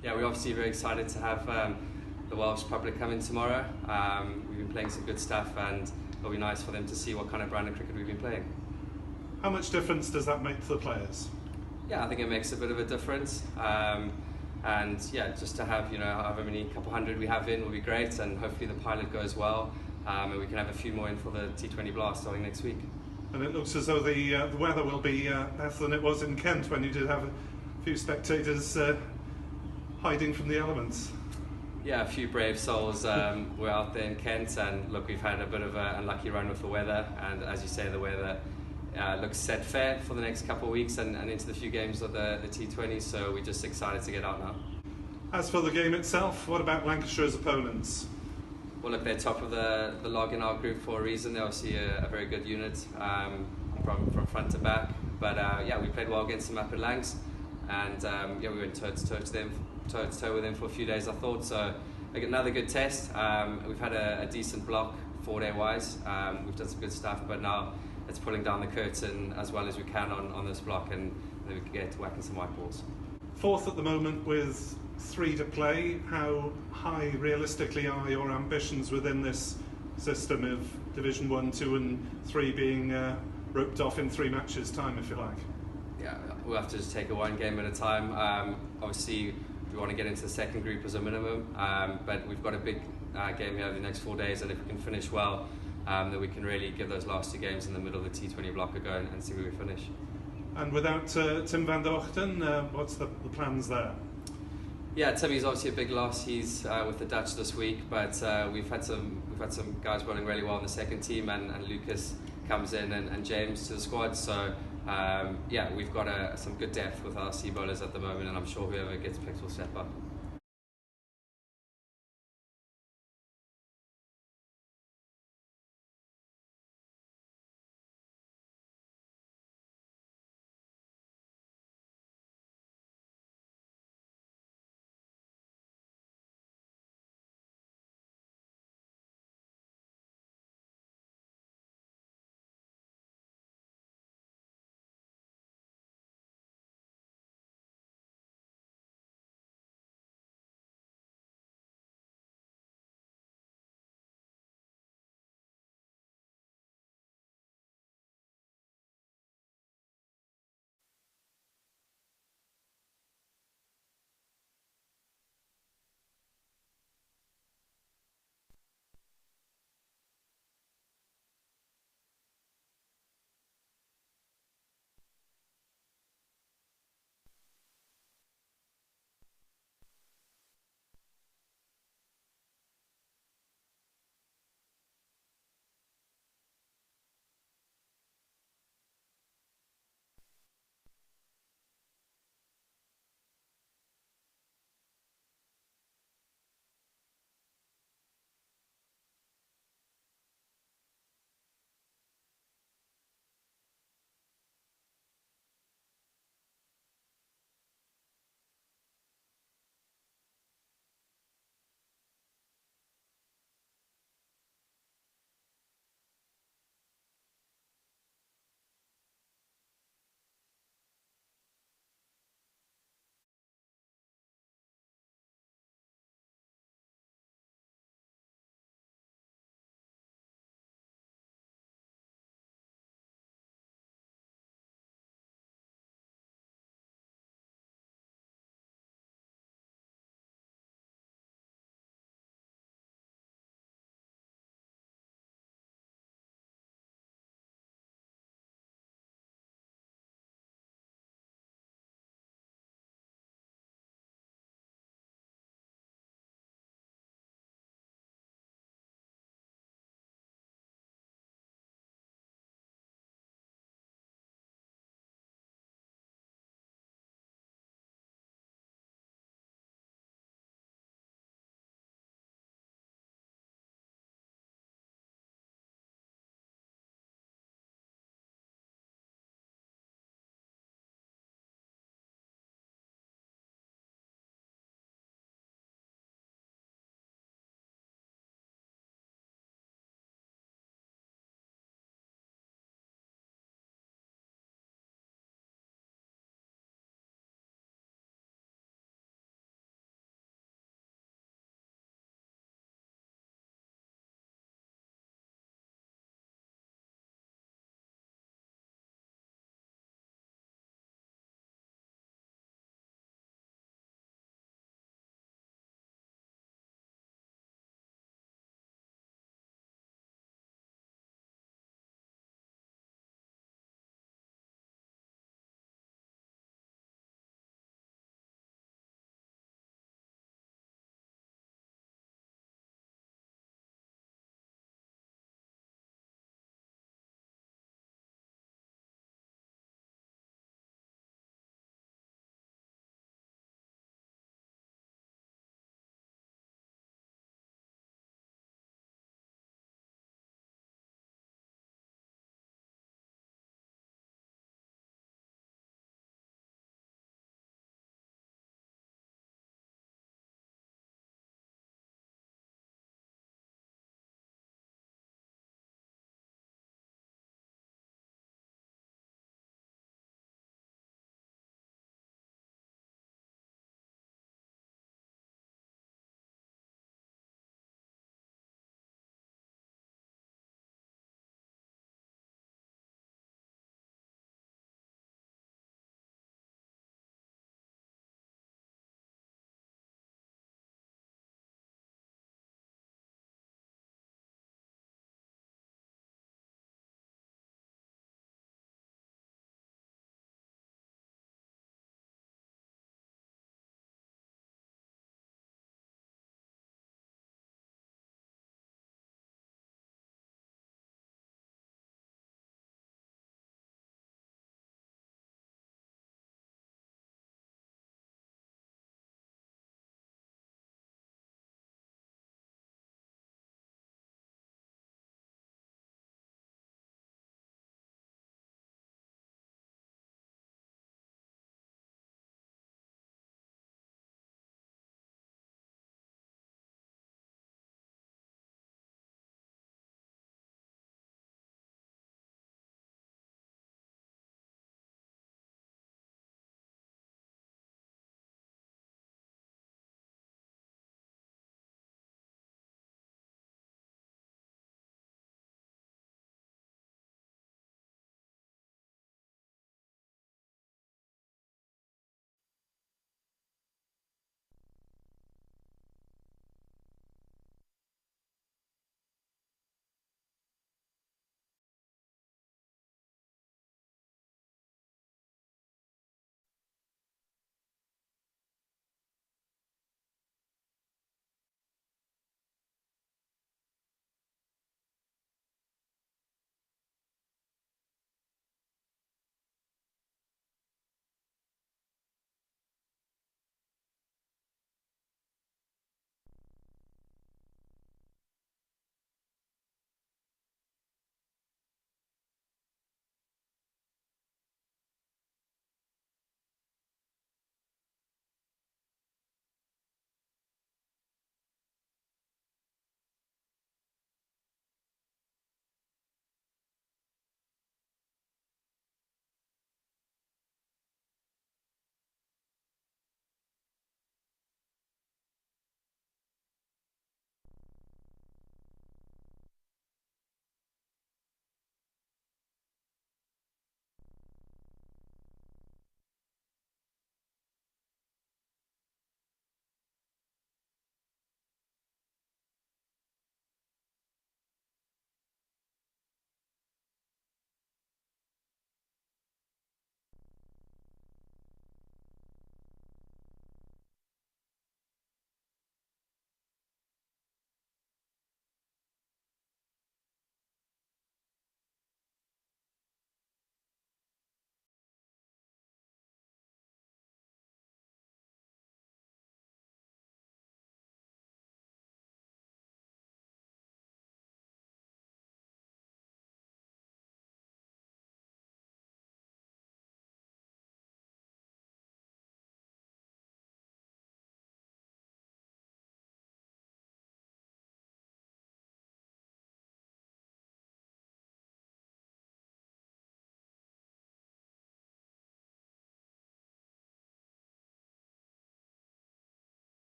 Yeah, we're obviously very excited to have the Welsh public come in tomorrow. We've been playing some good stuff, and it'll be nice for them to see what kind of brand of cricket we've been playing. How much difference does that make to the players? Yeah, I think it makes a bit of a difference. And yeah, just to have, however many couple hundred we have in will be great, and hopefully the pilot goes well, and we can have a few more in for the T20 Blast starting next week. And it looks as though the weather will be better than it was in Kent when you did have a few spectators hiding from the elements. Yeah, a few brave souls were out there in Kent, and look, we've had a bit of an unlucky run with the weather, and as you say, the weather looks set fair for the next couple of weeks and into the few games of the T20, so we're just excited to get out now. As for the game itself, what about Lancashire's opponents? Well, look, they're top of the log in our group for a reason. They're obviously a very good unit from front to back. But yeah, we played well against them up at Lancs, and yeah, we went toe to toe with them for a few days, I thought. So another good test. We've had a decent block 4-day wise. We've done some good stuff, but now it's pulling down the curtain as well as we can on this block, and then we can get to whacking some white balls. Fourth at the moment with 3 to play. How high realistically are your ambitions within this system of Division 1, 2 and 3 being roped off in 3 matches time, if you like? Yeah, we'll have to just take it one game at a time. Obviously we want to get into the second group as a minimum, but we've got a big game here over the next 4 days, and if we can finish well, then we can really give those last 2 games in the middle of the T20 block a go and see where we finish. And without Tim van der Ochten, what's the plans there? Yeah, Timmy's obviously a big loss. He's with the Dutch this week, but we've had some guys running really well in the second team, and Lucas comes in and James to the squad. So yeah, we've got some good depth with our C bowlers at the moment, and I'm sure whoever gets picked will step up.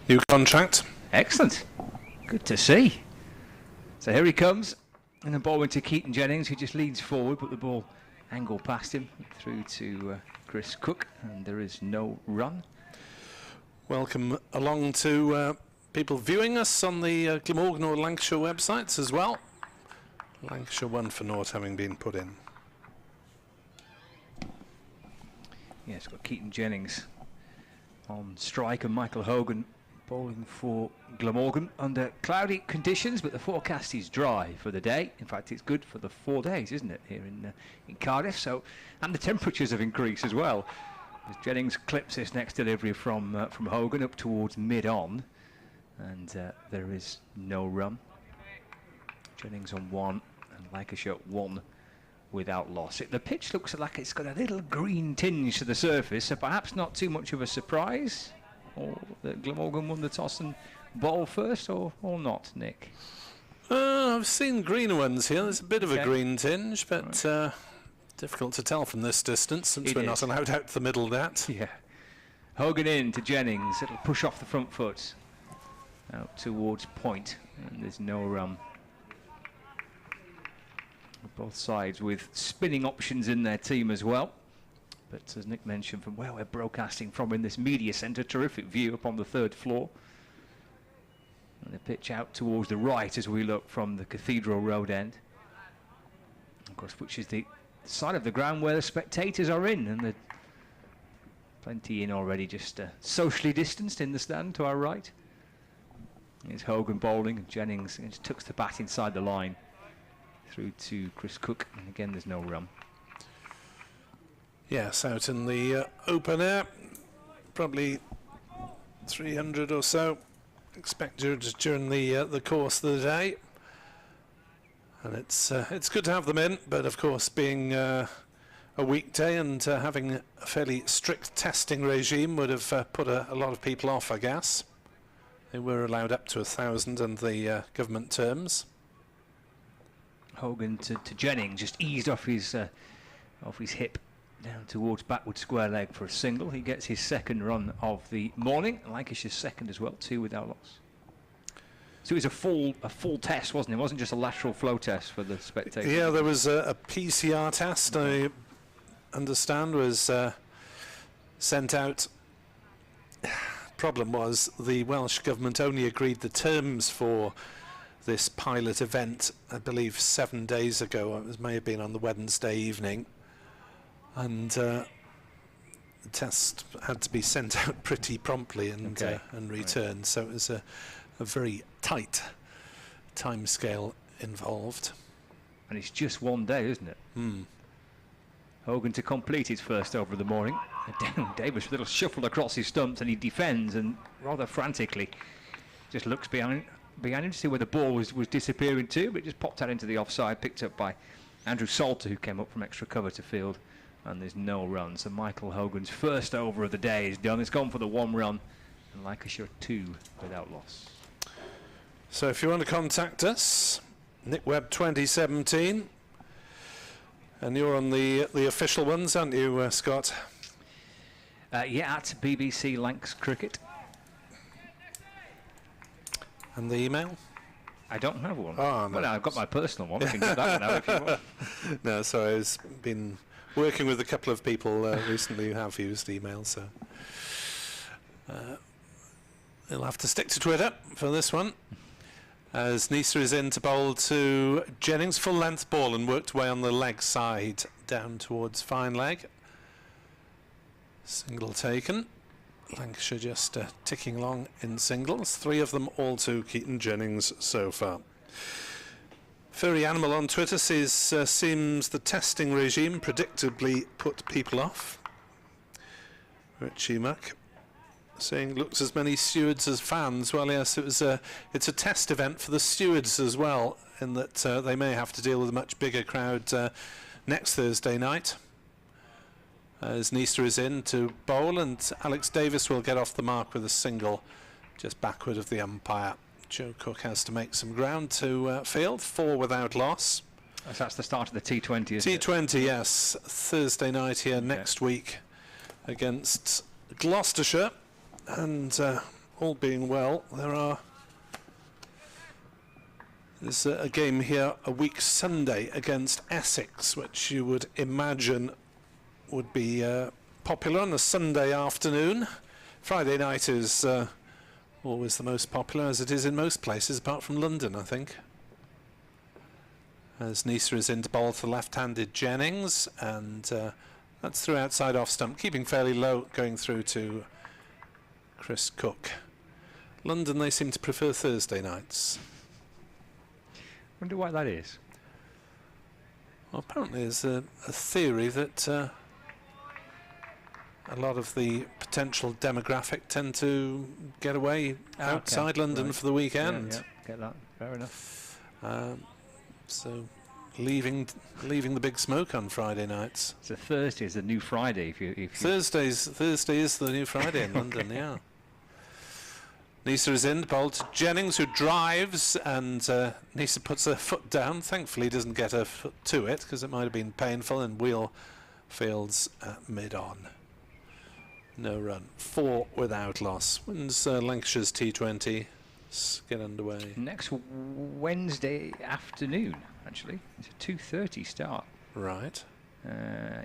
New contract. Excellent. Good to see. So here he comes. And the ball went to Keaton Jennings, who just leads forward, but the ball angled past him through to Chris Cook, and there is no run. Welcome along to people viewing us on the Glamorgan or Lancashire websites as well. Lancashire 1 for naught having been put in. Yes, got Keaton Jennings on strike and Michael Hogan bowling for Glamorgan under cloudy conditions, but the forecast is dry for the day. In fact, it's good for the 4 days, isn't it, here in Cardiff? So, and the temperatures have increased as well. As Jennings clips this next delivery from Hogan up towards mid-on, and there is no run. Jennings on 1 and Lancashire 1 without loss. The pitch looks like it's got a little green tinge to the surface, so perhaps not too much of a surprise. Or that Glamorgan won the toss and bowl first, or not, Nick? I've seen greener ones here. There's a bit of a green tinge, but difficult to tell from this distance since we're not allowed out the middle net. Yeah. Hogan in to Jennings. It'll push off the front foot out towards point, and there's no run. Both sides with spinning options in their team as well. But as Nick mentioned, from where we're broadcasting from in this media centre, terrific view up on the 3rd floor. And the pitch out towards the right as we look from the Cathedral Road end. Of course, which is the side of the ground where the spectators are in, and there's plenty in already, just socially distanced in the stand to our right. Here's Hogan bowling, and Jennings just tucks the bat inside the line through to Chris Cook, and again there's no run. Yes, out in the open air, probably 300 or so expected during the course of the day, and it's good to have them in. But of course, being a weekday and having a fairly strict testing regime would have put a lot of people off, I guess. They were allowed up to 1,000 under the government terms. Hogan to Jennings, just eased off his hip down towards backward square leg for a single. He gets his second run of the morning. Lancashire's second as well, 2 without loss. So it was a full test, wasn't it? It wasn't just a lateral flow test for the spectators. Yeah, there was a PCR test, I understand, was sent out. Problem was the Welsh Government only agreed the terms for this pilot event, I believe, 7 days ago. It may have been on the Wednesday evening. And the test had to be sent out pretty promptly and returned. Right. So it was a very tight time scale involved. And it's just 1 day, isn't it? Hogan to complete his first over of the morning. Davis with a little shuffle across his stumps, and he defends and rather frantically just looks behind him to see where the ball was disappearing to, but it just popped out into the offside, picked up by Andrew Salter, who came up from extra cover to field. And there's no run, so Michael Hogan's first over of the day is done. It's gone for the 1 run, and Lancashire 2 without loss. So if you want to contact us, NickWeb 2017, and you're on the official ones, aren't you, Scott? Yeah, at BBC Lancs Cricket. And the email? I don't have one. Oh, no. Well, I've got my personal one. I can get that one out if you want. No, so I've been working with a couple of people recently who have used email, so you'll have to stick to Twitter for this one. As Neser is in to bowl to Jennings, full length ball and worked away on the leg side down towards fine leg. Single taken. Lancashire just ticking along in singles, 3 of them all to Keaton Jennings so far. Furry Animal on Twitter says, seems the testing regime predictably put people off. Richie Muck saying, looks as many stewards as fans. Well, yes, it's a test event for the stewards as well, in that they may have to deal with a much bigger crowd next Thursday night. As Neser is in to bowl, and Alex Davis will get off the mark with a single just backward of the umpire. Joe Cook has to make some ground to field, 4 without loss. So that's the start of the T20, isn't it? T20, yes. Thursday night here next week against Gloucestershire. And all being well, there's a game here a week Sunday against Essex, which you would imagine would be popular on a Sunday afternoon. Friday night is always the most popular, as it is in most places, apart from London, I think. As Neser is into bowl to left-handed Jennings, and that's through outside off stump, keeping fairly low, going through to Chris Cook. London, they seem to prefer Thursday nights. Wonder why that is. Well, apparently there's a theory that a lot of the potential demographic tend to get away outside London for the weekend. Yeah, get that. Fair enough. So leaving the big smoke on Friday nights. So Thursday is the new Friday. Thursday is the new Friday in London. Yeah. Neser is in, ball to Jennings, who drives, and Neser puts her foot down. Thankfully, doesn't get her foot to it, because it might have been painful, and Wheel fields mid-on. No run. 4 without loss. When's Lancashire's T20 get underway? Next Wednesday afternoon, actually. It's a 2:30 start. Right.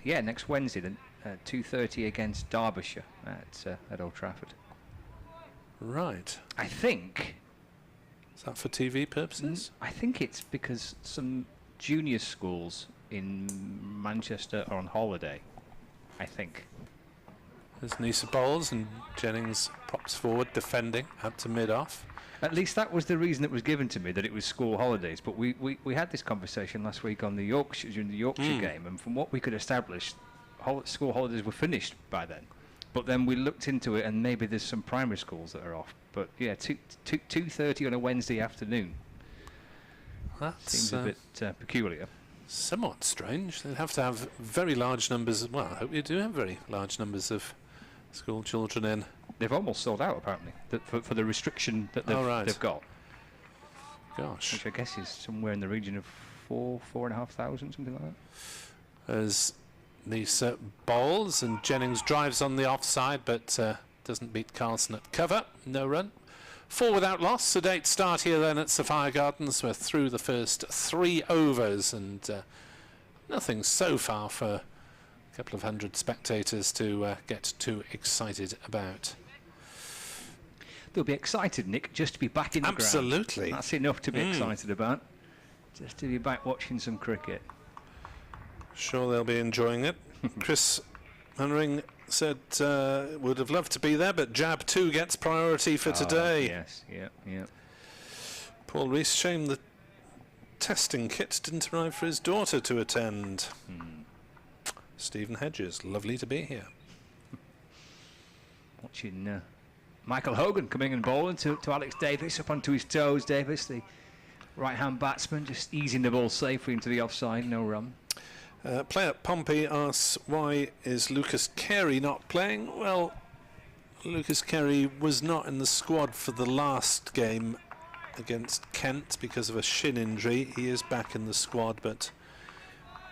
Yeah, next Wednesday, then 2:30 against Derbyshire at Old Trafford. Right. I think. Is that for TV purposes? I think it's because some junior schools in Manchester are on holiday. I think. There's Neser bowls and Jennings pops forward, defending out to mid-off. At least that was the reason that was given to me, that it was school holidays. But we had this conversation last week on the Yorkshire, during the Yorkshire game, and from what we could establish, school holidays were finished by then. But then we looked into it, and maybe there's some primary schools that are off. But yeah, 2:30 on a Wednesday afternoon. That seems a bit peculiar. Somewhat strange. They'd have to have very large numbers. Well, I hope you do have very large numbers of school children in. They've almost sold out, apparently, for the restriction that they've got. Gosh. Which I guess is somewhere in the region of 4,500, something like that. As Neser bowls and Jennings drives on the offside, but doesn't beat Carlson at cover. No run. 4 without loss. Sedate start here then at Sophia Gardens. We're through the first 3 overs, and nothing so far for a couple of hundred spectators to get too excited about. They'll be excited, Nick, just to be back in the ground. Absolutely. That's enough to be excited about. Just to be back watching some cricket. Sure, they'll be enjoying it. Chris Manring said would have loved to be there, but Jab 2 gets priority for today. Yes, yeah. Paul Rees, shame the testing kit didn't arrive for his daughter to attend. Stephen Hedges, lovely to be here. Watching Michael Hogan coming and bowling to Alex Davis, up onto his toes. Davis, the right-hand batsman, just easing the ball safely into the offside, no run. Player Pompey asks, why is Lucas Carey not playing? Well, Lucas Carey was not in the squad for the last game against Kent because of a shin injury. He is back in the squad, but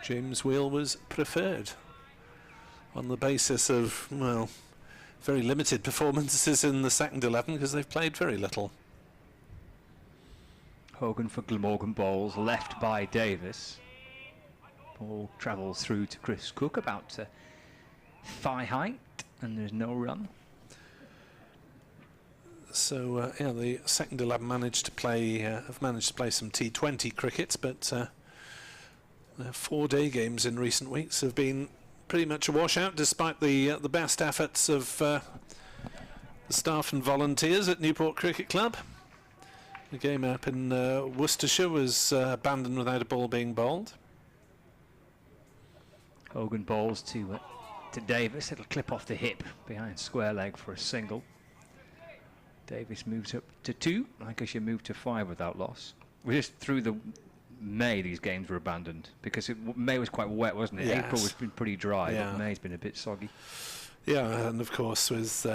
James Wheel was preferred on the basis of, well, very limited performances in the second 11 because they've played very little. Hogan for Glamorgan bowls, left by Davis. Ball travels through to Chris Cook, about thigh height, and there's no run. So yeah, the second 11 have managed to play some T20 cricket, but their 4-day games in recent weeks have been pretty much a washout, despite the best efforts of the staff and volunteers at Newport Cricket Club. The game up in Worcestershire was abandoned without a ball being bowled. Hogan bowls to Davis. It'll clip off the hip behind square leg for a single. Davis moves up to 2. Lancashire moved to 5 without loss. We're just through the May, these games were abandoned because May was quite wet, wasn't it? Yes. April was been pretty dry, but May's been a bit soggy. Yeah, and of course with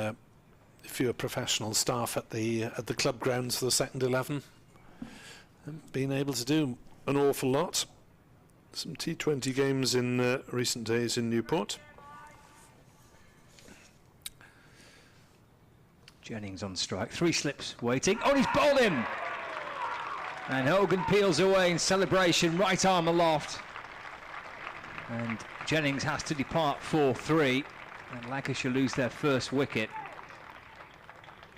fewer professional staff at the club grounds for the second 11, being able to do an awful lot. Some T20 games in recent days in Newport. Jennings on strike. 3 slips waiting. Oh, he's bowled in! And Hogan peels away in celebration, right arm aloft. And Jennings has to depart 4-3. And Lancashire lose their first wicket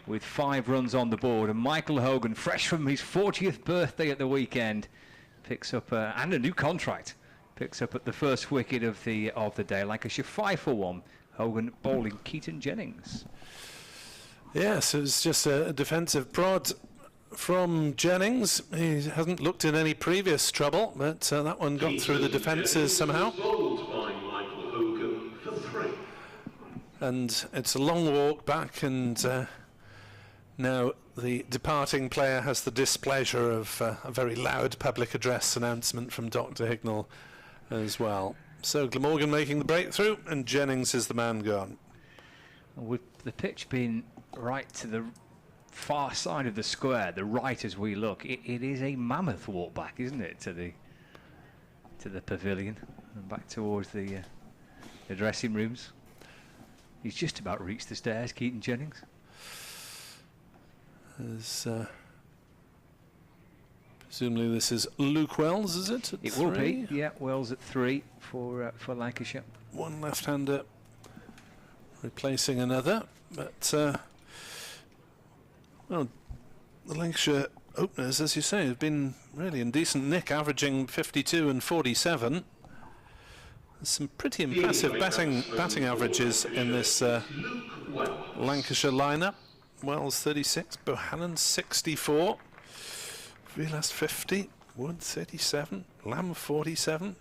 with 5 runs on the board. And Michael Hogan, fresh from his 40th birthday at the weekend, picks up, and a new contract, picks up at the first wicket of the day. Lancashire 5 for 1. Hogan bowling Keaton Jennings. Yes, it was just a defensive prod from Jennings. He hasn't looked in any previous trouble, but that one got through the defences somehow. And it's a long walk back, and now the departing player has the displeasure of a very loud public address announcement from Dr. Hignell as well. So Glamorgan making the breakthrough, and Jennings is the man gone. With the pitch being right to the far side of the square, the right as we look, it is a mammoth walk back, isn't it, to the pavilion and back towards the dressing rooms. He's just about reached the stairs, Keaton Jennings. Presumably this is Luke Wells, is it? It will be, yeah. Wells at 3 for Lancashire. One left-hander replacing another, but well, the Lancashire openers, as you say, have been really in decent nick, averaging 52 and 47. There's some pretty impressive batting averages in this Lancashire lineup. Wells 36, Bohannon 64, Vilas 50, Wood 37, Lamb 47.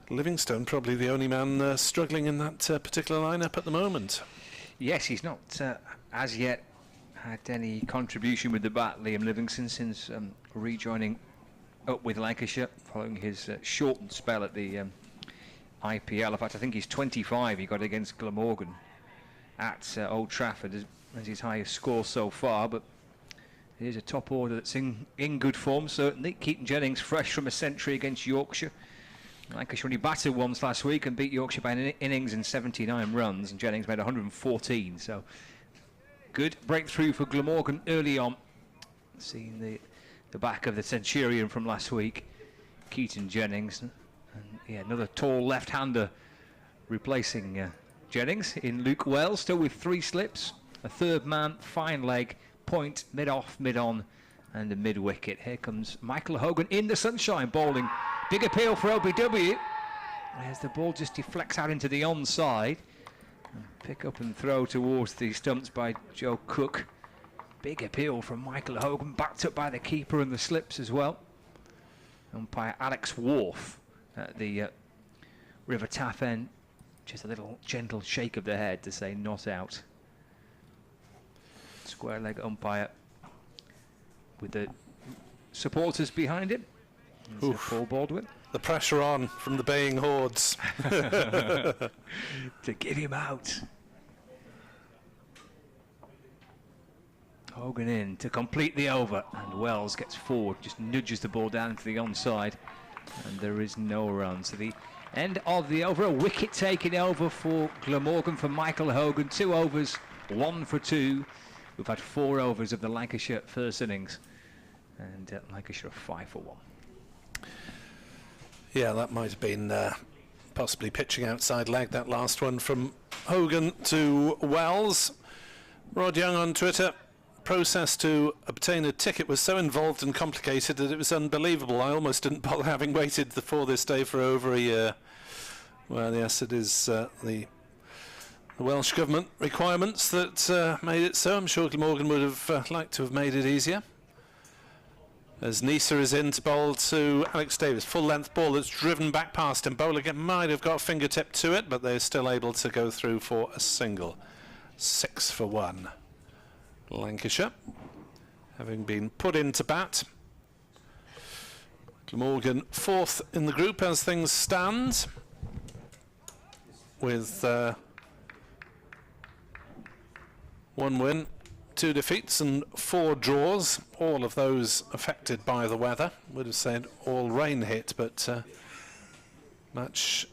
Livingstone probably the only man struggling in that particular lineup at the moment. Yes, he's not as yet had any contribution with the bat, Liam Livingstone, since rejoining up with Lancashire following his shortened spell at the IPL. In fact, I think he's 25 he got against Glamorgan at Old Trafford as his highest score so far, but it is a top order that's in good form, certainly. Keaton Jennings fresh from a century against Yorkshire. Lancashire only batted once last week and beat Yorkshire by an innings and 79 runs, and Jennings made 114, so good breakthrough for Glamorgan early on. Seeing the back of the Centurion from last week, Keaton Jennings, and yeah, another tall left-hander replacing Jennings in Luke Wells, still with 3 slips, a third man, fine leg, point, mid-off, mid-on, and a mid-wicket. Here comes Michael Hogan in the sunshine, bowling. Big appeal for OBW, as the ball just deflects out into the onside. Pick up and throw towards the stumps by Joe Cook. Big appeal from Michael Hogan, backed up by the keeper and the slips as well. Umpire Alex Wharf at the River Taff end. Just a little gentle shake of the head to say not out. Square leg umpire with the supporters behind him. Paul Baldwin. The pressure on from the baying hordes. To get him out. Hogan in to complete the over, and Wells gets forward, just nudges the ball down to the onside, and there is no run. So the end of the over, a wicket taken over for Glamorgan for Michael Hogan. 2 overs, 1 for 2. We've had 4 overs of the Lancashire first innings, and Lancashire are 5 for 1. Yeah, that might have been possibly pitching outside leg, that last one from Hogan to Wells. Rod Young on Twitter, process to obtain a ticket was so involved and complicated that it was unbelievable. I almost didn't bother, having waited for this day for over a year. Well, yes, it is the Welsh Government requirements that made it so. I'm sure Glamorgan would have liked to have made it easier. As Neser is in to bowl to Alex Davis. Full length ball that's driven back past him. Bowler might have got a fingertip to it, but they're still able to go through for a single. 6 for 1. Lancashire, having been put into bat. Glamorgan 4th in the group as things stand, with 1 win, 2 defeats and 4 draws, all of those affected by the weather. Would have said all rain hit, but match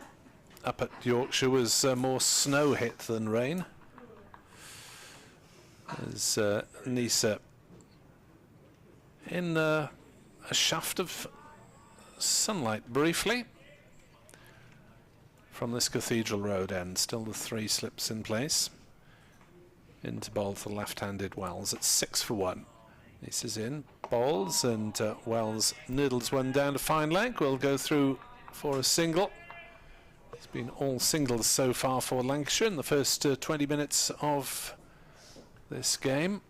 up at Yorkshire was more snow hit than rain. as Neser in a shaft of sunlight briefly from this Cathedral Road end. Still the 3 slips in place. Into bowl for the left-handed Wells at 6 for 1. This is in, bowls, and Wells noodles one down to fine leg. Will go through for a single. It's been all singles so far for Lancashire in the first 20 minutes of this game.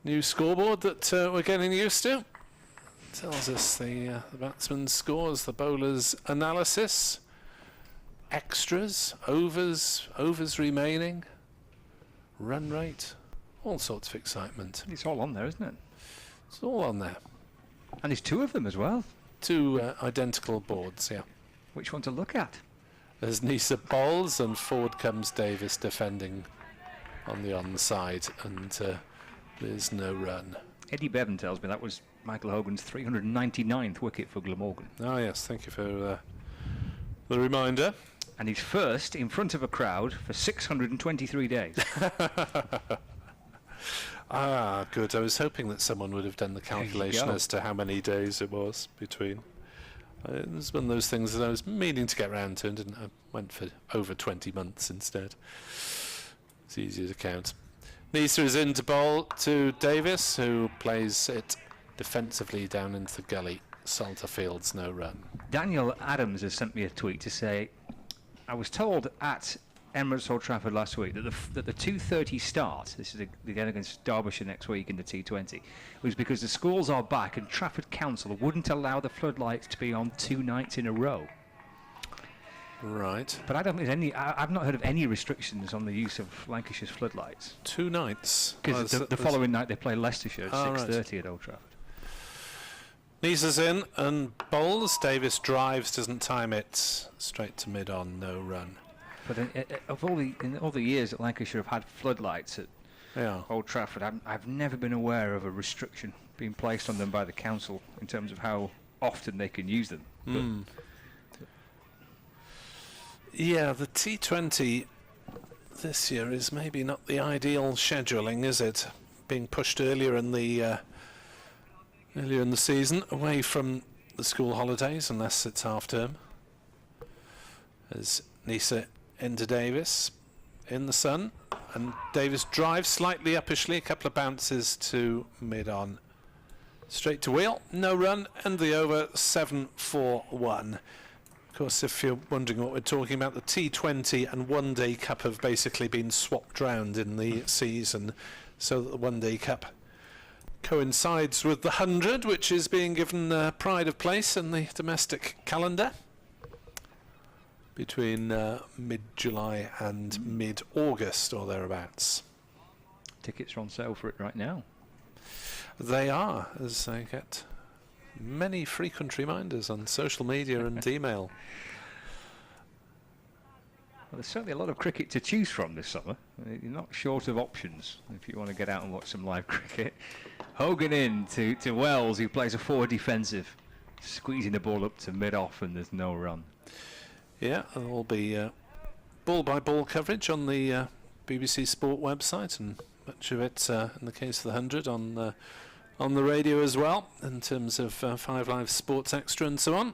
New scoreboard that we're getting used to. Tells us the batsman's scores, the bowler's analysis, extras, overs remaining, run rate, all sorts of excitement. It's all on there, isn't it? It's all on there. And there's 2 of them as well. 2 identical boards, yeah. Which one to look at? There's Neser bowls and forward comes Davis defending on the onside, and there's no run. Eddie Bevan tells me that was Michael Hogan's 399th wicket for Glamorgan. Oh yes, thank you for the reminder. And he's first in front of a crowd for 623 days. Ah, good. I was hoping that someone would have done the calculation as to how many days it was between. It was one of those things that I was meaning to get round to and didn't. I went for over 20 months instead. It's easier to count. Neser is in to bowl to Davis, who plays it defensively down into the gully. Salter Fields, no run. Daniel Adams has sent me a tweet to say, I was told at Emirates Old Trafford last week that the 2:30 start, this is the game against Derbyshire next week in the T20, was because the schools are back and Trafford Council wouldn't allow the floodlights to be on 2 nights in a row. Right. But I don't think there's any. I've not heard of any restrictions on the use of Lancashire's floodlights. 2 nights. Because the following night they play Leicestershire at 6:30 at Old Trafford. Neser's in and bowls. Davis drives, doesn't time it. Straight to mid-on, no run. But in all the years that Lancashire have had floodlights at Old Trafford, I've never been aware of a restriction being placed on them by the council in terms of how often they can use them. Yeah, the T20 this year is maybe not the ideal scheduling, is it? Being pushed earlier in the season, away from the school holidays, unless it's half term. As Neser into Davis in the sun, and Davis drives slightly uppishly, a couple of bounces to mid-on. Straight to wheel, no run, and the over 7-4-1. Of course, if you're wondering what we're talking about, the T20 and One Day Cup have basically been swapped round in the season, so that the One Day Cup coincides with the 100, which is being given pride of place in the domestic calendar between mid-July and mid-August or thereabouts. Tickets are on sale for it right now. They are, as I get many frequent reminders on social media and email. Well, there's certainly a lot of cricket to choose from this summer. You're not short of options if you want to get out and watch some live cricket. Hogan in to Wells, who plays a forward defensive, squeezing the ball up to mid-off, and there's no run. Yeah, there'll be ball-by-ball coverage on the BBC Sport website, and much of it, in the case of the 100, on the radio as well, in terms of 5 Live Sports Extra and so on.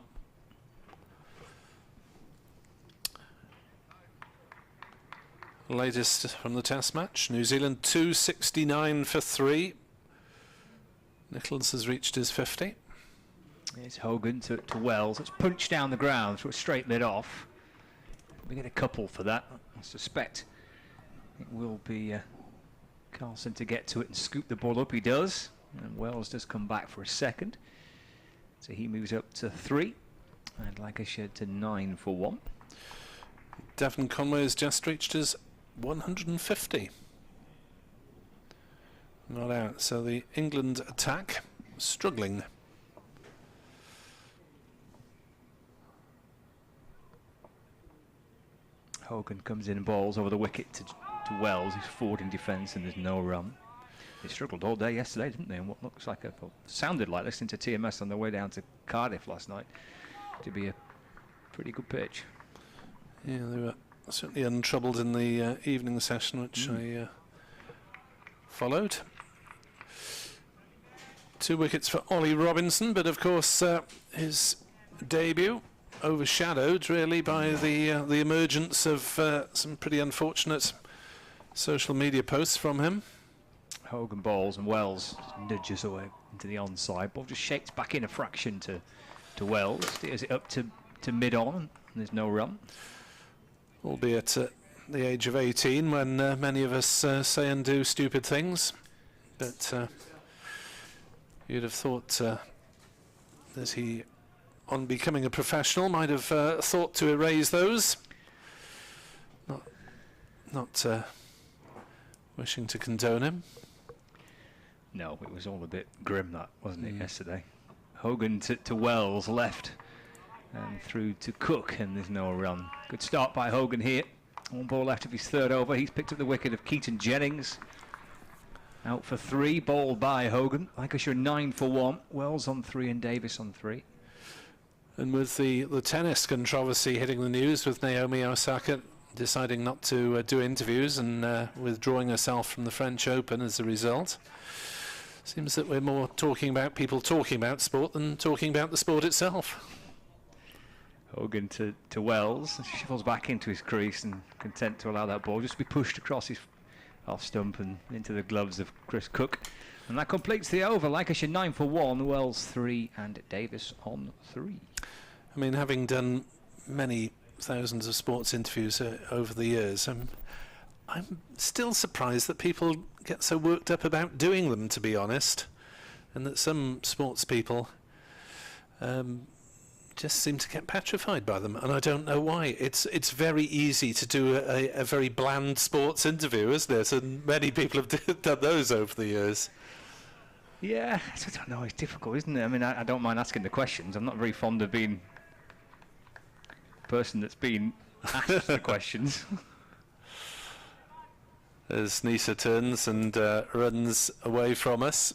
Latest from the Test match, New Zealand 269 for 3. Nichols has reached his 50. It's Hogan to Wells. It's punched down the ground for a straight mid off. We get a couple for that. I suspect it will be Carlson to get to it and scoop the ball up. He does. And Wells does come back for a second. So he moves up to 3. And Lancashire to 9 for 1. Devon Conway has just reached his 150. Not out. So the England attack struggling. Hogan comes in and balls over the wicket to Wells, who's forward in defence, and there's no run. They struggled all day yesterday, didn't they? And what looks like sounded like listening to TMS on their way down to Cardiff last night to be a pretty good pitch. Yeah, they were certainly untroubled in the evening session, which I followed. 2 wickets for Ollie Robinson, but of course his debut overshadowed really by the emergence of some pretty unfortunate social media posts from him. Hogan bowls and Wells nudges away into the onside. Ball just shakes back in a fraction to Wells. Steers it up to mid-on, and there's no run. Albeit at the age of 18, when many of us say and do stupid things. But you'd have thought that he, on becoming a professional, might have thought to erase those. Not wishing to condone him. No, it was all a bit grim, that, wasn't it, yesterday? Hogan to Wells, left, and through to Cook, and there's no run. Good start by Hogan here. 1 ball left of his 3rd over. He's picked up the wicket of Keaton Jennings. Out for 3, bowled by Hogan. Lancashire 9 for 1. Wells on 3 and Davis on 3. And with the tennis controversy hitting the news, with Naomi Osaka deciding not to do interviews and withdrawing herself from the French Open as a result, seems that we're more talking about people talking about sport than talking about the sport itself. Hogan to Wells, shuffles back into his crease and content to allow that ball just to be pushed across his off stump and into the gloves of Chris Cook. And that completes the over. Lancashire 9 for 1, Wells 3 and Davis on 3. I mean, having done many thousands of sports interviews over the years, I'm still surprised that people get so worked up about doing them, to be honest, and that some sports people just seem to get petrified by them, and I don't know why. It's very easy to do a very bland sports interview, isn't it? And many people have done those over the years. Yeah, I don't know, it's difficult, isn't it? I mean, I don't mind asking the questions. I'm not very fond of being the person that's been asked the questions. As Neser turns and runs away from us,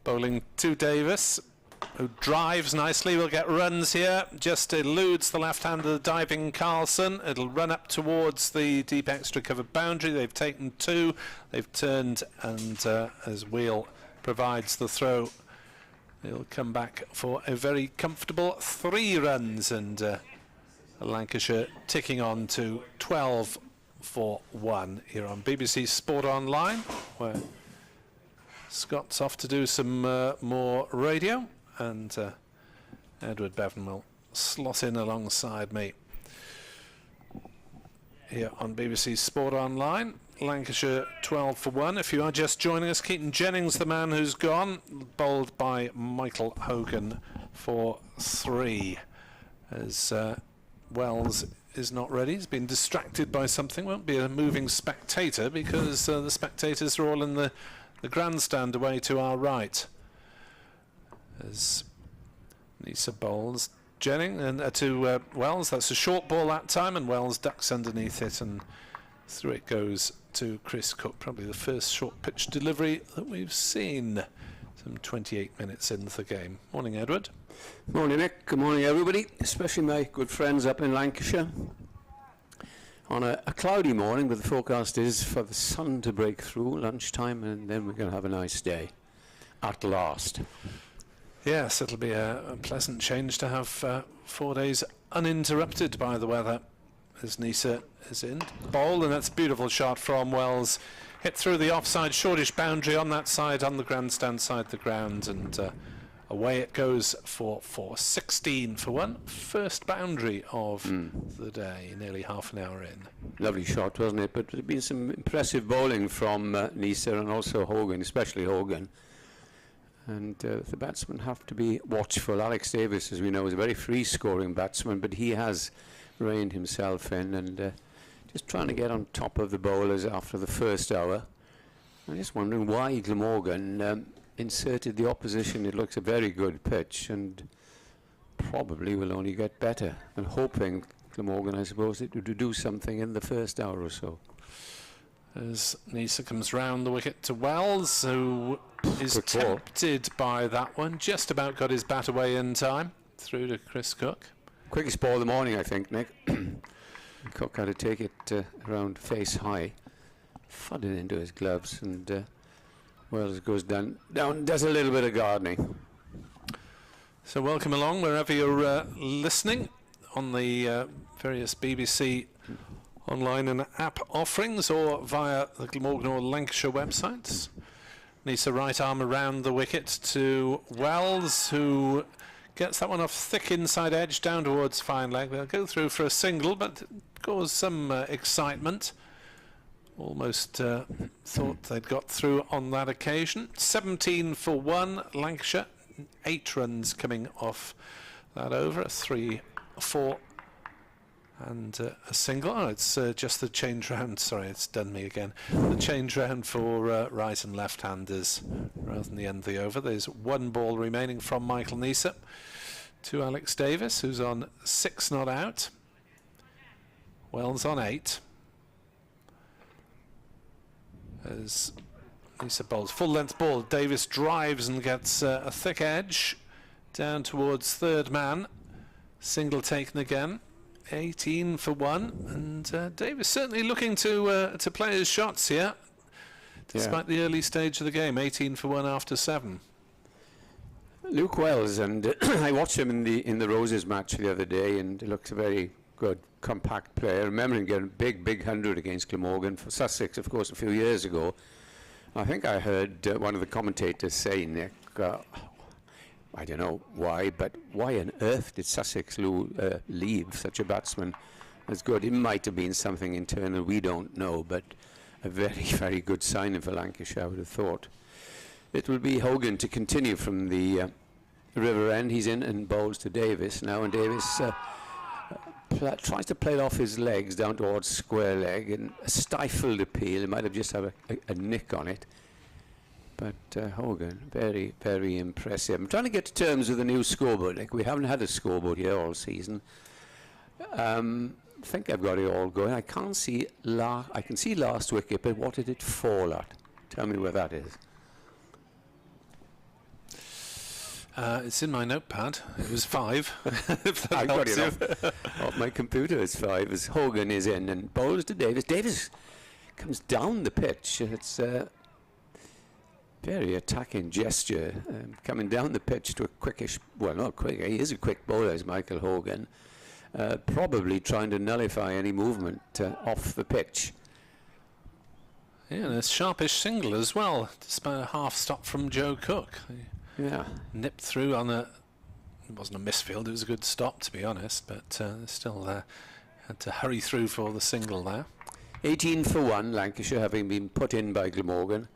bowling to Davis, who drives nicely, will get runs here, just eludes the left-hander diving Carlson. It'll run up towards the deep extra cover boundary. They've taken 2, they've turned, and as Wheel provides the throw, he'll come back for a very comfortable 3 runs, and Lancashire ticking on to 12 for 1 here on BBC Sport Online, where Scott's off to do some more radio, and Edward Bevan will slot in alongside me here on BBC Sport Online. Lancashire 12 for 1. If you are just joining us, Keaton Jennings, the man who's gone, bowled by Michael Hogan for 3. As Wells is not ready. He's been distracted by something. Won't be a moving spectator because the spectators are all in the grandstand away to our right. As Neser bowls Jennings and to Wells. That's a short ball that time, and Wells ducks underneath it, and through it goes to Chris Cook. Probably the first short pitch delivery that we've seen. Some 28 minutes into the game. Morning, Edward. Morning, Nick. Good morning, everybody, especially my good friends up in Lancashire. On a cloudy morning, but the forecast is for the sun to break through lunchtime, and then we're going to have a nice day at last. Yes, it'll be a pleasant change to have 4 days uninterrupted by the weather, as Neser is in bowl, and that's a beautiful shot from Wells. Hit through the offside shortish boundary on that side, on the grandstand side of the ground, and away it goes for 16 for 1. First boundary of the day, nearly half an hour in. Lovely shot, wasn't it? But there's been some impressive bowling from Neser and also Hogan, especially Hogan. And the batsmen have to be watchful. Alex Davis, as we know, is a very free-scoring batsman, but he has reined himself in and just trying to get on top of the bowlers after the first hour. I'm just wondering why Glamorgan inserted the opposition. It looks a very good pitch and probably will only get better. And hoping Glamorgan, I suppose, it would do something in the first hour or so. As Neser comes round the wicket to Wells, who is tempted by that one. Just about got his bat away in time. Through to Chris Cook. Quickest ball of the morning, I think, Nick. Cook had to take it around face high. Thudded into his gloves, and Wells goes down, does a little bit of gardening. So welcome along wherever you're listening on the various BBC online and app offerings, or via the Glamorgan or Lancashire websites. Neser right arm around the wicket to Wells, who gets that one off thick inside edge down towards fine leg. They'll go through for a single, but cause some excitement. Almost thought they'd got through on that occasion. 17 for 1, Lancashire. 8 runs coming off that over. 3, 4 and a single. Oh, it's just the change round. Sorry, it's done me again. The change round for right and left-handers rather than the end of the over. There's 1 ball remaining from Michael Neser to Alex Davis, who's on 6 not out. Wells on 8. As Neser bowls full length ball, Davis drives and gets a thick edge down towards third man. Single taken again. 18 for 1, and Davis certainly looking to play his shots here, despite the early stage of the game. 18 for 1 after 7. Luke Wells, and I watched him in the Roses match the other day, and he looks a very good, compact player. I remember him getting a big 100 against Glamorgan for Sussex, of course, a few years ago. I think I heard one of the commentators say, Nick, I don't know why, but why on earth did Sussex leave such a batsman as good? It might have been something internal, we don't know, but a very, very good signing for Lancashire, I would have thought. It will be Hogan to continue from the river end. He's in and bowls to Davis now, and Davis tries to play it off his legs down towards square leg, and a stifled appeal. He might have just had a nick on it. But Hogan, very, very impressive. I'm trying to get to terms with the new scoreboard. Like, we haven't had a scoreboard here all season. I think I've got it all going. I can't see I can see last wicket, but what did it fall at? Tell me where that is. It's in my notepad. It was 5. I got it off my computer. It's 5 as Hogan is in and bowls to Davis. Davis comes down the pitch. It's very attacking gesture, coming down the pitch to a quickish, well, not quick, he is a quick bowler, is Michael Hogan, probably trying to nullify any movement off the pitch. Yeah, and a sharpish single as well, despite a half stop from Joe Cook. Yeah. Nipped through on it wasn't a misfield, it was a good stop, to be honest, but still had to hurry through for the single there. 18 for 1, Lancashire having been put in by Glamorgan.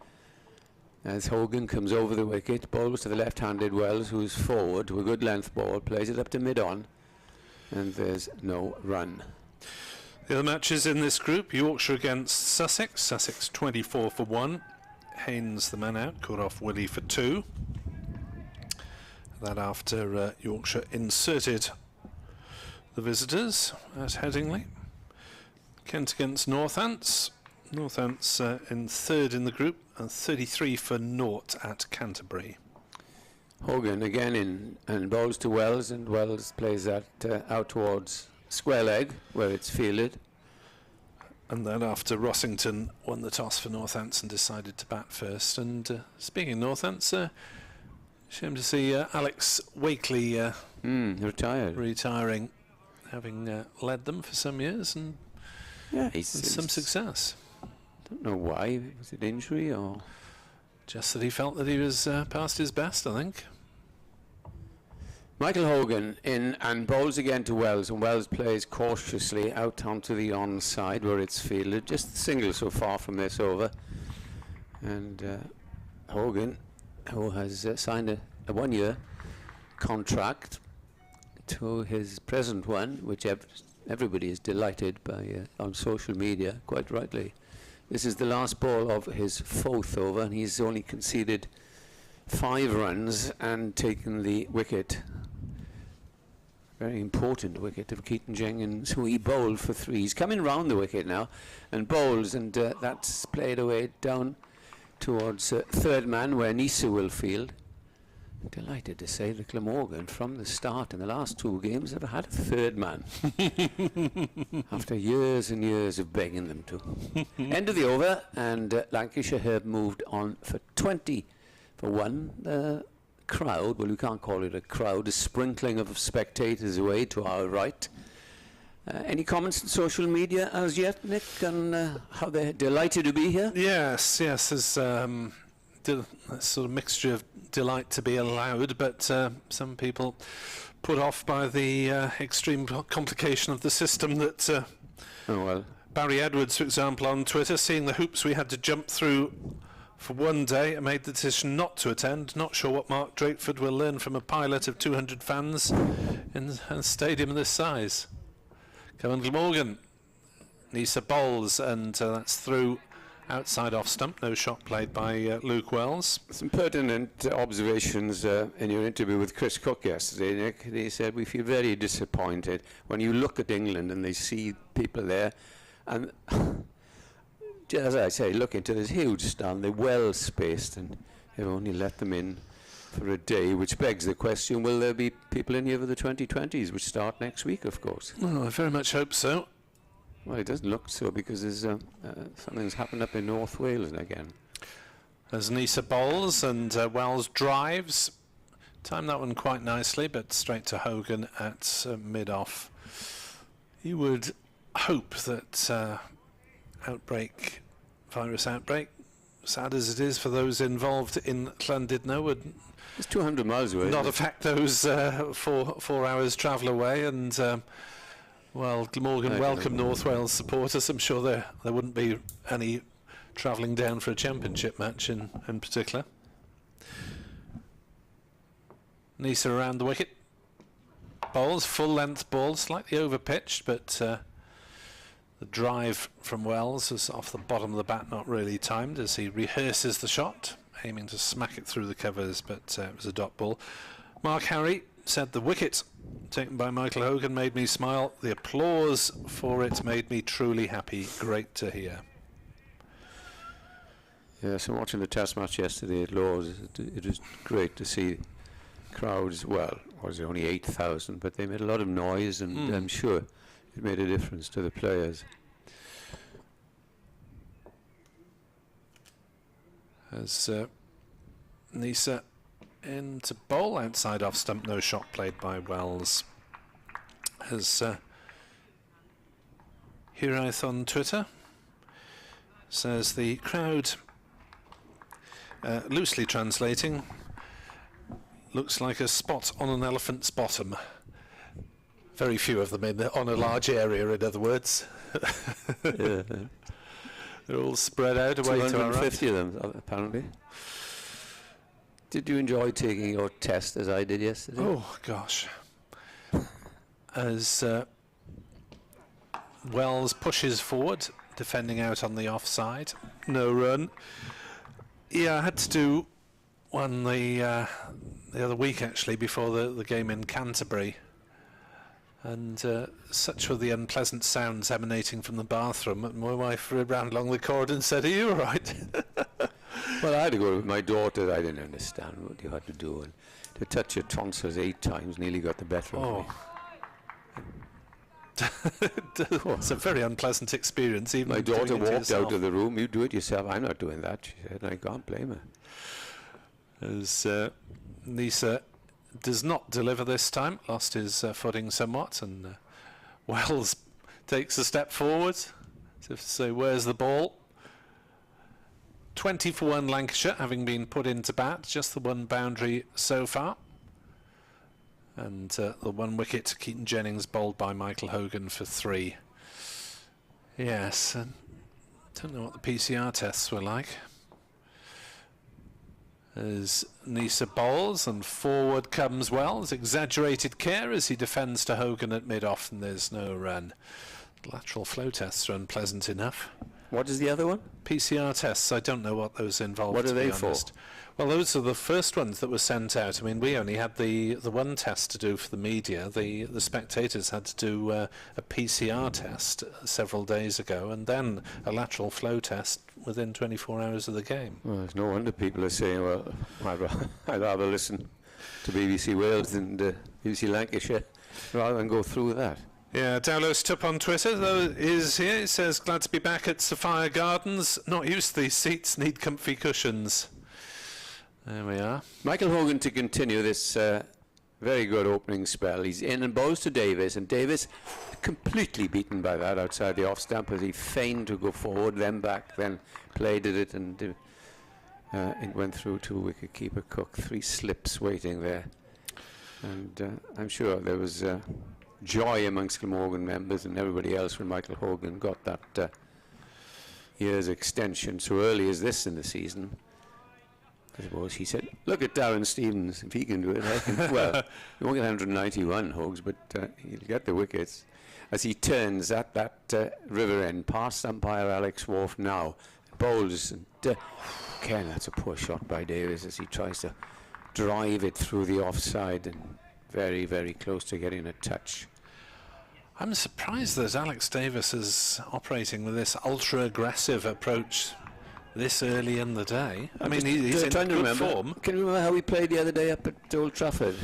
As Hogan comes over the wicket, bowls to the left-handed Wells, who's forward to a good length ball, plays it up to mid-on, and there's no run. The other matches in this group, Yorkshire against Sussex. Sussex 24 for 1. Haynes, the man out, caught off Willie for 2. That after Yorkshire inserted the visitors at Headingley. Kent against Northants. Northants in 3rd in the group, and 33 for 0 at Canterbury. Hogan again in and bowls to Wells, and Wells plays that out towards square leg where it's fielded. And then after Rossington won the toss for Northants and decided to bat first. And speaking of Northants, shame to see Alex Wakely retiring, having led them for some years and with some success. Don't know why. Was it injury or just that he felt that he was past his best, I think. Michael Hogan in and bowls again to Wells, and Wells plays cautiously out onto the onside where it's fielded. Just single so far from this over. And Hogan, who has signed a 1-year contract to his present one, which everybody is delighted by on social media, quite rightly. This is the last ball of his 4th over, and he's only conceded 5 runs and taken the wicket. Very important wicket of Keaton Jenkins, who he bowled for 3. He's coming round the wicket now and bowls, and that's played away down towards 3rd man where Neser will field. Delighted to say that Glamorgan, from the start in the last 2 games, have had a third man. After years and years of begging them to. End of the over, and Lancashire have moved on for 20 for 1. The crowd, well, you can't call it a crowd, a sprinkling of spectators away to our right. Any comments on social media as yet, Nick, on how they're delighted to be here? Yes, there's a sort of mixture of delight to be allowed, but some people put off by the extreme complication of the system that Barry Edwards, for example, on Twitter, seeing the hoops we had to jump through for one day, made the decision not to attend. Not sure what Mark Drakeford will learn from a pilot of 200 fans in a stadium this size. Come on, Glamorgan. Neser bowls, and that's through. Outside off stump, no shot played by Luke Wells. Some pertinent observations in your interview with Chris Cook yesterday, Nick. He said, we feel very disappointed when you look at England and they see people there, and as I say, look into this huge stand, they're well spaced, and they've only let them in for a day, which begs the question, will there be people in here for the 2020s, which start next week, of course? Well, I very much hope so. Well, it doesn't look so, because there's something's happened up in North Wales again. As Neser bowls and Wells drives, timed that one quite nicely, but straight to Hogan at mid-off. You would hope that virus outbreak, sad as it is for those involved in Llandudno, would it's 200 miles away. Not affect those 4 hours travel away, and well, Glamorgan welcome North Wales supporters. I'm sure there wouldn't be any travelling down for a championship match in particular. Neser around the wicket. Bowls, full length ball, slightly over pitched, but the drive from Wells was off the bottom of the bat, not really timed, as he rehearses the shot, aiming to smack it through the covers, but it was a dot ball. Mark Harry said the wicket taken by Michael Hogan made me smile. The applause for it made me truly happy. Great to hear. Yes, I'm watching the test match yesterday at Lord's. It was great to see crowds. Well, was it only 8,000, but they made a lot of noise, and I'm sure it made a difference to the players. As Neser into bowl, outside off stump, no shot played by Wells. As Hiraeth on Twitter says the crowd, loosely translating, looks like a spot on an elephant's bottom. Very few of them on a large area, in other words. Yeah. They're all spread out away to our right. 250 of them, apparently. Did you enjoy taking your test as I did yesterday? Oh, gosh. As Wells pushes forward, defending out on the offside. No run. Yeah, I had to do one the other week, actually, before the game in Canterbury. And such were the unpleasant sounds emanating from the bathroom. My wife ran along the corridor and said, "Are you all right?" Well, I had to go with my daughter. I didn't understand what you had to do. And to touch your tonsils 8 times nearly got the better of me. It's a very unpleasant experience. Even my daughter walked out of the room. "You do it yourself." "I'm not doing that," she said. And I can't blame her. As Neser does not deliver this time, lost his footing somewhat, and Wells takes a step forward to say, "Where's the ball?" 20 for 1 Lancashire, having been put into bat, just the one boundary so far. And the 1 wicket, Keaton Jennings bowled by Michael Hogan for 3. Yes, and don't know what the PCR tests were like. As Neser bowls and forward comes Wells, exaggerated care as he defends to Hogan at mid-off, and there's no run. Lateral flow tests are unpleasant enough. What is the other one? PCR tests. I don't know what those involve. What are they for? Well, those are the first ones that were sent out. I mean, we only had the one test to do for the media. The spectators had to do a PCR test several days ago, and then a lateral flow test within 24 hours of the game. Well, there's no wonder people are saying, "Well, I'd rather listen to BBC Wales and BBC Lancashire rather than go through that. Yeah, Dowlos Tup on Twitter though is here. It says, glad to be back at Sophia Gardens. Not used to these seats, need comfy cushions. There we are. Michael Hogan to continue this very good opening spell. He's in and bowls to Davis, and Davis completely beaten by that outside the off stump as he feigned to go forward, then back, then played at it, and it went through to wicket-keeper Cook. 3 slips waiting there. And I'm sure there was joy amongst Glamorgan members and everybody else when Michael Hogan got that year's extension so early as this in the season. I suppose he said, look at Darren Stevens, if he can do it, I can. Well, he won't get 191 Hogs, but he'll get the wickets. As he turns at that river end, past umpire Alex Wharf now, bowls, and Ken, that's a poor shot by Davis as he tries to drive it through the offside, and very, very close to getting a touch. I'm surprised that Alex Davis is operating with this ultra-aggressive approach this early in the day. I mean, he's in good form. Can you remember how he played the other day up at Old Trafford?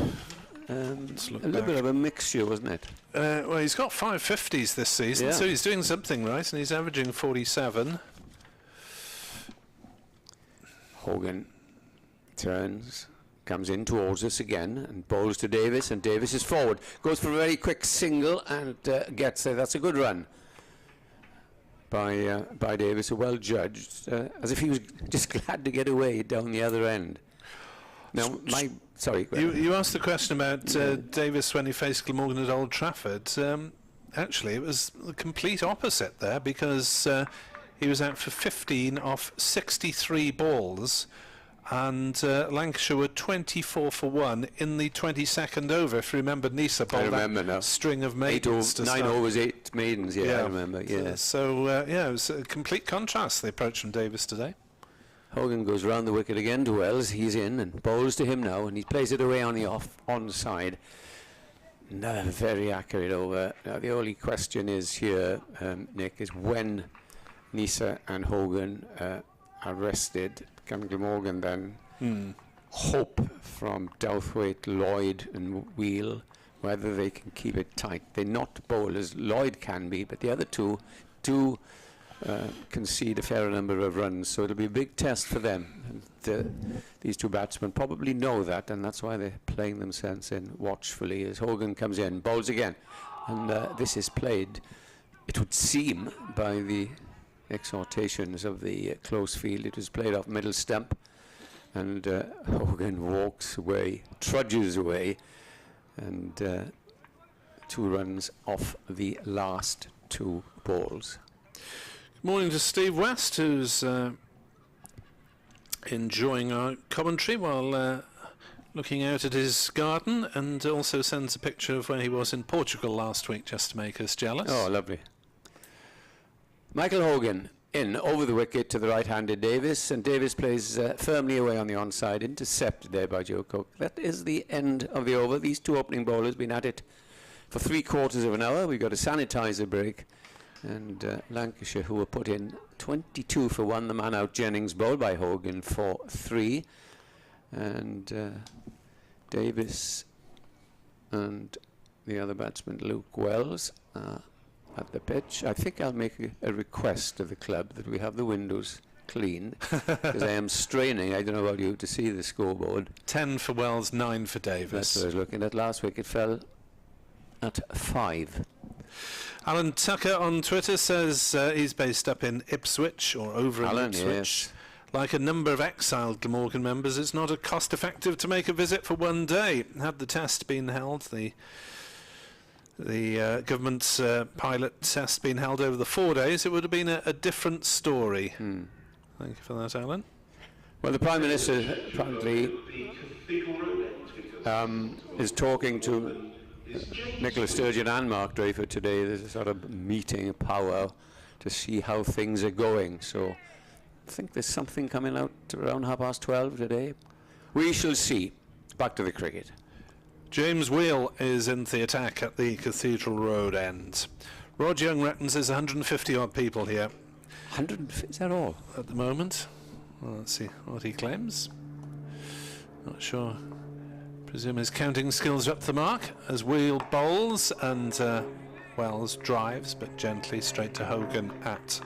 A little bit of a mixture, wasn't it? Well, he's got 550s this season, so he's doing something right, and he's averaging 47. Hogan turns, comes in towards us again and bowls to Davis, and Davis is forward, goes for a very quick single and gets there. That's a good run by Davis, a well judged, as if he was just glad to get away down the other end. Now, you asked the question about Davis when he faced Glamorgan at Old Trafford. Actually, it was the complete opposite there, because he was out for 15 off 63 balls, and Lancashire were 24 for 1 in the 22nd over. If you remember, Neser bowled that string of maidens. 9 overs, 8 maidens, I remember. Yeah. So, it was a complete contrast, the approach from Davis today. Hogan goes round the wicket again to Wells. He's in and bowls to him now, and he plays it away on the onside. No, very accurate over. Now, the only question is here, Nick, is when Neser and Hogan are rested, can Glamorgan then hope from Douthwaite, Lloyd and Wheel whether they can keep it tight? They're not bowlers. Lloyd can be, but the other two do concede a fair number of runs, so it'll be a big test for them. And these two batsmen probably know that, and that's why they're playing themselves in watchfully as Hogan comes in, bowls again, and this is played, it would seem, by the exhortations of the close field. It was played off middle stump, and Hogan walks away, trudges away, and 2 runs off the last 2 balls. Good morning to Steve West, who's enjoying our commentary while looking out at his garden, and also sends a picture of where he was in Portugal last week, just to make us jealous. Oh, lovely. Michael Hogan in over the wicket to the right-handed Davis, and Davis plays firmly away on the onside, intercepted there by Joe Cook. That is the end of the over. These 2 opening bowlers been at it for 3/4 of an hour. We've got a sanitizer break, and Lancashire, who were put in 22 for 1, the man out Jennings, bowled by Hogan for 3, and Davis and the other batsman Luke Wells at the pitch. I think I'll make a request to the club that we have the windows cleaned, because I am straining, I don't know about you, to see the scoreboard. 10 for Wells, 9 for Davis. That's what I was looking at. Last week it fell at 5. Alan Tucker on Twitter says he's based up in Ipswich, or over in Ipswich. Yes. Like a number of exiled Glamorgan members, it's not cost effective to make a visit for one day. Had the test been held, the government's pilot test been held over the 4 days, it would have been a different story. Thank you for that, Alan. Well, the Prime Minister apparently is talking to Nicola Sturgeon and Mark Dreyford today. There's a sort of meeting, a powwow, to see how things are going. So I think there's something coming out around 12:30 today. We shall see. Back to the cricket. James Wheel is in the attack at the Cathedral Road end. Rod Young reckons there's 150 odd people here. 150, is that all? At the moment. Well, let's see what he claims. Not sure Presume his counting skills are up to the mark as Wheel bowls and Wells drives, but gently straight to Hogan at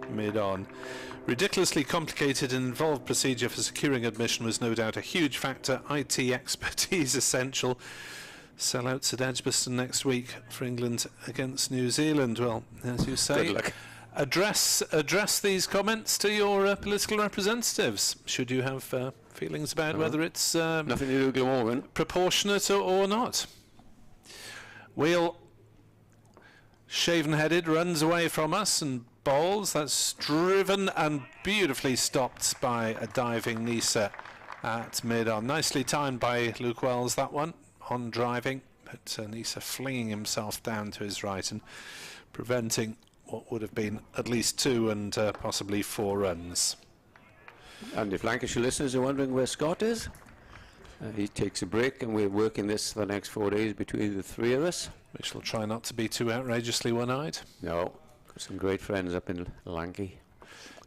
mid-on. Ridiculously complicated and involved procedure for securing admission was no doubt a huge factor. IT expertise essential. Sellouts at Edgbaston next week for England against New Zealand. Well, as you say, Good luck. address these comments to your political representatives. Should you have feelings about whether it's Nothing to do with Glamorgan. proportionate or not. Wheel, shaven-headed, runs away from us and bowls. That's driven and beautifully stopped by a diving Neser at mid-on. Nicely timed by Luke Wells, that one, on driving. But Neser flinging himself down to his right and preventing what would have been at least 2 and possibly 4 runs. And if Lancashire listeners are wondering where Scott is, he takes a break and we're working this for the next 4 days between the 3 of us. We shall try not to be too outrageously one-eyed. No, got some great friends up in Lanky.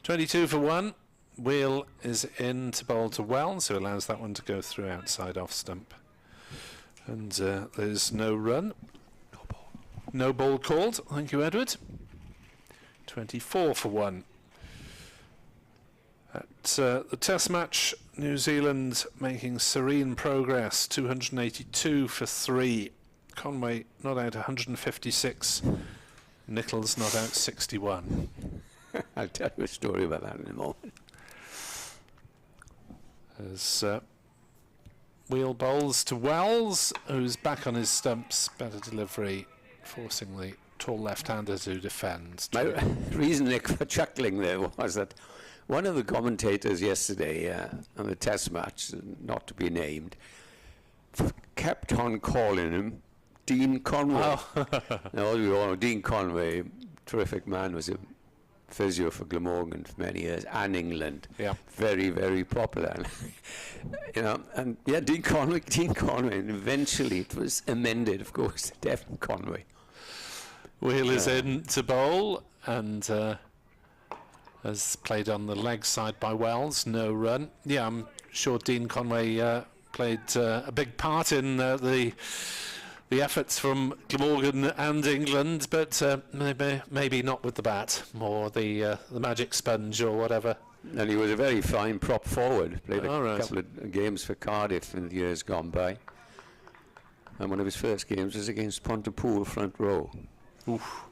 22 for 1. Wheel is in to bowl to Wells, who allows that one to go through outside off stump. And there's no run. No ball called. Thank you, Edward. 24 for 1. At the Test match, New Zealand making serene progress. 282 for 3. Conway not out 156. Nichols not out 61. I'll tell you a story about that in a moment. As Wheel bowls to Wells, who's back on his stumps. Better delivery, forcing the tall left-hander to defend. My reason, Nick, for chuckling there was that one of the commentators yesterday on the Test match, not to be named, kept on calling him Dean Conway. Oh. Now, we all know Dean Conway, terrific man, was a physio for Glamorgan for many years and England. Yeah. Very, very popular. You know, and yeah, Dean Conway, and eventually it was amended, of course, to Devon Conway. Wheel is in to bowl and has played on the leg side by Wells. No run. Yeah, I'm sure Dean Conway played a big part in the efforts from Glamorgan and England, but maybe not with the bat, more the magic sponge or whatever. And he was a very fine prop forward. Played a right. couple of games for Cardiff in the years gone by. And one of his first games was against Pontypool front row. Oof.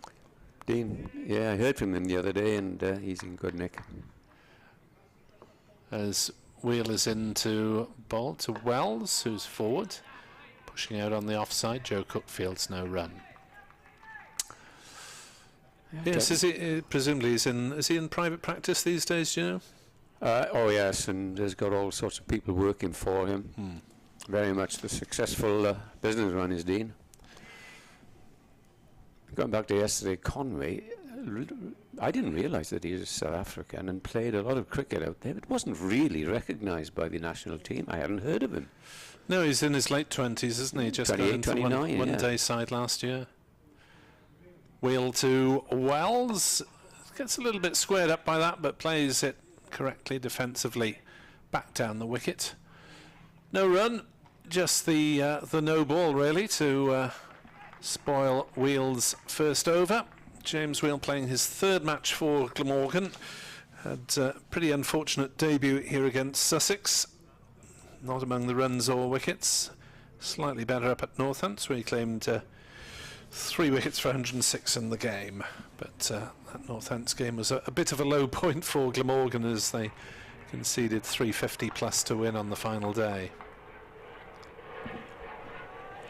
Dean, yeah, I heard from him the other day, and he's in good nick. As Wheel is into bowl to Wells, who's forward. Pushing out on the offside, Joe Cookfield's no run. Yes, is he presumably is he in private practice these days, do you know? Oh yes, and there's got all sorts of people working for him. Very much the successful businessman is Dean. Going back to yesterday, Conway, I didn't realise that he was South African and played a lot of cricket out there, but wasn't really recognised by the national team. I hadn't heard of him. No, he's in his late 20s, isn't he? Just got 28, into 29, one yeah. day side last year. Wheel to Wells. Gets a little bit squared up by that, but plays it correctly defensively back down the wicket. No run, just the no ball really to spoil Wheel's first over. James Wheel playing his 3rd match for Glamorgan. Had a pretty unfortunate debut here against Sussex. Not among the runs or wickets. Slightly better up at Northants, where he claimed 3 wickets for 106 in the game. But that Northants game was a bit of a low point for Glamorgan as they conceded 350 plus to win on the final day.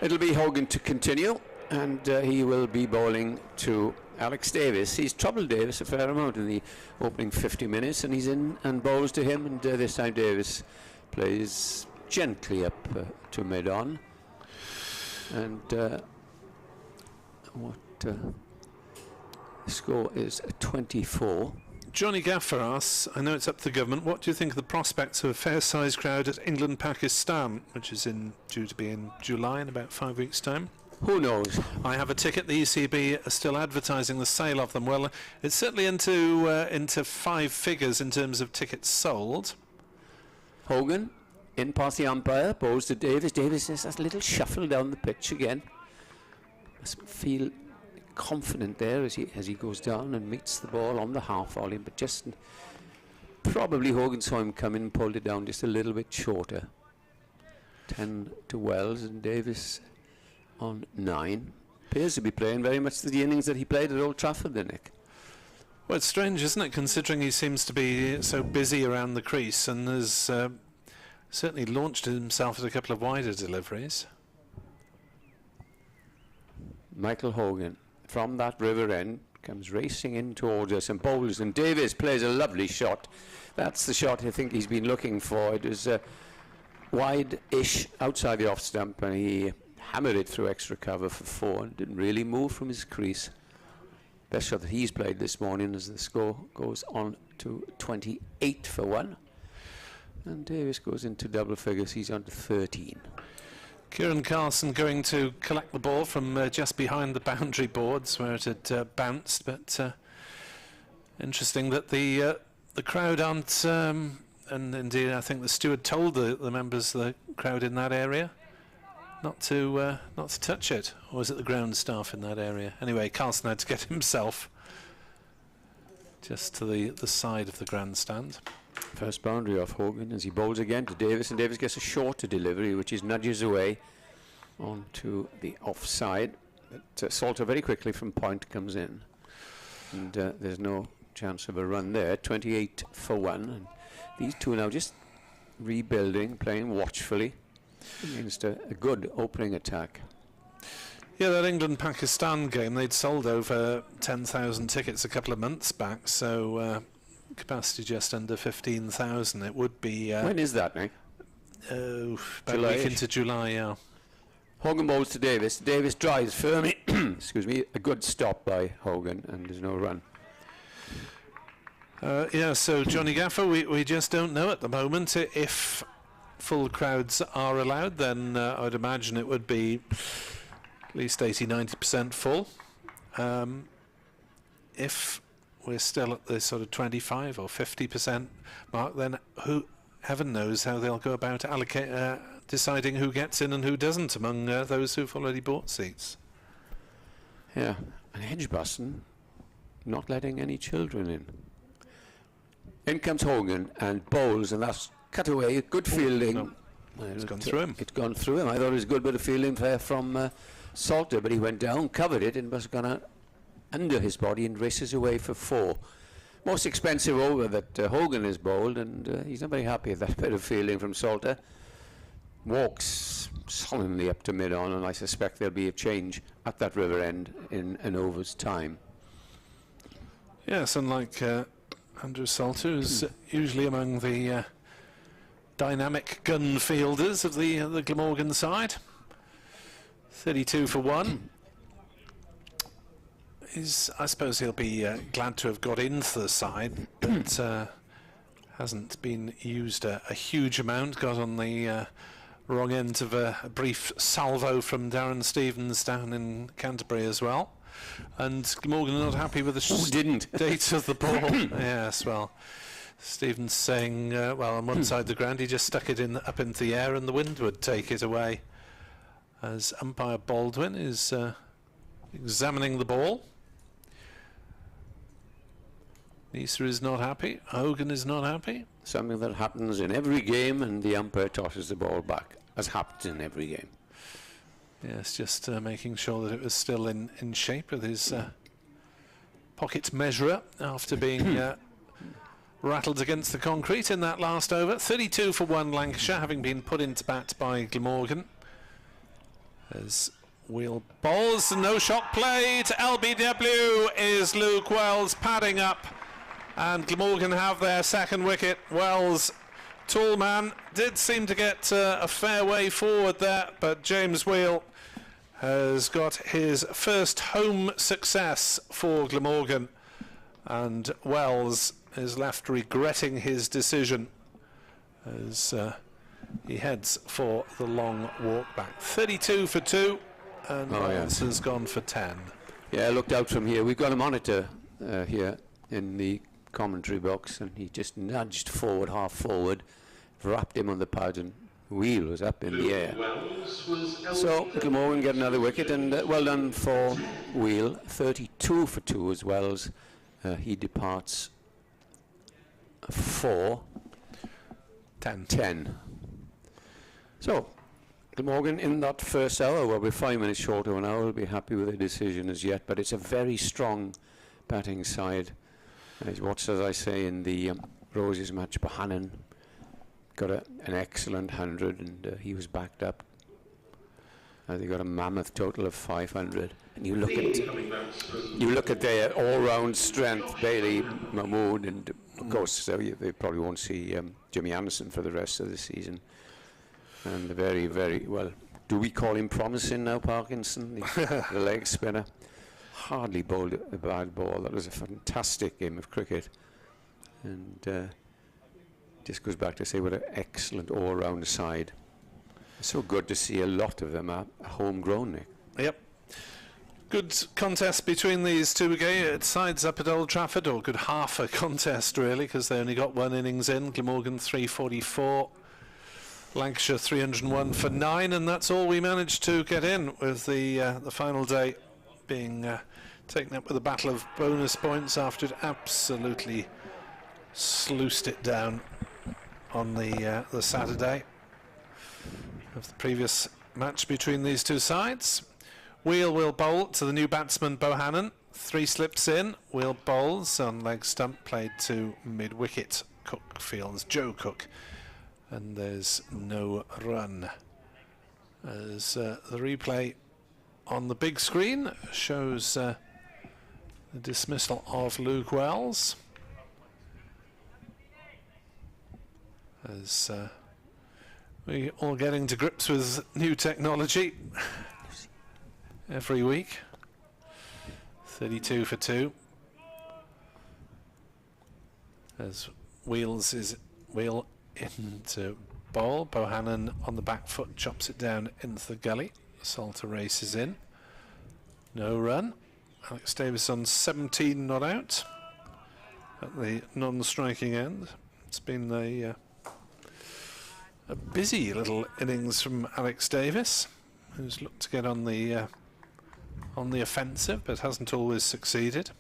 It'll be Hogan to continue, and he will be bowling to Alex Davis. He's troubled Davis a fair amount in the opening 50 minutes, and he's in and bowls to him, and this time Davis plays gently up to mid-on. And the score is 24. Johnny Gaffer asks, I know it's up to the government, what do you think of the prospects of a fair-sized crowd at England-Pakistan, which is due to be in July in about 5 weeks' time? Who knows? I have a ticket. The ECB are still advertising the sale of them. Well, it's certainly into 5 figures in terms of tickets sold. Hogan? in past the umpire, bowls to Davis. Davis has a little shuffle down the pitch again. Must feel confident there as he goes down and meets the ball on the half volley, but just probably Hogan saw him come in and pulled it down just a little bit shorter. 10 to Wells, and Davis on 9. Appears to be playing very much the innings that he played at Old Trafford, then, Nick. Well, it's strange, isn't it, considering he seems to be so busy around the crease and has certainly launched himself at a couple of wider deliveries. Michael Hogan from that river end comes racing in towards us and bowls, and Davis plays a lovely shot. That's the shot I think he's been looking for. It was wide-ish outside the off stump, and he hammered it through extra cover for 4 and didn't really move from his crease. Best shot that he's played this morning as the score goes on to 28 for 1. And Davis goes into double figures. He's on to 13. Kieran Carlson going to collect the ball from just behind the boundary boards where it had bounced, but interesting that the crowd aren't, and indeed I think the steward told the members of the crowd in that area not to touch it, or was it the ground staff in that area? Anyway, Carlson had to get himself just to the side of the grandstand. First boundary off Hogan as he bowls again to Davis, and Davis gets a shorter delivery which is nudges away onto the offside, but Salter very quickly from point comes in, and there's no chance of a run there. 28 for 1, and these two are now just rebuilding, playing watchfully against a good opening attack. Yeah, that England-Pakistan game, they'd sold over 10,000 tickets a couple of months back, so capacity just under 15,000. It would be... when is that, Nick? About a week into July, yeah. Hogan bowls to Davis. Davis drives firmly. Excuse me, a good stop by Hogan, and there's no run. Yeah, so Johnny Gaffer, we just don't know at the moment. If full crowds are allowed, then I would imagine it would be at least 80-90% full. If we're still at the sort of 25 or 50% mark, then heaven knows how they'll go about deciding who gets in and who doesn't among those who've already bought seats. Yeah, and Edgbaston not letting any children in. In comes Hogan and bowls, and that's cut away. Good fielding. No, it's gone through him. It's gone through him. I thought it was a good bit of fielding there from Salter, but he went down, covered it, and was gone under his body and races away for 4. Most expensive over that Hogan has bowled, and he's not very happy with that bit of fielding from Salter. Walks solemnly up to mid-on, and I suspect there'll be a change at that river end in an over's time. Yes, unlike Andrew Salter, who's usually among the dynamic gun fielders of the Glamorgan side. 32 for 1. I suppose he'll be glad to have got into the side, but hasn't been used a huge amount. Got on the wrong end of a brief salvo from Darren Stevens down in Canterbury as well. And Morgan not happy with the state of the ball. Yes, well, Stevens saying, well, on one side of the ground, he just stuck it up into the air and the wind would take it away. As umpire Baldwin is examining the ball. Neser is not happy. Hogan is not happy. Something that happens in every game, and the umpire tosses the ball back, as happens in every game. Yes, just making sure that it was still in shape with his pocket measurer after being rattled against the concrete in that last over. 32 for 1 Lancashire, having been put into bat by Glamorgan. As Wheel bowls, no shot played. LBW is Luke Wells padding up, and Glamorgan have their second wicket. Wells, tall man, did seem to get a fair way forward there, but James Wheel has got his first home success for Glamorgan, and Wells is left regretting his decision as he heads for the long walk back. 32 for 2, and Wells has gone for 10. Yeah, I looked out from here. We've got a monitor here in the commentary box, and he just nudged forward, half forward, wrapped him on the pad and wheel was up in the air. So Glamorgan get another wicket, and well done for Wheel. 32 for 2 as Wells. He departs 4-10. So Glamorgan in that first hour, well, we're 5 minutes short of an hour, will be happy with the decision as yet, but it's a very strong batting side. As watched, as I say, in the Roses match, Bohannon got an excellent 100, and he was backed up. They got a mammoth total of 500. And you look at their all-round strength, Bailey, Mahmood, and of course, so they probably won't see Jimmy Anderson for the rest of the season. And very, very well. Do we call him promising now, Parkinson, the leg spinner? Hardly bowled a bad ball. That was a fantastic game of cricket, and just goes back to say what an excellent all-round side. It's so good to see a lot of them are homegrown, Nick. Yep. Good contest between these two sides up at Old Trafford, or good half a contest really, because they only got one innings in. Glamorgan 344, Lancashire 301 for 9, and that's all we managed to get in, with the final day being taken up with a battle of bonus points after it absolutely sluiced it down on the Saturday of the previous match between these two sides. Wheel will bowl to the new batsman Bohannon. 3 slips in. Wheel bowls on leg stump, played to mid-wicket. Cook fields Joe Cook, and there's no run. As the replay on the big screen shows the dismissal of Luke Wells, as we all getting to grips with new technology every week. 32 for 2 as Wheel into bowl. Bohannon on the back foot chops it down into the gully. Salter races in, no run. Alex Davis on 17 not out at the non-striking end. It's been a busy little innings from Alex Davis, who's looked to get on the offensive, but hasn't always succeeded.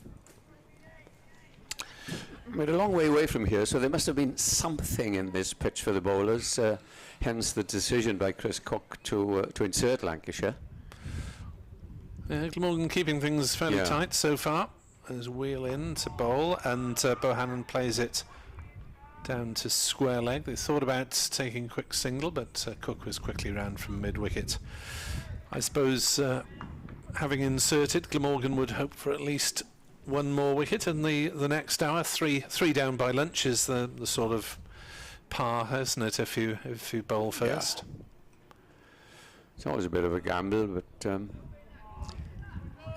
We're a long way away from here, so there must have been something in this pitch for the bowlers, hence the decision by Chris Cook to insert Lancashire. Glamorgan keeping things fairly tight so far. There's Wheel in to bowl, and Bohannon plays it down to square leg. They thought about taking a quick single, but Cook was quickly round from mid-wicket. I suppose having inserted, Glamorgan would hope for at least one more wicket in the next hour. Three down by lunch is the sort of par, isn't it, if you bowl first? Yeah. It's always a bit of a gamble, but it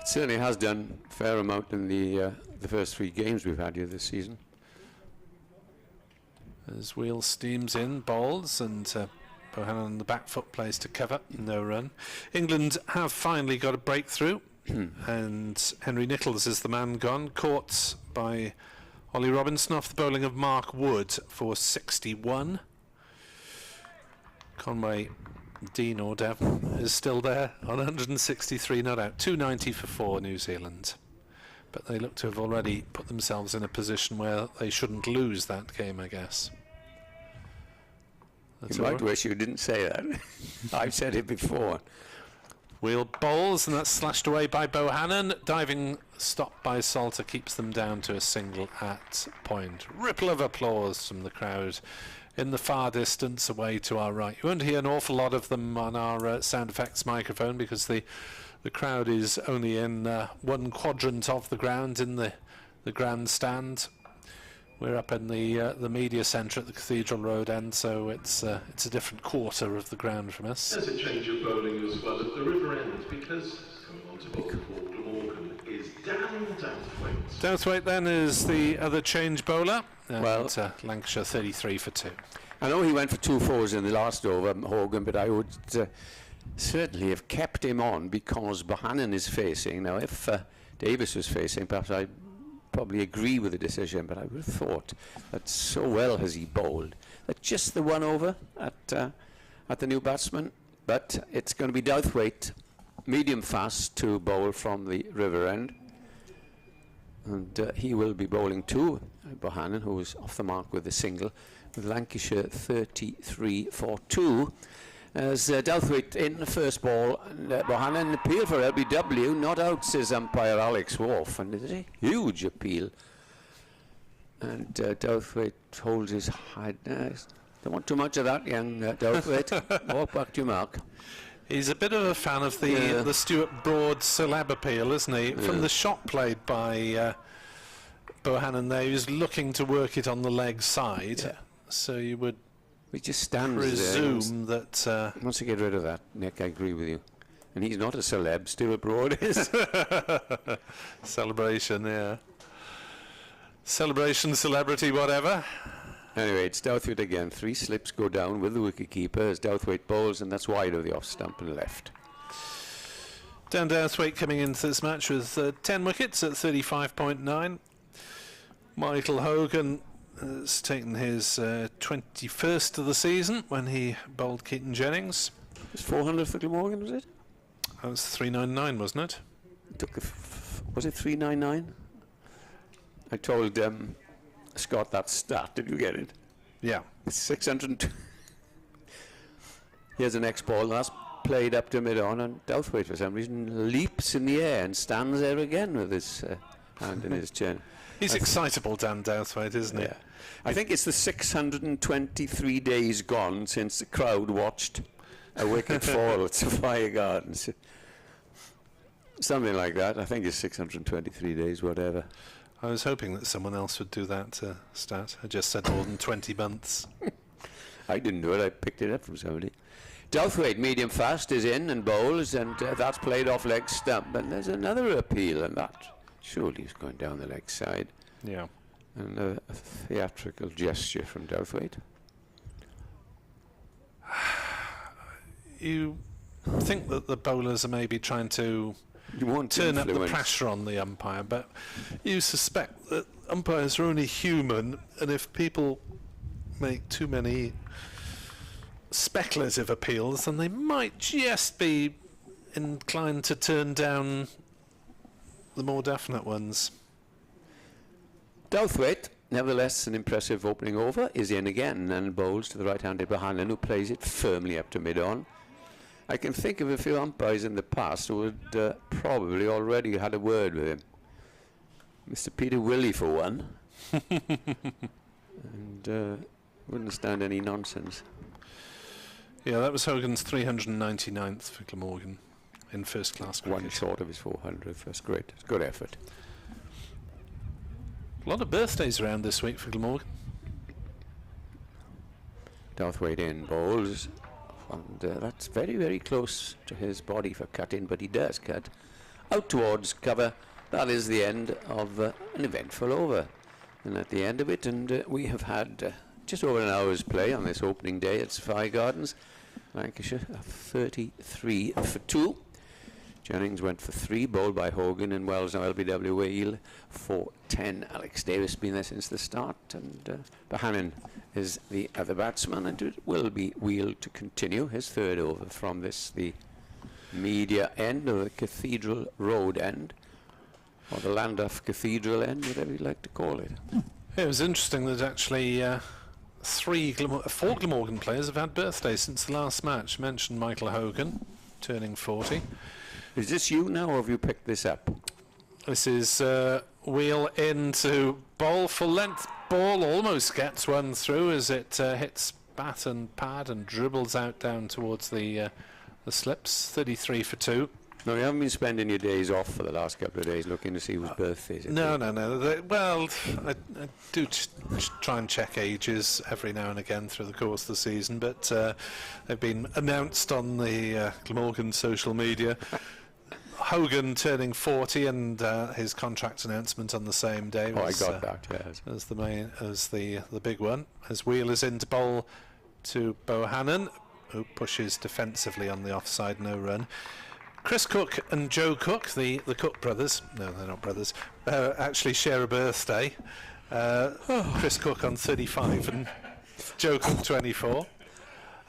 certainly has done a fair amount in the first 3 games we've had here this season. As Wheel steams in, bowls, and Bohannon on the back foot plays to cover, no run. England have finally got a breakthrough, and Henry Nicholls is the man gone, caught by Ollie Robinson off the bowling of Mark Wood for 61. Conway Dean or Devon is still there on 163 not out. 290 for 4 New Zealand. But they look to have already put themselves in a position where they shouldn't lose that game, I guess. That's you might wish you didn't say that. I've said it before. Wheel bowls, and that's slashed away by Bohannon. Diving stop by Salter keeps them down to a single at point. Ripple of applause from the crowd in the far distance away to our right. You won't hear an awful lot of them on our sound effects microphone, because the crowd is only in one quadrant of the ground in the grandstand. We're up in the media centre at the Cathedral Road end, so it's a different quarter of the ground from us. There's a change of bowling as well at the river end, because coming on to bowl for Glamorgan is Dan Douthwaite. Douthwaite then is the other change bowler. Well, Lancashire 33 for 2. I know he went for 2 fours in the last over, Hogan, but I would certainly have kept him on, because Bohannon is facing. Now, if Davis was facing, perhaps I'd probably agree with the decision, but I would have thought that so well has he bowled that just the 1 over at at the new batsman, but it's going to be Douthwaite, medium fast, to bowl from the river end. And he will be bowling to Bohannon, who is off the mark with a single, with Lancashire 33 for 2. As Douthwaite in the first ball, and Bohannon appeal for LBW, not out, says umpire Alex Wolf, and it's a huge appeal. And Douthwaite holds his head. Don't want too much of that, young Douthwaite. Walk back to your mark. He's a bit of a fan of the Stuart Broad celeb appeal, isn't he? From the shot played by Bohannon there, he was looking to work it on the leg side. Yeah. So you would presume that... Once you get rid of that, Nick, I agree with you. And he's not a celeb, Stuart Broad is. Celebration, yeah. Celebration, celebrity, whatever. Anyway, it's Douthwaite again. 3 slips go down with the wicketkeeper as Douthwaite bowls, and that's wide of the off stump and left. Dan Douthwaite coming into this match with 10 wickets at 35.9. Michael Hogan has taken his 21st of the season when he bowled Keaton Jennings. It was 400 for Glamorgan, was it? That was 399, wasn't it? Was it 399? I told Scott that stat. Did you get it? Yeah. 600. Here's the next ball. That's played up to mid-on, and Douthwaite for some reason leaps in the air and stands there again with his hand in his chin. He's excitable, Dan Douthwaite, isn't he? Yeah. I think it's the 623 days gone since the crowd watched a wicket fall at Sophia Gardens. Something like that. I think it's 623 days, whatever. I was hoping that someone else would do that stat. I just said more than 20 months. I didn't do it. I picked it up from somebody. Douthwaite, medium fast, is in and bowls, and that's played off leg stump. And there's another appeal, and that surely is going down the leg side. Yeah. And a theatrical gesture from Douthwaite. You think that the bowlers are maybe trying to turn up the pressure on the umpire, but you suspect that umpires are only human, and if people make too many speculative appeals, then they might just be inclined to turn down the more definite ones. Douthwaite, nevertheless an impressive opening over, is in again and bowls to the right-handed Bohannon, who plays it firmly up to mid-on. I can think of a few umpires in the past who would probably already had a word with him. Mr. Peter Willey, for one. And wouldn't stand any nonsense. Yeah, that was Hogan's 399th for Glamorgan in first-class cricket. One short of his 400th. That's great. It's good effort. A lot of birthdays around this week for Glamorgan. Douthwaite in bowls. And that's very, very close to his body for cutting, but he does cut out towards cover. That is the end of an eventful over. And at the end of it, and we have had just over an hour's play on this opening day at Sophia Gardens. Lancashire 33 for 2. Jennings went for 3, bowled by Hogan, and Wells now LBW wheel for 10. Alex Davis been there since the start, and Bohannon is the other batsman, and it will be wheeled to continue his third over from this, the media end, or the Cathedral Road end, or the Llandaff Cathedral end, whatever you'd like to call it. It was interesting that actually 4 Glamorgan players have had birthdays since the last match. Mentioned Michael Hogan, turning 40. Is this you now, or have you picked this up? This is wheel into bowl, full length ball, almost gets one through as it hits bat and pad and dribbles out down towards the slips. 33 for 2. No, you haven't been spending your days off for the last couple of days looking to see whose birthdays it is. No. Well, I do try and check ages every now and again through the course of the season, but they've been announced on the Glamorgan social media. Hogan turning 40 and his contract announcement on the same day. I got that, yes. As the big one. As wheel is into bowl to Bohannon, who pushes defensively on the offside, no run. Chris Cook and Joe Cook, the Cook brothers, no, they're not brothers, actually share a birthday. Chris Cook on 35 and Joe Cook 24.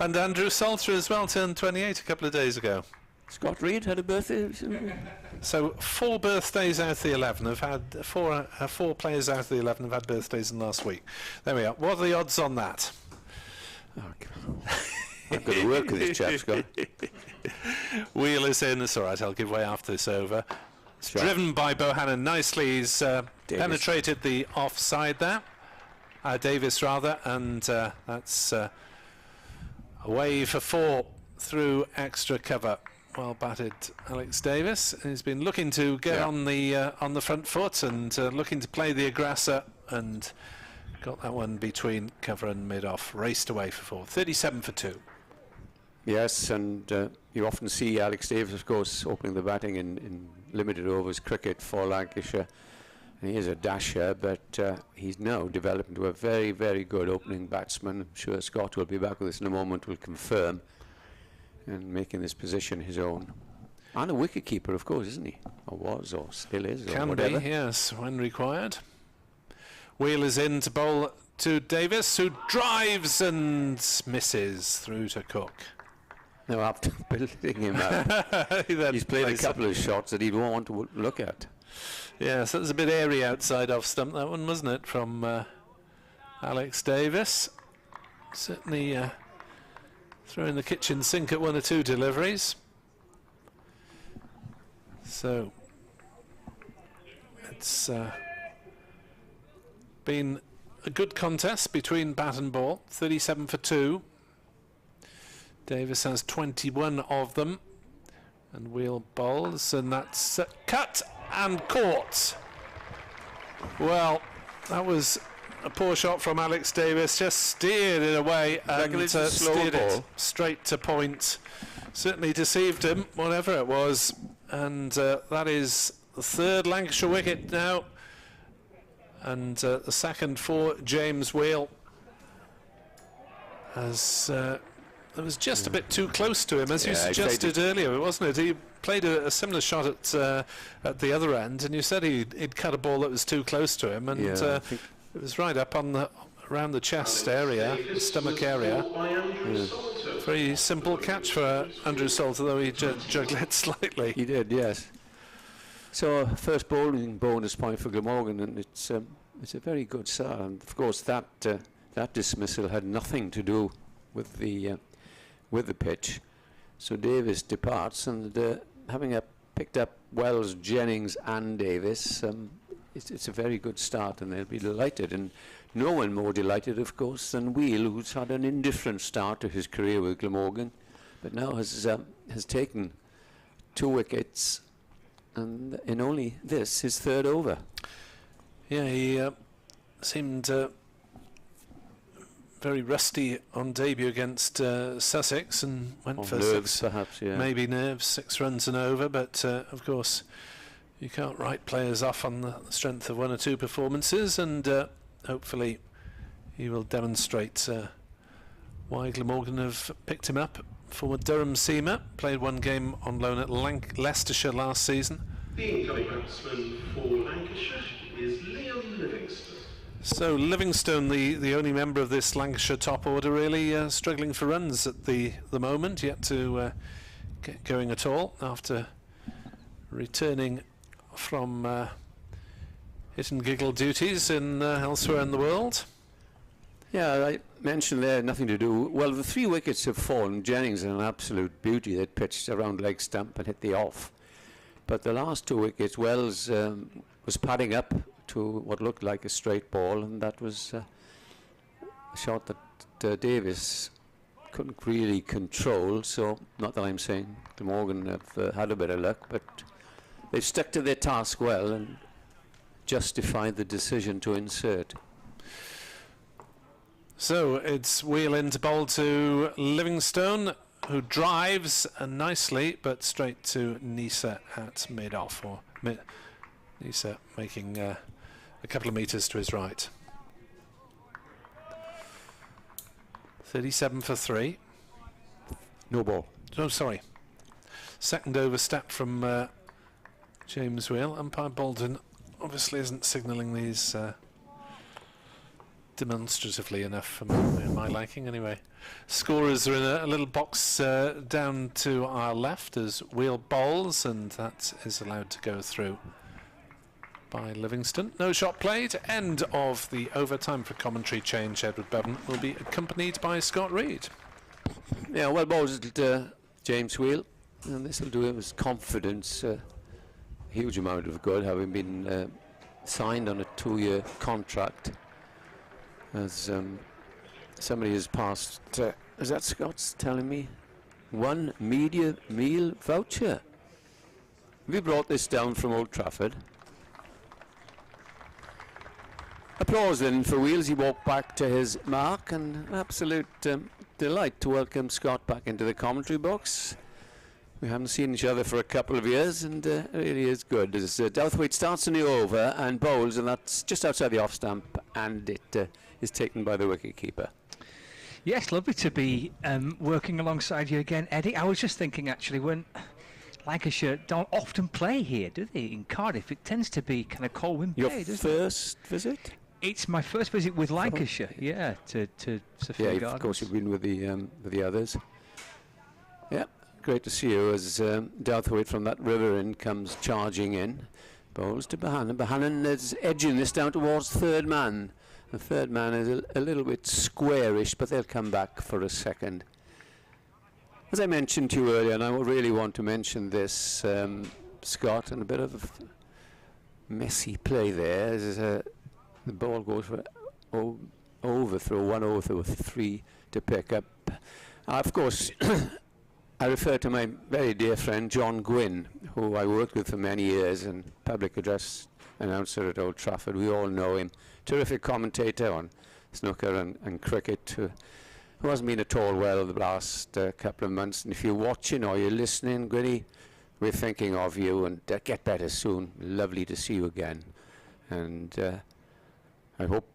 And Andrew Salter as well turned 28 a couple of days ago. Scott Reed had a birthday recently. So 4 birthdays out of the 11 have had four players out of the 11 have had birthdays in last week. There we are. What are the odds on that? Oh, I've got to work with this chap, Scott. Wheel is in. It's all right. I'll give way after this over. It's Sure. driven by Bohannon nicely. He's penetrated the offside there. Davis rather, and that's away for 4 through extra cover. Well batted, Alex Davis. He's been looking to get on the front foot and looking to play the aggressor, and got that one between cover and mid-off. Raced away for 4. 37 for 2. Yes, and you often see Alex Davis, of course, opening the batting in limited overs cricket for Lancashire. And he is a dasher, but he's now developed into a very, very good opening batsman. I'm sure Scott will be back with us in a moment, will confirm, and making this position his own. And a wicketkeeper, of course, isn't he? Or was, or still is, or Can whatever. be, yes, when required. Wheel is in to bowl to Davis, who drives and misses through to Cook. No, after building him up, he's played a couple of shots that he'd want to look at. Yes, that was a bit airy outside off stump, that one, wasn't it, from Alex Davis. Certainly throwing the kitchen sink at 1 or 2 deliveries. So it's been a good contest between bat and ball. 37 for 2. Davis has 21 of them, and Wheel bowls, and that's cut and caught. Well, that was a poor shot from Alex Davis. Just steered it away and steered it straight to point. Certainly deceived him, whatever it was. And that is the 3rd Lancashire wicket now, and the 2nd for James Wheel. As it was just a bit too close to him, as you suggested earlier, wasn't it? He played a similar shot at the other end, and you said he'd cut a ball that was too close to him, and it was right up on around the chest area, the stomach area. Very simple catch for Andrew Salter, though he juggled it slightly. He did, yes. So first bowling bonus point for Glamorgan, and it's a very good start. And of course that dismissal had nothing to do with the pitch. So Davis departs, and having picked up Wells, Jennings and Davis, it's a very good start, and they'll be delighted. And no one more delighted, of course, than Wheel, who's had an indifferent start to his career with Glamorgan, but now has taken 2 wickets, and in only this, his 3rd over. Yeah, he seemed very rusty on debut against Sussex, and went for nerves, 6, perhaps, yeah. Maybe nerves, 6 runs and over, but of course you can't write players off on the strength of 1 or 2 performances, and hopefully he will demonstrate why Glamorgan have picked him up. Former Durham seamer, played 1 game on loan at Leicestershire last season. The incoming batsman for Lancashire is Liam Livingstone. So Livingstone, the only member of this Lancashire top order, really struggling for runs at the moment, yet to get going at all after returning from hit and giggle duties in elsewhere in the world. Yeah, I mentioned there nothing to do. Well, the 3 wickets have fallen. Jennings an absolute beauty that pitched around leg stump and hit the off. But the last 2 wickets, Wells was padding up to what looked like a straight ball, and that was a shot that Davis couldn't really control. So, not that I'm saying Glamorgan have had a bit of luck, but they've stuck to their task well and justified the decision to insert. So it's Wheel in to bowl to Livingstone, who drives nicely, but straight to Neser at mid-off, or Neser making a couple of metres to his right. 37 for 3. No ball. Oh, sorry. 2nd overstep from James Wheel. Umpire Bolden obviously isn't signalling these demonstratively enough for my liking anyway. Scorers are in a little box down to our left as Wheel bowls, and that is allowed to go through by Livingston. No shot played. End of the overtime for commentary change. Edward Bevan will be accompanied by Scott Reed. Yeah, well bowled James Wheel, and this will do him his confidence a huge amount of good, having been signed on a 2-year contract. As somebody has passed, is that Scott's telling me? 1 media meal voucher. We brought this down from Old Trafford. Applause then for Wheels. He walked back to his mark, and an absolute delight to welcome Scott back into the commentary box. We haven't seen each other for a couple of years, and it really is good. As Douthwaite starts in the over and bowls, and that's just outside the off stump, and it is taken by the wicket-keeper. Yes, lovely to be working alongside you again, Eddie. I was just thinking, actually, when Lancashire don't often play here, do they, in Cardiff? It tends to be kind of cold wind play, doesn't it? Your first visit? It's my first visit with Lancashire, yeah, to Sophia Gardens. Yeah, of course you've been with the others. Yeah, great to see you as Douthwaite from that river in comes charging in. Bowls to Bohannon. Bohannon is edging this down towards third man. The third man is a little bit squarish, but they'll come back for a second. As I mentioned to you earlier, and I really want to mention this, Scott, and a bit of messy play there. The ball goes for overthrow, 1 overthrow, 3 to pick up. Of course, I refer to my very dear friend John Gwynn, who I worked with for many years, and public address announcer at Old Trafford. We all know him. Terrific commentator on snooker and cricket, who hasn't been at all well the last couple of months. And if you're watching or you're listening, Gwynny, we're thinking of you, and get better soon. Lovely to see you again. And I hope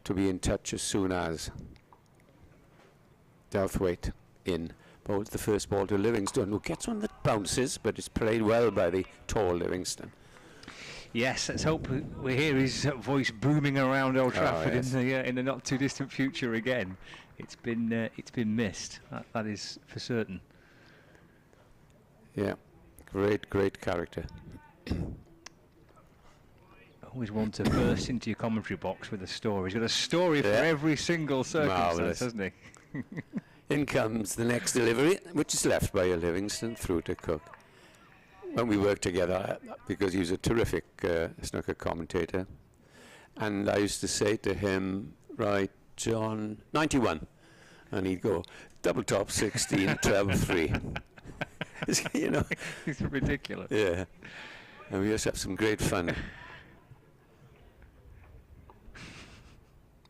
to be in touch as soon as. Douthwaite in. Bowls the first ball to Livingston, who gets one that bounces, but it's played well by the tall Livingston. Yes, let's hope we hear his voice booming around Old Trafford yes. in the not too distant future again. It's been missed. That is for certain. Yeah, great character. Always want to burst into your commentary box with a story. He's got a story for every single circumstance, Marvellous. hasn't he? In comes the next delivery, which is left by a Livingston through to Cook. When we worked together, because he was a terrific snooker commentator, and I used to say to him, right, John, 91, and he'd go, double top 16, 12, 3. You know, It's ridiculous. yeah. And we used to have some great fun.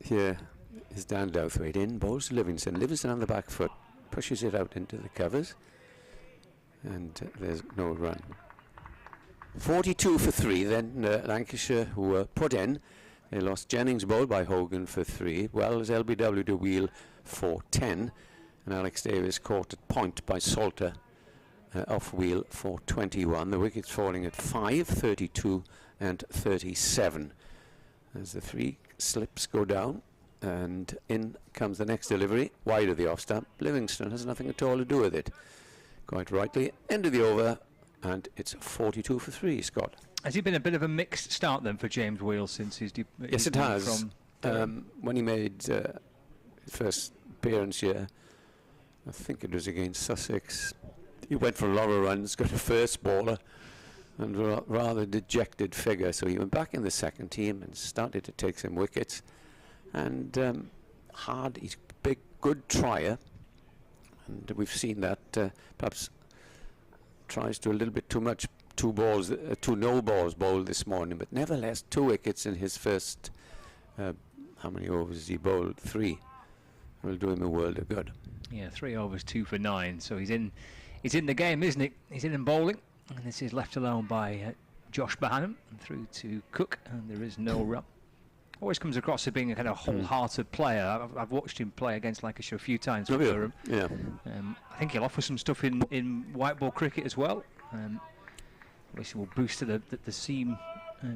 Here is Dan Douthwaite in, bowls to Livingston. Livingston on the back foot, pushes it out into the covers, and there's no run. 42 for 3, then Lancashire, who were put in. They lost Jennings bowled by Hogan for 3, Wells LBW to Wheel for 10, and Alex Davis caught at point by Salter off Wheel for 21. The wickets falling at 5, 32 and 37 as the 3 slips go down, and in comes the next delivery, wide of the off stump. Livingston has nothing at all to do with it. Quite rightly, end of the over, and it's 42 for 3, Scott. Has it been a bit of a mixed start then for James Wheel since his Yes, it has. When he made his first appearance here, I think it was against Sussex, he went for a lot of runs, got a first baller, and a rather dejected figure. So he went back in the second team and started to take some wickets. And he's a big, good trier. And we've seen that perhaps tries to a little bit too much, 2 no balls bowled this morning, but nevertheless 2 wickets in his first, how many overs has he bowled? 3. Will do him a world of good. Yeah, 3 overs, 2 for 9. So he's in the game, isn't he? He's in bowling, and this is left alone by Josh Bohannon through to Cook, and there is no run. Always comes across as being a kind of wholehearted player. I've watched him play against Lancashire a few times for Durham. Yeah. I think he'll offer some stuff in white ball cricket as well. Obviously will boost to the seam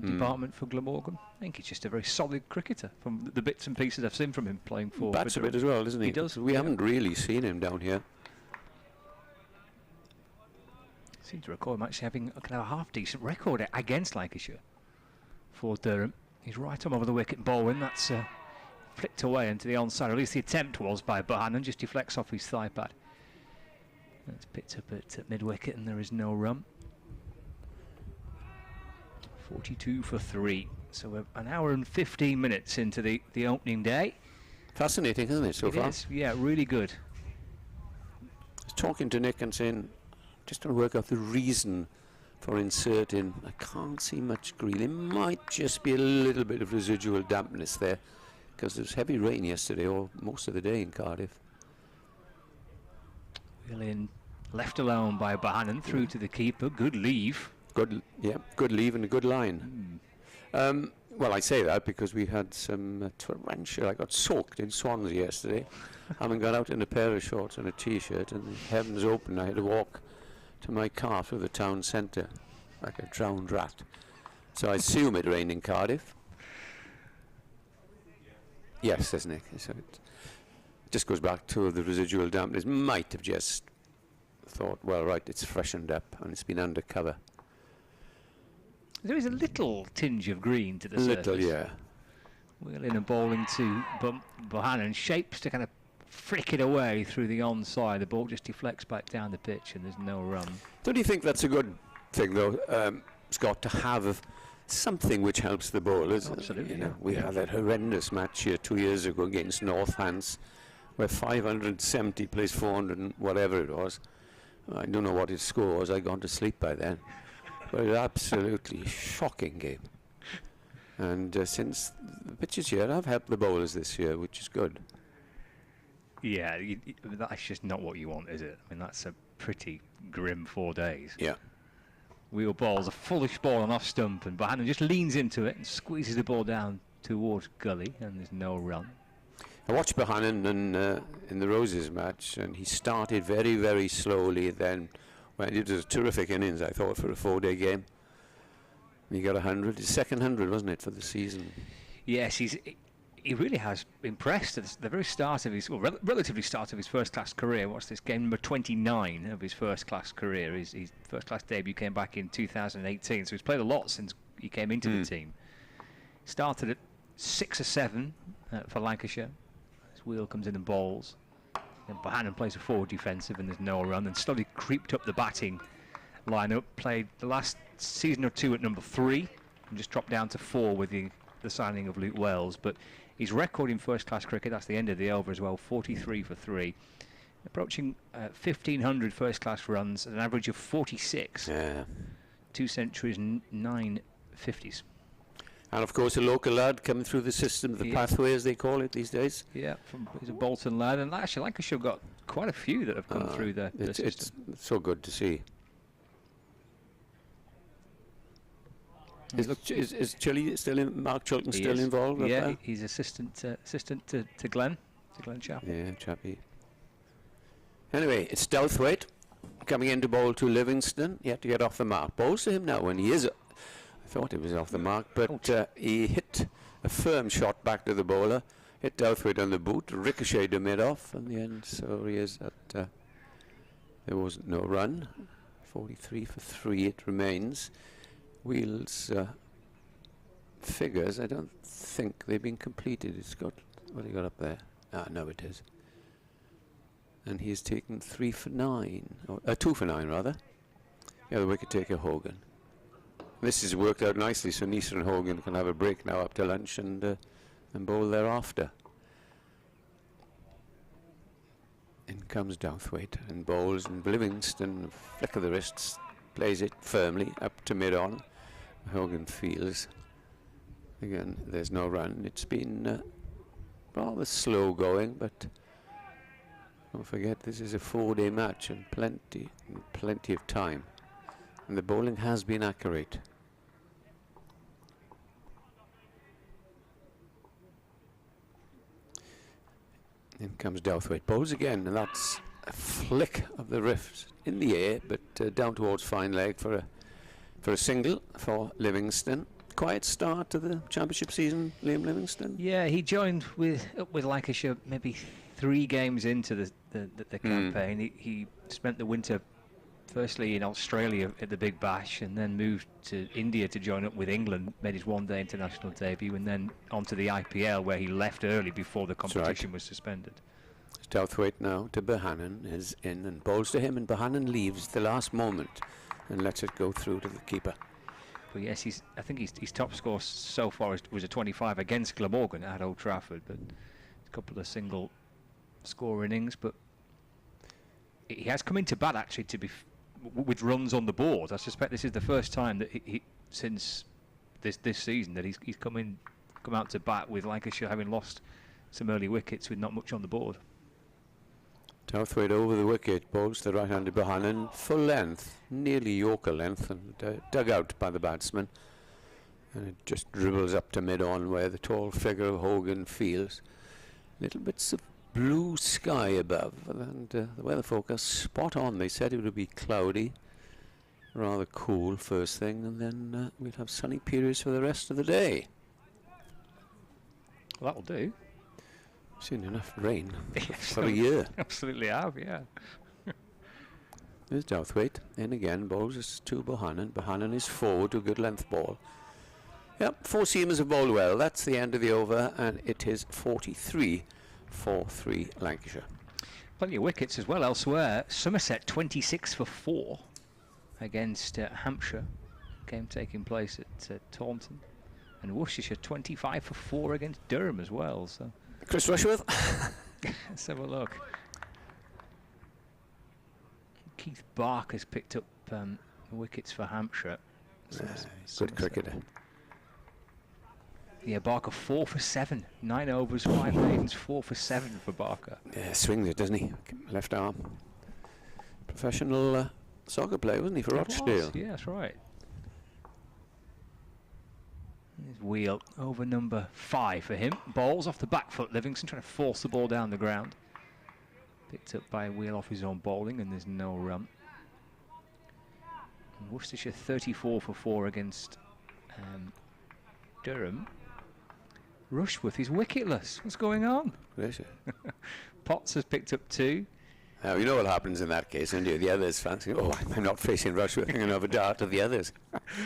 department for Glamorgan. I think he's just a very solid cricketer from the bits and pieces I've seen from him playing for. Bats a bit as well, doesn't he? He does. We haven't really seen him down here. Seem to recall him actually having a kind of half-decent record against Lancashire for Durham. He's right on over the wicket, bowling. That's flicked away into the onside. At least the attempt was by Bohannon, just deflects off his thigh pad. It's picked up at mid-wicket and there is no run. 42 for 3. So we're an hour and 15 minutes into the opening day. Fascinating, isn't it, so far? It is, yeah, really good. I was talking to Nick and saying, just trying to work out the reason for inserting. I can't see much green. It might just be a little bit of residual dampness there, because there was heavy rain yesterday, or most of the day in Cardiff. Wheel in, left alone by Bohannon through to the keeper. Good leave. Good, yeah, good leave and a good line. Well, I say that because we had some torrential. I got soaked in Swansea yesterday, having got out in a pair of shorts and a t-shirt, and the heavens open. I had to walk to my car through the town centre like a drowned rat. So I assume it rained in Cardiff. Yes, says Nick. So it just goes back to the residual dampness. Might have just thought, well, right, it's freshened up and it's been under cover. There is a little tinge of green to the surface. Little, yeah. Wheeling and bowling to Bohannon, shapes to kind of flick it away through the onside. The ball just deflects back down the pitch and there's no run. Don't you think that's a good thing, though, Scott, to have something which helps the bowlers? Absolutely. You know, we had that horrendous match here 2 years ago against Northants, where 570 plays 400 and whatever it was. I don't know what his score was. I'd gone to sleep by then. But an absolutely shocking game. And since the pitches here have helped the bowlers this year, which is good. Yeah, that's just not what you want, is it? I mean, that's a pretty grim 4 days. Yeah. Wheel balls, a foolish ball on off stump, and Bohannon just leans into it and squeezes the ball down towards gully, and there's no run. I watched Bohannon in the Roses match, and he started very, very slowly. Then, when it was a terrific innings, I thought, for a 4-day game. He got 100. His second 100, wasn't it, for the season? Yes, he really has impressed at the very start of his, well, relatively start of his first-class career. What's this, game number 29 of his first-class career? His first-class debut came back in 2018, so he's played a lot since he came into the team. Started at 6 or 7 for Lancashire. His Wheel comes in and bowls. Then Bohannon plays a forward defensive and there's no run. Then slowly creeped up the batting lineup. Played the last season or two at number 3 and just dropped down to 4 with the signing of Luke Wells. But his record in first-class cricket, that's the end of the over as well, 43 for 3. Approaching 1,500 first-class runs at an average of 46. Yeah. 2 centuries, 9 50s. And of course, a local lad coming through the system, the pathway as they call it these days. Yeah, he's a Bolton lad, and actually Lancashire have got quite a few that have come through the system. It's so good to see. Is Mark Chilton still involved? Yeah, he's assistant to Glenn Chappell. Yeah, Chappie. Anyway, it's Douthwaite coming in to bowl to Livingston. He had to get off the mark. Bowls to him now, and he is. I thought he was off the mark, but he hit a firm shot back to the bowler. Hit Douthwaite on the boot, ricocheted him mid-off in the end. So he is at. There was no run. 43 for 3 it remains. Wheels figures, I don't think they've been completed. It's got, what have you got up there? Ah, no, it is. And he's taken 3 for 9, or 2 for 9 rather. Yeah, the wicket taker Hogan. This has worked out nicely, so Neser and Hogan can have a break now up to lunch and bowl thereafter. In comes Douthwaite and bowls, and Livingston, flick of the wrists, plays it firmly up to mid-on. Hogan feels. Again, there's no run. It's been rather slow going, but don't forget this is a 4-day match and plenty of time. And the bowling has been accurate. In comes Douthwaite. Bowls again, and that's a flick of the wrist in the air, but down towards fine leg for a single for Livingston. quiet start to the championship season, Liam Livingston? Yeah, he joined with Lancashire maybe 3 games into the campaign. He spent the winter firstly in Australia at the Big Bash, and then moved to India to join up with England, made his one-day international debut, and then onto the IPL, where he left early before the competition was suspended. Douthwaite now to Bohannon, is in and bowls to him, and Bohannon leaves the last moment and lets it go through to the keeper. But yes, I think his top score so far was a 25 against Glamorgan at Old Trafford, but a couple of single score innings. But he has come into bat actually with runs on the board. I suspect this is the first time that he since this season that he's come out to bat with Lancashire having lost some early wickets with not much on the board. Douthwaite over the wicket, bowls to right-handed Bohannon, full length, nearly Yorker length, and dug out by the batsman. And it just dribbles up to mid-on, where the tall figure of Hogan feels. Little bits of blue sky above, and the weather forecast spot on. They said it would be cloudy, rather cool first thing, and then we'll have sunny periods for the rest of the day. Well, that'll do. Seen enough rain for a year. Absolutely have, yeah. There's Douthwaite in again, bowls to Bohannon. Bohannon is forward to a good length ball. Yep, 4 seamers have bowled well. That's the end of the over, and it is 43-4-3 Lancashire. Plenty of wickets as well elsewhere. Somerset 26 for 4 against Hampshire. Game taking place at Taunton. And Worcestershire 25 for 4 against Durham as well. So Chris Rushworth. let's have a look. Keith Barker's picked up wickets for Hampshire. Good cricketer. Yeah, Barker 4 for 7. 9 overs, 5 maidens, 4 for 7 for Barker. Yeah, swings it, doesn't he? Left arm. Professional soccer player, wasn't he, for Rochdale? Yeah, that's right. His wheel over number 5 for him. Bowls off the back foot. Livingston trying to force the ball down the ground. Picked up by Wheel off his own bowling, and there's no run. And Worcestershire 34 for 4 against Durham. Rushworth is wicketless. What's going on? Potts has picked up 2. Now, you know what happens in that case, don't you? The others fancy, oh, I'm not facing Rushworth, I'm going to have a dart of the others.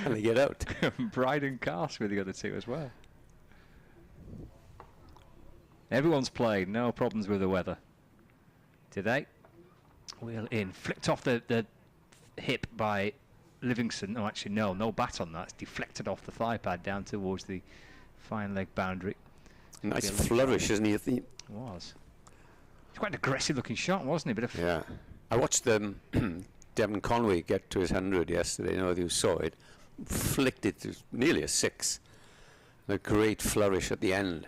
And they get out. Bryden Cast with the other 2 as well. Everyone's played, no problems with the weather today. Wheel in, flicked off the hip by Livingston. Oh, actually, no bat on that. It's deflected off the thigh pad down towards the fine leg boundary. Nice flourish, isn't he? It was. It's quite an aggressive looking shot, wasn't it? Yeah. I watched Devon Conway get to his 100 yesterday. I don't know if you saw it. Flicked it to nearly a 6. A great flourish at the end.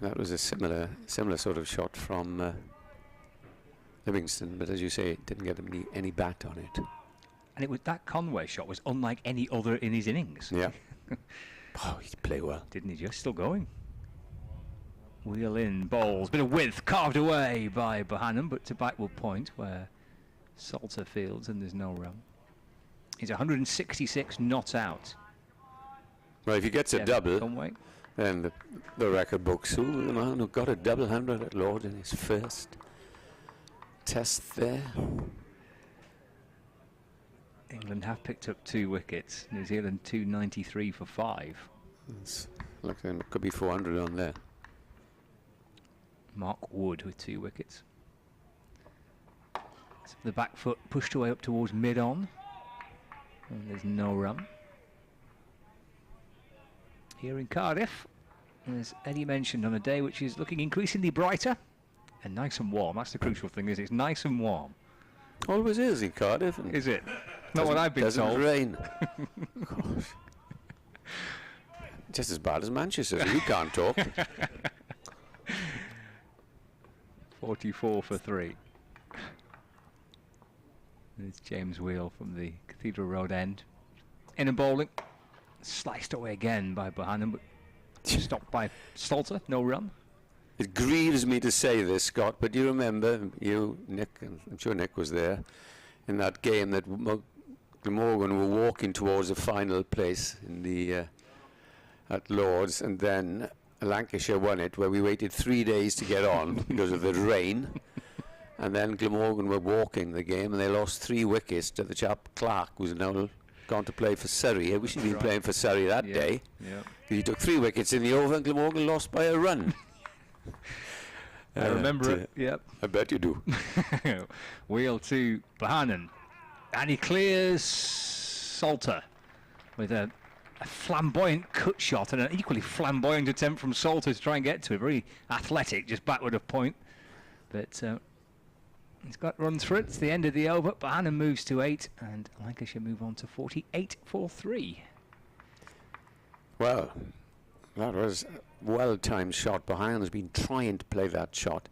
That was a similar sort of shot from Livingston, but as you say, it didn't get any bat on it. And that Conway shot was unlike any other in his innings. Yeah. Oh, he played well. Didn't he? Just still going. Wheel in, bowls, bit of width, carved away by Bohannon, but to Backwell Point, where Salter fields and there's no run. He's 166 not out. Well, if he gets a double, Conway. then the record books, the man who got a double 100 at Lord in his first test there. England have picked up 2 wickets. New Zealand 293 for 5. Looks like it could be 400 on there. Mark Wood with 2 wickets. So the back foot pushed away up towards mid-on. And there's no run. Here in Cardiff, as Eddie mentioned, on a day which is looking increasingly brighter and nice and warm. That's the crucial thing, is it's nice and warm. Always is in Cardiff. Is it? Not what I've been told. Doesn't rain. Gosh. Just as bad as Manchester. You can't talk. 44 for 3. It's James Wheel from the Cathedral Road end. In and bowling. Sliced away again by Bohannon, but stopped by Salter. No run. It grieves me to say this, Scott, but you remember, Nick, and I'm sure Nick was there, in that game that Glamorgan were walking towards the final place in the at Lord's, and then Lancashire won it, where we waited 3 days to get on because of the rain. And then Glamorgan were walking the game, and they lost 3 wickets to the chap Clark, who's now gone to play for Surrey. I wish he'd been playing for Surrey that day. Yeah. He took 3 wickets in the over, and Glamorgan lost by a run. I remember it. Yep. I bet you do. Wheel to Blahannon, and he clears Salter with a flamboyant cut shot and an equally flamboyant attempt from Salter to try and get to it. Very athletic, just backward of point. But he's got run through it. It's the end of the over. Blahannon moves to 8, and Lancashire move on to 48 for 3. Well, that was a well-timed shot. Blahannon has been trying to play that shot,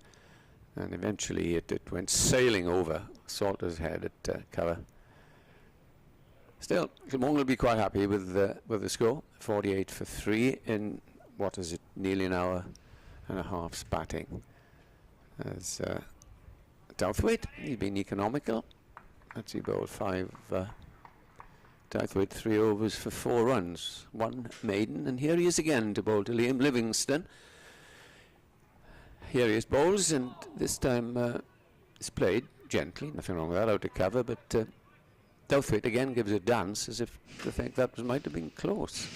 and eventually it went sailing over Salter's head at cover. Still, Glamorgan will be quite happy with the score, 48 for 3 in what is it, nearly an hour and a half's batting. As Douthwaite, he's been economical. Let's see, bowled 5. Douthwaite 3 overs for 4 runs, 1 maiden, and here he is again to bowl to Liam Livingstone. Here he is bowls, and this time it's played gently, nothing wrong with that, out of cover, but Douthwaite again gives a dance as if to think that might have been close.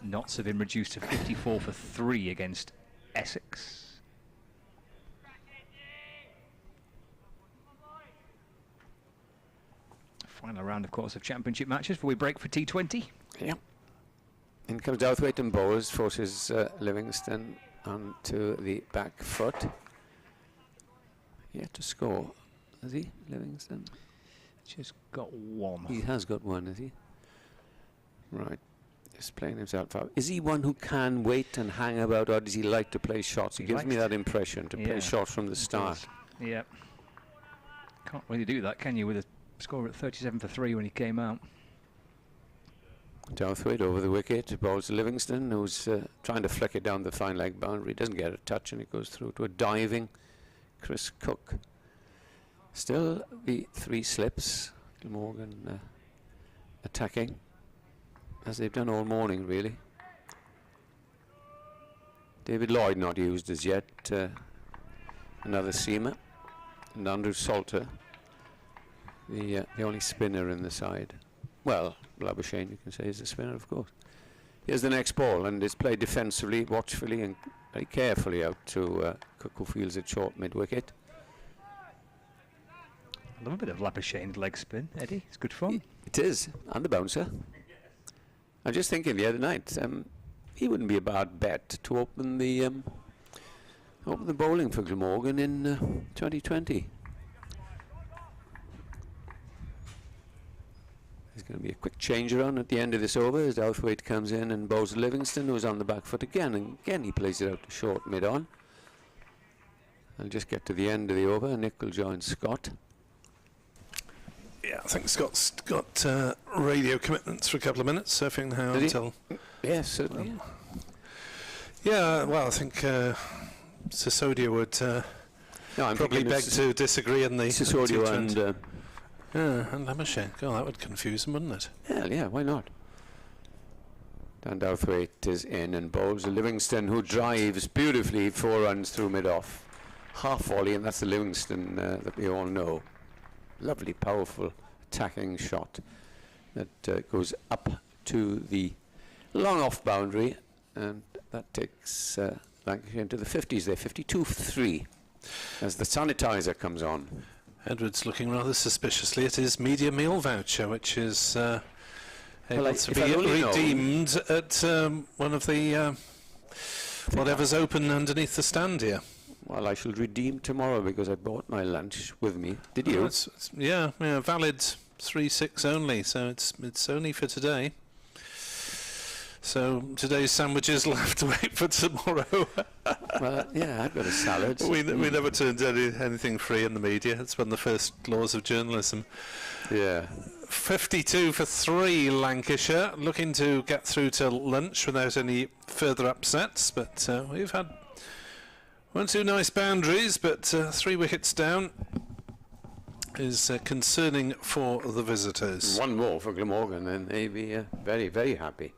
Knots have been reduced to 54 for 3 against Essex. Final round, of course, of championship matches before we break for T20. Yeah. In comes Douthwaite and bowls, forces Livingstone onto the back foot. Yet to score, has he, Livingstone? Just got 1. He has got 1, has he? Right, just playing himself out. Is he one who can wait and hang about, or does he like to play shots? He gives me that impression, to play shots from the start. Yeah. Can't really do that, can you, with a score at 37 for 3 when he came out? Douthwaite over the wicket, bowls to Livingstone, who's trying to flick it down the fine leg boundary, doesn't get a touch, and it goes through to a diving Chris Cook. Still the 3 slips, Glamorgan attacking, as they've done all morning really. David Lloyd not used as yet, another seamer, and Andrew Salter, the only spinner in the side. Well, Labuschagne, you can say, is the spinner, of course. Here's the next ball, and it's played defensively, watchfully, and very carefully out to Cook, who fields it short mid-wicket. I love a bit of Labuschagne's leg spin, Eddie. It's good fun. It is, and the bouncer. I'm just thinking the other night, he wouldn't be a bad bet to open the bowling for Glamorgan in 2020. There's going to be a quick change around at the end of this over as Douthwaite comes in and bowls Livingstone, who's on the back foot again, and again he plays it out to short mid-on. I'll just get to the end of the over. Nick will join Scott. Yeah, I think Scott's got radio commitments for a couple of minutes, surfing now until... Yes, certainly. Yeah, well, I think Sisodia would probably beg to disagree in the Sisodia and Labuschagne. Oh, that would confuse him, wouldn't it? Hell yeah, why not? Dan Douthwaite is in and bowls Livingstone, who drives beautifully 4 runs through mid-off. Half volley, and that's the Livingstone that we all know. Lovely, powerful attacking shot that goes up to the long off boundary, and that takes Lancashire into the 50s there, 52 for 3, as the sanitizer comes on. Edward's looking rather suspiciously at his media meal voucher, which is able to be redeemed at one of the whatever's open underneath the stand here. Well, I shall redeem tomorrow because I bought my lunch with me. Did you? Yeah, valid 3/6 only, so it's only for today. So today's sandwiches will have to wait for tomorrow. Well, yeah, I've got a salad. We never turned anything free in the media. It's one of the first laws of journalism. Yeah. 52 for 3, Lancashire, looking to get through to lunch without any further upsets, but we've had One, two nice boundaries, but 3 wickets down is concerning for the visitors. One more for Glamorgan, and they'd be very, very happy.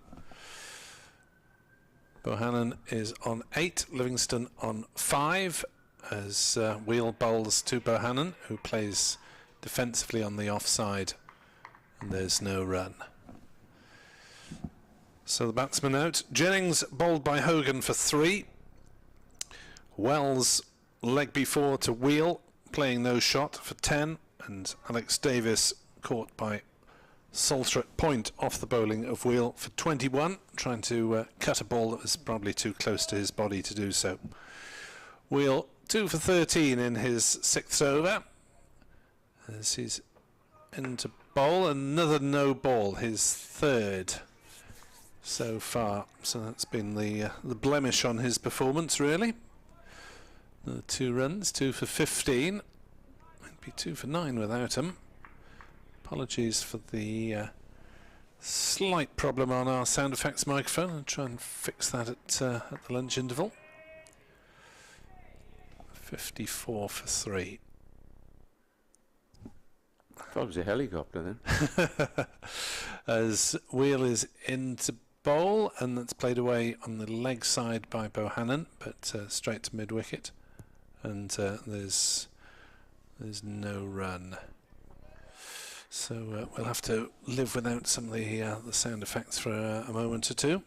Bohannon is on 8, Livingston on 5, as Wheel bowls to Bohannon, who plays defensively on the offside, and there's no run. So the batsman out. Jennings bowled by Hogan for 3. Wells leg before to Wheel, playing no shot for 10, and Alex Davis caught by Salter at point off the bowling of Wheel for 21, trying to cut a ball that was probably too close to his body to do so. Wheel 2 for 13 in his 6th over, as he's into bowl. Another no ball, his 3rd so far, so that's been the blemish on his performance, really. 2 runs, 2 for 15. Might be 2 for 9 without him. Apologies for the slight problem on our sound effects microphone. I'll try and fix that at the lunch interval. 54 for 3. I thought it was a helicopter then. As Wheel is into bowl, and that's played away on the leg side by Bohannon, but straight to mid-wicket. And there's no run, so we'll have to live without some of the sound effects for a moment or two.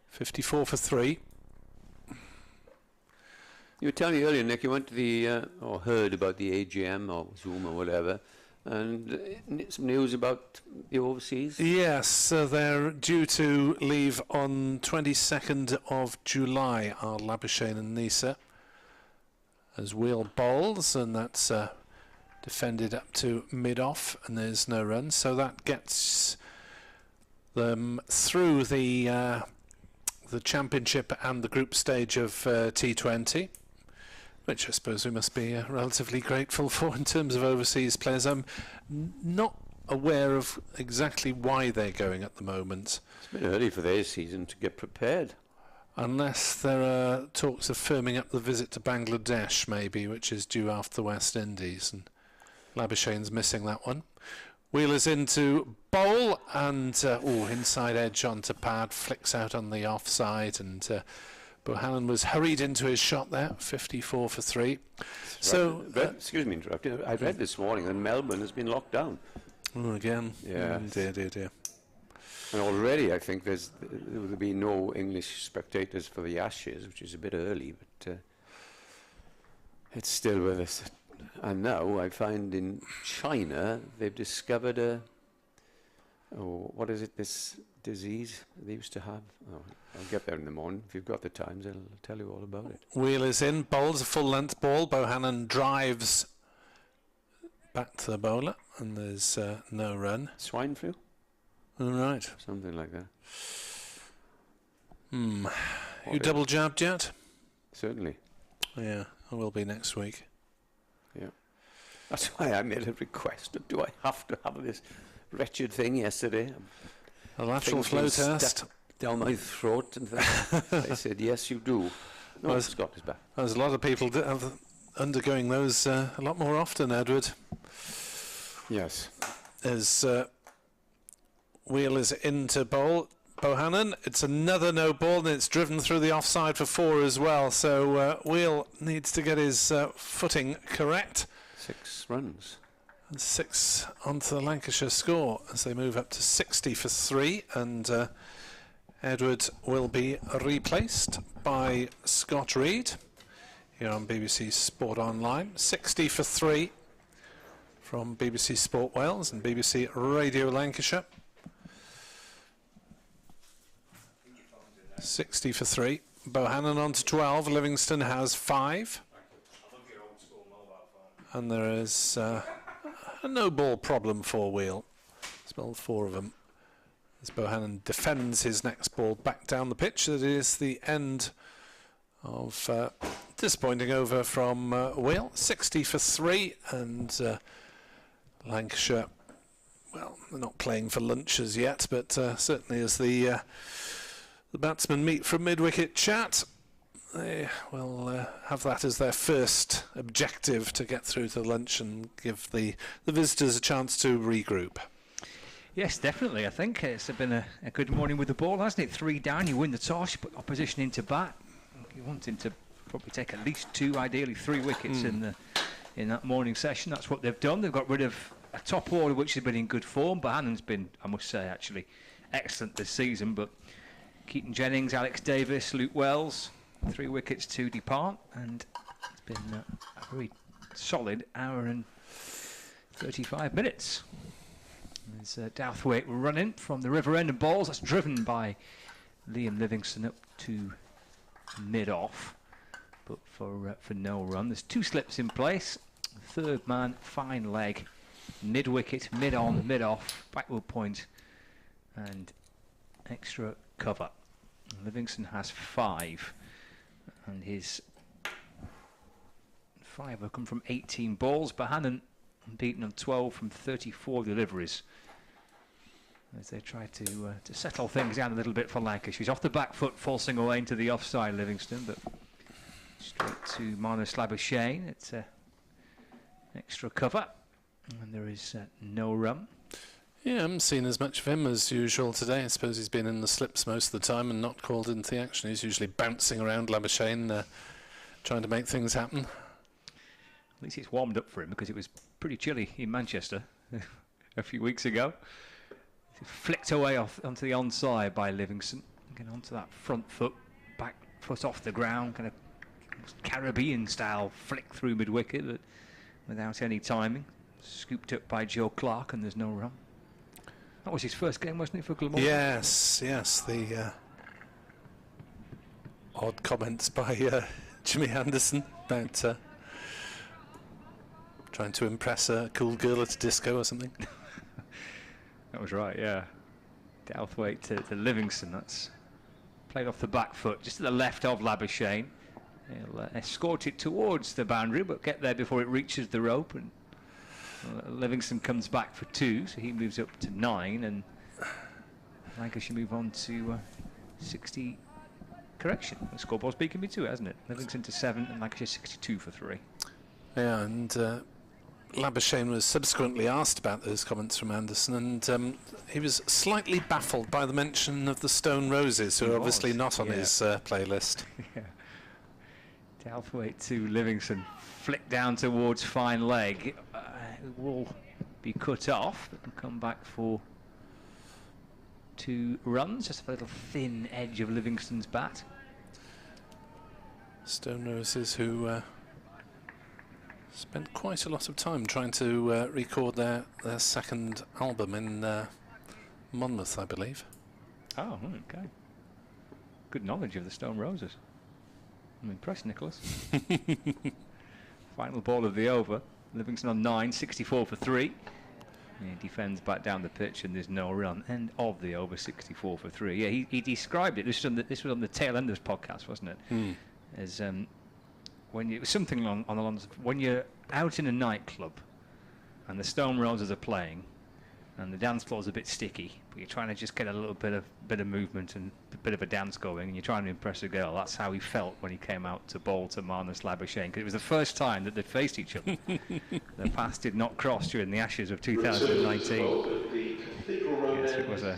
54 for 3. You were telling me earlier, Nick, you went to the or heard about the AGM or Zoom or whatever, and some news about the overseas. Yes, they're due to leave on 22nd of July. Our Labuschagne and Neser, as Wheel bowls, and that's defended up to mid-off, and there's no run, so that gets them through the championship and the group stage of T20, which I suppose we must be relatively grateful for in terms of overseas players. I'm not aware of exactly why they're going at the moment. It's a bit early for their season to get prepared. Unless there are talks of firming up the visit to Bangladesh, maybe, which is due after the West Indies, and Labuschagne's missing that one. Wheeler's into bowl, and inside edge onto pad, flicks out on the offside, and Bohannon was hurried into his shot there. 54 for 3. So, excuse me, interrupting. I read this morning that Melbourne has been locked down. Again, yeah, dear. And already I think there will be no English spectators for the Ashes, which is a bit early, but it's still with us. And now I find in China they've discovered what is it, this disease they used to have? Oh, I'll get there in the morning. If you've got the times, I'll tell you all about it. Wheel is in, bowls a full-length ball. Bohannon drives back to the bowler, and there's no run. Swine flu? All right. Something like that. You double jabbed yet? Certainly. Yeah, I will be next week. Yeah. That's why I made a request. Do I have to have this wretched thing yesterday? A lateral flow test down my throat, and they said, yes, you do. No, Scott is back. There's a lot of people undergoing those a lot more often, Edward. Yes. As Wheel is into bowl. Bohannon, it's another no ball, and it's driven through the offside for 4 as well. So Wheel needs to get his footing correct. 6 runs. And 6 onto the Lancashire score as they move up to 60 for 3, and Edward will be replaced by Scott Reed here on BBC Sport Online. 60 for 3 from BBC Sport Wales and BBC Radio Lancashire. 60 for 3. Bohannon on to 12. Livingston has 5. And there is a no ball problem for Wheel. Spelled 4 of them. As Bohannon defends his next ball back down the pitch. That is the end of disappointing over from Wheel. 60 for 3, and Lancashire, well, they're not playing for lunch as yet, but certainly as the batsmen meet from mid-wicket chat, they will have that as their first objective, to get through to lunch and give the visitors a chance to regroup. Yes, definitely. I think it's been a good morning with the ball, hasn't it? 3 down, you win the toss, you put opposition into bat. You're wanting to probably take at least 2, ideally 3 wickets in that morning session. That's what they've done. They've got rid of a top order which has been in good form. Bohannon's been, I must say, actually excellent this season. But Keaton Jennings, Alex Davis, Luke Wells, 3 wickets to depart, and it's been a very solid hour and 35 minutes. There's Douthwaite running from the river end, and balls. That's driven by Liam Livingston up to mid-off, but for no run. There's 2 slips in place. Third man, fine leg, mid-wicket, mid-on, mid-off, backward point, and extra cover. Livingston has 5, and his 5 have come from 18 balls. Bohannon beaten on 12 from 34 deliveries, as they try to settle things down a little bit for Lancashire. He's off the back foot, forcing away into the offside, Livingston, but straight to Marnus Labuschagne. It's extra cover, and there is no run. Yeah, I haven't seen as much of him as usual today. I suppose he's been in the slips most of the time and not called into the action. He's usually bouncing around Labuschagne, trying to make things happen. At least it's warmed up for him, because it was pretty chilly in Manchester a few weeks ago. He's flicked away onto the onside by Livingston, getting onto that front foot, back foot off the ground, kind of Caribbean style flick through mid-wicket, but without any timing. Scooped up by Joe Clark, and there's no run. That was his first game, wasn't it, for Glamorgan? Yes. The odd comments by Jimmy Anderson about trying to impress a cool girl at a disco or something. That was right, yeah. Douthwaite to Livingston. That's played off the back foot, just to the left of Labuschagne. He'll escort it towards the boundary, but get there before it reaches the rope, and Livingston comes back for 2, so he moves up to 9, and Lancashire move on to 60. Correction, the scoreboard's beating me to it, hasn't it? Livingston to 7 and Lancashire 62 for 3. Yeah, and Labuschagne was subsequently asked about those comments from Anderson, and he was slightly baffled by the mention of the Stone Roses, who are obviously not on his playlist. Yeah. Douthwaite to Livingston, flick down towards fine leg. It will be cut off, but can come back for 2 runs. Just a little thin edge of Livingston's bat. Stone Roses, who spent quite a lot of time trying to record their second album in Monmouth, I believe. Oh, okay. Good knowledge of the Stone Roses. I'm impressed, Nicholas. Final ball of the over. Livingston on 9, 64 for 3. He defends back down the pitch, and there's no run. End of the over, 64 for 3. Yeah, he described it. This was on the Tail Enders podcast, wasn't it? As when it was something on the lines of when you're out in a nightclub and the Stone Roses are playing and the dance floor's a bit sticky, but you're trying to just get a little bit of movement and a bit of a dance going, and you're trying to impress a girl. That's how he felt when he came out to bowl to Marnus Labuschagne, because it was the first time that they'd faced each other. Their paths did not cross during the Ashes of 2019. Yes, it was I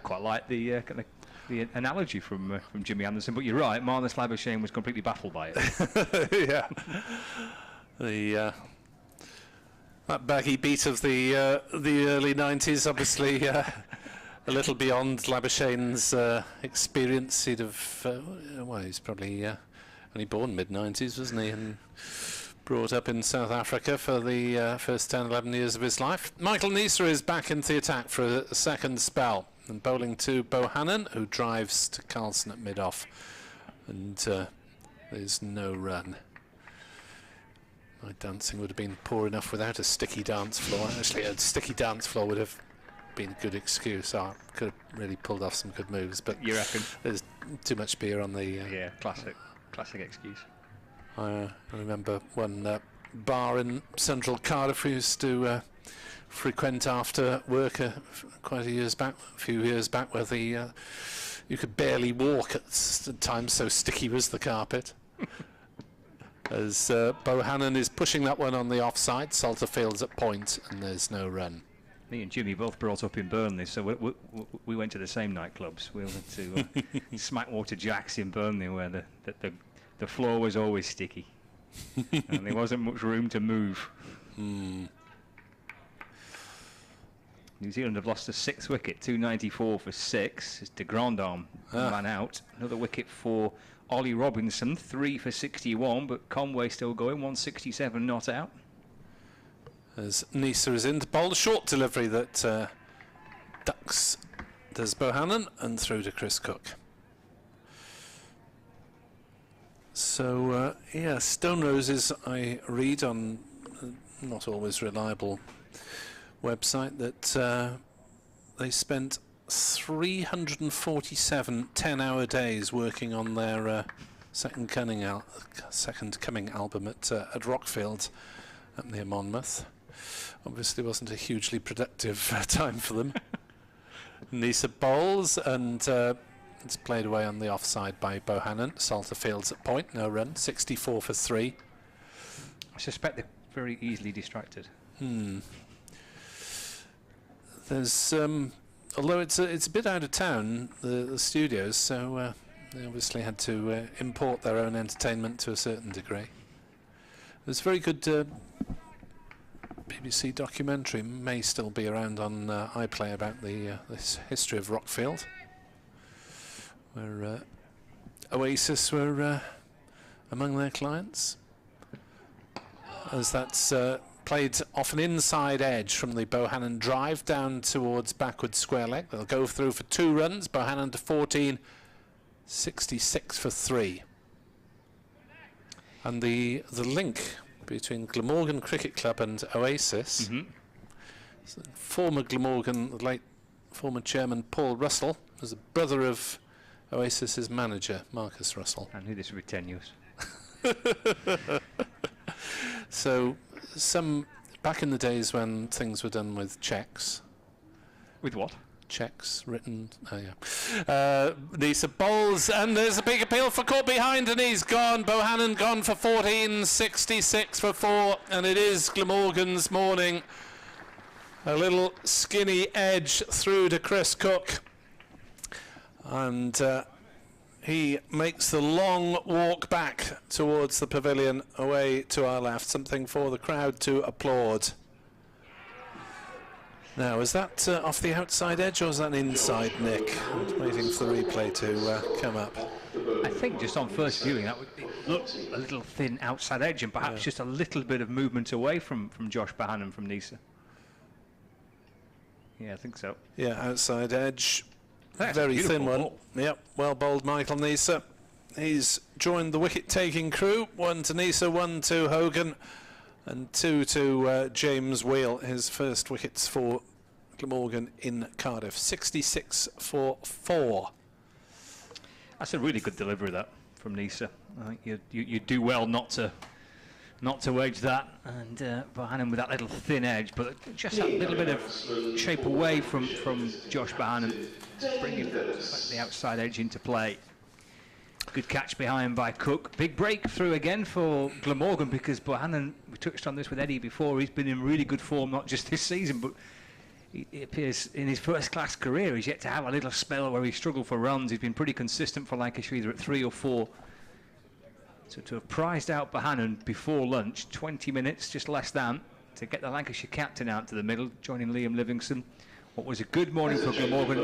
quite like the analogy from Jimmy Anderson, but you're right. Marnus Labuschagne was completely baffled by it. Yeah. That baggy beat of the early 90s, obviously a little beyond Labuschagne's experience. He'd have, he's probably only born mid-90s, wasn't he? And brought up in South Africa for the first 10, 11 years of his life. Michael Neser is back into the attack for a second spell, and bowling to Bohannon, who drives to Carlson at mid-off, and there's no run. My dancing would have been poor enough without a sticky dance floor. Actually, a sticky dance floor would have been a good excuse. I could have really pulled off some good moves, but you reckon? There's too much beer on the... yeah, classic excuse. I remember one bar in central Cardiff we used to frequent after work quite a few years back, where the You could barely walk at times, so sticky was the carpet. As Bohannon is pushing that one on the offside, Salterfield's at point, and there's no run. Me and Jimmy both brought up in Burnley, so we went to the same nightclubs. We went to Smackwater Jack's in Burnley, where the floor was always sticky, and there wasn't much room to move. New Zealand have lost a 6th wicket, 294 for 6. It's de Grandhomme, man out. Another wicket for Ollie Robinson, 3 for 61, but Conway still going, 167 not out. As Neser is in to bowl, a short delivery that ducks does Bohannon and through to Chris Cook. So, yeah, Stone Roses, I read on not always reliable website that they spent 347 10-hour days working on their Second Coming album at Rockfield up near Monmouth. Obviously wasn't a hugely productive time for them. Neser bowls, and it's played away on the offside by Bohannon. Salterfield's at point, no run, 64 for 3. I suspect they're very easily distracted. There's although it's a bit out of town, the studios, so they obviously had to import their own entertainment to a certain degree. There's a very good BBC documentary, may still be around on iPlayer, about this history of Rockfield, where Oasis were among their clients, as that's played off an inside edge from the Bohannon drive down towards backward square leg. They'll go through for 2 runs. Bohannon to 14, 66 for 3. And the link between Glamorgan Cricket Club and Oasis, former Glamorgan, the late former chairman Paul Russell, was the brother of Oasis's manager Marcus Russell. I knew this would be tenuous. So, back in the days when things were done with cheques. With what? Cheques written. Oh yeah. Neser bowls, and there's a big appeal for caught behind, and he's gone. Bohannon gone for 14, 66 for 4, and it is Glamorgan's morning. A little skinny edge through to Chris Cook, and he makes the long walk back towards the pavilion away to our left, something for the crowd to applaud. Now, is that off the outside edge or is that inside, Nick? I'm waiting for the replay to come up. I think just on first viewing that would look a little thin outside edge, and perhaps just a little bit of movement away from Josh Bohannon from Neser. Yeah, I think so. Yeah, outside edge. That's very thin one. Ball. Yep, well bowled Michael Neser. He's joined the wicket-taking crew. 1 to Neser, 1 to Hogan, and 2 to James Wheel. His first wickets for Glamorgan in Cardiff. 66 for 4. That's a really good delivery, that, from Neser. I think you do well not to edge that, and Bohannon with that little thin edge, but just that little bit of shape away from Josh Bohannon, bringing the outside edge into play. Good catch behind by Cook. Big breakthrough again for Glamorgan, because Bohannon, we touched on this with Eddie before, he's been in really good form, not just this season, but it appears in his first-class career he's yet to have a little spell where he struggled for runs. He's been pretty consistent for Lancashire, either at 3 or 4. So to have prized out Bohannon before lunch, 20 minutes, just less than, to get the Lancashire captain out to the middle, joining Liam Livingston. What was a good morning for Glamorgan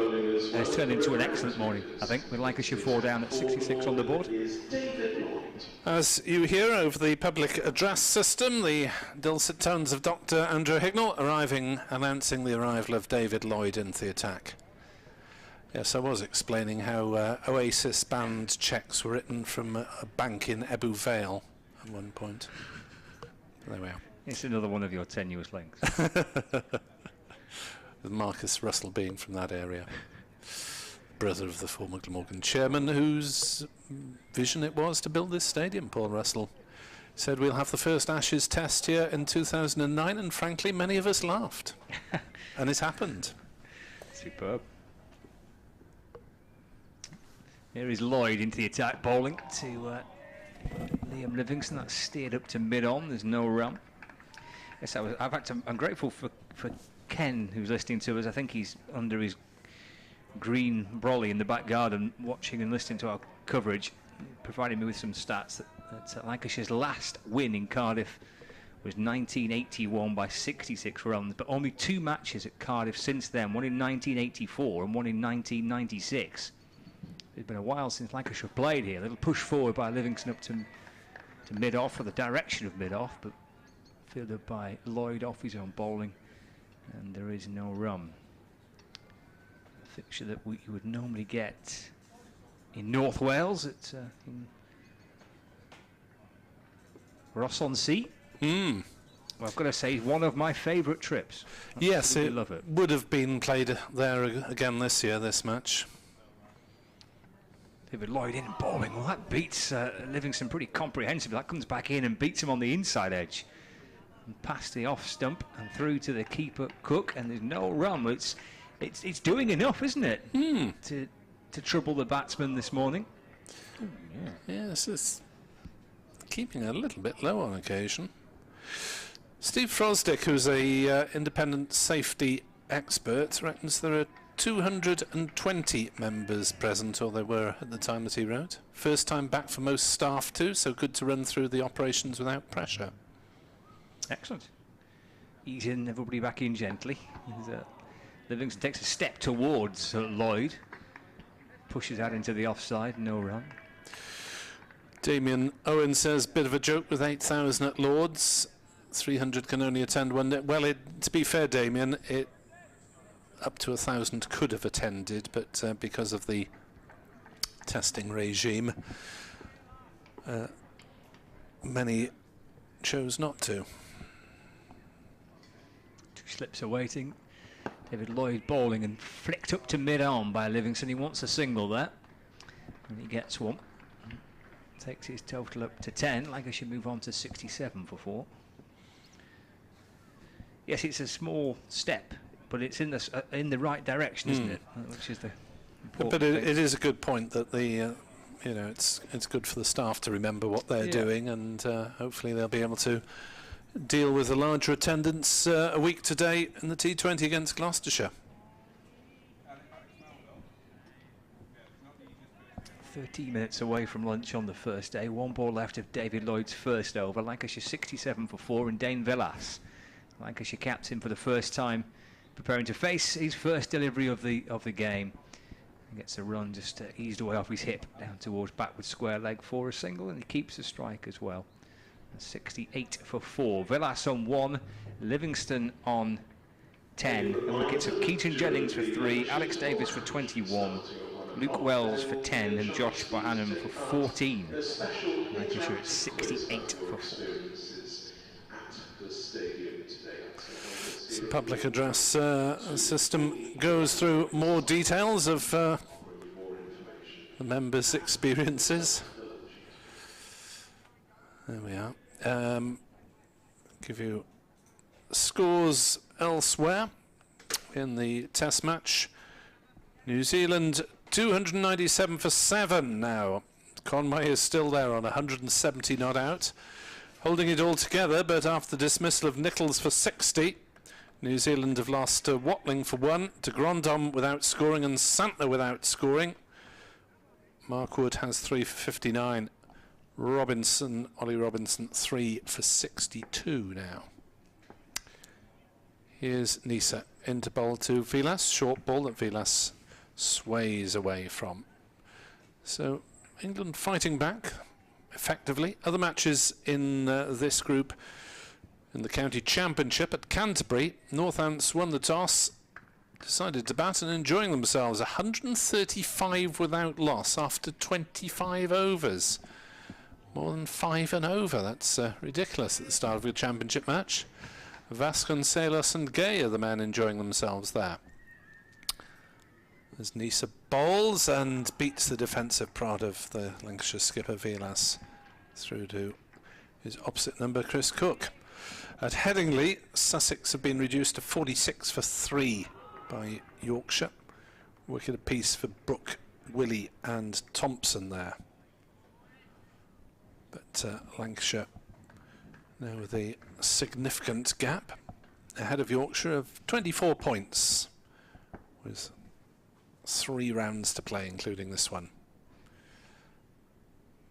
has turned into an excellent morning, I think, with Lancashire 4 down at 66 on the board. As you hear over the public address system, the dulcet tones of Dr. Andrew Hignell announcing the arrival of David Lloyd into the attack. Yes, I was explaining how Oasis banned cheques were written from a bank in Ebbw Vale at one point. There we are. It's another one of your tenuous links. With Marcus Russell being from that area. Brother of the former Glamorgan chairman, whose vision it was to build this stadium, Paul Russell. Said we'll have the first Ashes test here in 2009, and frankly, many of us laughed. And it happened. Superb. Here is Lloyd into the attack, bowling to Liam Livingston. That's steered up to mid-on. There's no run. Yes, I'm grateful for Ken, who's listening to us. I think he's under his green brolly in the back garden, watching and listening to our coverage, providing me with some stats that Lancashire's last win in Cardiff was 1981 by 66 runs, but only 2 matches at Cardiff since then, one in 1984 and one in 1996. It's been a while since Lancashire played here. A little push forward by Livingston up to mid-off, or the direction of mid-off, but fielded by Lloyd off his own bowling, and there is no run. A fixture that you would normally get in North Wales at in Ross-on-Sea. Well, I've got to say, one of my favourite trips. Yes, it love it. would have been played there again this year, this match. David Lloyd in and bowling. Well, that beats Livingston pretty comprehensively. That comes back in and beats him on the inside edge. And past the off stump and through to the keeper Cook, and there's no run. It's doing enough, isn't it? To trouble the batsman this morning. Yes, it's keeping a little bit low on occasion. Steve Frosdick, who's a independent safety expert, reckons there are 220 members present, or there were at the time that he wrote. First time back for most staff too, so good to run through the operations without pressure. Excellent. Easing everybody back in gently. Livingston takes a step towards Lloyd. Pushes out into the offside, no run. Damien Owen says, bit of a joke with 8,000 at Lords. 300 can only attend one day. Well, to be fair, Damien, up to 1,000 could have attended, but because of the testing regime, many chose not to. 2 slips awaiting. David Lloyd bowling and flicked up to mid-arm by Livingston. He wants a single there, and he gets one. Takes his total up to 10. Lancashire move on to 67 for 4. Yes, it's a small step, but it's in the right direction, isn't it? Which is the important But thing. it is a good point that it's good for the staff to remember what they're doing, and hopefully they'll be able to deal with a larger attendance a week today in the T20 against Gloucestershire. 13 minutes away from lunch on the first day. 1 ball left of David Lloyd's first over. Lancashire 67 for 4, and Dane Villas, Lancashire captain for the first time, preparing to face his first delivery of the game. He gets a run just eased away off his hip down towards backward square leg for a single, and he keeps a strike as well. 68 for 4. Villas on 1, Livingston on 10. And wickets of Keaton Jennings for 3, Alex Davis for 21, Luke Wells for 10, and Josh Bohannon for 14. Lancashire at 68 for 4. The public address system goes through more details of the members' experiences. There we are. Give you scores elsewhere in the Test match. New Zealand 297 for 7 now. Conway is still there on 170 not out, holding it all together, but after the dismissal of Nichols for 60, New Zealand have lost Watling for 1, to Grandom without scoring, and Santner without scoring. Mark Wood has 3 for 59. Ollie Robinson 3 for 62 now. Here's Neser into bowl to Vilas, short ball that Vilas sways away from. So England fighting back effectively. Other matches in this group in the county championship at Canterbury, Northants won the toss, decided to bat and enjoying themselves. 135 without loss after 25 overs. More than 5 and over. That's ridiculous at the start of your championship match. Vasconcelos and Gay are the men enjoying themselves there. As Neser bowls and beats the defensive prod of the Lancashire skipper Vilas through to his opposite number, Chris Cook. At Headingley, Sussex have been reduced to 46 for 3 by Yorkshire. Wicket apiece for Brooke Willie and Thompson there. But Lancashire now with a significant gap ahead of Yorkshire of 24 points with 3 rounds to play, including this one.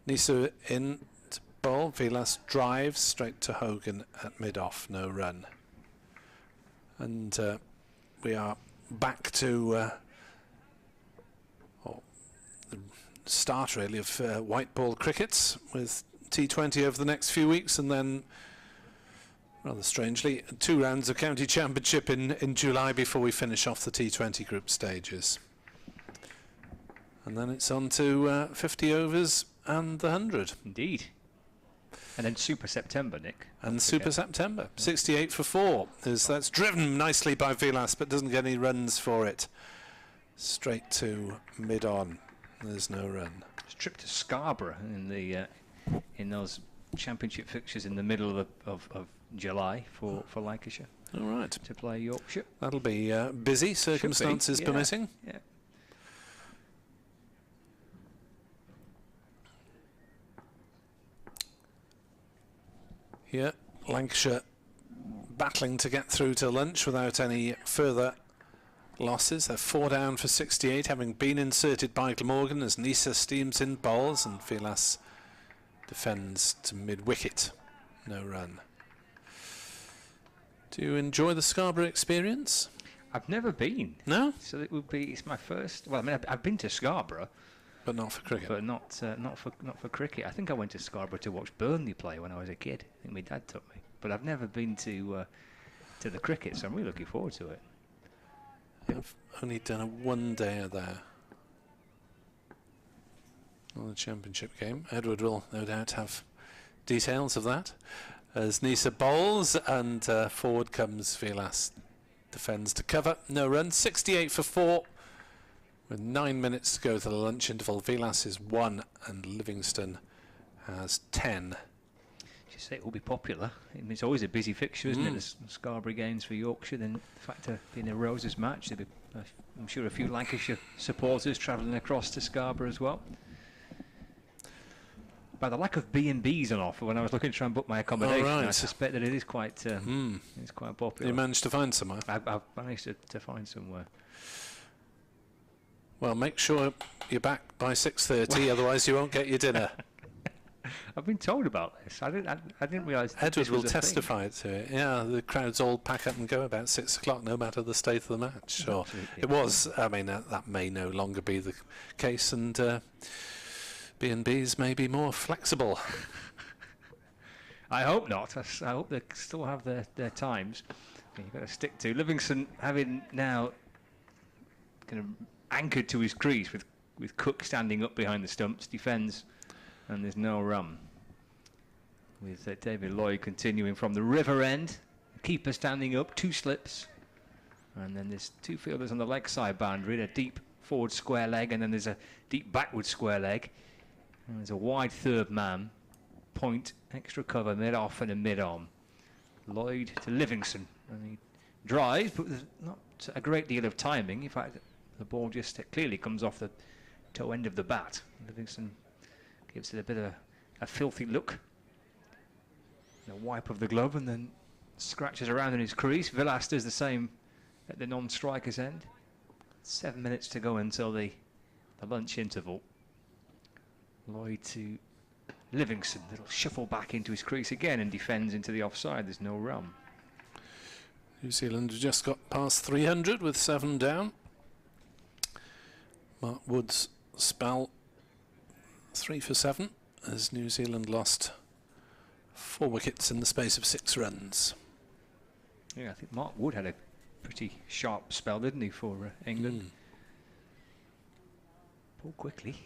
Neser in to bowl. Vilas drives straight to Hogan at mid-off, no run. And we are back to the start really of white ball cricket with T20 over the next few weeks, and then rather strangely 2 rounds of county championship in July before we finish off the T20 group stages. And then it's on to 50 overs and the 100. Indeed. And then Super September, Nick. And Super September. 68 for 4. That's driven nicely by Vilas, but doesn't get any runs for it. Straight to mid-on. There's no run. It's a trip to Scarborough in those championship fixtures in the middle of July for Lancashire. All right. To play Yorkshire. That'll be busy, circumstances permitting. Yeah. Here, Lancashire battling to get through to lunch without any further losses. They're 4 down for 68, having been inserted by Glamorgan as Neser steams in bowls and Vilas defends to mid-wicket. No run. Do you enjoy the Scarborough experience? I've never been. No? So it's my first. Well, I mean, I've been to Scarborough, but not for cricket. But not for cricket. I think I went to Scarborough to watch Burnley play when I was a kid. I think my dad took me. But I've never been to the cricket, so I'm really looking forward to it. I've only done a 1 day there on the championship game. Edward will no doubt have details of that. As Neser bowls and forward comes Vilas. Defends to cover. No run. 68 for 4. With 9 minutes to go to the lunch interval. Vilas is 1 and Livingston has 10. You say it will be popular. It's always a busy fixture, isn't it? There's Scarborough games for Yorkshire. Then the fact of being a Roses match, there'll be, I'm sure, a few Lancashire supporters travelling across to Scarborough as well. By the lack of B&Bs on offer when I was looking to try and book my accommodation, I suspect that it is quite it's quite popular. You managed to find somewhere? I've managed to find somewhere. Well, make sure you're back by 6:30, otherwise you won't get your dinner. I've been told about this. I didn't realise. Edward will testify to it. Yeah, the crowds all pack up and go about 6 o'clock, no matter the state of the match. Or it was. I mean, that may no longer be the case, and B&Bs may be more flexible. I hope not. I hope they still have their times. You've got to stick to. Livingston having now kind of anchored to his crease with Cook standing up behind the stumps, defends, and there's no run. With David Lloyd continuing from the river end, keeper standing up, 2 slips, and then there's 2 fielders on the leg side boundary, a deep forward square leg, and then there's a deep backward square leg. And there's a wide third man, point, extra cover, mid-off and a mid-on. Lloyd to Livingston, and he drives, but there's not a great deal of timing. In fact, the ball just clearly comes off the toe end of the bat. Livingston gives it a bit of a filthy look. A wipe of the glove and then scratches around in his crease. Vilas does the same at the non-striker's end. 7 minutes to go until the lunch interval. Lloyd to Livingston. Little shuffle back into his crease again and defends into the offside. There's no run. New Zealand have just got past 300 with 7 down. Mark Wood's spell 3 for 7 as New Zealand lost 4 wickets in the space of 6 runs. Yeah, I think Mark Wood had a pretty sharp spell, didn't he, for England? Pull quickly.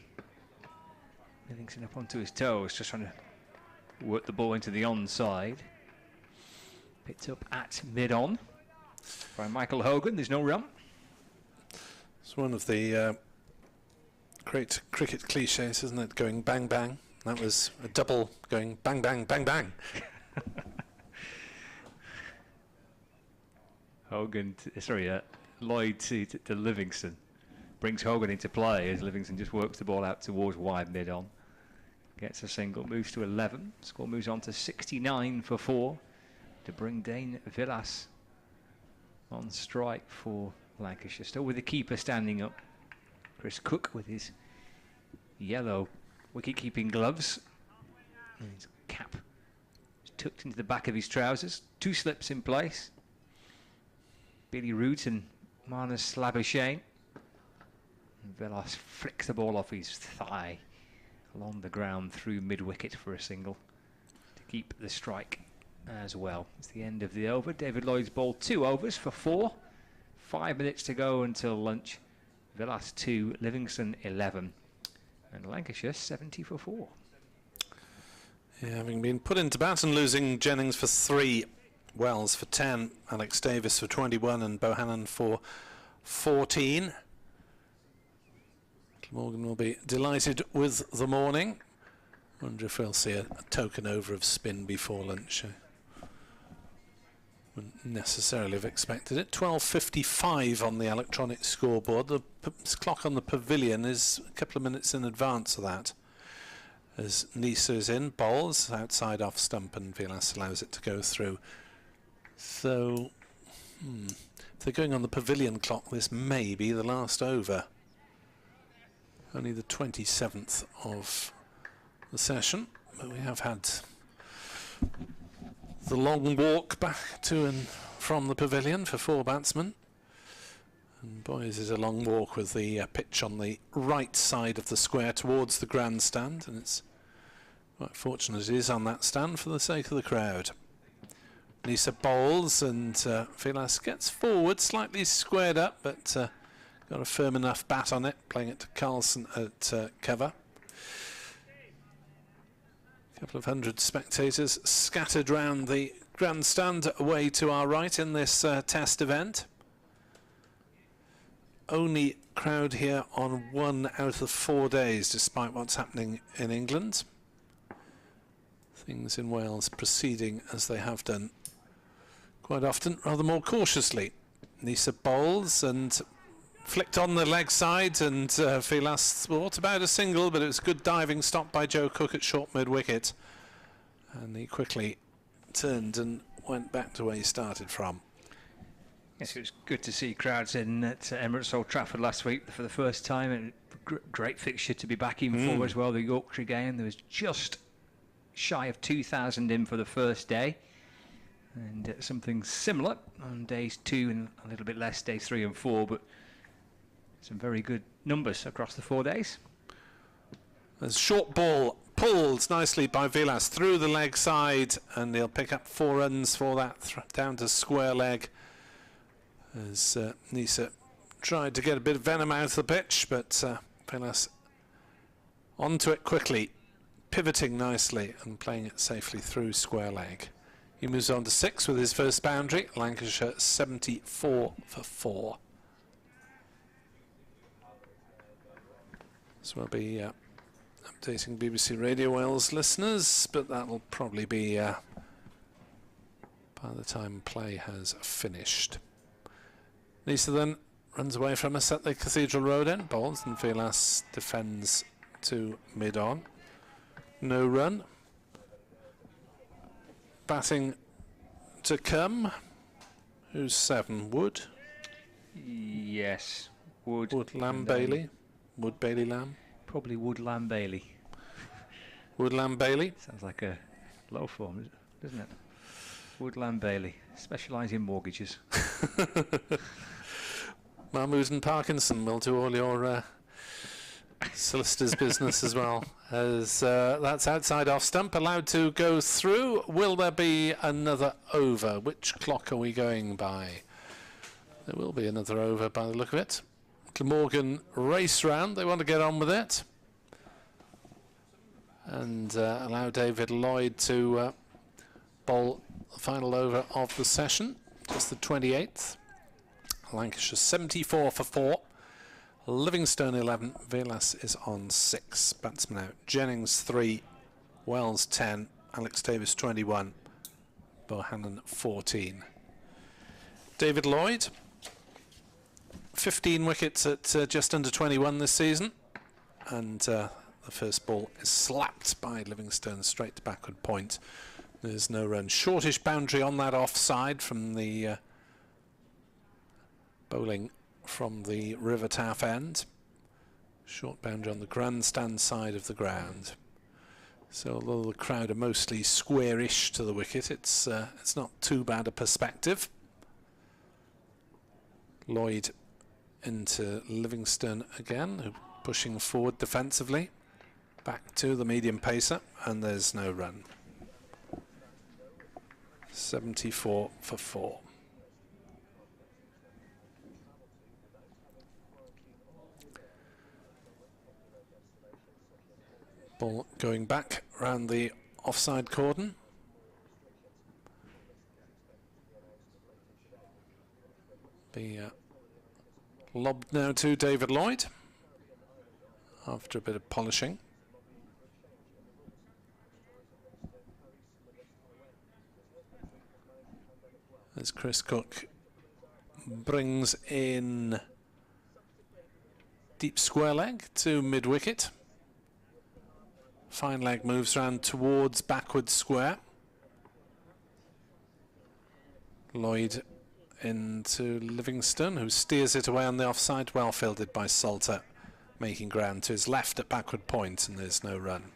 Livingston up onto his toes, just trying to work the ball into the onside. Picked up at mid-on by Michael Hogan. There's no run. It's one of the great cricket cliches, isn't it? Going bang bang. That was a double going bang bang bang bang. Hogan, Lloyd to Livingston. brings Hogan into play as Livingston just works the ball out towards wide mid-on. Gets a single, moves to 11. Score moves on to 69 for 4 to bring Dane Villas on strike for Lancashire. Still with the keeper standing up. Chris Cook with his yellow wicket-keeping gloves. And his cap is tucked into the back of his trousers. 2 slips in place. Billy Root and Marnus Labuschagne. Villas flicks the ball off his thigh along the ground through mid-wicket for a single to keep the strike as well. It's the end of the over. David Lloyd's bowled 2 overs for 4. 5 minutes to go until lunch. Villas 2, Livingston 11, and Lancashire 70 for 4. Yeah, having been put into bat and losing Jennings for 3, Wells for 10, Alex Davis for 21, and Bohannon for 14. Morgan will be delighted with the morning. Wonder if we'll see a token over of spin before lunch. Wouldn't necessarily have expected it. 12:55 on the electronic scoreboard. The clock on the pavilion is a couple of minutes in advance of that. As Neser is in, bowls outside off stump, and Villas allows it to go through. So, if they're going on the pavilion clock, this may be the last over. Only the 27th of the session, but we have had the long walk back to and from the pavilion for 4 batsmen. And boys, is a long walk with the pitch on the right side of the square towards the grandstand, and it's quite fortunate it is on that stand for the sake of the crowd. Neser bowls, and Villas gets forward, slightly squared up, but got a firm enough bat on it, playing it to Carlson at cover. A couple of hundred spectators scattered round the grandstand away to our right in this test event. Only crowd here on 1 out of 4 days, despite what's happening in England. Things in Wales proceeding as they have done quite often, rather more cautiously. Neser bowls and flicked on the leg side, and Villas thought about a single, but it was a good diving stop by Joe Cook at short mid-wicket. And he quickly turned and went back to where he started from. Yes, it was good to see crowds in at Emirates Old Trafford last week for the first time, and great fixture to be back in for as well. The Yorkshire game, there was just shy of 2,000 in for the first day, and something similar on days 2 and a little bit less days 3 and 4, but some very good numbers across the 4 days. There's short ball pulled nicely by Villas through the leg side, and he'll pick up 4 runs for that, down to square leg, as Neser tried to get a bit of venom out of the pitch, but Villas onto it quickly, pivoting nicely and playing it safely through square leg. He moves on to 6 with his first boundary. Lancashire 74 for 4. So we'll be updating BBC Radio Wales listeners, but that will probably be by the time play has finished. Neser then runs away from us at the Cathedral Road end, bowls, and Villas defends to mid-on. No run. Batting to come. Who's 7? Wood? Yes, Wood. Wood, Lamb, Bailey. Wood, Bailey, Lamb. Probably Wood, Lamb, Bailey. Wood, Lamb, Bailey. Sounds like a low form, doesn't it? Wood, Lamb, Bailey. Specialise in mortgages. Mahmood and Parkinson will do all your solicitor's business as well. As that's outside off stump, allowed to go through. Will there be another over? Which clock are we going by? There will be another over by the look of it. Glamorgan race round. They want to get on with it. And allow David Lloyd to bowl the final over of the session. Just the 28th. Lancashire 74 for 4. Livingstone 11. Villas is on 6. Batsman out. Jennings 3. Wells 10. Alex Davis 21. Bohannon 14. David Lloyd. 15 wickets at just under 21 this season. And the first ball is slapped by Livingstone straight to backward point. There's no run. Shortish boundary on that offside from the bowling from the River Taff end. Short boundary on the grandstand side of the ground. So although the crowd are mostly squarish to the wicket, it's not too bad a perspective. Lloyd into Livingstone again, who pushing forward defensively. Back to the medium pacer, and there's no run. 74 for 4. Ball going back round the offside cordon. Be lobbed now to David Lloyd after a bit of polishing. As Chris Cook brings in deep square leg to mid-wicket. Fine leg moves round towards backward square. Lloyd into Livingstone, who steers it away on the offside, well fielded by Salter, making ground to his left at backward point, and there's no run.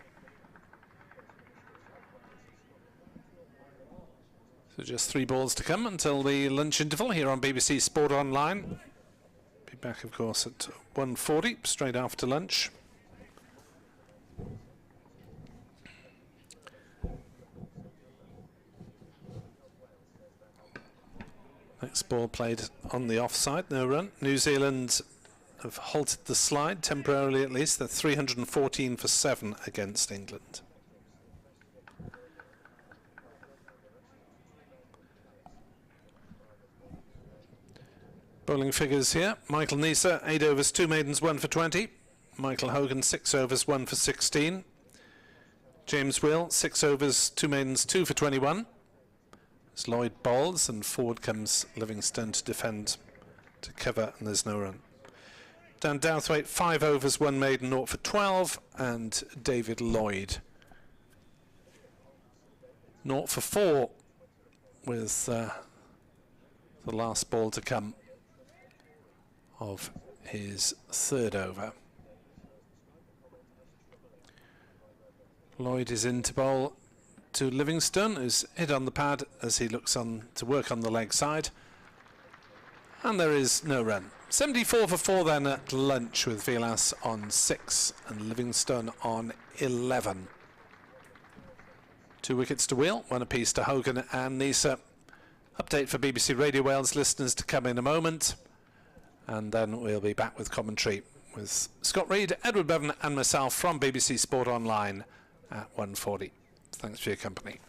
So just 3 balls to come until the lunch interval here on BBC Sport Online. Be back, of course, at 1:40, straight after lunch. Next ball played on the offside, no run. New Zealand have halted the slide, temporarily at least. They're 314 for 7 against England. Bowling figures here. Michael Neser, 8 overs, 2 maidens, 1 for 20. Michael Hogan, 6 overs, 1 for 16. James Will, 6 overs, 2 maidens, 2 for 21. As Lloyd bowls and forward comes Livingstone to defend, to cover, and there's no run. Dan Douthwaite, 5 overs, 1 maiden, 0 for 12, and David Lloyd, 0 for 4, with the last ball to come of his 3rd over. Lloyd is in to bowl to Livingstone, who's hit on the pad as he looks on to work on the leg side, and there is no run. 74 for 4 then at lunch, with Vilas on 6 and Livingstone on 11. 2 wickets to Wheel, 1 apiece to Hogan and Neser. Update for BBC Radio Wales listeners to come in a moment, and then we'll be back with commentary with Scott Reed, Edward Bevan and myself from BBC Sport Online at 1:40. Thanks for your company.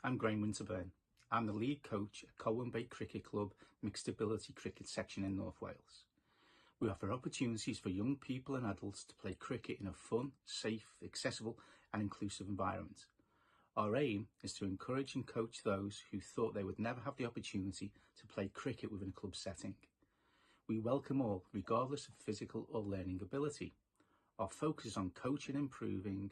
I'm Graham Winterburn. I'm the lead coach at Colwyn Bay Cricket Club Mixed Ability Cricket Section in North Wales. We offer opportunities for young people and adults to play cricket in a fun, safe, accessible and inclusive environment. Our aim is to encourage and coach those who thought they would never have the opportunity to play cricket within a club setting. We welcome all, regardless of physical or learning ability. Our focus is on coaching and improving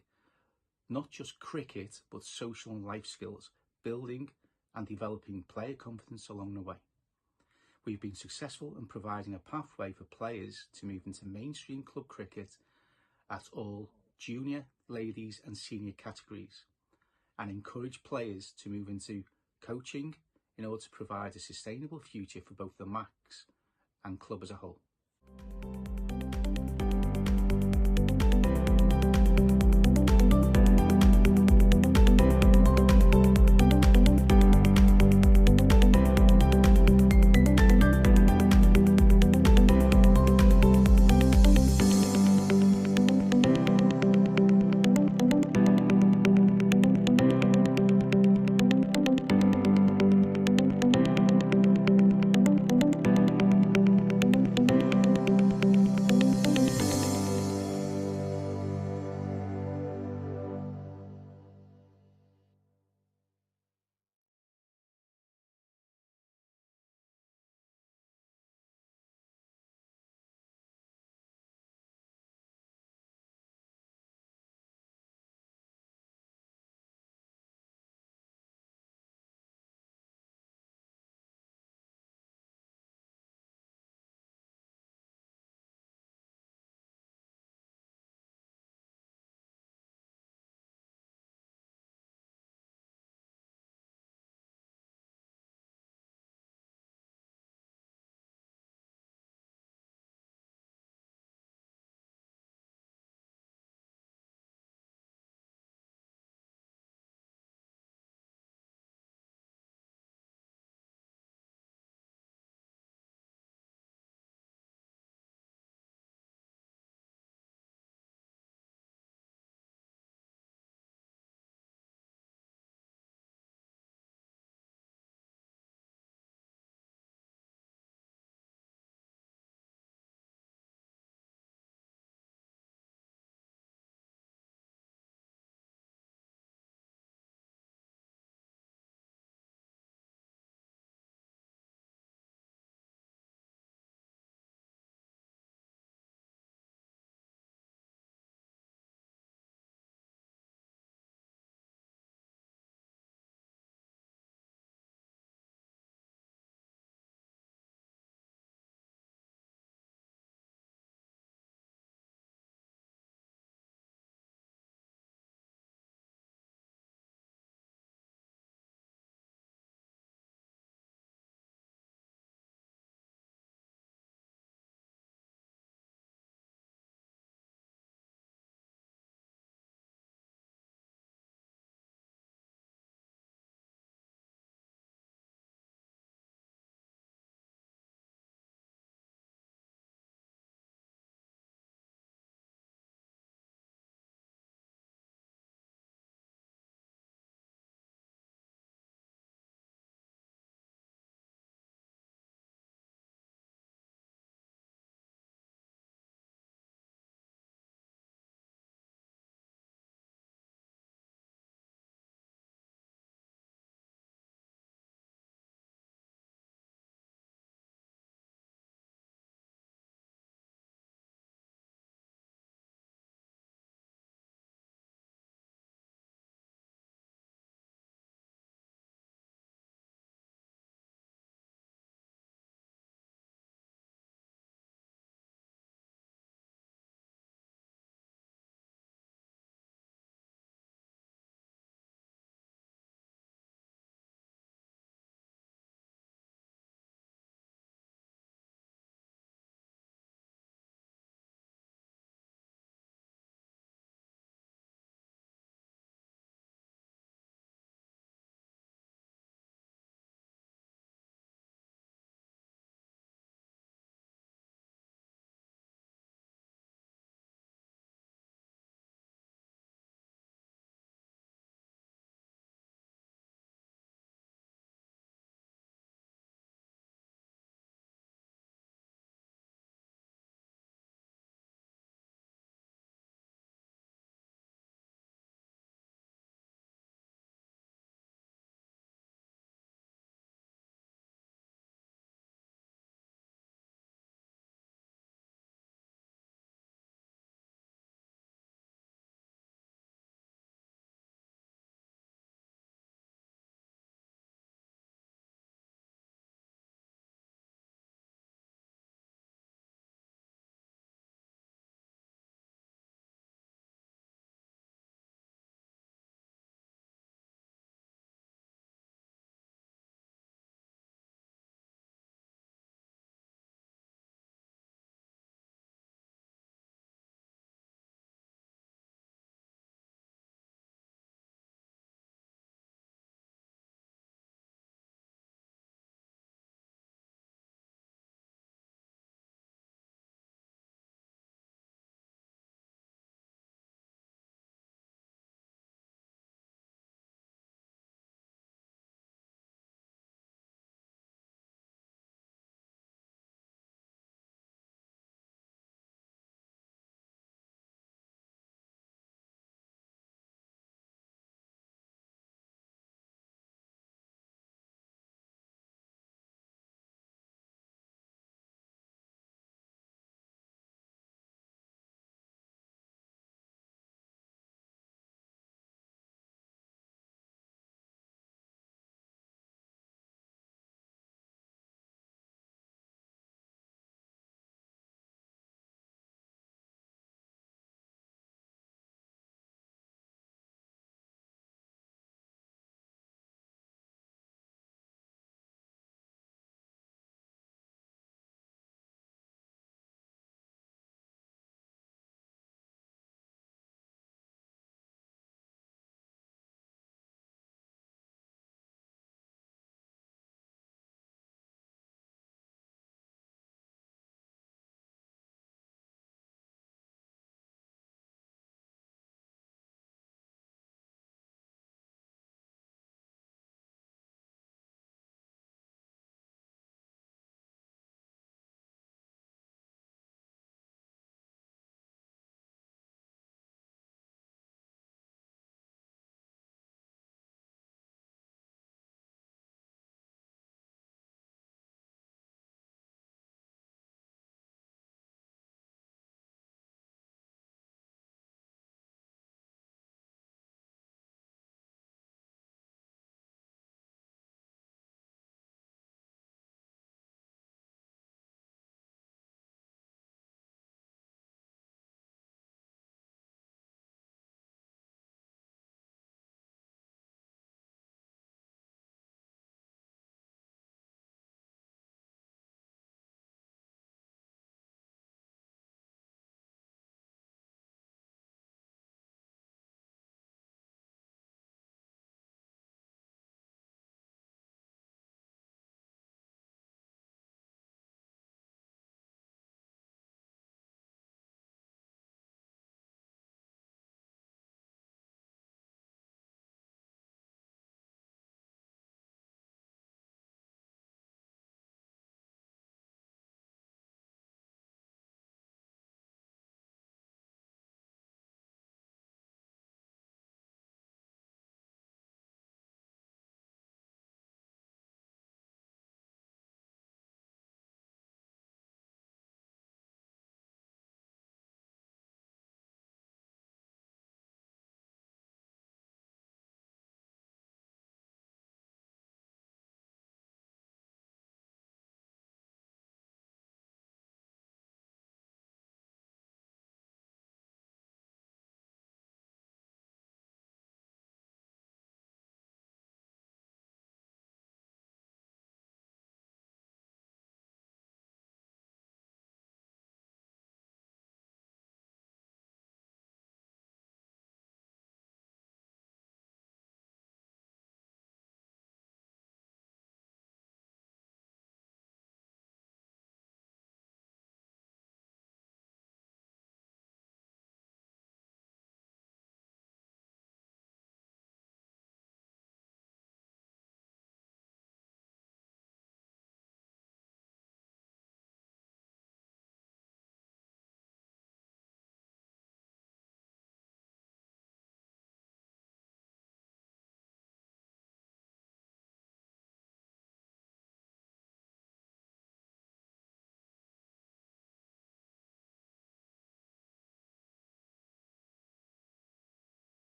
not just cricket, but social and life skills, building and developing player confidence along the way. We've been successful in providing a pathway for players to move into mainstream club cricket at all junior, ladies and senior categories, and encourage players to move into coaching in order to provide a sustainable future for both the Max and club as a whole.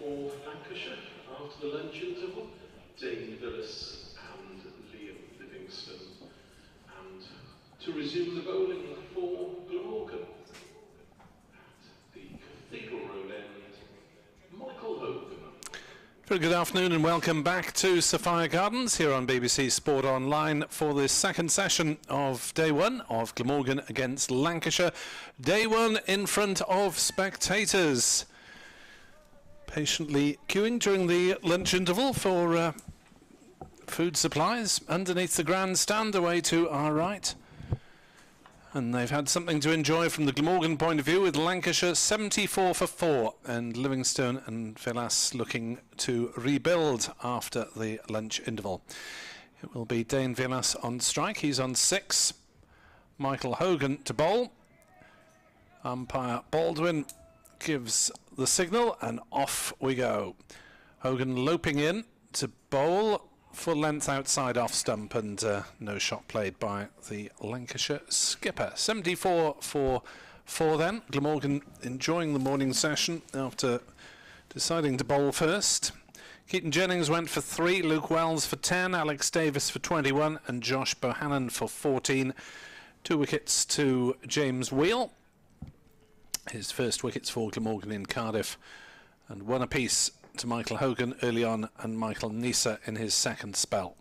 For Lancashire, after the lunch interval, Dane Villas and Liam Livingston. And to resume the bowling for Glamorgan, at the Cathedral Road end, Michael Hogan. Very good afternoon and welcome back to Sophia Gardens here on BBC Sport Online for the second session of day one of Glamorgan against Lancashire. Day one in front of spectators. Patiently queuing during the lunch interval for food supplies underneath the grandstand away to our right. And they've had something to enjoy from the Glamorgan point of view with Lancashire 74 for 4 and Livingstone and Villas looking to rebuild after the lunch interval. It will be Dane Villas on strike. He's on 6. Michael Hogan to bowl. Umpire Baldwin gives the signal and off we go. Hogan loping in to bowl full length outside off stump and no shot played by the Lancashire skipper. 74 for 4 then. Glamorgan enjoying the morning session after deciding to bowl first. Keaton Jennings went for 3, Luke Wells for 10, Alex Davis for 21 and Josh Bohannon for 14. 2 wickets to James Wheel. His first wickets for Glamorgan in Cardiff, and 1 apiece to Michael Hogan early on and Michael Neser in his second spell.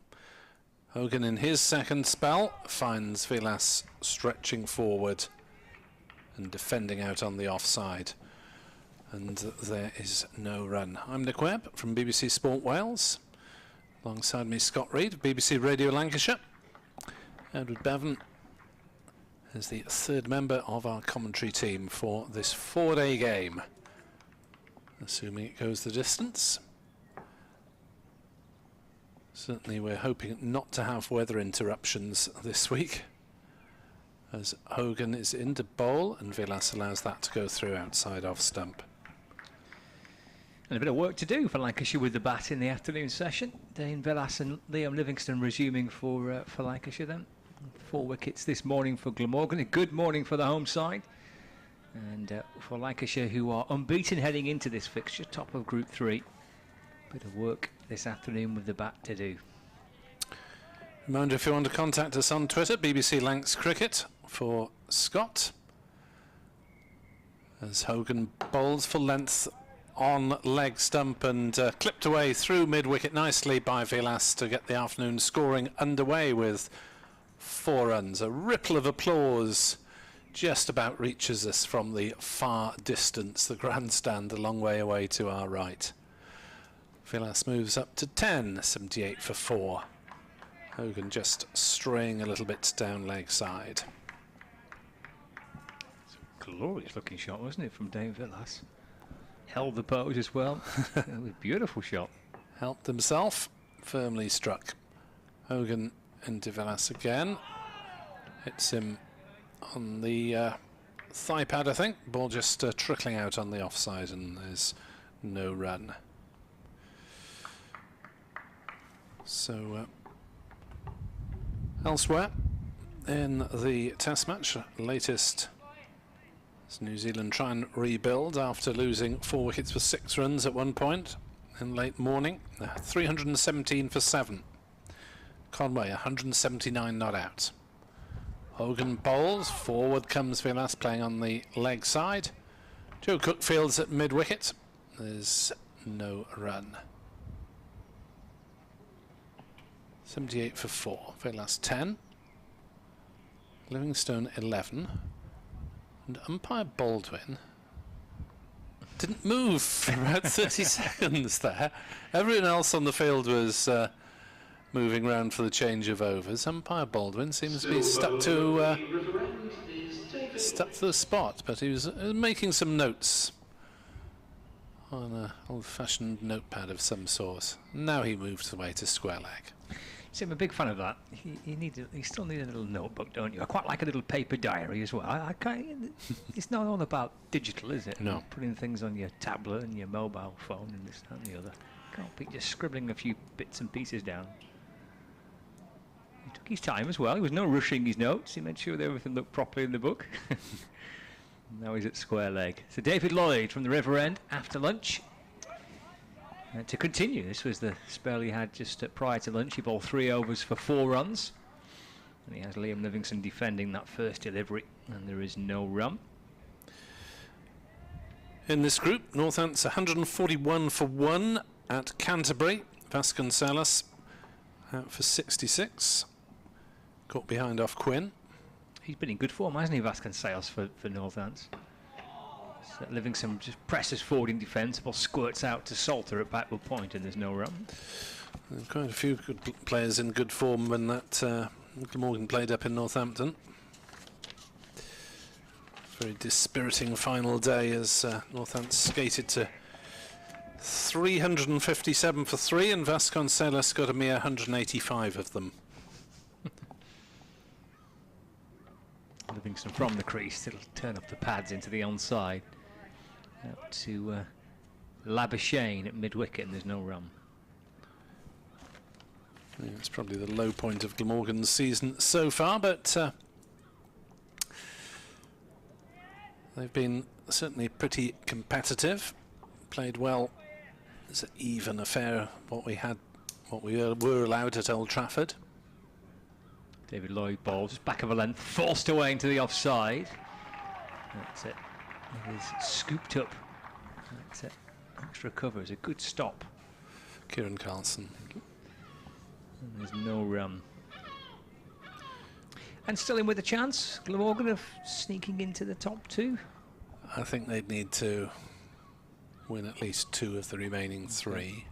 Hogan in his second spell finds Villas stretching forward and defending out on the offside, and there is no run. I'm Nick Webb from BBC Sport Wales. Alongside me Scott Reid of BBC Radio Lancashire. Edward Bevan is the third member of our commentary team for this 4-day game, assuming it goes the distance. Certainly we're hoping not to have weather interruptions this week, as Hogan is in to bowl and Villas allows that to go through outside off stump. And a bit of work to do for Lancashire with the bat in the afternoon session. Dane Villas and Liam Livingston resuming for Lancashire then. 4 wickets this morning for Glamorgan. A good morning for the home side. And for Lancashire, who are unbeaten heading into this fixture, top of Group 3. Bit of work this afternoon with the bat to do. Reminder, if you want to contact us on Twitter, BBC Lancs Cricket for Scott. As Hogan bowls for length on leg stump and clipped away through mid-wicket nicely by Villas to get the afternoon scoring underway with 4 runs. A ripple of applause just about reaches us from the far distance, the grandstand a long way away to our right. Villas moves up to 10, 78 for 4. Hogan just straying a little bit down leg side. It's a glorious looking shot, wasn't it, from Dane Villas? Held the pose as well. It was a beautiful shot. Helped himself, firmly struck. Hogan into Villas again. Hits him on the thigh pad, I think. Ball just trickling out on the offside, and there's no run. So elsewhere in the Test match, latest, as New Zealand try and rebuild after losing 4 wickets for 6 runs at one point in late morning. 317 for 7. Conway 179 not out. Hogan bowls, forward comes Villas playing on the leg side. Joe Cookfield's at mid-wicket. There's no run. 78 for 4. Villas 10. Livingstone 11. And umpire Baldwin didn't move for about 30 seconds there. Everyone else on the field was moving around for the change of overs. Umpire Baldwin seems to be stuck to the spot, but he was making some notes on an old-fashioned notepad of some sort. Now he moves away to square leg. See, I'm a big fan of that. You still need a little notebook, don't you? I quite like a little paper diary as well. I can't, it's not all about digital, is it? No. Putting things on your tablet and your mobile phone and this, that and the other. Can't be just scribbling a few bits and pieces down. He took his time as well. There was no rushing his notes. He made sure that everything looked properly in the book. Now he's at square leg. So David Lloyd from the River End after lunch. to continue. This was the spell he had just prior to lunch. He bowled 3 overs for 4 runs. And he has Liam Livingston defending that first delivery, and there is no run. In this group, Northants 141 for 1 at Canterbury. Vasconcelos out for 66. Caught behind off Quinn. He's been in good form, hasn't he, Vasconcelos, for Northants? So Livingston just presses forward in defence, ball squirts out to Salter at backward point, and there's no run. There's quite a few good players in good form when that Glamorgan played up in Northampton. Very dispiriting final day as Northampton skated to 357 for 3, and Vasconcelos got a mere 185 of them. Livingston from the crease, it'll turn up the pads into the onside. Out to Labuschagne at mid-wicket, and there's no run. Yeah, it's probably the low point of Glamorgan's season so far, but they've been certainly pretty competitive. Played well. It's an even affair what we were allowed at Old Trafford. David Lloyd bowls back of a length, forced away into the offside. That's it. It is scooped up. That's it. Extra cover is a good stop. Kieran Carlson. Thank you. And there's no run. And still in with a chance, Glamorgan of sneaking into the top 2. I think they'd need to win at least 2 of the remaining 3.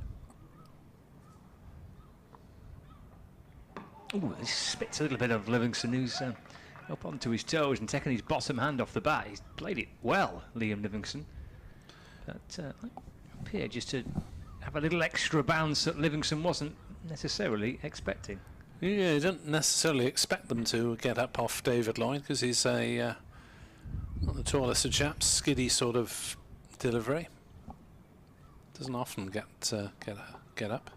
Ooh, this spits a little bit of Livingston, who's up onto his toes and taking his bottom hand off the bat. He's played it well, Liam Livingston. But appeared just to have a little extra bounce that Livingston wasn't necessarily expecting. Yeah, you don't necessarily expect them to get up off David Lloyd because he's a not the tallest of chaps, skiddy sort of delivery. Doesn't often get up.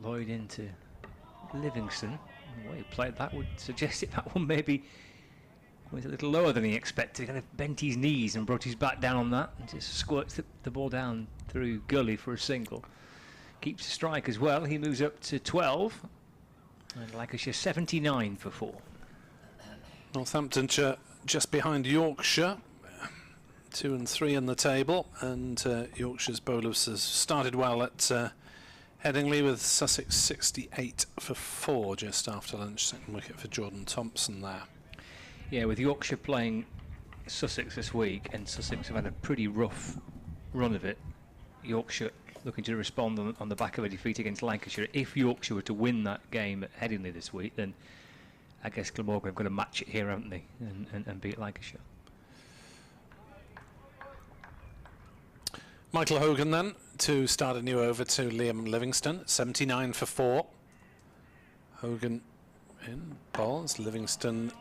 Lloyd into Livingston. The way he played that would suggest that one maybe was a little lower than he expected. He kind of bent his knees and brought his back down on that and just squirts the ball down through gully for a single. Keeps the strike as well. He moves up to 12. And Lancashire 79 for 4. Northamptonshire just behind Yorkshire. 2 and 3 in the table. And Yorkshire's bowlers has started well at Headingley with Sussex 68 for 4 just after lunch. Second wicket for Jordan Thompson there. Yeah, with Yorkshire playing Sussex this week, and Sussex have had a pretty rough run of it. Yorkshire looking to respond on the back of a defeat against Lancashire. If Yorkshire were to win that game at Headingley this week, then I guess Glamorgan are going to match it here, haven't they, and beat Lancashire. Michael Hogan then to start a new over to Liam Livingston, 79 for 4. Hogan in bowls. Livingston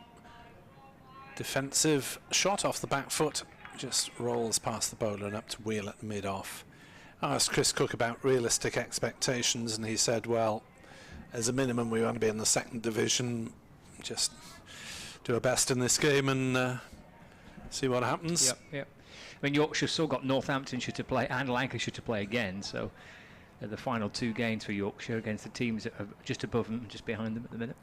defensive shot off the back foot, just rolls past the bowler and up to wheel at mid-off. I asked Chris Cook about realistic expectations and he said, well, as a minimum we want to be in the 2nd division, just do our best in this game and see what happens. Yep. I mean, Yorkshire's still got Northamptonshire to play and Lancashire to play again, so the final 2 games for Yorkshire against the teams that are just above them and just behind them at the minute.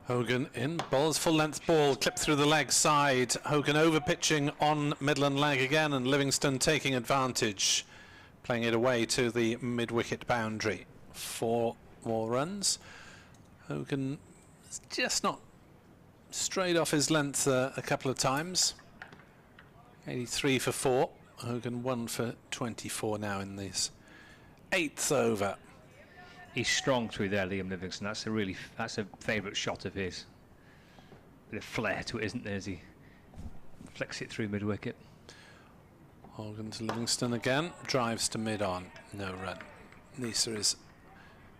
Hogan in, bowls full length ball, clipped through the leg side. Hogan over pitching on Midland leg again, and Livingston taking advantage, playing it away to the mid-wicket boundary. 4 more runs. Hogan just not strayed off his length a couple of times. 83 for 4. Hogan 1 for 24 now in this 8th over. He's strong through there, Liam Livingston. That's a favourite shot of his. Bit of flair to it, isn't there, as he flicks it through mid-wicket. Hogan to Livingston again, drives to mid-on, no run. Neser is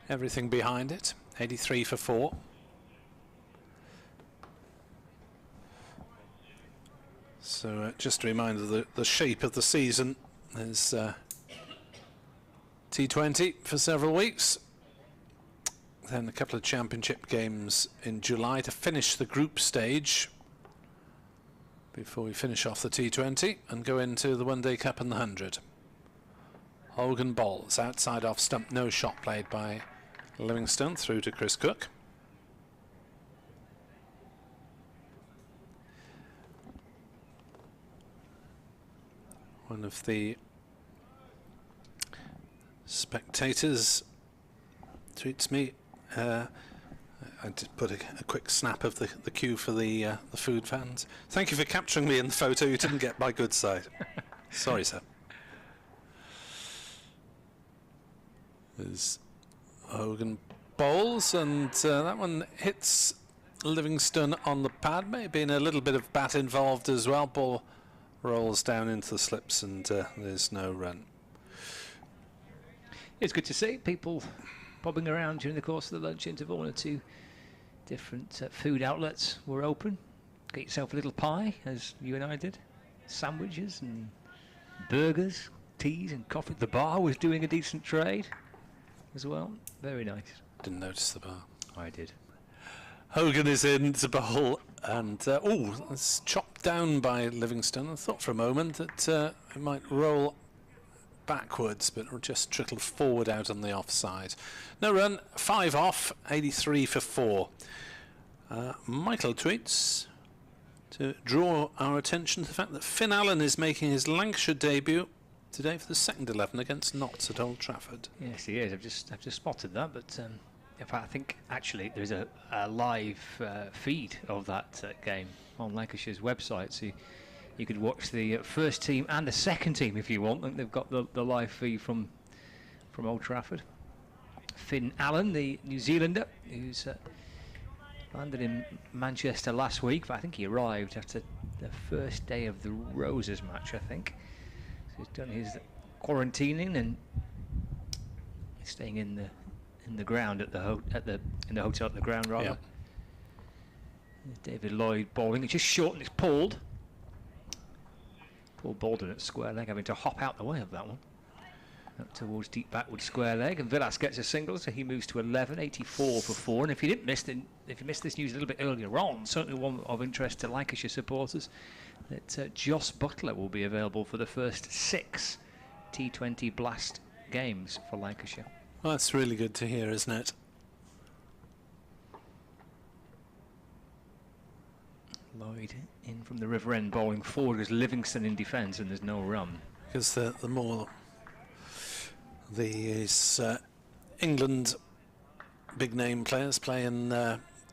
everything behind it, 83 for 4. So just a reminder, the shape of the season is T20 for several weeks. Then a couple of championship games in July to finish the group stage before we finish off the T20 and go into the One Day Cup and the 100. Hogan bowls outside off stump, no shot played by Livingstone through to Chris Cook. One of the spectators tweets me. I did put a quick snap of the queue for the food fans. Thank you for capturing me in the photo. You didn't get my good side. Sorry, sir. There's Hogan bowls, and that one hits Livingstone on the pad. Maybe in a little bit of bat involved as well. Ball rolls down into the slips, and there's no run. It's good to see people bobbing around during the course of the lunch interval. 1 or 2 different food outlets were open. Get yourself a little pie, as you and I did. Sandwiches and burgers, teas and coffee. The bar was doing a decent trade as well. Very nice. Didn't notice the bar. I did. Hogan is in to bowl, and it's chopped down by Livingstone. I thought for a moment that it might roll backwards, but it'll just trickle forward out on the offside. No run, 5 off, 83 for 4. Michael tweets to draw our attention to the fact that Finn Allen is making his Lancashire debut today for the second 11 against Notts at Old Trafford. Yes, he is. I've just spotted that, but in fact, I think actually there's a live feed of that game on Lancashire's website, so you could watch the first team and the second team if you want. I think they've got the live feed from Old Trafford. Finn Allen, the New Zealander, who's landed in Manchester last week, but I think he arrived after the first day of the Roses match, I think. So he's done his quarantining and staying in the ground in the hotel at the ground rather. Yeah. David Lloyd bowling. It's just short and it's pulled. Paul Baldwin at square leg, having to hop out the way of that one. Up towards deep backward square leg, and Villas gets a single, so he moves to 11, 84 for 4. And if you missed this news a little bit earlier on, certainly one of interest to Lancashire supporters, that Joss Butler will be available for the first 6 T20 Blast games for Lancashire. Well, that's really good to hear, isn't it? Lloyd in from the river end, bowling forward as Livingstone in defence, and there's no run. Because the more these England big name players play in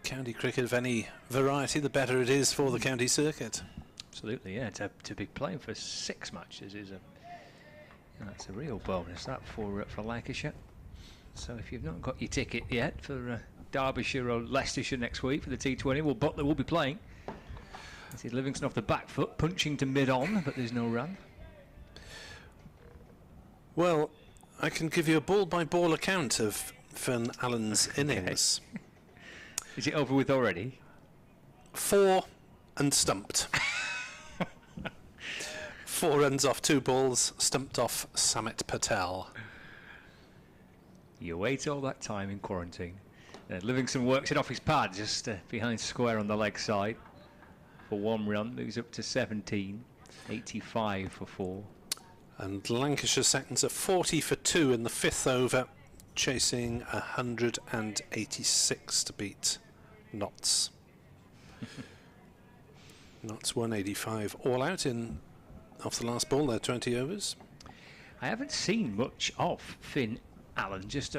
county cricket of any variety, the better it is for the county circuit. Absolutely, yeah. To be playing for 6 matches is that's a real bonus, that for Lancashire. So if you've not got your ticket yet for Derbyshire or Leicestershire next week for the T20, well, Butler will be playing. This is Livingstone off the back foot, punching to mid-on, but there's no run. Well, I can give you a ball-by-ball account of Finn Allen's innings. Is it over with already? 4 and stumped. 4 runs off 2 balls, stumped off Samit Patel. You wait all that time in quarantine. Livingstone works it off his pad, just behind square on the leg side. For 1 run, moves up to 17, 85 for 4. And Lancashire seconds are 40 for 2 in the 5th over, chasing 186 to beat Notts. Notts 185 all out in off the last ball, they're 20 overs. I haven't seen much of Finn Allen, just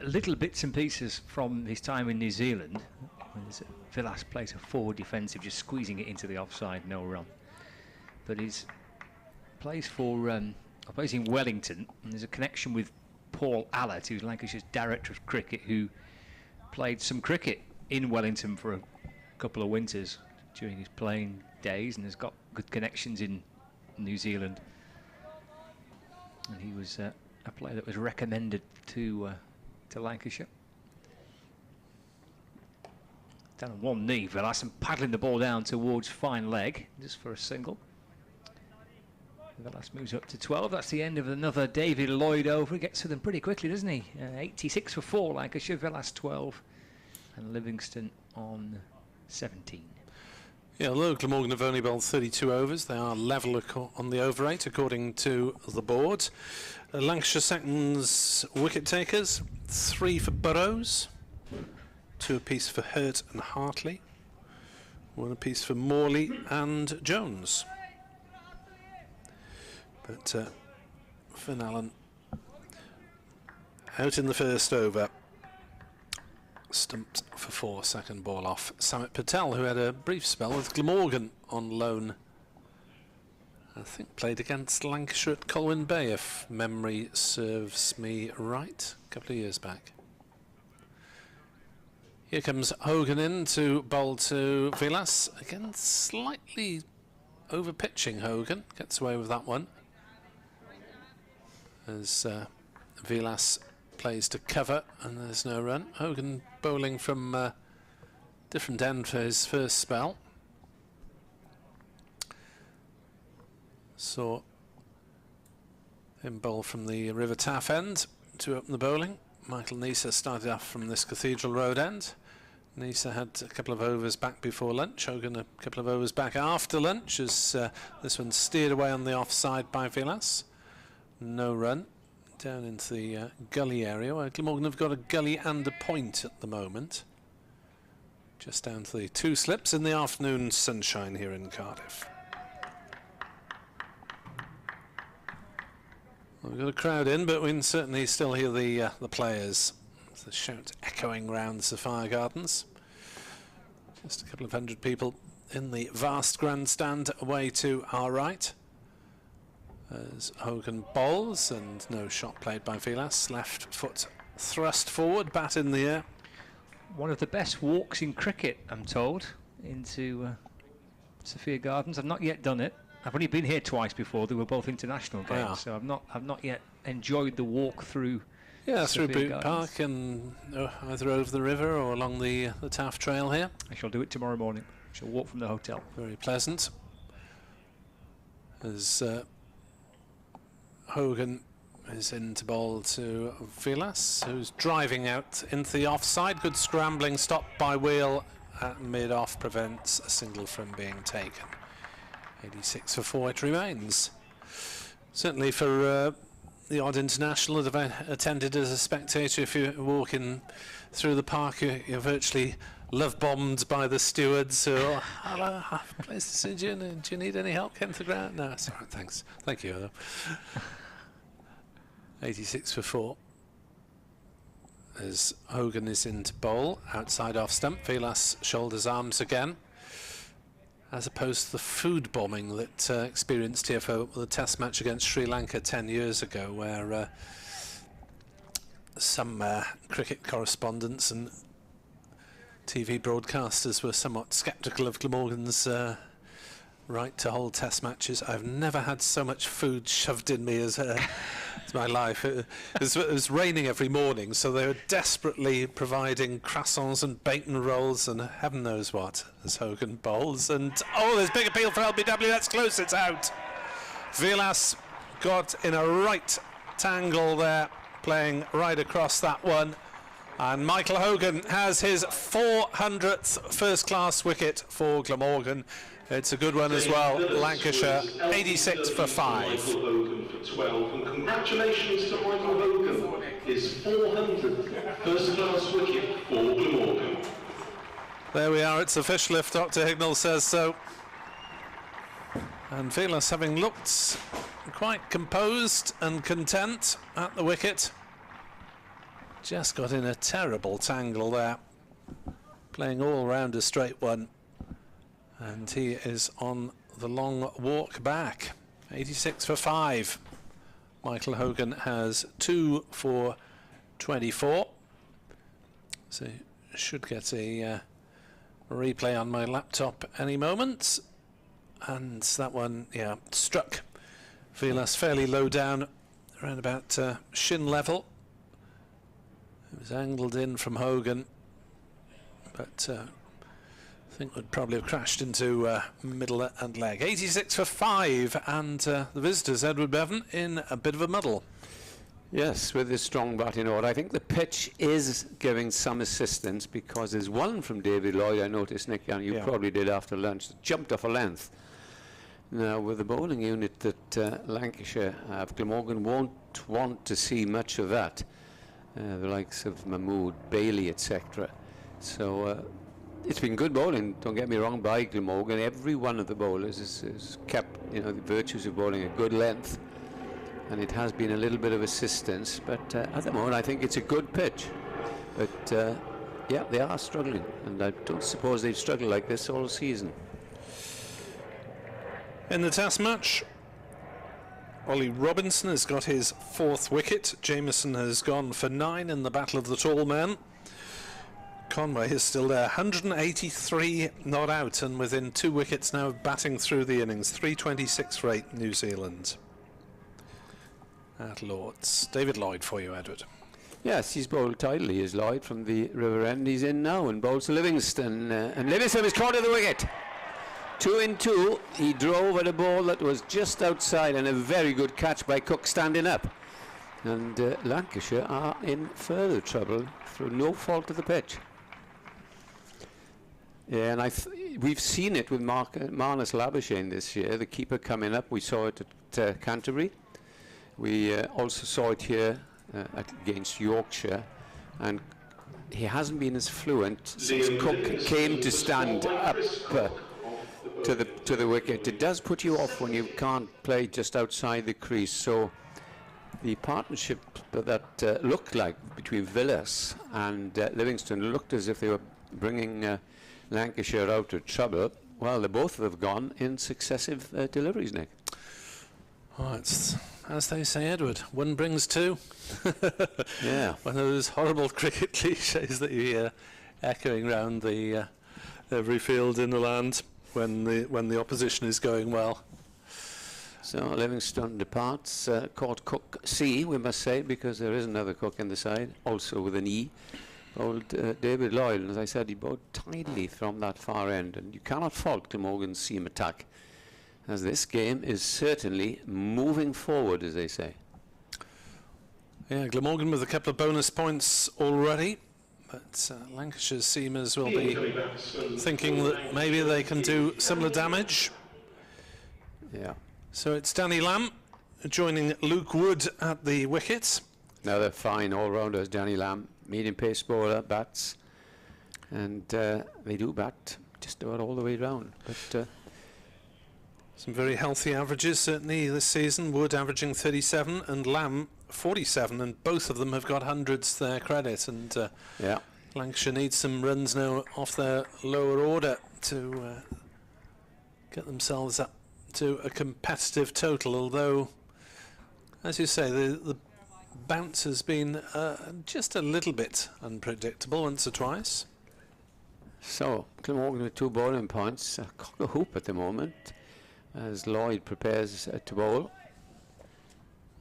little bits and pieces from his time in New Zealand. Villas plays a forward defensive, just squeezing it into the offside, no run. But he's plays in Wellington, and there's a connection with Paul Allett, who's Lancashire's director of cricket, who played some cricket in Wellington for a couple of winters during his playing days, and has got good connections in New Zealand. And he was a player that was recommended to Lancashire. Down on one knee, Villas, and paddling the ball down towards fine leg, just for a single. Villas moves up to 12. That's the end of another David Lloyd over. He gets to them pretty quickly, doesn't he? 86 for 4, Lancashire. Villas 12, and Livingstone on 17. Yeah, although Glamorgan have only bowled 32 overs, they are level on the over rate according to the board. Lancashire seconds wicket takers, 3 for Burrows, 2 apiece for Hurt and Hartley, 1 apiece for Morley and Jones. But Finn Allen out in the first over, stumped for 4, second ball off. Samit Patel, who had a brief spell with Glamorgan on loan, I think played against Lancashire at Colwyn Bay, if memory serves me right, a couple of years back. Here comes Hogan in to bowl to Vilas. Again, slightly over pitching Hogan, gets away with that one. As Vilas plays to cover and there's no run. Hogan bowling from different end for his first spell. Saw him bowl from the River Taff end to open the bowling. Michael Neser started off from this Cathedral Road end. Neser had a couple of overs back before lunch. Hogan a couple of overs back after lunch as this one steered away on the offside by Vilas. No run. Down into the gully area where Glamorgan have got a gully and a point at the moment. Just down to the 2 slips in the afternoon sunshine here in Cardiff. Well, we've got a crowd in, but we can certainly still hear the players. The shout echoing round Sophia Gardens. Just a couple of hundred people in the vast grandstand away to our right. As Hogan bowls and no shot played by Vilas. Left foot thrust forward, bat in the air. One of the best walks in cricket, I'm told, into Sophia Gardens. I've not yet done it. I've only been here twice before. They were both international games, so I've not yet enjoyed the walk through. Yeah, Sophia through Boot Gardens. Park and either over the river or along the Taff Trail here. I shall do it tomorrow morning. I shall walk from the hotel. Very pleasant. As Hogan is in to bowl to Vilas, who's driving out into the offside. Good scrambling stop by Wheel at mid-off prevents a single from being taken. 86 for 4 it remains. Certainly for the odd international that have attended as a spectator, if you're walking through the park, you're virtually love-bombed by the stewards who are, hello, place to sit you, do you need any help getting to the ground? No, it's all right, thanks. Thank you, though. 86 for 4. As Hogan is in to bowl, outside off stump, Vilas shoulders arms again. As opposed to the food bombing that experienced here for the test match against Sri Lanka 10 years ago, where some cricket correspondents and TV broadcasters were somewhat sceptical of Glamorgan's right to hold test matches. I've never had so much food shoved in me as my life. It was raining every morning, so they were desperately providing croissants and bacon rolls and heaven knows what as Hogan bowls. And oh, there's big appeal for LBW. That's close. It's out. Vilas got in a right tangle there, playing right across that one. And Michael Hogan has his 400th first-class wicket for Glamorgan. It's a good one as well. Lancashire, 86 for 5. Michael Hogan for 12, and congratulations to Michael Hogan, his 400th first-class wicket for Glamorgan. There we are, it's official if Dr. Hignell says so. And Vilas, having looked quite composed and content at the wicket, just got in a terrible tangle there, playing all round a straight one. And he is on the long walk back. 86 for 5. Michael Hogan has 2 for 24. So should get a replay on my laptop any moment. And that one, yeah, struck Vilas fairly low down, around about shin level. It was angled in from Hogan, but I think would probably have crashed into middle and leg. 86 for 5, and the visitors, Edward Bevan, in a bit of a muddle. Yes, with his strong batting order. I think the pitch is giving some assistance, because there's one from David Lloyd, I noticed, Nick, and you probably did after lunch, jumped off a length. Now, with the bowling unit that Lancashire have, Glamorgan won't want to see much of that. The likes of Mahmood, Bailey, etc. So it's been good bowling, don't get me wrong, by Glamorgan. Every one of the bowlers has kept, you know, the virtues of bowling a good length. And it has been a little bit of assistance, but at the moment I think it's a good pitch. But yeah, they are struggling, and I don't suppose they've struggled like this all season. In the Test match, Ollie Robinson has got his 4th wicket. Jameson has gone for 9 in the battle of the tall man. Conway is still there, 183 not out, and within 2 wickets now of batting through the innings. 326 for 8 New Zealand. At Lords. David Lloyd for you, Edward. Yes, he's bowled tidily, is Lloyd, from the River End. He's in now and bowls to Livingston. And Livingston is caught at the wicket. 2 in 2. He drove at a ball that was just outside, and a very good catch by Cook standing up. And Lancashire are in further trouble through no fault of the pitch. Yeah, and we've seen it with Marnus Labuschagne this year, the keeper coming up. We saw it at Canterbury. We also saw it here against Yorkshire, and he hasn't been as fluent since Cook came to stand up to the wicket. It does put you off when you can't play just outside the crease. So the partnership that looked like between Villas and Livingston looked as if they were bringing Lancashire out of trouble. Well, they both have gone in successive deliveries, Nick. Oh, it's, as they say, Edward, one brings two. Yeah. One of those horrible cricket cliches that you hear echoing round every field in the land when the opposition is going well. So Livingston departs, called Cook C, we must say, because there is another Cook in the side, also with an E. Old David Lloyd, and as I said, he bowled tidily from that far end, and you cannot fault Glamorgan's seam attack, as this game is certainly moving forward, as they say. Yeah, Glamorgan with a couple of bonus points already, but Lancashire's seamers will be thinking that maybe they can do similar damage. Yeah. So it's Danny Lamb joining Luke Wood at the wicket. Another fine all-rounder, Danny Lamb, medium pace bowler, bats, and they do bat just about all the way round. But some very healthy averages certainly this season. Wood averaging 37 and Lamb 47, and both of them have got hundreds to their credit. And yeah, Lancashire needs some runs now off their lower order to get themselves up to a competitive total, although, as you say, the bounce has been just a little bit unpredictable once or twice. So Glamorgan with 2 bowling points, cock a hoop at the moment, as Lloyd prepares to bowl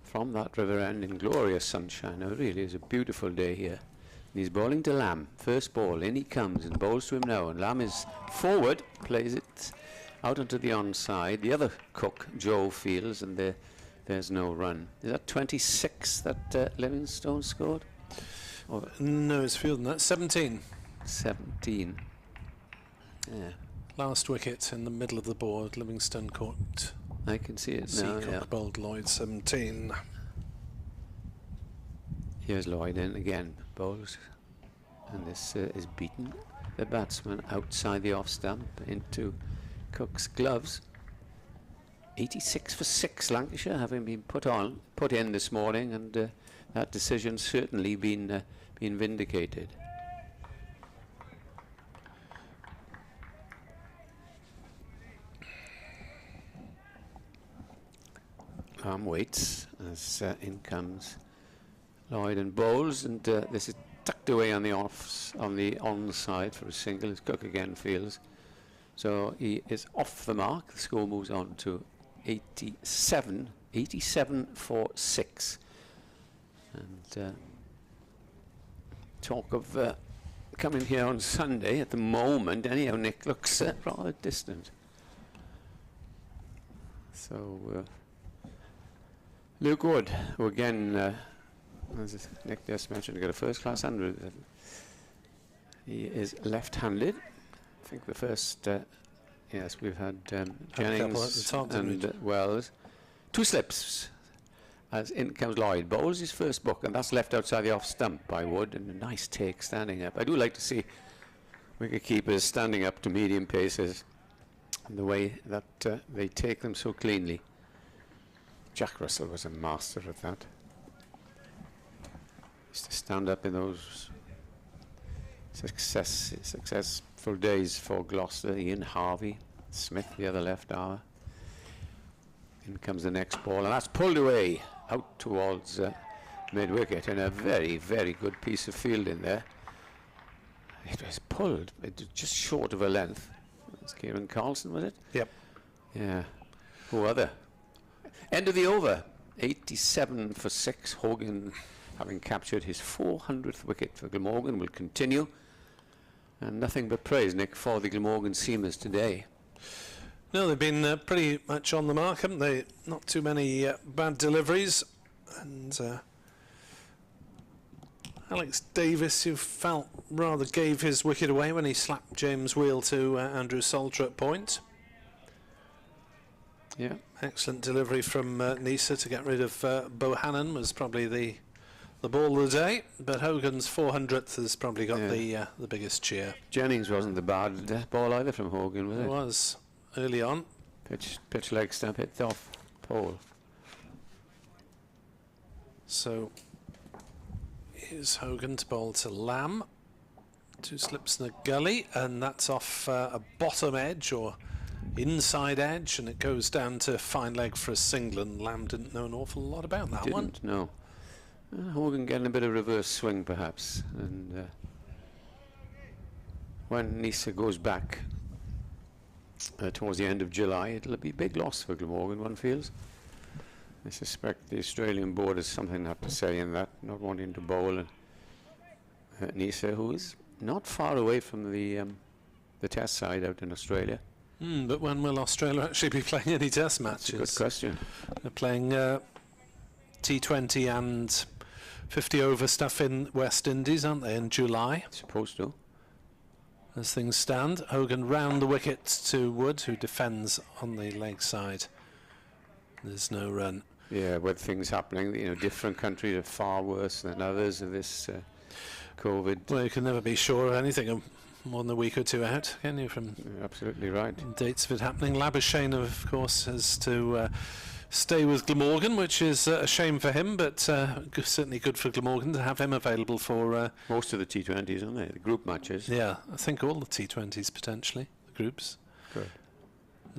from that river end in glorious sunshine. Now, it really is a beautiful day here. And he's bowling to Lamb, first ball, in he comes and bowls to him now, and Lamb is forward, plays it out onto the onside. The other Cook, Joe, fields, and there's no run. Is that 26 that Livingstone scored? Or no, it's fielding that. 17. 17. Yeah. Last wicket in the middle of the board. Livingston caught. I can see it now. Cook Yeah. bowled Lloyd 17. Here's Lloyd in again, bowls, and this is beaten the batsman outside the off stump into Cook's gloves. 86 for 6, Lancashire having been put in this morning, and that decision certainly been vindicated. Lamb waits as in comes Lloyd and bowls, and this is tucked away on the onside for a single. As Cook again fields, so he is off the mark. The score moves on to 87 for 6, and talk of coming here on Sunday. At the moment, anyhow, Nick looks rather distant. So Luke Wood, who again as Nick just mentioned, got a first-class 100. He is left-handed. I think the first, yes, we've had Jennings and Wells. 2 slips. As in comes Lloyd. Bowls his first book, and that's left outside the off stump by Wood, and a nice take standing up. I do like to see wicket-keepers standing up to medium paces, and the way that they take them so cleanly. Jack Russell was a master of that. Used to stand up in those successful days for Gloucester. Ian Harvey, Smith, the other left armour. In comes the next ball, and that's pulled away out towards mid-wicket, and a very, very good piece of fielding there. It was pulled just short of a length. That's Kieran Carlson, was it? Yep. Yeah. Who other? End of the over. 87 for 6. Hogan, having captured his 400th wicket for Glamorgan, will continue. And nothing but praise, Nick, for the Glamorgan seamers today. No, they've been pretty much on the mark, haven't they? Not too many bad deliveries. And Alex Davis, who felt rather gave his wicket away when he slapped James Wheel to Andrew Salter at point. Yeah. Excellent delivery from Neser to get rid of Bohannon was probably the ball of the day. But Hogan's 400th has probably got the biggest cheer. Jennings wasn't the bad ball either from Hogan, was it? It was. Early on. Pitch leg stump hit off pole. So here's Hogan to bowl to Lamb. 2 slips in the gully, and that's off a bottom edge or inside edge, and it goes down to fine leg for a single, and Lamb didn't know an awful lot about that one. No. Hogan getting a bit of reverse swing perhaps, and when Neser goes back towards the end of July, it'll be a big loss for Glamorgan, one feels. I suspect the Australian board has something to have to say in that, not wanting to bowl Neser, who is not far away from the test side out in Australia. But when will Australia actually be playing any test matches? That's a good question. They're playing T20 and 50 over stuff in West Indies, aren't they, in July? Supposed to. As things stand, Hogan round the wicket to Wood, who defends on the leg side. There's no run. Yeah, with things happening, you know, different countries are far worse than others of this COVID. Well, you can never be sure of anything more than a week or 2 out, can you, from You're absolutely right. dates of it happening. Labuschagne, of course, has to stay with Glamorgan, which is a shame for him, but certainly good for Glamorgan to have him available for... Most of the T20s, aren't they? The group matches. Yeah, I think all the T20s potentially, the groups. Good.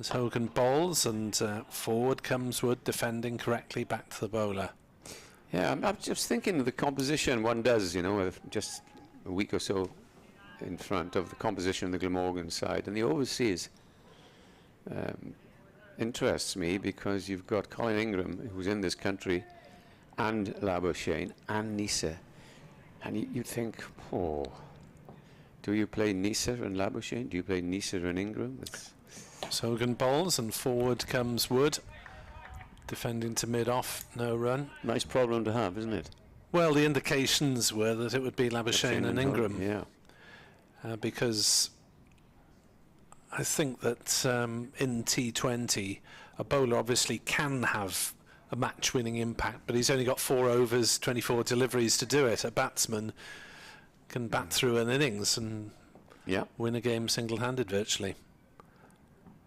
As Hogan bowls, and forward comes Wood, defending correctly back to the bowler. Yeah, I'm just thinking of the composition one does, you know, with just a week or so in front of the composition of the Glamorgan side. And the overseas interests me because you've got Colin Ingram, who's in this country, and Labuschagne, and Neser. And you'd think, oh, do you play Neser and Labuschagne? Do you play Neser and Ingram? So Hogan bowls, and forward comes Wood, defending to mid-off, no run. Nice problem to have, isn't it? Well, the indications were that it would be Labuschagne and Ingram. Yeah. Because I think that in T20, a bowler obviously can have a match-winning impact, but he's only got 4 overs, 24 deliveries to do it. A batsman can bat through an innings and win a game single-handed virtually.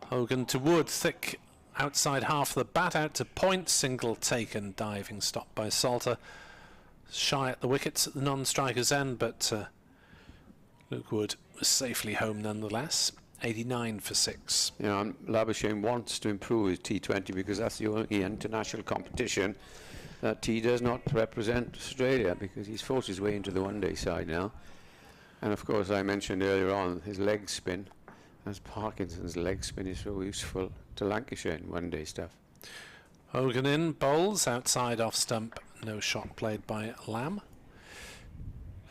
Hogan to Wood, thick outside half of the bat, out to point, single taken, diving stop by Salter. Shy at the wickets at the non-striker's end, but Luke Wood was safely home nonetheless. 89 for 6. Yeah, and Labuschagne wants to improve his T20 because that's the only international competition that he does not represent Australia, because he's forced his way into the one-day side now. And of course, I mentioned earlier on his leg spin. As Parkinson's leg spin is so useful to Lancashire in one-day stuff. Hogan in, bowls, outside off stump, no shot played by Lamb.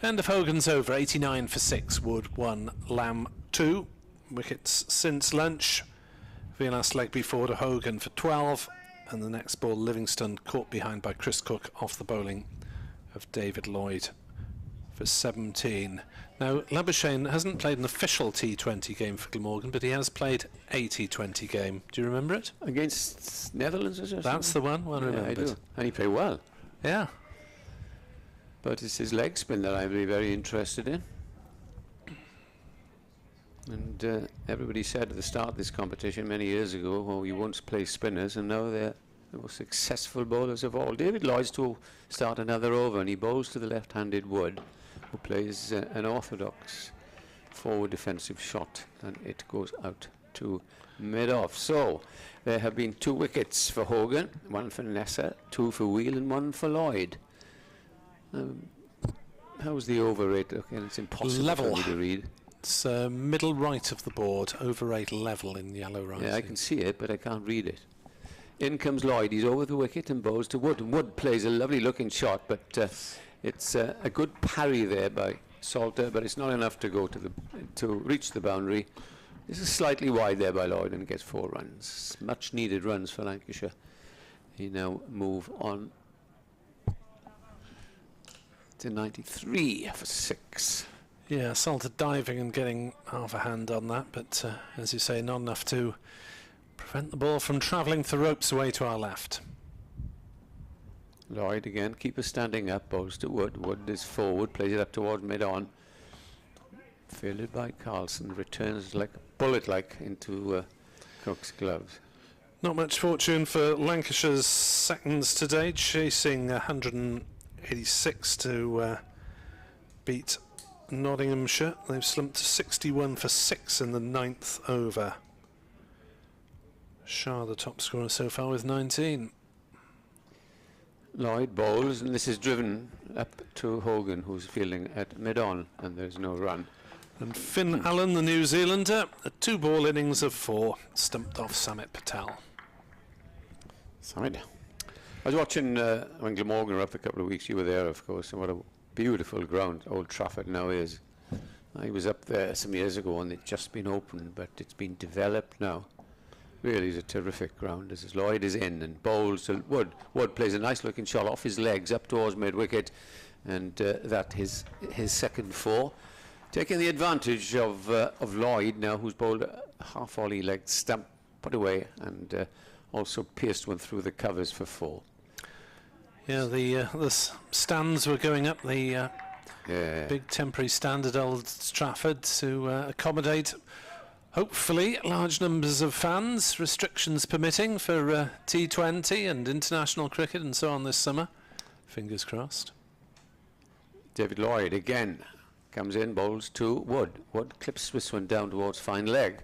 End of Hogan's over, 89 for 6, Wood 1, Lamb 2. Wickets since lunch. Vilas leg before to Hogan for 12, and the next ball Livingston caught behind by Chris Cook off the bowling of David Lloyd for 17. Now, Labuschagne hasn't played an official T20 game for Glamorgan, but he has played a T20 game. Do you remember it? Against Netherlands, is it? That's the one. Well, yeah, remembered. I do. And he played well. Yeah. But it's his leg spin that I'd be very interested in. And everybody said at the start of this competition many years ago, oh, you won't play spinners, and now they're the most successful bowlers of all. David Lloyd's to start another over, and he bowls to the left-handed Wood, who plays an orthodox forward defensive shot, and it goes out to mid-off. So there have been 2 wickets for Hogan, 1 for Neser, 2 for Wheel, and 1 for Lloyd. How's the over rate looking? It's impossible for me to read. It's middle right of the board, over 8 level in yellow writing. Yeah, I can see it, but I can't read it. In comes Lloyd. He's over the wicket and bowls to Wood. And Wood plays a lovely looking shot, but it's a good parry there by Salter, but it's not enough to go to reach the boundary. This is slightly wide there by Lloyd and gets 4 runs. Much needed runs for Lancashire. He now move on to 93 for 6. Yeah, Salter diving and getting half a hand on that, but as you say, not enough to prevent the ball from travelling the ropes away to our left. Lloyd again, keeper standing up, bowls to Wood. Wood is forward, plays it up towards mid-on. Fielded by Carlson, returns like a bullet-like into Cook's gloves. Not much fortune for Lancashire's seconds today, chasing 186 to beat Nottinghamshire. They've slumped to 61 for 6 in the 9th over. Shah, the top scorer so far, with 19. Lloyd bowls, and this is driven up to Hogan, who's fielding at mid-on, and there's no run. And Finn Allen, the New Zealander, a 2-ball innings of 4, stumped off Samit Patel. Samit. I was watching when Glamorgan were up a couple of weeks. You were there, of course, and what a beautiful ground Old Trafford now is. I was up there some years ago and it's just been opened, but it's been developed now. Really is a terrific ground. As Lloyd is in and bowls to Wood. Wood plays a nice looking shot off his legs up towards mid-wicket, and that is his second 4. Taking the advantage of Lloyd now, who's bowled a half-volley leg stump, put away, and also pierced one through the covers for 4. Yeah, the stands were going up, the big temporary stand at Old Trafford to accommodate, hopefully, large numbers of fans, restrictions permitting for T20 and international cricket and so on this summer. Fingers crossed. David Lloyd again comes in, bowls to Wood. Wood clips this one down towards fine leg,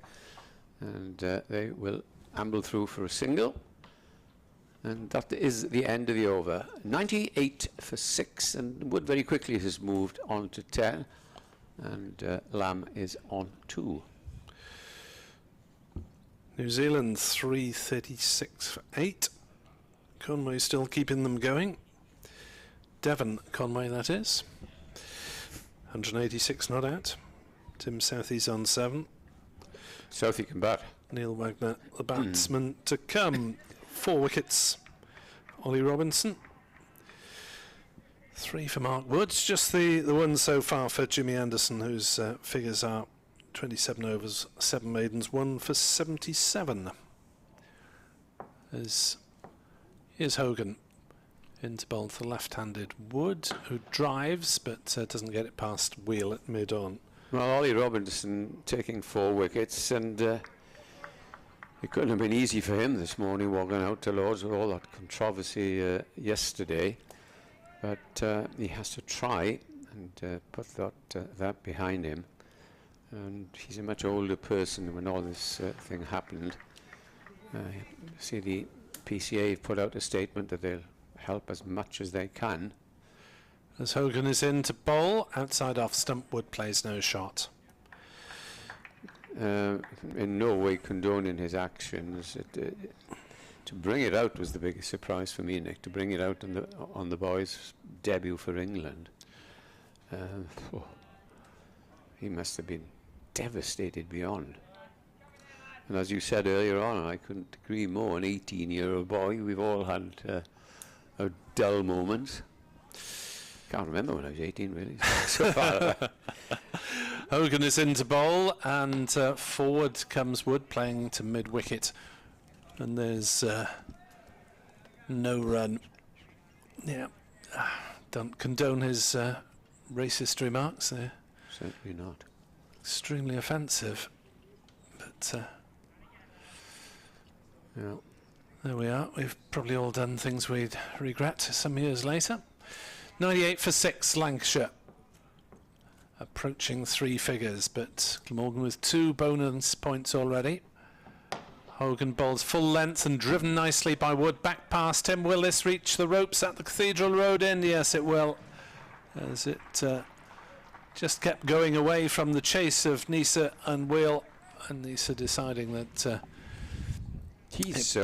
and they will amble through for a single. And that is the end of the over. 98 for 6, and Wood very quickly has moved on to 10, and Lamb is on 2. New Zealand 336 for 8. Conway still keeping them going. Devon Conway, that is. 186 not out. Tim Southey's on 7. Southey can bat. Neil Wagner, the batsman to come. 4 wickets. Ollie Robinson. 3 for Mark Woods. Just the one so far for Jimmy Anderson, whose figures are 27 overs, 7 maidens, 1 for 77. Here's Hogan into bowl to the left-handed Wood, who drives but doesn't get it past Wheel at mid-on. Well, Ollie Robinson taking 4 wickets, and it couldn't have been easy for him this morning, walking out to Lords with all that controversy yesterday. But he has to try and put that behind him. And he's a much older person when all this thing happened. See, the PCA have put out a statement that they'll help as much as they can. As Hogan is in to bowl, outside off stump, Wood plays no shot. In no way condoning his actions. To bring it out was the biggest surprise for me, Nick. To bring it out on the boys' debut for England. He must have been devastated beyond. And as you said earlier on, I couldn't agree more, an 18-year-old boy, we've all had our dull moments. Can't remember when I was 18, really. So far. Hogan is into bowl, and forward comes Wood, playing to mid-wicket. And there's no run. Yeah, don't condone his racist remarks there. Certainly not. Extremely offensive. But Yeah. there we are. We've probably all done things we'd regret some years later. 98 for 6, Lancashire. Approaching 3 figures, but Glamorgan with 2 bonus points already. Hogan bowls full length and driven nicely by Wood. Back past him. Will this reach the ropes at the Cathedral Road End? Yes, it will. As it just kept going away from the chase of Neser and Will. And Neser deciding that He's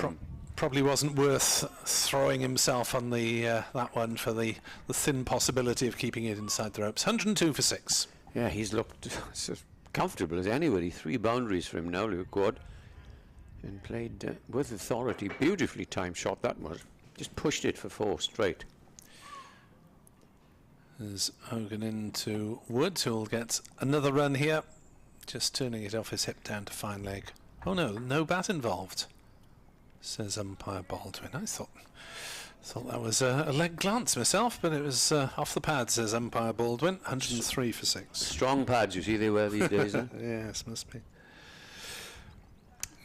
probably wasn't worth throwing himself on the that one for the thin possibility of keeping it inside the ropes. 102 for 6. yeah, he's looked as comfortable as anybody. 3 boundaries for him now, Luke Wood. And played with authority. Beautifully timed shot that was. Just pushed it for 4 straight. There's Hogan into Wood, who'll get another run here. Just turning it off his hip down to fine leg. Oh no, no bat involved, says umpire Baldwin. I thought that was a leg glance myself, but it was off the pad, says umpire Baldwin. 103 for 6. Strong pads, you see they wear these days. Huh? Yes, must be.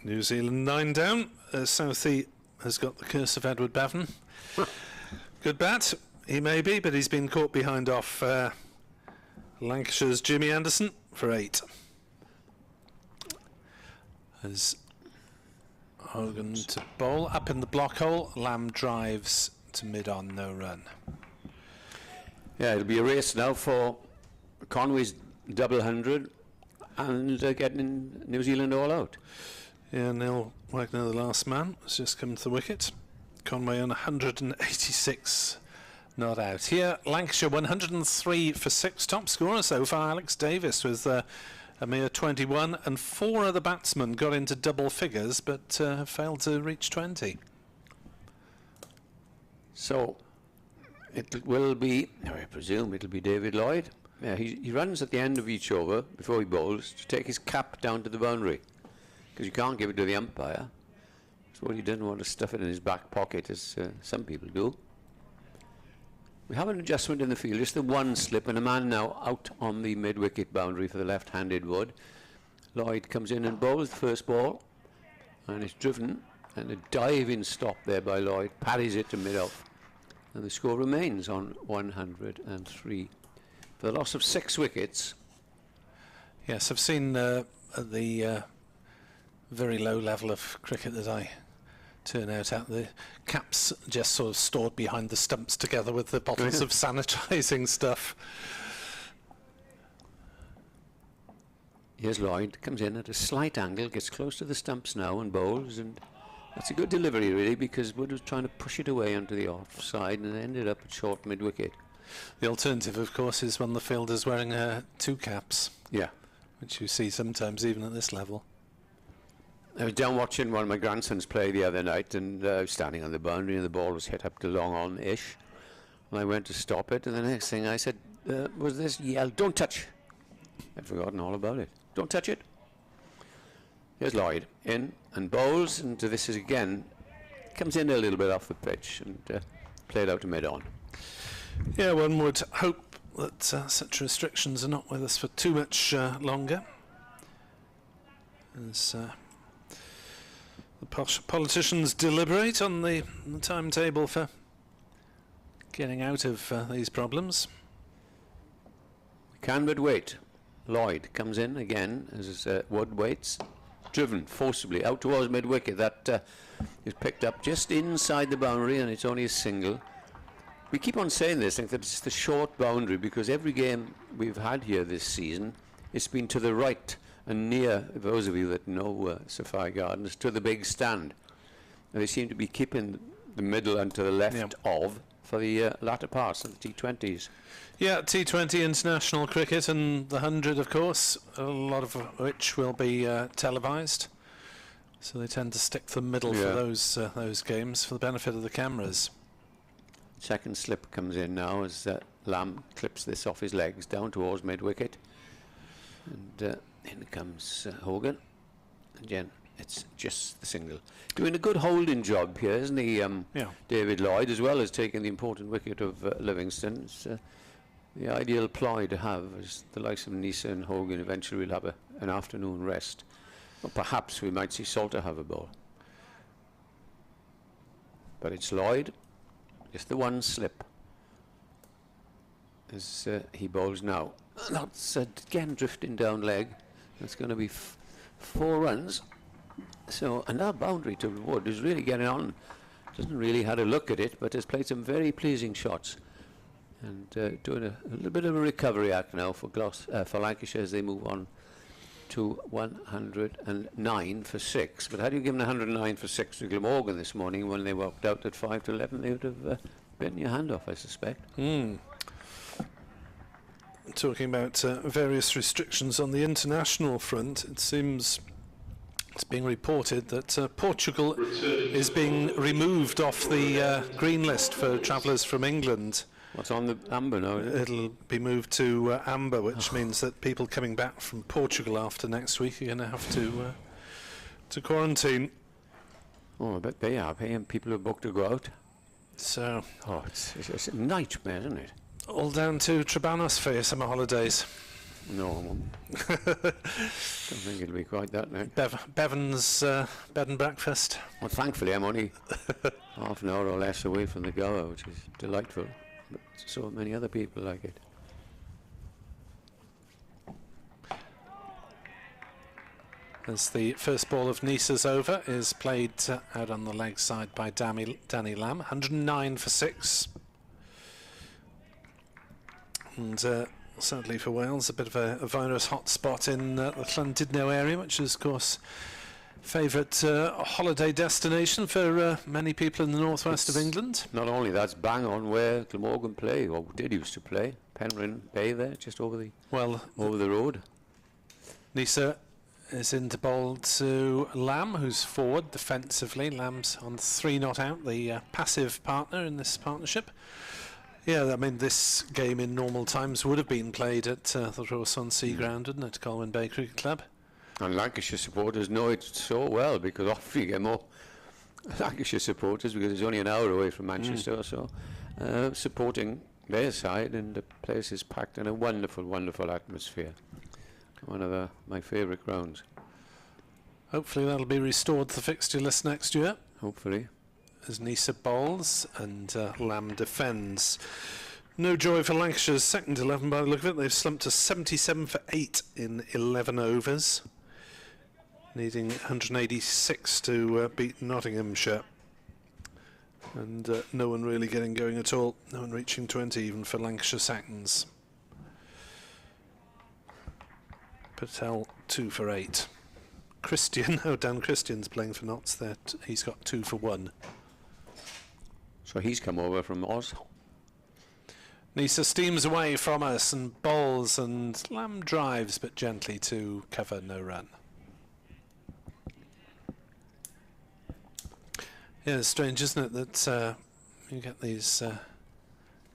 New Zealand 9 down. Southie has got the curse of Edward Bevan. Good bat, he may be, but he's been caught behind off Lancashire's Jimmy Anderson for 8. As Hogan to bowl, up in the block hole. Lamb drives to mid-on, no run. Yeah, it'll be a race now for Conway's double 100 and getting New Zealand all out. Yeah, Neil Wagner, the last man, has just come to the wicket. Conway on 186, not out. Here, Lancashire 103 for 6. Top scorer so far, Alex Davis, with a mere 21, and 4 other batsmen got into double figures, but failed to reach 20. So, it will be, I presume it'll be David Lloyd. Yeah, he runs at the end of each over, before he bowls, to take his cap down to the boundary. Because you can't give it to the umpire. So he didn't want to stuff it in his back pocket, as some people do. We have an adjustment in the field, just the one slip, and a man now out on the mid-wicket boundary for the left-handed Wood. Lloyd comes in and bowls the first ball, and it's driven, and a diving stop there by Lloyd, parries it to mid-off, and the score remains on 103. For the loss of 6 wickets. Yes, I've seen the very low level of cricket that I turn out at. The caps just sort of stored behind the stumps together with the bottles of sanitising stuff. Here's Lloyd, comes in at a slight angle, gets close to the stumps now and bowls, and that's a good delivery really, because Wood was trying to push it away onto the offside and ended up at short mid-wicket. The alternative, of course, is when the fielder's wearing 2 caps. Yeah. Which you see sometimes even at this level. I was down watching one of my grandsons play the other night, and I was standing on the boundary and the ball was hit up to long on-ish. And I went to stop it, and the next thing I said was this yell, "Don't touch!" I'd forgotten all about it. Don't touch it. Here's Lloyd, in and bowls, and this is again, comes in a little bit off the pitch and played out to mid-on. Yeah, one would hope that such restrictions are not with us for too much longer. As the politicians deliberate on the timetable for getting out of these problems. We can but wait. Lloyd comes in again as Wood waits, driven forcibly out towards mid-wicket. That is picked up just inside the boundary, and it's only a single. We keep on saying this, think that it's the short boundary, because every game we've had here this season, it's been to the right and near, those of you that know Sophia Gardens, to the big stand. And they seem to be keeping the middle and to the left of for the latter parts of the T20s. Yeah, T20 international cricket and the 100, of course, a lot of which will be televised. So they tend to stick to the middle for those games for the benefit of the cameras. Second slip comes in now as Lamb clips this off his legs down towards mid-wicket. And in comes Hogan. Again, it's just the single. Doing a good holding job here, isn't he, David Lloyd, as well as taking the important wicket of Livingston. It's the ideal ploy to have, as the likes of Neser and Hogan eventually will have an afternoon rest. Or perhaps we might see Salter have a ball. But it's Lloyd, just the one slip, as he bowls now. That's again drifting down leg. That's going to be 4 runs. So another boundary to Wood is really getting on. Doesn't really had a look at it, but has played some very pleasing shots. And doing a little bit of a recovery act now for Lancashire as they move on to 109 for 6. But had you given 109 for 6 to Glamorgan this morning when they walked out at 5 to 11, they would have bitten your hand off, I suspect. Talking about various restrictions on the international front, it seems it's being reported that Portugal is being removed off the green list for travellers from England. What's on the amber now? It'll be moved to amber, which means that people coming back from Portugal after next week are going to have to quarantine. Oh, I bet they are paying people who booked to go out. So, it's a nightmare, isn't it? All down to Trabanos for your summer holidays. No, I won't. Don't think it'll be quite that night. Bevan's bed and breakfast. Well, thankfully I'm only half an hour or less away from the Goa, which is delightful. But so many other people like it. As the first ball of Neser's over is played out on the leg side by Danny Lamb. 109 for 6. And sadly for Wales, a bit of a virus hotspot in the Llandudno area, which is, of course, favourite holiday destination for many people in the northwest of England. Not only that's bang on where Glamorgan play, or did used to play, Penryn Bay there, just over the road. Neser is in to bowl to Lamb, who's forward defensively. Lamb's on 3 not out, the passive partner in this partnership. Yeah, I mean, this game in normal times would have been played at the Royal Swansea ground, wouldn't it, Colwyn Bay Cricket Club? And Lancashire supporters know it so well, because often you get more Lancashire supporters, because it's only an hour away from Manchester or so, supporting their side, and the place is packed in a wonderful, wonderful atmosphere. One of my favourite grounds. Hopefully that'll be restored to the fixture list next year. Hopefully. As Neser bowls and Lamb defends. No joy for Lancashire's second 11 by the look of it. They've slumped to 77 for 8 in 11 overs, needing 186 to beat Nottinghamshire. And no one really getting going at all. No one reaching 20 even for Lancashire seconds. Patel 2 for 8. Dan Christian's playing for Notts there. He's got 2 for 1. So he's come over from Oz. Neser steams away from us and bowls, and Lamb drives but gently to cover, no run. Yeah, it's strange, isn't it, that you get these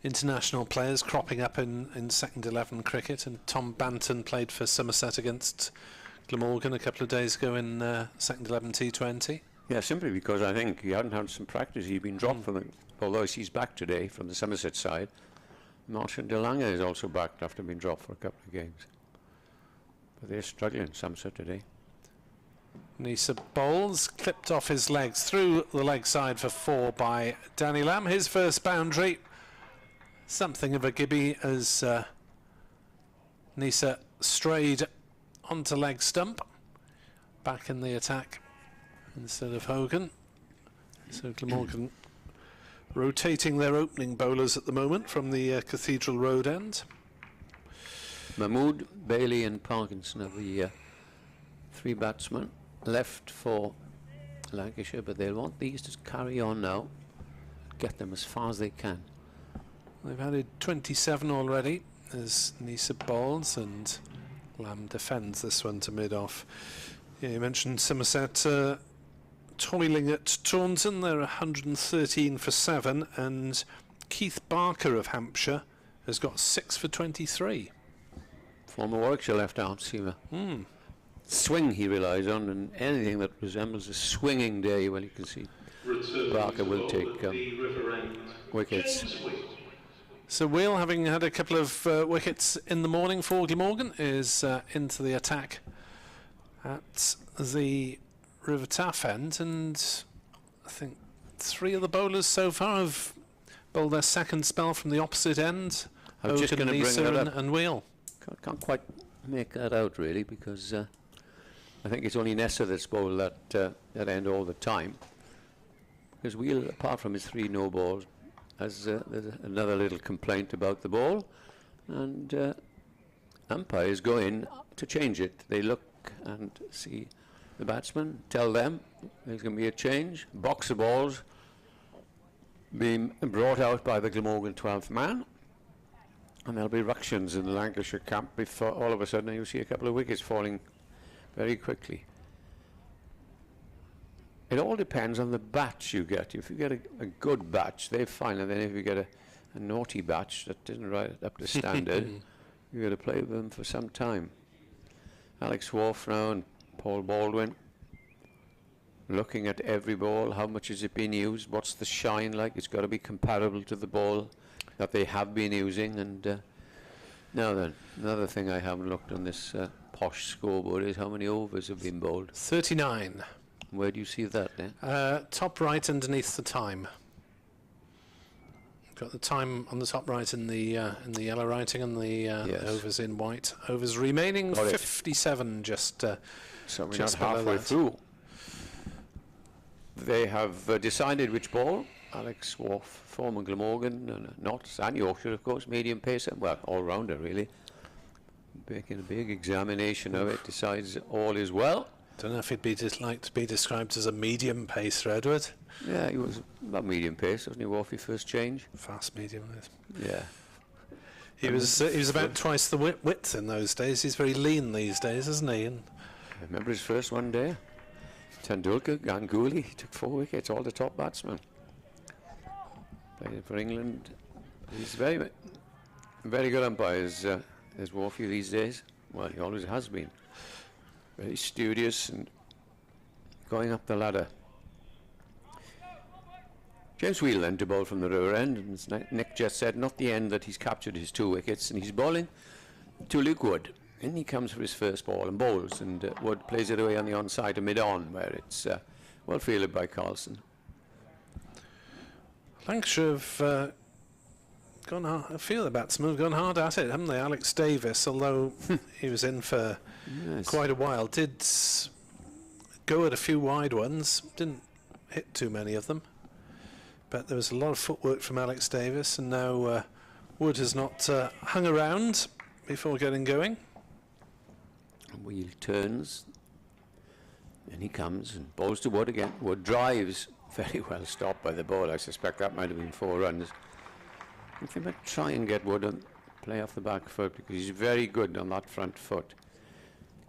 international players cropping up in second 11 cricket, and Tom Banton played for Somerset against Glamorgan a couple of days ago in second 11 T20. Yeah, simply because I think he hadn't had some practice. He'd been dropped from it, although he's back today from the Somerset side. Martin DeLange is also back after being dropped for a couple of games. But they're struggling, Somerset today. Neser bowls, clipped off his legs, through the leg side for 4 by Danny Lamb. His first boundary. Something of a gibby as Neser strayed onto leg stump. Back in the attack instead of Hogan. So Glamorgan rotating their opening bowlers at the moment from the Cathedral Road end. Mahmood, Bailey and Parkinson are the 3 batsmen left for Lancashire, but they'll want these to carry on now, get them as far as they can. They've added 27 already as Neser bowls, and Lamb defends this one to mid-off. Yeah, you mentioned Somerset toiling at Taunton. They're 113 for 7, and Keith Barker of Hampshire has got 6 for 23. Former Warwickshire left-arm seamer. Swing he relies on, and anything that resembles a swinging day, well, you can see Barker will take wickets. So Wheel, having had a couple of wickets in the morning for Glamorgan, is into the attack at the River Taff end, and I think 3 of the bowlers so far have bowled their second spell from the opposite end. I was just going to bring that up. And Wheel. Can't quite make that out really, because I think it's only Neser that's bowled that end all the time. Because Wheel, apart from his 3 no balls, has there's another little complaint about the ball, and umpires go in to change it. They look and see the batsman, tell them there's going to be a change. Box of balls being brought out by the Glamorgan 12th man, and there'll be ructions in the Lancashire camp before all of a sudden you see a couple of wickets falling very quickly. It all depends on the batch you get. If you get a good batch, they're fine, and then if you get a naughty batch that isn't right up to standard, you've got to play with them for some time. Alex Wharf now and Paul Baldwin looking at every ball. How much has it been used? What's the shine like? It's got to be comparable to the ball that they have been using. And now then, another thing I haven't looked on this posh scoreboard is how many overs have been bowled. 39. Where do you see that then? Top right underneath the time. Got the time on the top right in the yellow writing, and the Yes. overs in white. Overs remaining Got it. 57, just So we're not just below halfway that. through. They have decided which ball. Alex Wharf, former Glamorgan, Notts and Yorkshire, of course, medium pacer, well, all-rounder really. Making a big examination of it, decides all is well. Don't know if he'd be like to be described as a medium pacer, Edward. Yeah, he was about medium pace, wasn't he, Wharfie, first change? Fast medium. Yeah. He was about twice the width in those days. He's very lean these days, isn't he? And I remember his first one day. Tendulkar, Ganguly, he took 4 wickets, all the top batsmen. Played for England. He's very, very good umpire, is Wharfie these days. Well, he always has been. Very studious and going up the ladder. James Wheel then to bowl from the rear end, and as Nick just said, not the end that he's captured his 2 wickets, and he's bowling to Luke Wood. In he comes for his first ball and bowls, and Wood plays it away on the onside to mid-on, where it's well fielded by Carlson. Lancashire have gone hard. I feel the batsmen have gone hard at it, haven't they? Alex Davis, although he was in for quite a while, did go at a few wide ones, didn't hit too many of them. But there was a lot of footwork from Alex Davis, and now Wood has not hung around before getting going. Wheel turns, and he comes and bowls to Wood again. Wood drives, very well stopped by the ball. I suspect that might have been 4 runs. I think they might try and get Wood and play off the back foot, because he's very good on that front foot.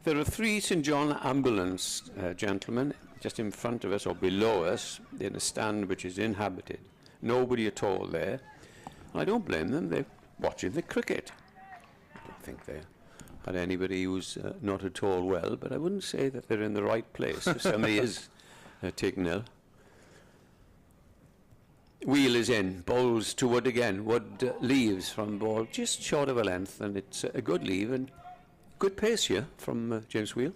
There are 3 St John ambulance gentlemen just in front of us or below us in a stand which is inhabited. Nobody at all there. And I don't blame them. They're watching the cricket. I don't think they had anybody who's not at all well, but I wouldn't say that they're in the right place if somebody is taken ill. Wheel is in, bowls to Wood again. Wood leaves from ball just short of a length, and it's a good leave and good pace here from James Wheel.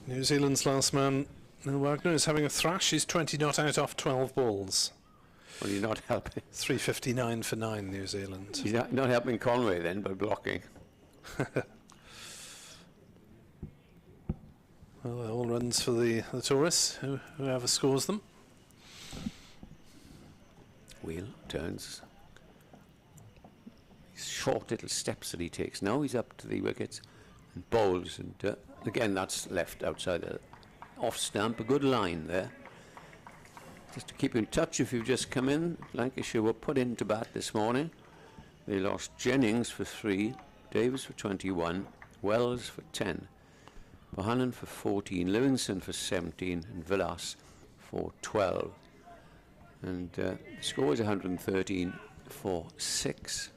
New Zealand's last man, Neil Wagner, is having a thrash. He's 20 not out off 12 balls. Well, you're not helping. 359 for 9, New Zealand. He's not helping Conway then by blocking. Well, all runs for the tourists, whoever scores them. Wheel turns. Short little steps that he takes. Now he's up to the wickets and bowls, and again that's left outside the off stump. A good line there. Just to keep in touch, if you've just come in, Lancashire were put into bat this morning. They lost Jennings for 3, Davis for 21, Wells for 10, Bohannon for 14, Livingston for 17, and Villas for 12. And the score is 113 for 6.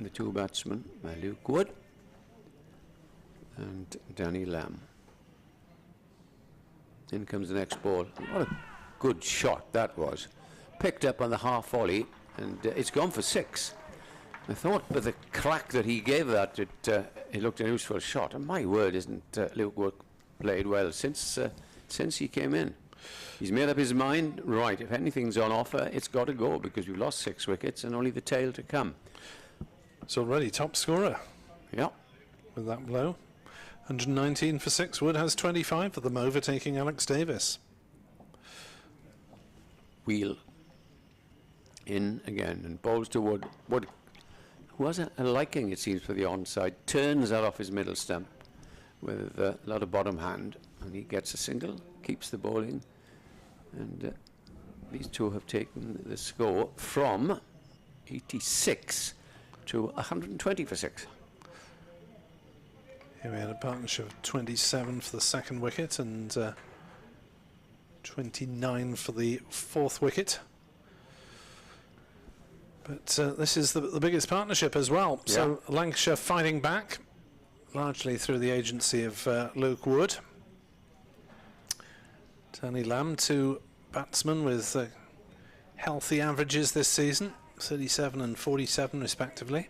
the two batsmen, Luke Wood and Danny Lamb. In comes the next ball. What a good shot that was. Picked up on the half volley, and it's gone for 6. I thought with the crack that he gave that, it looked a useful shot. And my word, isn't Luke Wood played well since he came in. He's made up his mind, right, if anything's on offer, it's got to go, because we've lost 6 wickets and only the tail to come. It's already top scorer. Yeah. With that blow. 119 for 6. Wood has 25 for them, overtaking Alex Davis. Wheel in again and bowls to Wood. Wood, who has a liking, it seems, for the onside, turns that off his middle stump with a lot of bottom hand, and he gets a single, keeps the bowling, and these two have taken the score from 86 to 120 for 6. Here we had a partnership of 27 for the second wicket and 29 for the fourth wicket. But this is the biggest partnership as well. Yeah. So Lancashire fighting back, largely through the agency of Luke Wood. Danny Lamb, 2 batsmen with healthy averages this season, 37 and 47 respectively.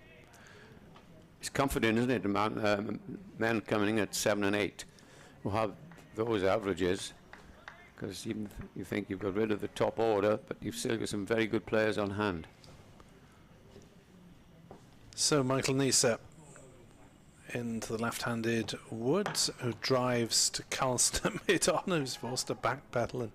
It's comforting, isn't it? Men coming in at 7 and 8 who have those averages, because even you think you've got rid of the top order, but you've still got some very good players on hand. So Michael Neser into the left-handed Wood, who drives to Carlston mid-on, who's forced to backpedal and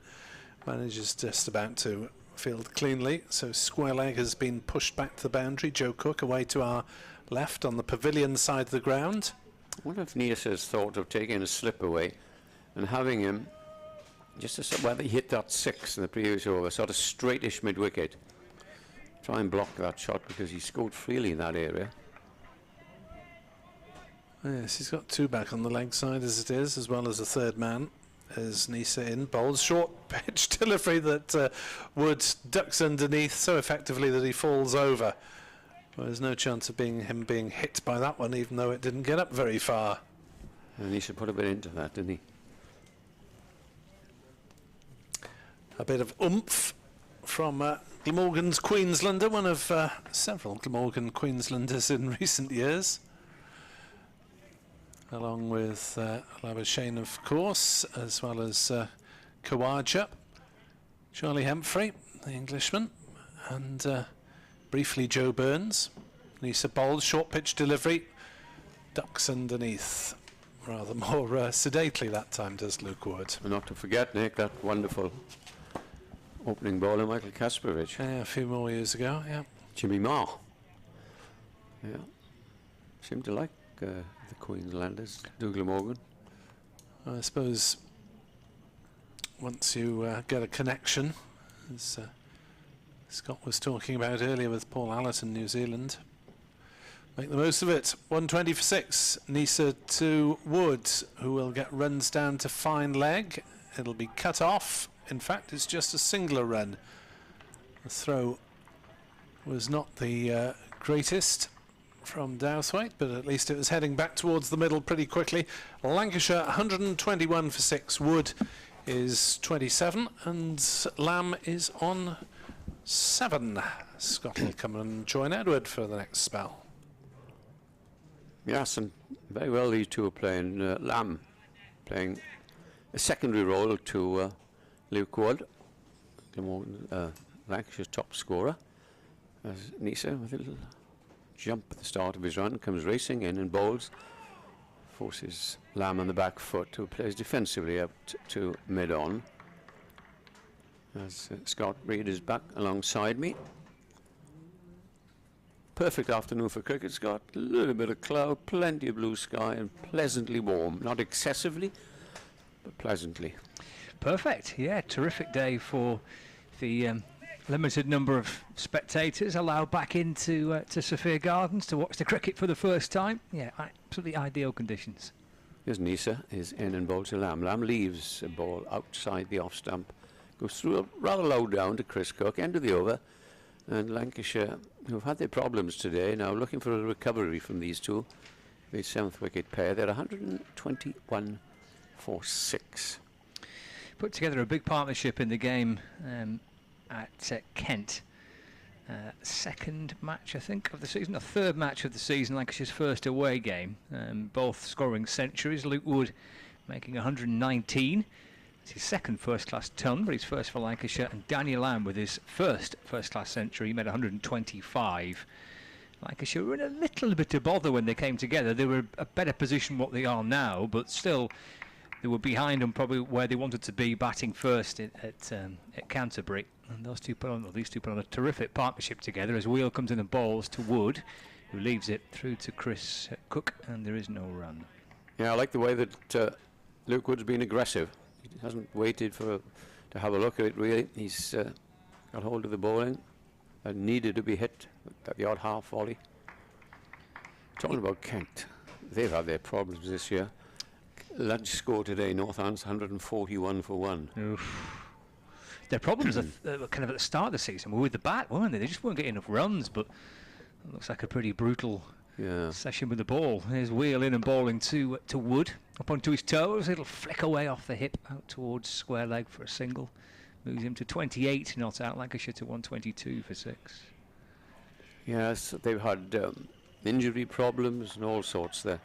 manages just about to field cleanly. So square leg has been pushed back to the boundary. Joe Cook away to our left on the pavilion side of the ground. I wonder if Neser's thought of taking a slip away and having him just as whether he hit that 6 in the previous over, sort of straightish mid-wicket. Try and block that shot, because he scored freely in that area. Yes, he's got 2 back on the leg side as it is, as well as a third man as Neser in. Bowls short pitch delivery that Wood ducks underneath so effectively that he falls over. Well, there's no chance of him being hit by that one, even though it didn't get up very far. And he should put a bit into that, didn't he? A bit of oomph from Glamorgan's Queenslander, one of several Glamorgan Queenslanders in recent years, along with Labuschagne, of course, as well as Kawaja, Charlie Hemphrey, the Englishman, and briefly Joe Burns. Neser bowls, short pitch delivery, ducks underneath, rather more sedately that time, does Luke Wood. And not to forget, Nick, that wonderful opening bowler Michael Kasperovich. Yeah, a few more years ago, yeah. Jimmy Marr. Yeah. Seemed to like the Queenslanders, do Glamorgan. I suppose once you get a connection, as Scott was talking about earlier with Paul Allerton, New Zealand, make the most of it. 120 for 6. Neser to Wood, who will get runs down to fine leg. It'll be cut off. In fact, it's just a singular run. The throw was not the greatest from Dowthwaite, but at least it was heading back towards the middle pretty quickly. Lancashire 121 for 6. Wood is 27 and Lamb is on 7. Scott will come and join Edward for the next spell. Yes, and very well these two are playing. Lamb playing a secondary role to Luke Wood, Lancashire's top scorer. As Neser, with a little jump at the start of his run, comes racing in and bowls, forces Lamb on the back foot, who plays defensively up to mid-on. As Scott Reed is back alongside me. Perfect afternoon for cricket, Scott. A little bit of cloud, plenty of blue sky, and pleasantly warm. Not excessively, but pleasantly. Perfect, yeah, terrific day for the limited number of spectators allowed back into to Sophia Gardens to watch the cricket for the first time. Yeah, absolutely ideal conditions. Here's Neser is in and bowls to Lamb. Lamb leaves a ball outside the off stump, goes through a rather low down to Chris Cook, end of the over, And Lancashire, who've had their problems today, now looking for a recovery from these two. The 7th wicket pair. They're 121 for 6. Put together a big partnership in the game at Kent. Second match, I think, of the season, a third match of the season, Lancashire's first away game. Both scoring centuries. Luke Wood making 119. It's his second first-class ton, but he's first for Lancashire. And Daniel Lamb with his first first-class century. He made 125. Lancashire were in a little bit of bother when they came together. They were a better position what they are now, but still they were behind them probably where they wanted to be, batting first at Canterbury. And these two put on a terrific partnership together as Wheel comes in and bowls to Wood, who leaves it through to Chris Cook, and there is no run. Yeah, I like the way that Luke Wood's been aggressive. He hasn't waited to have a look at it, really. He's got hold of the bowling and needed to be hit at the odd half volley. Talking about Kent, they've had their problems this year. Lunch score today, Northants 141 for 1. Oof. Their problems are kind of at the start of the season were with the bat, weren't they? They just weren't getting enough runs, but it looks like a pretty brutal session with the ball. Here's Wheel in and bowling to Wood, up onto his toes. It'll flick away off the hip out towards square leg for a single. Moves him to 28 not out. Lancashire to 122 for 6. Yes, they've had injury problems and all sorts there.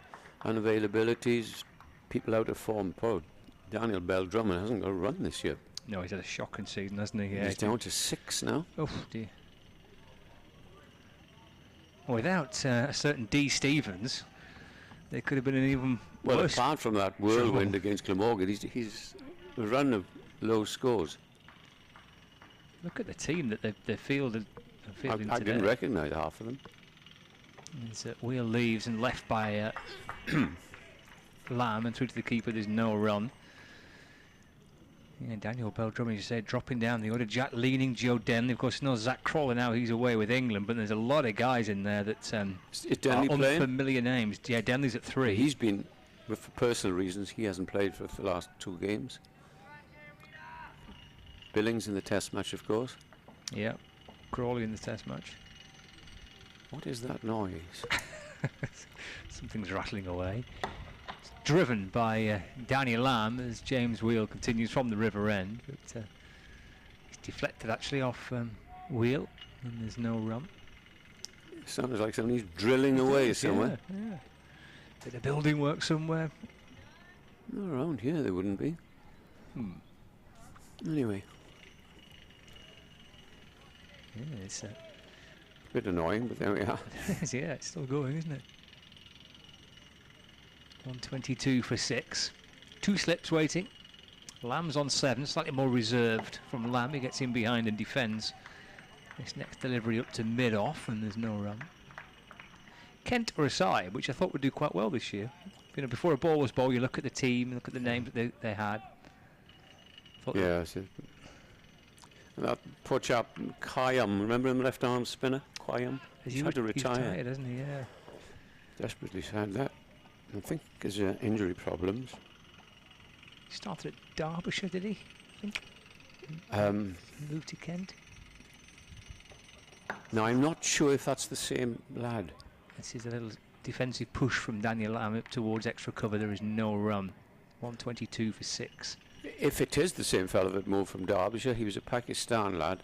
Unavailabilities, people out of form. Poor Daniel Bell-Drummond hasn't got a run this year. No, he's had a shocking season, hasn't he? Yeah, he's down to 6 now. Oh dear. Without a certain D. Stevens, there could have been an even worse. Apart from that whirlwind against Glamorgan, he's a run of low scores. Look at the team that they've fielded. I didn't recognise half of them. Wheel leaves and left by Lamb and through to the keeper. There's no run. Yeah, Daniel Bell-Drummond, as you said, dropping down the order. Jack Leaning, Joe Denley. Of course, no Zach Crawler now. He's away with England, but there's a lot of guys in there that are unfamiliar names. Yeah, Denley's at 3. He's been, for personal reasons, he hasn't played for the last 2 games. Billings in the test match, of course. Yeah, Crawley in the test match. What is that noise? Something's rattling away. It's driven by Danny Lamb as James Wheel continues from the river end. But he's deflected actually off Wheel, and there's no run. It sounds like somebody's drilling away somewhere. Yeah. Bit of building work somewhere. Not around here, there wouldn't be. Anyway. Yeah, it's a bit annoying, but there we are. Yeah, it's still going, isn't it? 122 for 6. 2 slips waiting. Lamb's on 7, slightly more reserved from Lamb. He gets in behind and defends. This next delivery up to mid-off, and there's no run. Kent are a side which I thought would do quite well this year. You know, before a ball was bowled, you look at the team, look at the names that they had. Yeah, that poor chap, Kayam, remember him, left arm spinner? Kayam? He's had to retire. He's retired, hasn't he? Yeah. Desperately sad that. I think his injury problems. He started at Derbyshire, did he? I think. Moved to Kent. No, I'm not sure if that's the same lad. This is a little defensive push from Daniel Lamb up towards extra cover. There is no run. 122 for 6. If it is the same fellow that moved from Derbyshire, he was a Pakistan lad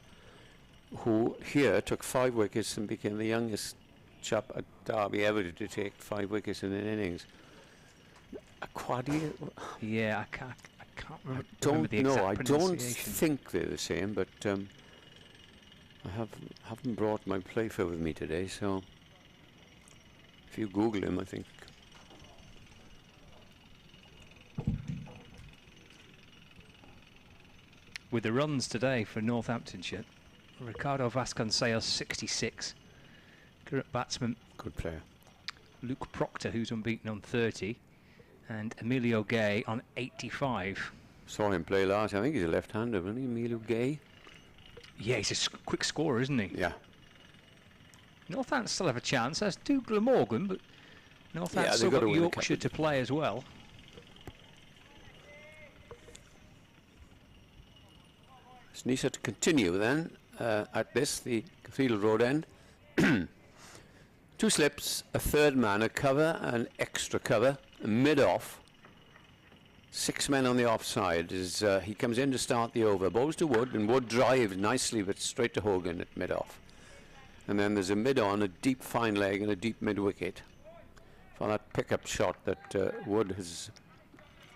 who here took 5 wickets and became the youngest chap at Derby ever to take 5 wickets in an innings. Aquadi? Yeah, I can't remember. I don't think they're the same, but I haven't brought my playfair with me today, so if you Google him, I think. With the runs today for Northamptonshire, Ricardo Vasconcelos 66, current batsman. Good player. Luke Proctor, who's unbeaten on 30, and Emilio Gay on 85. Saw him play last. I think he's a left-hander, isn't he, Emilio Gay? Yeah, he's a quick scorer, isn't he? Yeah. Northampton still have a chance, as do Glamorgan, but Northampton still got Yorkshire to play as well. Neser to continue then, at the Cathedral Road end. 2 slips, a third man, a cover, an extra cover, a mid-off. 6 men on the offside as he comes in to start the over. Balls to Wood, and Wood drives nicely but straight to Hogan at mid-off. And then there's a mid-on, a deep fine leg and a deep mid-wicket for that pickup shot that Wood has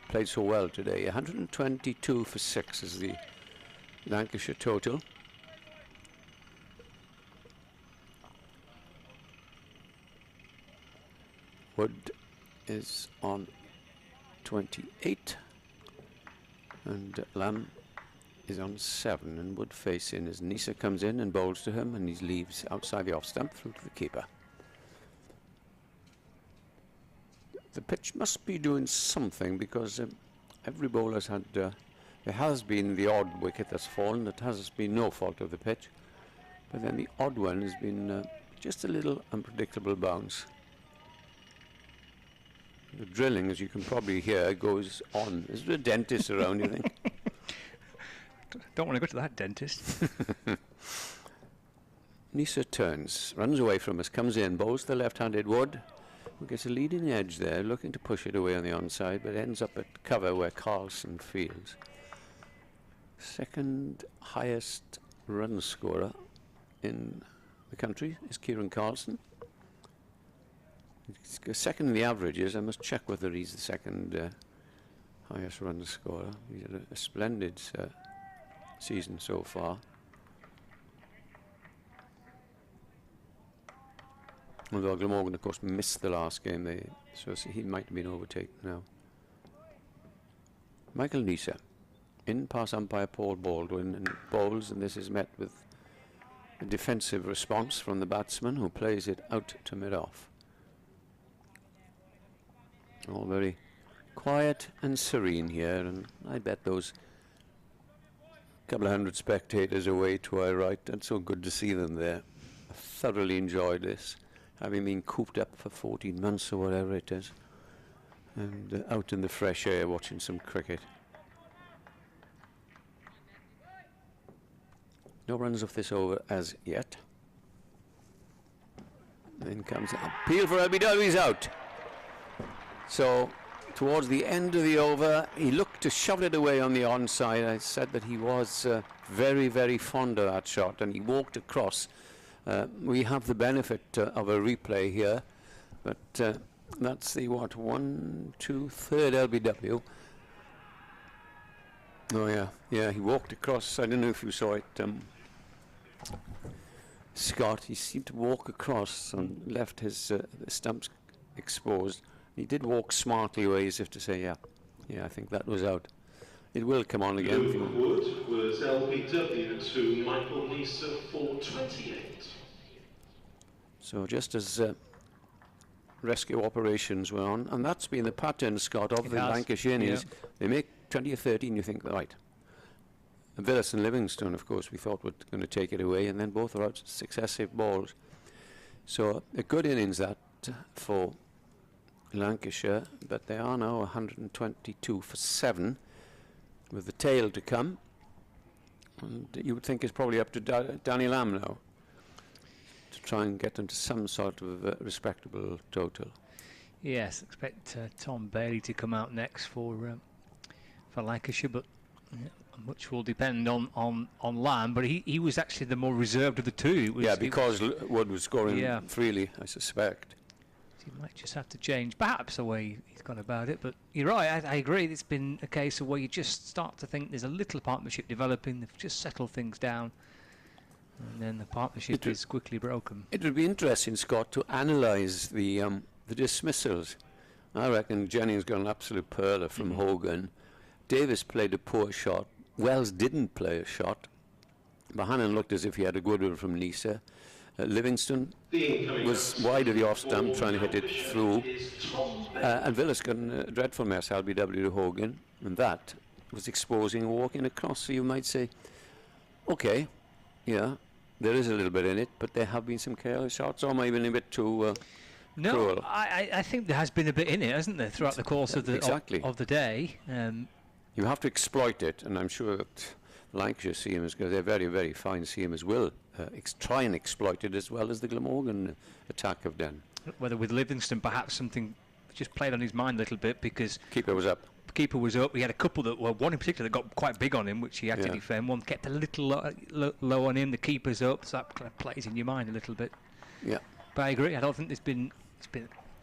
played so well today. 122 for 6 is the Lancashire total. Wood is on 28 and Lamb is on 7, and Wood facing as Neser comes in and bowls to him, and he leaves outside the off stump through to the keeper. The pitch must be doing something, because every bowler's had there has been the odd wicket that's fallen. It has been no fault of the pitch, but then the odd one has been just a little unpredictable bounce. The drilling, as you can probably hear, goes on. Is there a dentist around, you think? Don't want to go to that dentist. Neser turns, runs away from us, comes in, bowls to the left-handed Wood, who gets a leading edge there, looking to push it away on the onside, but ends up at cover where Carlson fields. Second highest run scorer in the country is Kieran Carlson. He's second in the averages. I must check whether he's the second highest run scorer. He's had a splendid season so far. Although Glamorgan, of course, missed the last game, so he might have been overtaken now. Michael Neser, in pass umpire Paul Baldwin, and bowls, and this is met with a defensive response from the batsman, who plays it out to mid-off. All very quiet and serene here, and I bet those couple of hundred spectators away to our right, that's so good to see them there. I thoroughly enjoyed this, having been cooped up for 14 months or whatever it is, and out in the fresh air watching some cricket. No runs off this over as yet. Then comes an appeal for LBW, he's out. So towards the end of the over, he looked to shove it away on the onside. I said that he was very, very fond of that shot, and he walked across. We have the benefit of a replay here, but that's the third LBW. Oh yeah, he walked across. I don't know if you saw it, Scott. He seemed to walk across and left his stumps exposed. He did walk smartly away, as if to say, yeah, I think that was out. It will come on again. Wood was LBW to Michael Neser for 28. So just as rescue operations were on, and that's been the pattern, Scott, of the Lancashire. They make 20 or 30 and you think, right. And Villas and Livingstone, of course, we thought were going to take it away, and then both are out successive balls. So a good innings that for Lancashire, but they are now 122 for 7 with the tail to come, and you would think it's probably up to Danny Lamb now to try and get them to some sort of respectable total. Yes, expect Tom Bailey to come out next for Lancashire, but much will depend on Lamb, but he was actually the more reserved of the two. Because Wood was scoring freely, I suspect. He might just have to change, perhaps, the way he's gone about it. But you're right, I agree. It's been a case of where you just start to think there's a little partnership developing. They've just settled things down, and then the partnership is quickly broken. It would be interesting, Scott, to analyse the dismissals. I reckon Jennings got an absolute perler from Hogan. Davis played a poor shot. Wells didn't play a shot. Bohannon looked as if he had a good one from Neser. Livingstone was wide of the off stump, trying to hit it through. And Villas got a dreadful mess, LBW to Hogan, and that was exposing walking across. So you might say, okay, yeah, there is a little bit in it, but there have been some careless shots, or maybe a bit too cruel. I think there has been a bit in it, hasn't there, throughout the course of the day. You have to exploit it, and I'm sure that Lancashire seamers, because they're very, very fine seamers, will try and exploit it as well as the Glamorgan attack have done. Whether with Livingston perhaps something just played on his mind a little bit, because Keeper was up. Keeper was up. He had a couple that, well, one in particular that got quite big on him, which he had to defend. One kept a little low on him. The keeper's up, so that kind of plays in your mind a little bit. Yeah. But I agree. I don't think it's been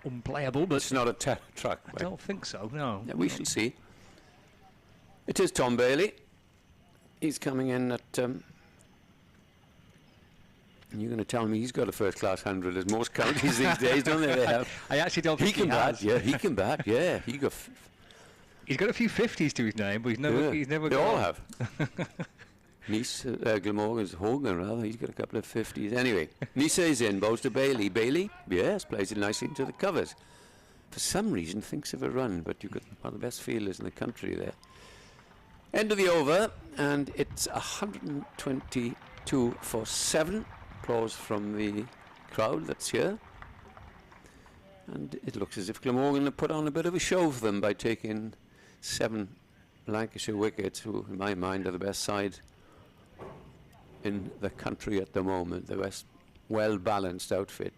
unplayable. But it's not a track. I don't think so. No. Yeah, we shall see. It is Tom Bailey. He's coming in at. You're going to tell me he's got a first-class 100 as most counties these days, don't they? They have. I actually don't think he can bat. Yeah, he can bat. Yeah, he's got a few 50s to his name, but he's never. They all have. Neser, Glamorgan's Hogan, rather. He's got a couple of 50s. Anyway, Neser is in, bowls to Bailey. Bailey, yes, plays it nicely into the covers. For some reason, thinks of a run, but you've got one of the best fielders in the country there. End of the over, and it's 122 for 7. Applause from the crowd that's here. And it looks as if Glamorgan have put on a bit of a show for them by taking 7 Lancashire wickets, who, in my mind, are the best side in the country at the moment, the best well-balanced outfit.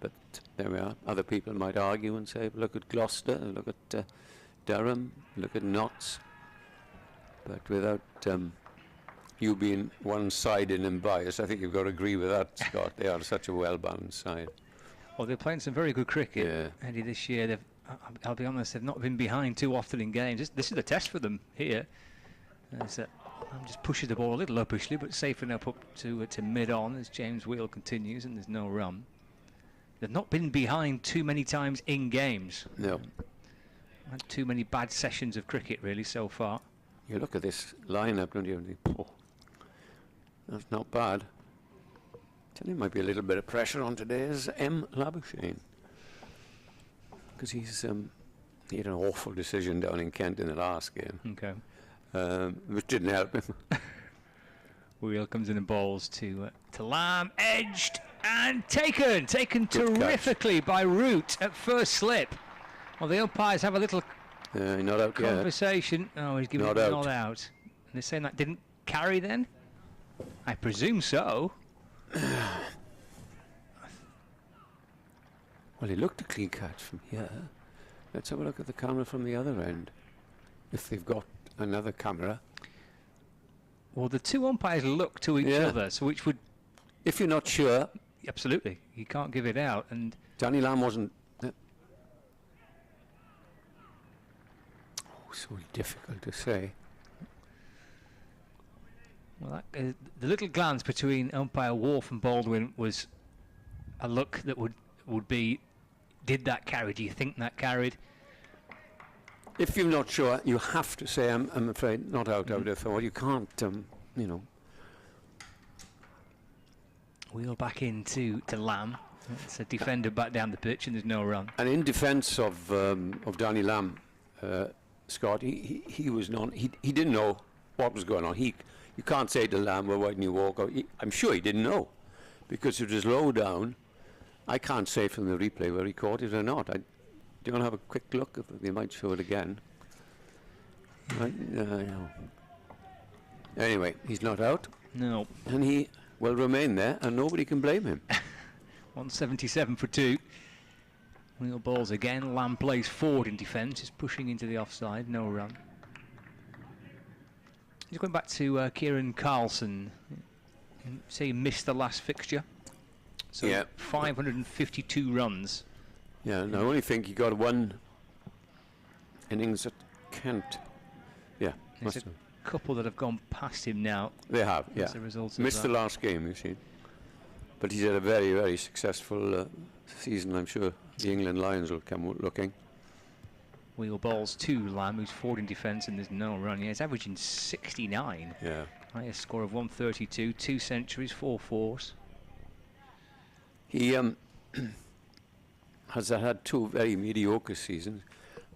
But there we are. Other people might argue and say, look at Gloucester, look at Durham, look at Notts. But without you being one-sided and biased, I think you've got to agree with that, Scott. They are such a well-balanced side. Well, they're playing some very good cricket, Eddie, this year. I'll be honest, they've not been behind too often in games. This is a test for them here. I'm just pushing the ball a little uppishly, but safe enough up to mid-on as James Wheel continues, and there's no run. They've not been behind too many times in games. No. Had too many bad sessions of cricket, really, so far. You look at this lineup, don't you, and think, oh, that's not bad. There might be a little bit of pressure on today's Labuschagne, because he had an awful decision down in Kent in the last game. Okay. Which didn't help him. Wheel comes in and bowls to Lamb, edged and taken Good terrifically by Root at first slip. Well, the umpires have a little not out conversation. Yet. Oh, he's giving it not out. And they're saying that didn't carry then? I presume so. Well, he looked a clean catch from here. Let's have a look at the camera from the other end, if they've got another camera. Well, the two umpires look to each other, so which would... If you're not sure... Absolutely. You can't give it out. And Danny Lamb wasn't... so difficult to say. Well, the little glance between umpire Wharf and Baldwin was a look that would be, did that carry? Do you think that carried? If you're not sure, you have to say, I'm afraid, not out, I would have thought. You can't, Wheel back into Lamb. It's a defender back down the pitch, and there's no run. And in defence of Danny Lamb, Scott, he was he didn't know what was going on. You can't say to Lamb, well, why didn't you walk out? I'm sure he didn't know, because it was low down. I can't say from the replay whether he caught it or not. Do you want to have a quick look? They might show it again. Anyway, he's not out. No. And he will remain there, and nobody can blame him. 177 for 2. Wheel balls again. Lamb plays forward in defence, is pushing into the offside. No run. Just going back to Kieran Carlson. Say he missed the last fixture. So 552 runs. Yeah, and I only think he got one innings at Kent. Yeah, there's a couple that have gone past him now. They have, as a result of missed that. the last game, you see. But he's had a very, very successful season. I'm sure the England Lions will come looking. Wheel balls to Lamb, who's forward in defence, and there's no run. Yeah, he's averaging 69. Yeah. Highest score of 132, 2 centuries, 4 fours. He has had 2 very mediocre seasons,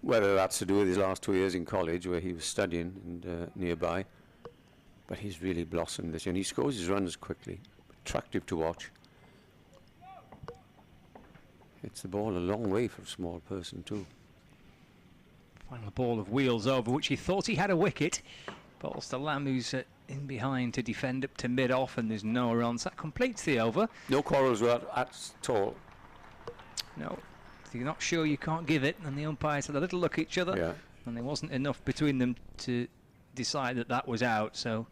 whether that's to do with his last 2 years in college where he was studying and nearby. But he's really blossomed this year, and he scores his runs quickly. Attractive to watch. Hits the ball a long way for a small person too. Final ball of Wheels over, which he thought he had a wicket. Balls to Lamb, who's in behind to defend up to mid-off, and there's no runs. That completes the over. No quarrels at all. No, if you're not sure, you can't give it, and the umpires had a little look at each other. Yeah. And there wasn't enough between them to decide that that was out. So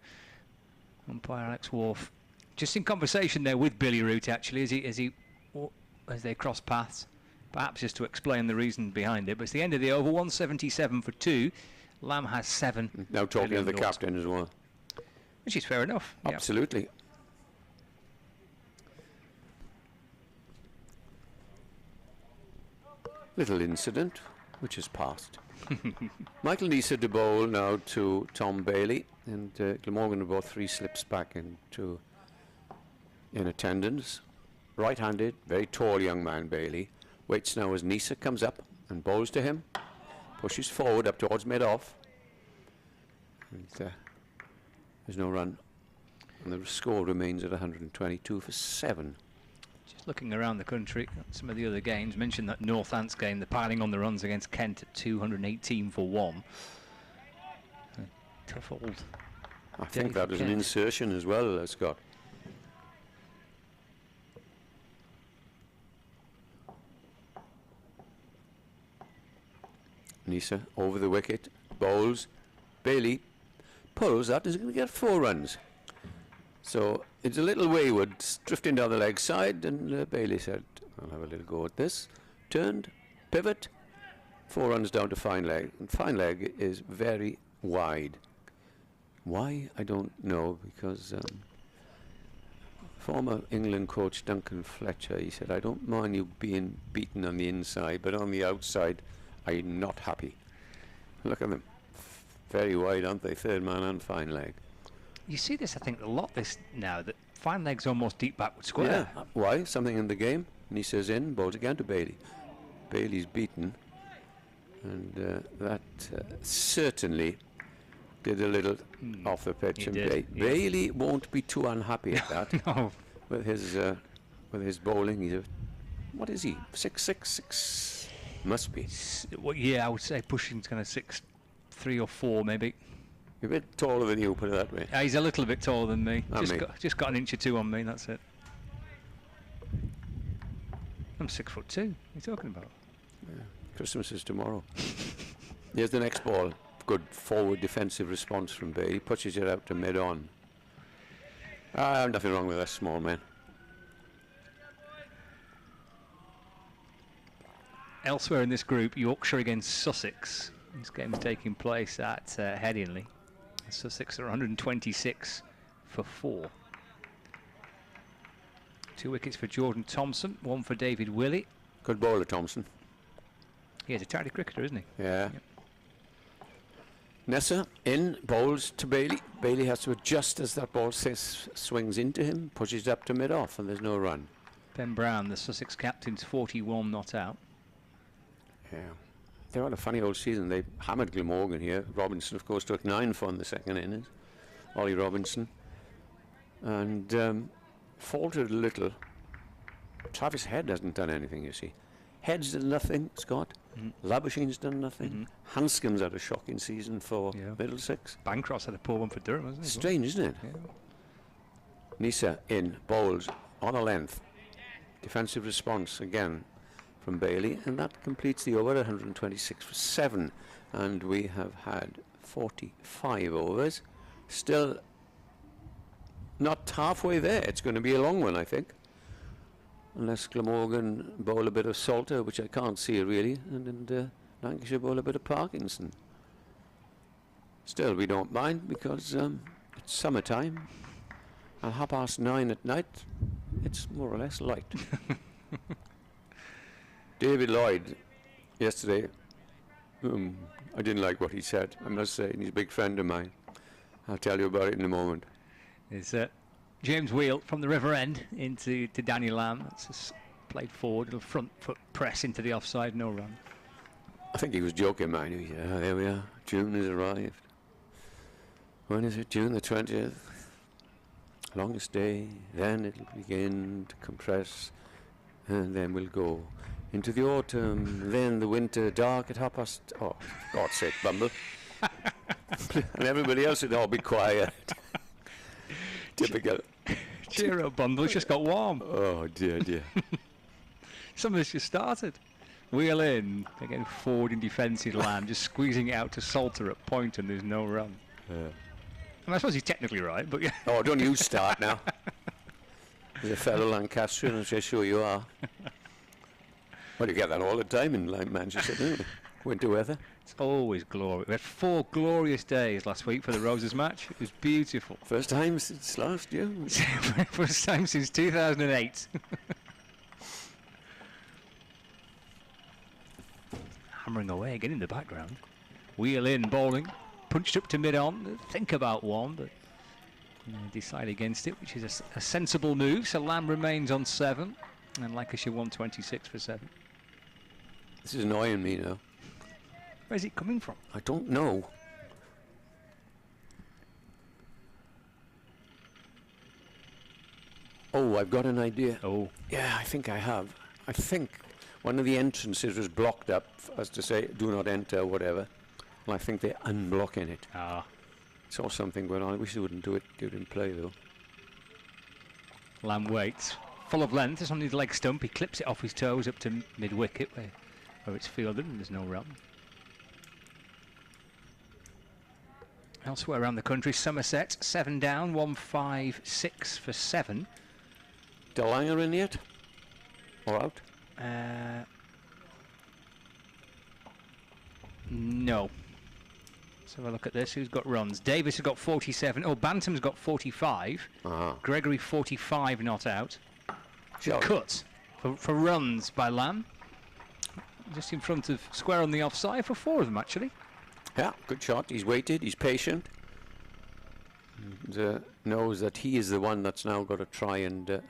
umpire Alex Wharf just in conversation there with Billy Root, actually, as they cross paths, perhaps just to explain the reason behind it. But it's the end of the over. 177 for 2. Lamb has 7. Now talking to the captain as well, which is fair enough. Absolutely. Little incident which has passed. Michael Neser to bowl now to Tom Bailey, and Glamorgan are both 3 slips back in attendance. Right-handed, very tall young man Bailey. Waits now as Neser comes up and bowls to him. Pushes forward up towards mid-off. And there's no run. And the score remains at 122 for 7. Just looking around the country at some of the other games, mentioned that Northants game, the piling on the runs against Kent at 218 for 1. Tough old. I think that was an insertion as well, Scott. Neser over the wicket, bowls. Bailey pulls that, is going to get 4 runs. So it's a little wayward, drifting down the leg side, and Bailey said, I'll have a little go at this. Turned, pivot, 4 runs down to fine leg. And fine leg is very wide. Why? I don't know, because former England coach Duncan Fletcher, he said, I don't mind you being beaten on the inside, but on the outside, I'm not happy. Look at them. Very wide, aren't they? Third man and fine leg. You see this, I think, a lot this now, that fine leg's almost deep backward square. Yeah. Why? Something in the game. Neser's in, bowls again to Bailey. Bailey's beaten. And that certainly did a little off the pitch. And Bailey won't be too unhappy at that. No. With his bowling. He's what is he? 6'6". Must be. Well, yeah, I would say pushing's kind of 6'3" or 4", maybe. A bit taller than you, put it that way. He's a little bit taller than me. And Just got an inch or 2 on me, that's it. I'm 6'2". What are you talking about? Yeah. Christmas is tomorrow. Here's the next ball. Good forward defensive response from Bailey. Pushes it out to mid-on. Nothing wrong with that small man. Elsewhere in this group, Yorkshire against Sussex. This game is taking place at Headingley. Sussex are 126 for 4. 2 wickets for Jordan Thompson, 1 for David Willey. Good bowler, Thompson. He's a tidy cricketer, isn't he? Yeah. Yep. Neser in, bowls to Bailey. Bailey has to adjust as that ball swings into him, pushes up to mid-off, and there's no run. Ben Brown, the Sussex captain's 41 not out. Yeah. They had a funny old season. They hammered Glamorgan here. Robinson, of course, took 9 for in the second innings. Ollie Robinson. And faltered a little. Travis Head hasn't done anything, you see. Head's done nothing, Scott. Labuschagne's done nothing. Hanscom's had a shocking season for Middlesex. Bancroft's had a poor one for Durham, hasn't he? Strange, isn't it? Yeah. Neser in, bowls on a length. Defensive response again from Bailey, and that completes the over. 126 for 7, and we have had 45 overs. Still not halfway there. It's going to be a long one, I think, unless Glamorgan bowl a bit of Salter, which I can't see really, and Lancashire bowl a bit of Parkinson. Still, we don't mind, because it's summertime, and 9:30 at night, it's more or less light. David Lloyd, yesterday, I didn't like what he said, I must say, and he's a big friend of mine. I'll tell you about it in a moment. It's James Wheel from the River End into Daniel Lamb. It's just played forward, little front foot press into the offside, no run. I think he was joking, man. He said, there we are, June has arrived. When is it? June the 20th. Longest day, then it'll begin to compress, and then we'll go into the autumn, then the winter, dark at past. Oh, God's sake, Bumble. And everybody else would all be quiet. Typical. Cheer up, bundles just got warm. Oh, dear, dear. Something's just started. Wheel in, again forward in defensive land, just squeezing it out to Salter at point, and there's no run. And I suppose he's technically right, but yeah. Oh, don't you start now. As a fellow Lancastrian, I'm sure you are. Well, you get that all the time in Manchester, don't you? Winter weather. It's always glorious. We had 4 glorious days last week for the Roses match. It was beautiful. First time since last year. First time since 2008. Hammering away again in the background. Wheel in, bowling. Punched up to mid-on. Think about one, but decide against it, which is a sensible move. So Lamb remains on 7, and Lancashire 126 for 7. This is annoying me now. Where's it coming from? I don't know. Oh, I've got an idea. Oh. Yeah, I think I have. I think one of the entrances was blocked up, as to say, do not enter, or whatever. Well, I think they're unblocking it. Ah. Saw something going on. I wish they wouldn't do it in play, though. Lamb waits. Full of length. It's on his leg stump. He clips it off his toes up to mid-wicket, where it's fielded, and there's no run. Elsewhere around the country, Somerset 7 down, 156 for 7. Delanger in yet? Or out? No. Let's have a look at this. Who's got runs? Davis has got 47. Oh, Bantam's got 45. Gregory 45 not out. Sure. Cut for runs by Lamb. Just in front of square on the offside for 4 of them, actually. Yeah, good shot. He's waited. He's patient. And knows that he is the one that's now got to try and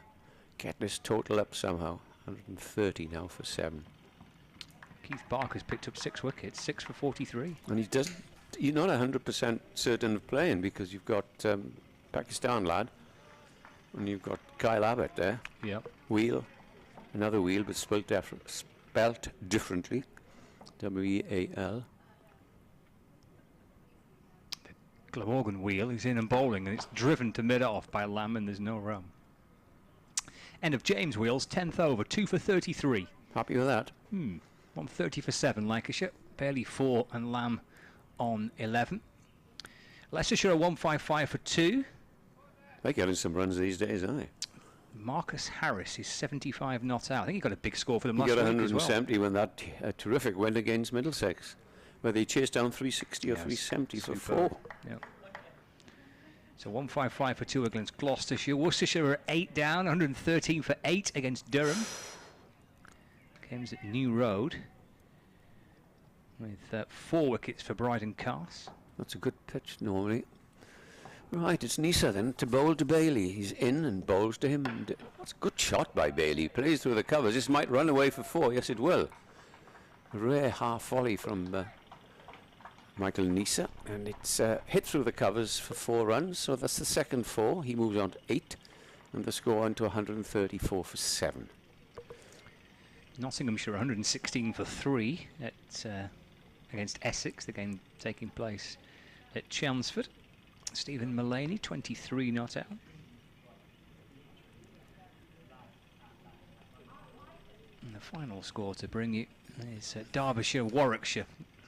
get this total up somehow. 130 now for 7. Keith Barker's picked up 6 wickets, 6 for 43. And he doesn't. You're not 100% certain of playing, because you've got Pakistan lad, and you've got Kyle Abbott there. Yep. Wheel, another wheel, but spelt differently. W-E-A-L. Glamorgan wheel is in and bowling, and it's driven to mid-off by Lamb, and there's no run. End of James Wheels, 10th over, 2 for 33. Happy with that? 130 for 7, Lancashire. Bailey 4 and Lamb on 11. Leicestershire 155 for 2. They're getting some runs these days, aren't they? Marcus Harris is 75 not out. I think he got a big score for them last He week got as well. 170 when that terrific win against Middlesex, where they chased down 360 or 370 for 4. Yep. So 155 for 2 against Gloucestershire. Worcestershire are 8 down, 113 for 8 against Durham. Games at New Road with 4 wickets for Bryden Cars. That's a good pitch normally. Right, it's Neser then to bowl to Bailey. He's in and bowls to him. And that's a good shot by Bailey. Plays through the covers. This might run away for 4. Yes, it will. A rare half volley from Michael Neser, and it's hit through the covers for 4 runs. So that's the second 4. He moves on to 8, and the score on to 134 for 7. Nottinghamshire 116 for 3 at against Essex. The game taking place at Chelmsford. Stephen Mullaney 23 not out. And the final score to bring you is Derbyshire Warwickshire.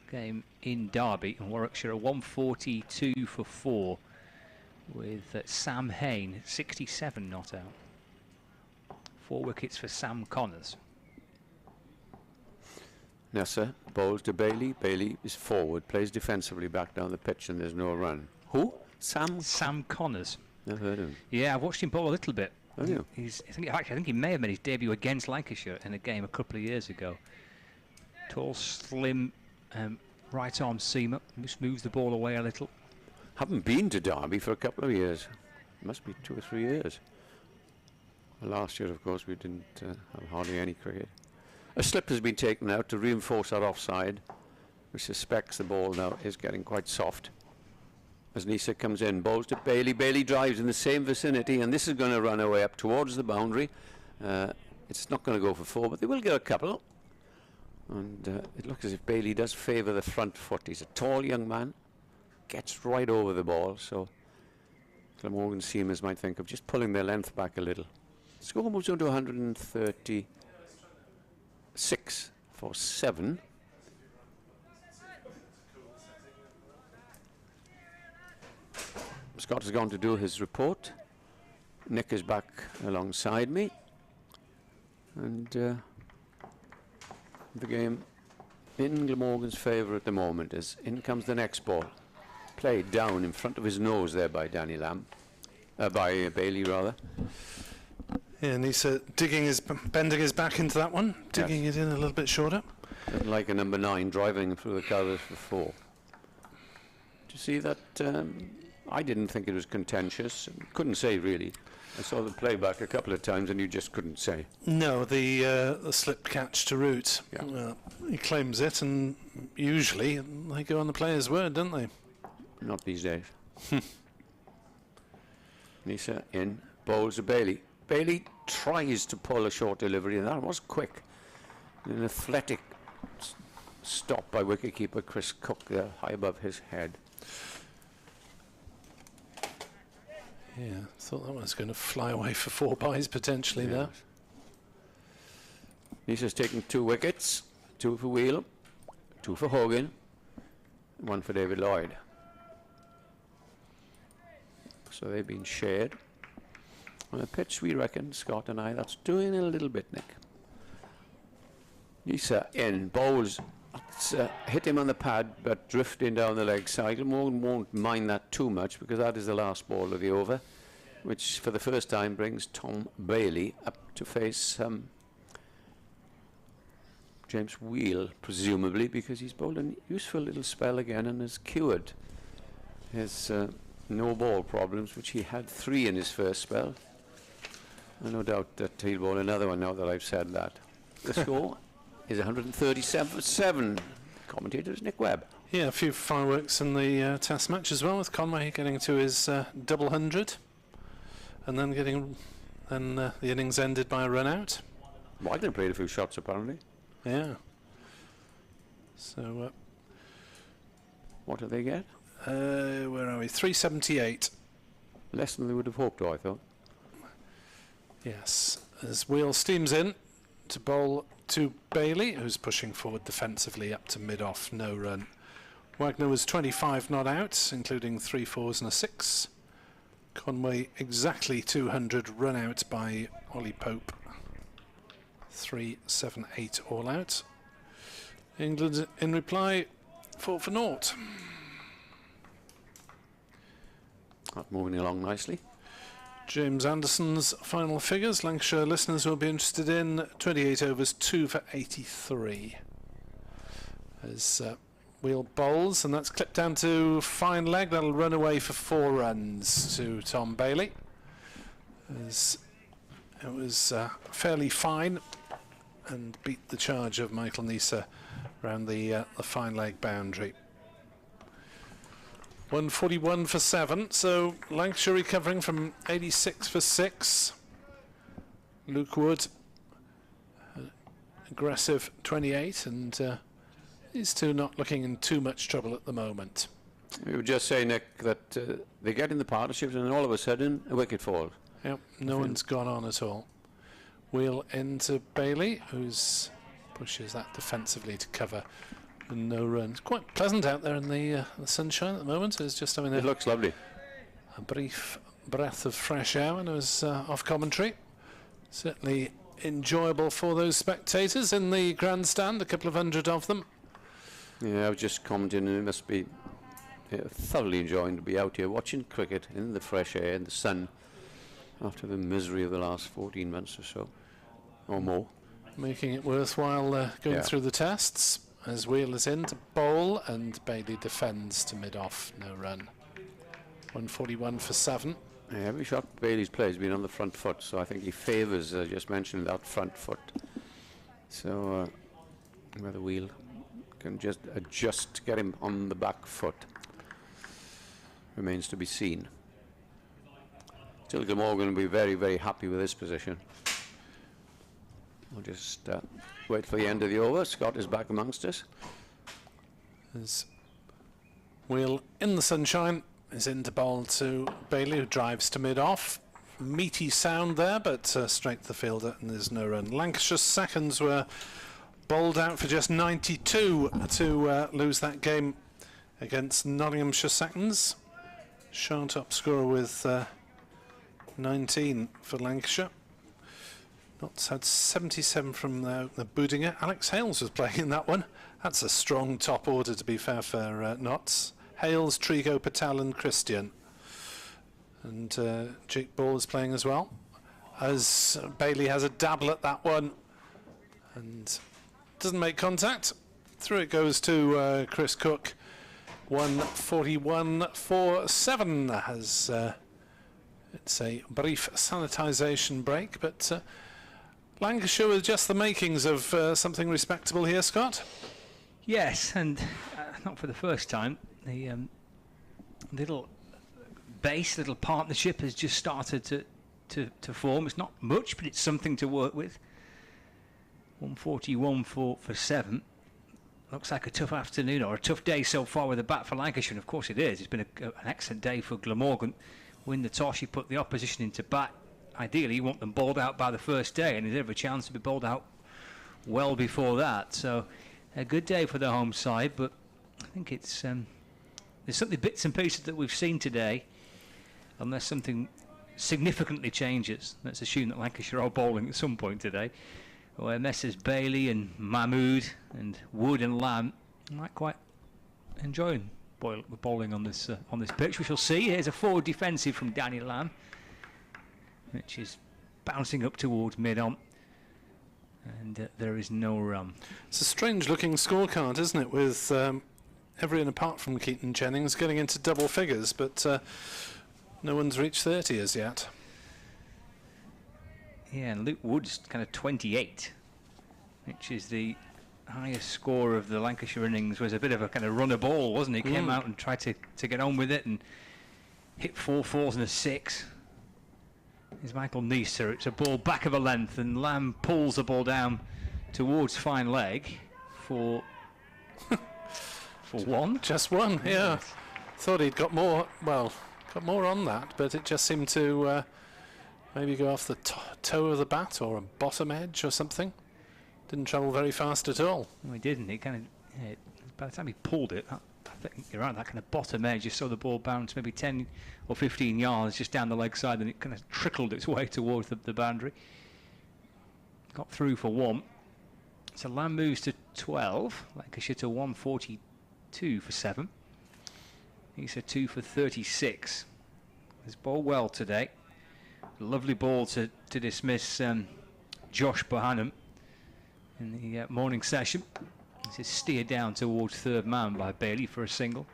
Game in Derby, and Warwickshire are 142 for 4 with Sam Hain 67 not out. 4 wickets for Sam Connors. Neser bowls to Bailey. Bailey is forward, plays defensively back down the pitch, and there's no run. Who? Sam Connors. Never heard of him. Yeah, I've watched him bowl a little bit. Have you? I think he may have made his debut against Lancashire in a game a couple of years ago. Tall, slim, right arm seamer. Just moves the ball away a little. Haven't been to Derby for a couple of years. Must be 2 or 3 years. Well, last year, of course, we didn't have hardly any cricket. A slip has been taken out to reinforce our offside, which suspects the ball now is getting quite soft. As Neser comes in, bowls to Bailey. Bailey drives in the same vicinity, and this is going to run away up towards the boundary. It's not going to go for 4, but they will get a couple. And it looks as if Bailey does favour the front foot. He's a tall young man, gets right over the ball, so Glamorgan seamers might think of just pulling their length back a little. Score moves on to 136 for 7. Scott has gone to do his report. Nick is back alongside me. And the game in Glamorgan's favour at the moment as in comes the next ball. Played down in front of his nose there by Danny Lamb. By Bailey, rather. Yeah, and he's bending his back into that one, digging it in a little bit shorter. Doesn't like a number 9 driving through the covers for 4. Did you see that? I didn't think it was contentious. Couldn't say really. I saw the playback a couple of times and you just couldn't say. No, the slip catch to root. Yeah. He claims it, and usually they go on the player's word, don't they? Not these days. Neser in, bowls to Bailey. Bailey tries to pull a short delivery, and that was quick. An athletic stop by wicketkeeper Chris Cook there, high above his head. Yeah, thought that was going to fly away for 4 byes potentially there. Neser's taking 2 wickets, 2 for Wheel, 2 for Hogan, 1 for David Lloyd. So they've been shared. On a pitch, we reckon, Scott and I, that's doing a little bit, Nick. Neser in, bowls. It's, hit him on the pad, but drifting down the leg side. Morgan won't mind that too much because that is the last ball of the over, which for the first time brings Tom Bailey up to face James Wheel, presumably, because he's bowled a useful little spell again and has cured his no ball problems, which he had 3 in his first spell. No doubt that he'll bowl another one now that I've said that. The score is 137 for 7. Commentator is Nick Webb. Yeah, a few fireworks in the test match as well, with Conway getting to his double 100 and then the innings ended by a run out. Wagner played a few shots apparently. Yeah. So what do they get? Where are we? 378. Less than they would have hoped, I thought. Yes. As Wheel steams in to bowl to Bailey, who's pushing forward defensively up to mid-off, no run. Wagner was 25 not out, including 3 4s and a 6. Conway exactly 200 run out by Ollie Pope. 3 7 8 all out. England in reply 4 for 0. Not moving along nicely. James Anderson's final figures. Lancashire listeners will be interested in 28 overs, 2 for 83. As Wheel bowls, and that's clipped down to fine leg. That'll run away for 4 runs to Tom Bailey. As it was fairly fine and beat the charge of Michael Neser around the fine leg boundary. 141 for 7, so Lancashire recovering from 86 for 6. Luke Wood, aggressive 28, and these two not looking in too much trouble at the moment. We would just say, Nick, that they get in the partnerships and all of a sudden a wicket falls. Yep, no one's gone on at all. Wheel into Bailey, who's pushes that defensively to cover. And no run. It's quite pleasant out there in the sunshine at the moment. It's just having it looks lovely. A brief breath of fresh air when I was off commentary. Certainly enjoyable for those spectators in the grandstand, a couple of hundred of them. Yeah, I was just commenting, and it must be thoroughly enjoying to be out here watching cricket in the fresh air in the sun after the misery of the last 14 months or so, or more. Making it worthwhile going through the tests. As Wheel is in to bowl and Bailey defends to mid-off, no run. 141 for 7. Yeah, every shot Bailey's played has been on the front foot, so I think he favours, just mentioned, that front foot. So whether Wheel can just adjust to get him on the back foot remains to be seen. Still, Glamorgan will be very, very happy with this position. We'll just wait for the end of the over. Scott is back amongst us. There's Wheel in the sunshine, is in to bowl to Bailey, who drives to mid-off. Meaty sound there, but straight to the fielder, and there's no run. Lancashire seconds were bowled out for just 92 to lose that game against Nottinghamshire seconds. Shaw top scorer with 19 for Lancashire. Notts had 77 from the Boudinger. Alex Hales was playing in that one. That's a strong top order, to be fair, for Notts. Hales, Trigo, Patel and Christian. And Jake Ball is playing as well. As Bailey has a dabble at that one. And doesn't make contact. Through it goes to Chris Cook. 141 for 7 as it's a brief sanitisation break, but Lancashire with just the makings of something respectable here, Scott. Yes, and not for the first time. The little partnership has just started to form. It's not much, but it's something to work with. 141 for 7. Looks like a tough afternoon or a tough day so far with the bat for Lancashire, and of course it is. It's been an excellent day for Glamorgan. Win the toss, you put the opposition into bat. Ideally, you want them bowled out by the first day, and there's every chance to be bowled out well before that. So, a good day for the home side, but I think it's there's something bits and pieces that we've seen today, unless something significantly changes. Let's assume that Lancashire are bowling at some point today. Where Messrs Bailey and Mahmood and Wood and Lamb might quite enjoy bowling on this pitch. We shall see. Here's a forward defensive from Danny Lamb, which is bouncing up towards mid-on, and there is no run. It's a strange-looking scorecard, isn't it? With everyone apart from Keaton Jennings getting into double figures, but no one's reached 30 as yet. Yeah, and Luke Wood's kind of 28, which is the highest score of the Lancashire innings. Was a bit of a kind of runner ball, wasn't he? Came out and tried to get on with it and hit 4 fours and a 6. Here's Michael Neser. It's a ball back of a length, and Lamb pulls the ball down towards fine leg for one. Just one, yeah. Thought he'd got more. Well, got more on that, but it just seemed to. Maybe go off the toe of the bat or a bottom edge or something. Didn't travel very fast at all. No, he didn't. He kind of, by the time he pulled it, I think you're right, that kind of bottom edge, you saw the ball bounce maybe 10 or 15 yards just down the leg side, and it kind of trickled its way towards the boundary. Got through for 1. So Lamb moves to 12. Lancashire to 142 for 7. He's a 2 for 36. He's bowled well today. Lovely ball to dismiss Josh Bohannon in the morning session. This is steered down towards third man by Bailey for a single.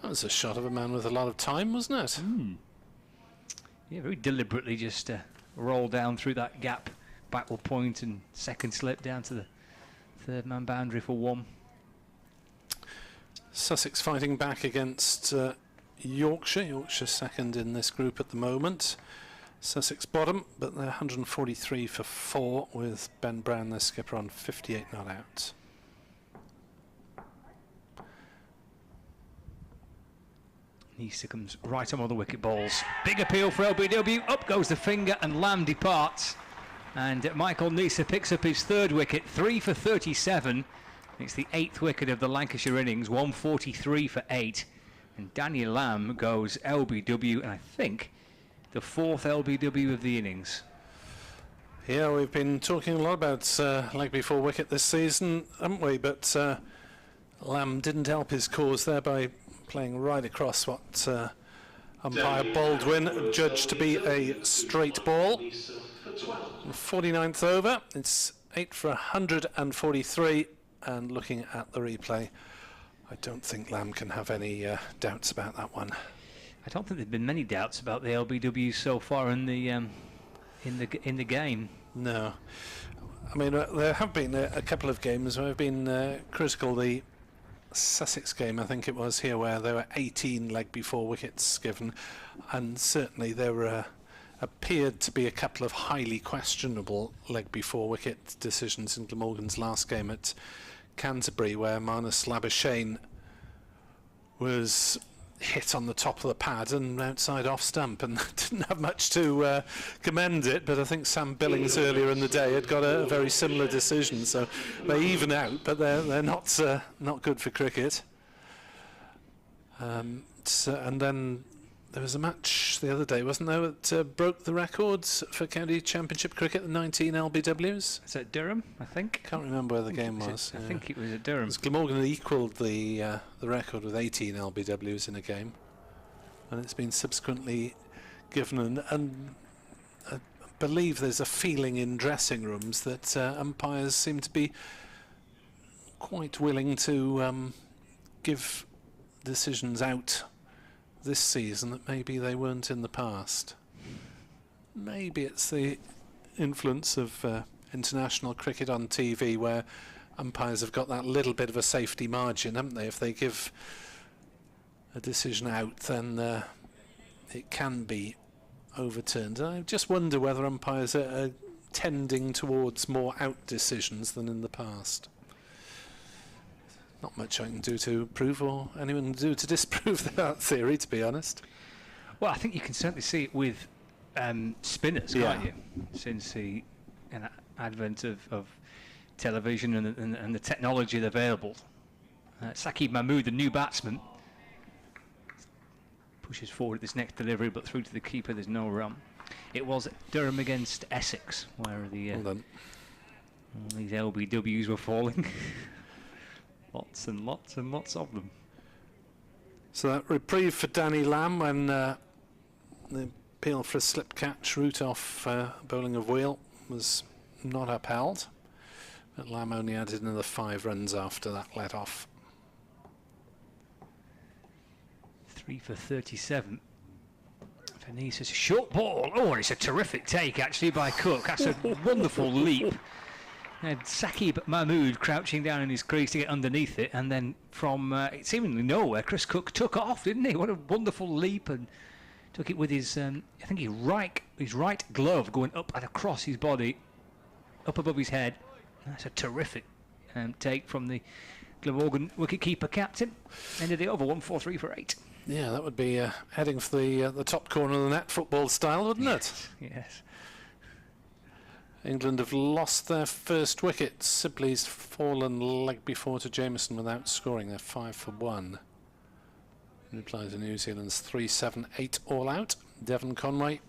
That was a shot of a man with a lot of time, wasn't it? Yeah, very deliberately just rolled down through that gap, backward point and second slip down to the third man boundary for 1. Sussex fighting back against Yorkshire. Yorkshire second in this group at the moment. Sussex bottom, but they're 143 for 4 with Ben Brown, their skipper, on 58 not out. Neser comes right on all the wicket balls. Big appeal for LBW. Up goes the finger and Lamb departs. And Michael Neser picks up his 3rd wicket, 3 for 37. It's the 8th wicket of the Lancashire innings, 143 for 8. And Daniel Lamb goes LBW, and I think the 4th LBW of the innings. Yeah, we've been talking a lot about leg before wicket this season, haven't we? But Lamb didn't help his cause there by playing right across what umpire Baldwin judged to be a straight ball. 49th over, it's 8 for 143, and looking at the replay, I don't think Lamb can have any doubts about that one. I don't think there've been many doubts about the LBW so far in the game. No, I mean there have been a couple of games where I've been critical. The Sussex game, I think it was here, where there were 18 leg before wickets given, and certainly there were appeared to be a couple of highly questionable leg before wicket decisions in Glamorgan's last game at Canterbury, where Marnus Labuschagne was hit on the top of the pad and outside off stump, and didn't have much to commend it. But I think Sam Billings earlier in the day had got a very similar decision, so they even out, but they're not good for cricket. And then there was a match the other day, wasn't there, that broke the records for County Championship cricket, the 19 LBWs. Is it Durham, I think? Can't remember where the game was. I think it was at Durham. Glamorgan had equalled the record with 18 LBWs in a game, and it's been subsequently given. And I believe there's a feeling in dressing rooms that umpires seem to be quite willing to give decisions out this season that maybe they weren't in the past. Maybe it's the influence of international cricket on TV, where umpires have got that little bit of a safety margin, haven't they? If they give a decision out, then it can be overturned. And I just wonder whether umpires are tending towards more out decisions than in the past. Not much I can do to prove, or anyone can do to disprove that theory, to be honest. Well, I think you can certainly see it with spinners, can't you? Since the advent of television and the technology available. Saqib Mahmood, the new batsman, pushes forward at this next delivery, but through to the keeper, there's no run. It was Durham against Essex, where all these LBWs were falling. Lots and lots and lots of them. So that reprieve for Danny Lamb when the appeal for a slip catch route off bowling of Wheel was not upheld. But Lamb only added another 5 runs after that let off. 3 for 37. Neser, a short ball. Oh, and it's a terrific take actually by Cook. That's a wonderful leap. And Saqib Mahmood crouching down in his crease to get underneath it, and then from seemingly nowhere, Chris Cook took off, didn't he? What a wonderful leap, and took it with his, I think his right glove going up and across his body, up above his head. That's a terrific take from the Glamorgan wicketkeeper captain. Ended it over 143 for 8. Yeah, that would be heading for the top corner of the net, football style, wouldn't it? Yes. England have lost their first wicket. Sibley's fallen leg before to Jameson without scoring. They're 5 for 1. In reply to New Zealand's 3-7-8 all out. Devon Conway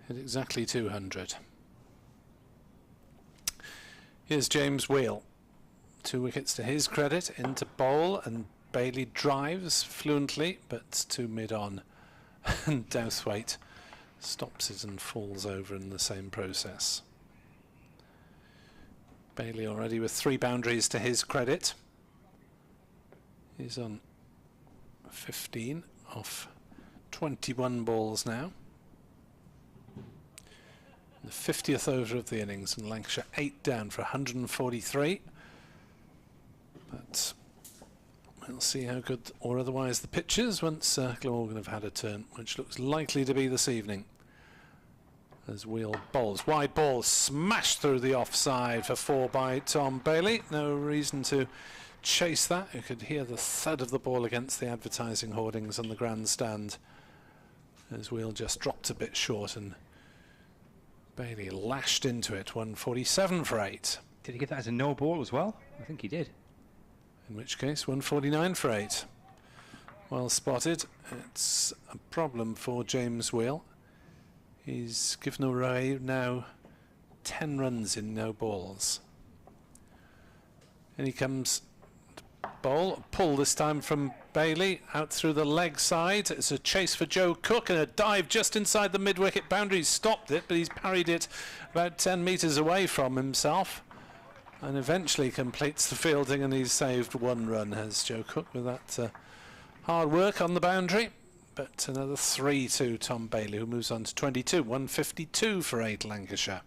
hit exactly 200. Here's James Wheel. 2 wickets to his credit, into bowl, and Bailey drives fluently, but to mid-on. And Douthwaite stops it and falls over in the same process. Bailey already with 3 boundaries to his credit. He's on 15 off 21 balls now. The 50th over of the innings, and Lancashire 8 down for 143. But we'll see how good or otherwise the pitch is once Glamorgan have had a turn, which looks likely to be this evening. As Wheel bowls. Wide ball smashed through the offside for 4 by Tom Bailey. No reason to chase that. You could hear the thud of the ball against the advertising hoardings on the grandstand as Wheel just dropped a bit short, and Bailey lashed into it. 147 for 8. Did he give that as a no ball as well? I think he did. In which case 149 for 8. Well spotted. It's a problem for James Wheel. He's given away now 10 runs in no balls. And he comes bowl, pull this time from Bailey, out through the leg side. It's a chase for Joe Cook, and a dive just inside the mid-wicket boundary. He's stopped it, but he's parried it about 10 metres away from himself, and eventually completes the fielding, and he's saved 1 run, has Joe Cook, with that hard work on the boundary. But another 3 to Tom Bailey, who moves on to 22. 152 for 8 Lancashire.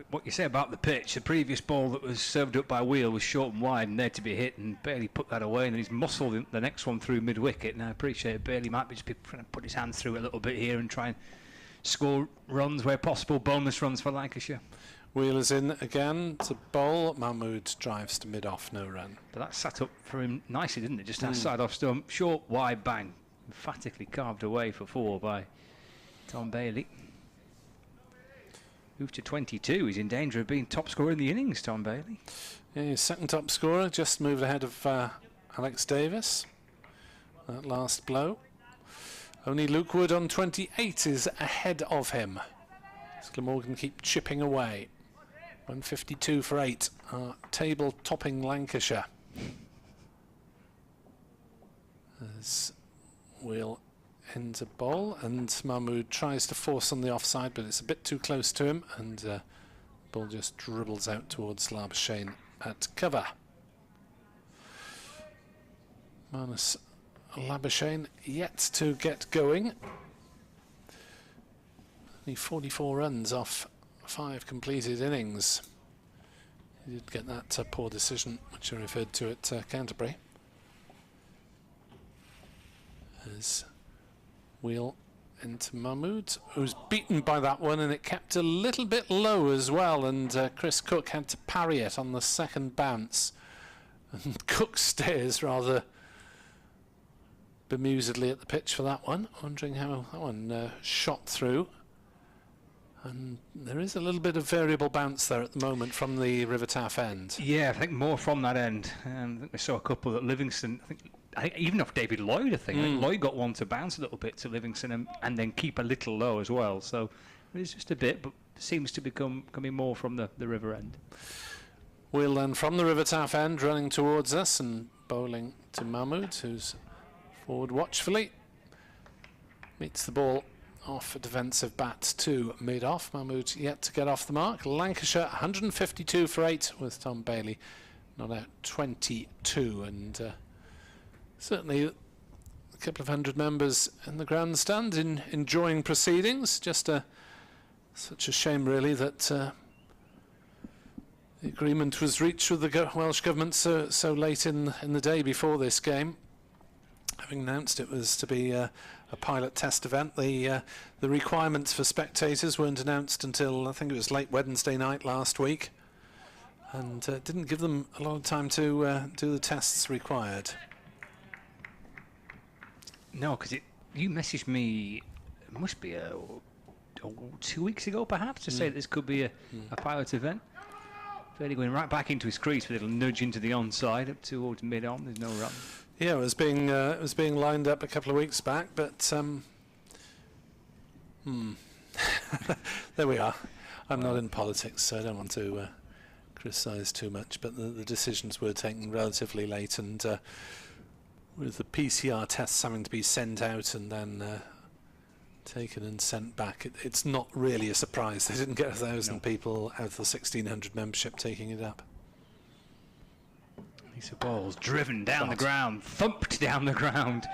What you say about the pitch, the previous ball that was served up by Wheel was short and wide and there to be hit, and Bailey put that away, and then he's muscled the next one through mid-wicket. And I appreciate Bailey might be just trying to put his hands through it a little bit here and try and score runs where possible, bonus runs for Lancashire. Wheeler's in again to bowl. Mahmood drives to mid-off, no run. But that sat up for him nicely, didn't it? Just outside off stump. Short, wide, bang. Emphatically carved away for 4 by Tom Bailey. Moved to 22. He's in danger of being top scorer in the innings, Tom Bailey. Yeah, his second top scorer, just moved ahead of Alex Davis. That last blow. Only Luke Wood on 28 is ahead of him. As Glamorgan keep chipping away. 152 for 8. Table topping Lancashire. As we'll end a bowl, and Mahmood tries to force on the offside, but it's a bit too close to him, and ball just dribbles out towards Labuschagne at cover. Marnus Labuschagne yet to get going. Only 44 runs off 5 completed innings. He did get that poor decision which I referred to at Canterbury. As wheel into Mahmood, who's beaten by that one, and it kept a little bit low as well, and Chris Cook had to parry it on the second bounce. And Cook stares rather bemusedly at the pitch for that one, wondering how that one shot through. And there is a little bit of variable bounce there at the moment from the River Taff end. Yeah, I think more from that end. I think we saw a couple at Livingston. I think even off David Lloyd, I think Lloyd got one to bounce a little bit to Livingston and then keep a little low as well. So it's just a bit, but seems to be coming more from the river end. We'll then from the River Taff end running towards us and bowling to Mahmood, who's forward watchfully. Meets the ball off a defensive bat to mid-off. Mahmood yet to get off the mark. Lancashire 152 for 8 with Tom Bailey not out 22, and certainly a couple of hundred members in the grandstand enjoying proceedings. Just such a shame really that the agreement was reached with the Welsh Government so late in the day before this game. Having announced it was to be a pilot test event, the requirements for spectators weren't announced until I think it was late Wednesday night last week, and didn't give them a lot of time to do the tests required. No, because you messaged me, it must be 2 weeks ago perhaps, to say that this could be a pilot event. Fairly going right back into his crease with a little nudge into the onside up towards mid-on. There's no run. Yeah, it was being lined up a couple of weeks back, but there we are. I'm not in politics, so I don't want to criticise too much, but the decisions were taken relatively late, and with the PCR tests having to be sent out and then taken and sent back, it's not really a surprise they didn't get 1,000 people out of the 1,600 membership taking it up. These are balls driven down the ground, thumped down the ground.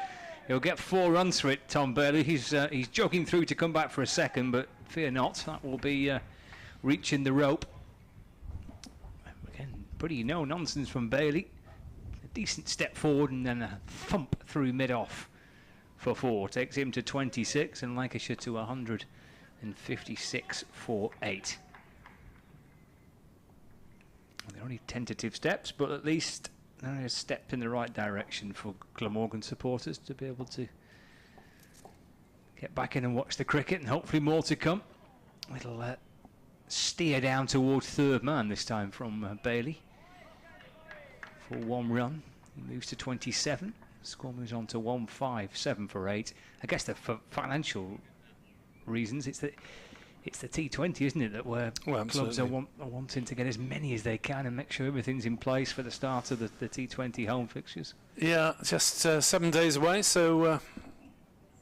He'll get 4 runs for it, Tom Bailey. He's jogging through to come back for a second, but fear not, that will be reaching the rope. Again, pretty no-nonsense from Bailey. A decent step forward and then a thump through mid-off for 4. Takes him to 26 and Lancashire to 156 for 8. They're only tentative steps, but at least they're a step in the right direction for Glamorgan supporters to be able to get back in and watch the cricket, and hopefully more to come. Little steer down towards third man this time from Bailey for 1 run. He moves to 27. Score moves on to 157 for 8. I guess for financial reasons, it's the T20, isn't it, that where clubs are wanting to get as many as they can and make sure everything's in place for the start of the T20 home fixtures. Yeah, just 7 days away, so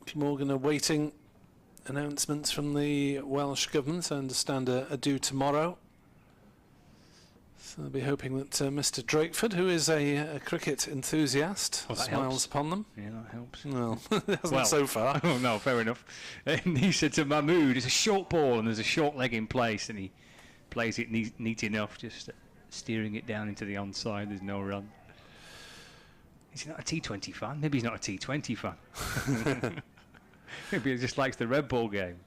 Glamorgan are waiting announcements from the Welsh Government. I understand are due tomorrow. So they'll be hoping that Mr. Drakeford, who is a cricket enthusiast, smiles upon them. Yeah, that helps. Well, it hasn't so far. Oh, no, fair enough. Neser to Mahmood. It's a short ball and there's a short leg in place, and he plays it neat enough, just steering it down into the onside. There's no run. Is he not a T20 fan? Maybe he's not a T20 fan. Maybe he just likes the red ball game.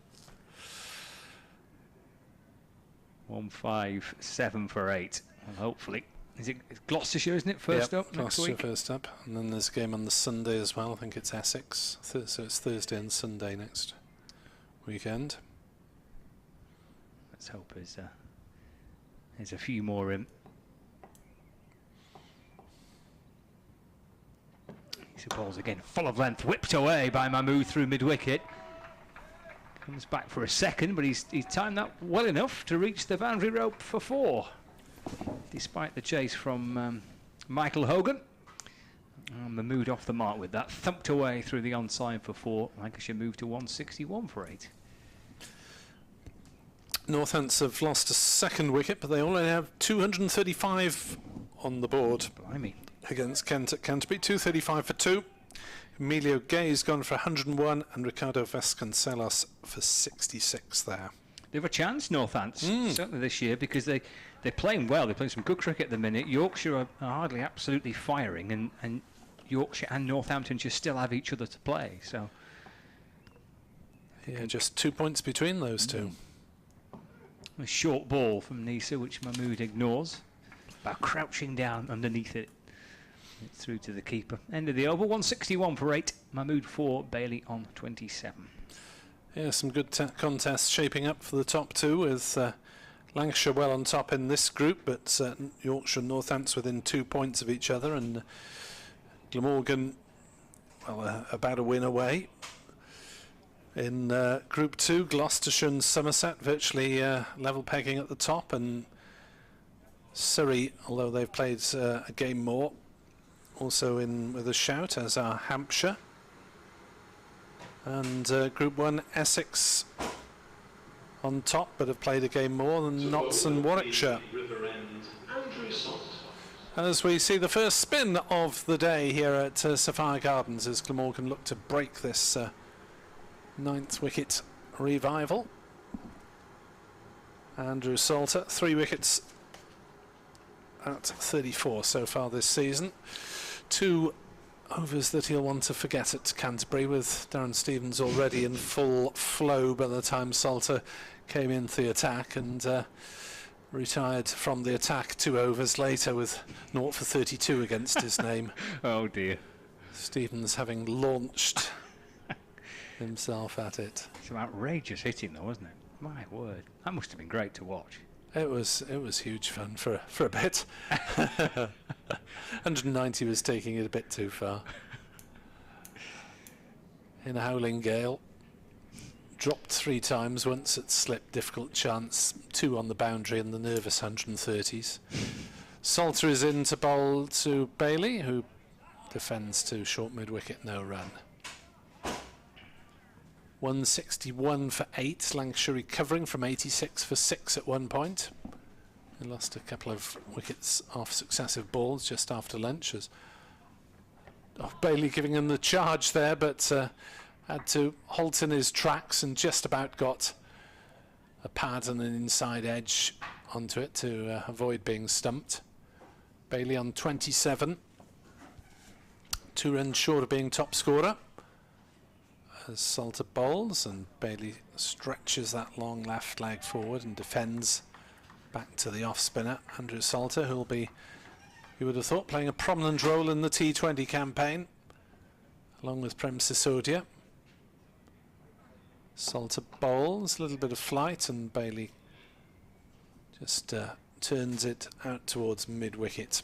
1-5-7 for 8. Well, hopefully. Is it Gloucestershire, isn't it, first up next Gloucestershire week? first up. And then there's a game on the Sunday as well. I think it's Essex. So it's Thursday and Sunday next weekend. Let's hope there's a few more in. The ball's again full of length, whipped away by Mahmood through mid-wicket. Comes back for a second, but he's timed that well enough to reach the boundary rope for 4, despite the chase from Michael Hogan. Mahmood off the mark with that, thumped away through the onside for 4. Lancashire moved to 161 for 8. Northants have lost a second wicket, but they only have 235 on the board. Blimey. Against Kent at Canterbury, 235 for 2. Emilio Gay's gone for 101 and Ricardo Vasconcelos for 66 there. They have a chance, Northants, certainly this year, because they're playing well. They're playing some good cricket at the minute. Yorkshire are hardly absolutely firing, and Yorkshire and Northamptonshire still have each other to play. So, yeah, just 2 points between those two. A short ball from Neser, which Mahmood ignores. About crouching down underneath it. It's through to the keeper. End of the over. 161 for 8. Mahmood 4. Bailey on 27. Yeah, some good contests shaping up for the top two, with Lancashire well on top in this group, but Yorkshire and Northants within 2 points of each other, and Glamorgan, well, about a win away. In Group 2, Gloucestershire and Somerset virtually level pegging at the top, and Surrey, although they've played a game more, also in with a shout, as are Hampshire. And Group 1, Essex on top, but have played a game more than Notts and Warwickshire. As we see the first spin of the day here at Sophia Gardens, as Glamorgan look to break this 9th wicket revival. Andrew Salter, 3 wickets at 34 so far this season. 2 overs that he'll want to forget at Canterbury, with Darren Stevens already in full flow by the time Salter came into the attack, and retired from the attack 2 overs later with 0 for 32 against his name. Oh dear. Stevens having launched himself at it. Some outrageous hitting though, wasn't it? My word. That must have been great to watch. It was huge fun for a bit. 190 was taking it a bit too far. In a howling gale. Dropped 3 times, once at slip, difficult chance, 2 on the boundary in the nervous 130s. Salter is in to bowl to Bailey, who defends to short mid-wicket, no run. 161 for 8, Lancashire recovering from 86 for 6 at one point. He lost a couple of wickets off successive balls just after lunch, as Bailey giving him the charge there, but had to halt in his tracks and just about got a pad and an inside edge onto it to avoid being stumped. Bailey on 27, 2 runs short of being top scorer. As Salter bowls, and Bailey stretches that long left leg forward and defends back to the off spinner Andrew Salter, who will be, you would have thought, playing a prominent role in the T20 campaign along with Prem Sisodia. Salter bowls, a little bit of flight, and Bailey just turns it out towards mid-wicket,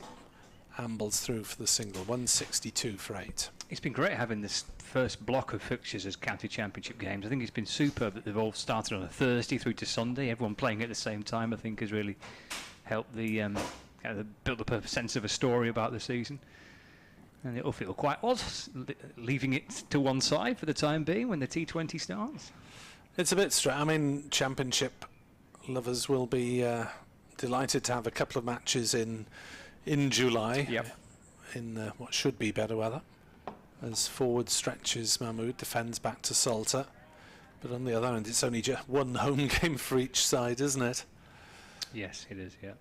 ambles through for the single. 162 for 8. It's been great having this first block of fixtures as county championship games. I think it's been superb that they've all started on a Thursday through to Sunday. Everyone playing at the same time, I think, has really helped the build up a sense of a story about the season. And it'll feel quite odd leaving it to one side for the time being when the T20 starts. It's a bit strange. I mean, championship lovers will be delighted to have a couple of matches in July. Yep. In what should be better weather. As forward stretches Mahmood, defends back to Salter. But on the other hand, it's only just one home game for each side, isn't it? Yes, it is, yeah.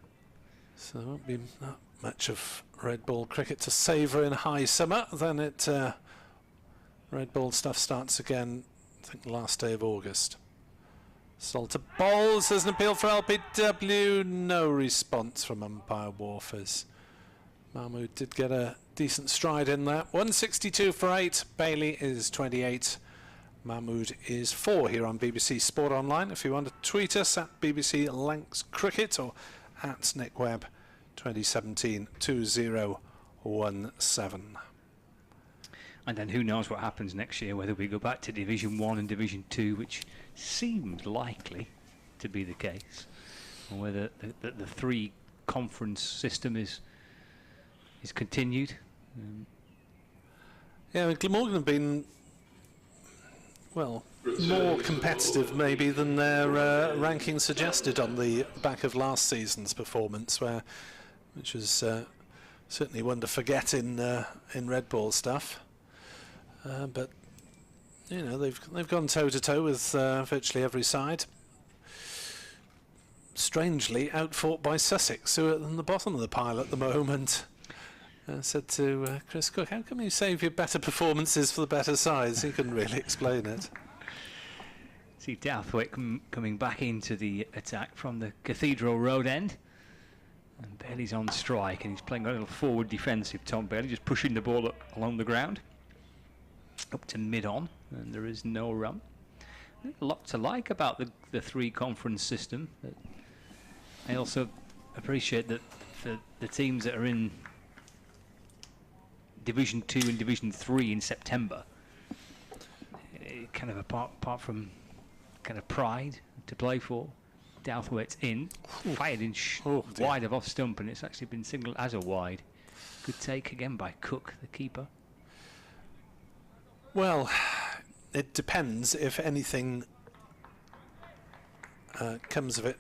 So there won't be that much of red ball cricket to savour in high summer. Then red ball stuff starts again, I think, the last day of August. Salter bowls. There's an appeal for LPW. No response from umpire Warfers. Mahmood did get a decent stride in there. 162 for 8. Bailey is 28. Mahmood is 4 here on BBC Sport Online. If you want to tweet us at BBC Lancs Cricket or at Nick Webb 2017 2017. And then who knows what happens next year, whether we go back to Division 1 and Division 2, which seems likely to be the case, or whether the 3 conference system is continued. Yeah, I mean, Glamorgan have been, well, more competitive maybe than their ranking suggested on the back of last season's performance, which was certainly one to forget in red ball stuff. But you know, they've gone toe to toe with virtually every side. Strangely outfought by Sussex, who are at the bottom of the pile at the moment. Said to Chris Cook, "How come you save your better performances for the better sides?" He couldn't really explain it. See Douthwaite coming back into the attack from the Cathedral Road end. And Bailey's on strike, and he's playing a little forward defensive, Tom Bailey, just pushing the ball along the ground. Up to mid-on, and there is no run. A lot to like about the 3 conference system. But I also appreciate that for the teams that are in Division 2 and Division 3 in September, kind of apart from kind of pride to play for, Douthwaite's in, fired in wide of off stump, and it's actually been signalled as a wide. Good take again by Cook, the keeper. Well, it depends if anything comes of it,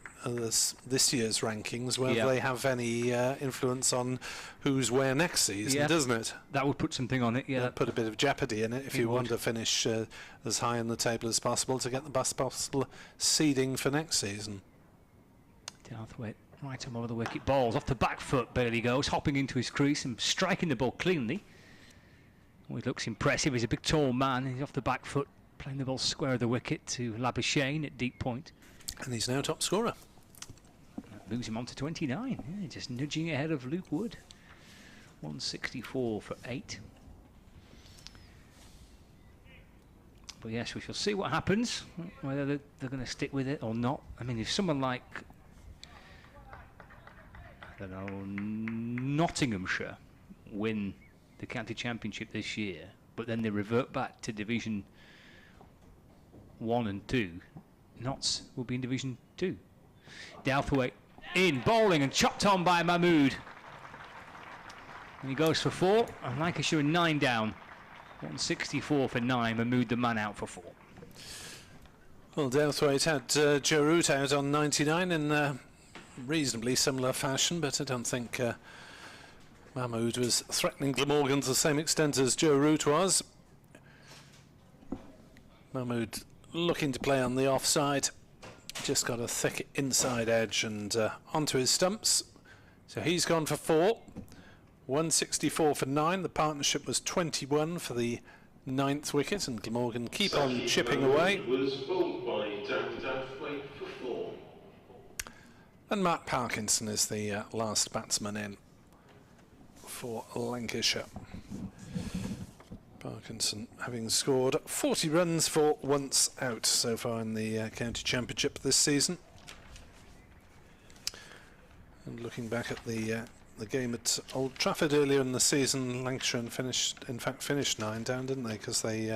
this year's rankings, whether they have any influence on who's where next season, doesn't it? That would put something on it, yeah. Put a bit of jeopardy in it if you want to finish as high on the table as possible to get the best possible seeding for next season. Douthwaite right over the wicket, balls off the back foot, Bailey goes, hopping into his crease and striking the ball cleanly. Oh, he looks impressive. He's a big tall man. He's off the back foot, playing the ball square of the wicket to Labuschagne at deep point. And he's now top scorer. That moves him on to 29. Yeah, just nudging ahead of Luke Wood. 164 for 8. But yes, we shall see what happens, whether they're going to stick with it or not. I mean, if someone like, I don't know, Nottinghamshire win the county championship this year, but then they revert back to Division 1 and 2, Notts will be in Division 2. Douthwaite in, bowling and chopped on by Mahmood. And he goes for 4, and Lancashire 9 down. 164 for 9, Mahmood the man out for 4. Well, Douthwaite had Joe Root out on 99 in reasonably similar fashion, but I don't think Mahmood was threatening Glamorgan to the same extent as Joe Root was. Mahmood looking to play on the offside, just got a thick inside edge and onto his stumps. So he's gone for 4. 164 for 9. The partnership was 21 for the 9th wicket, and Glamorgan keep on chipping away. Was bowled by Douthwaite for 4. And Matt Parkinson is the last batsman in for Lancashire. Parkinson having scored 40 runs for once out so far in the county championship this season. And looking back at the game at Old Trafford earlier in the season, Lancashire finished 9 down, didn't they? Because they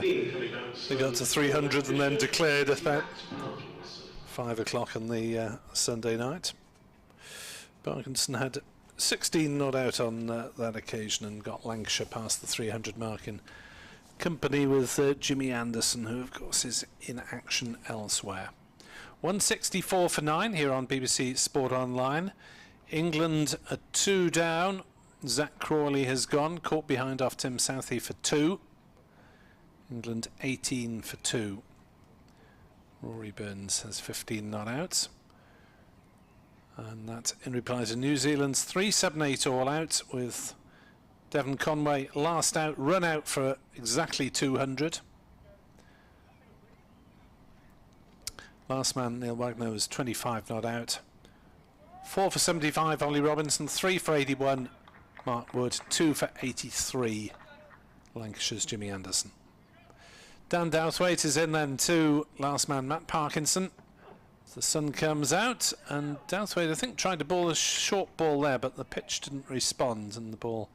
got to 300 and then declared at about 5 o'clock on the Sunday night. Parkinson had 16 not out on that occasion and got Lancashire past the 300 mark in company with Jimmy Anderson, who of course is in action elsewhere. 164 for 9 here on BBC Sport Online. England are 2 down. Zach Crawley has gone, caught behind off Tim Southey for 2. England 18 for 2. Rory Burns has 15 not outs. And that's in reply to New Zealand's 3-7-8 all out, with Devon Conway last out, run out for exactly 200. Last man, Neil Wagner, was 25 not out. 4 for 75, Ollie Robinson. 3 for 81, Mark Wood. 2 for 83, Lancashire's Jimmy Anderson. Dan Douthwaite is in then too. Last man, Matt Parkinson. The sun comes out, and Douthwaite, I think, tried to bowl a short ball there, but the pitch didn't respond, and the ball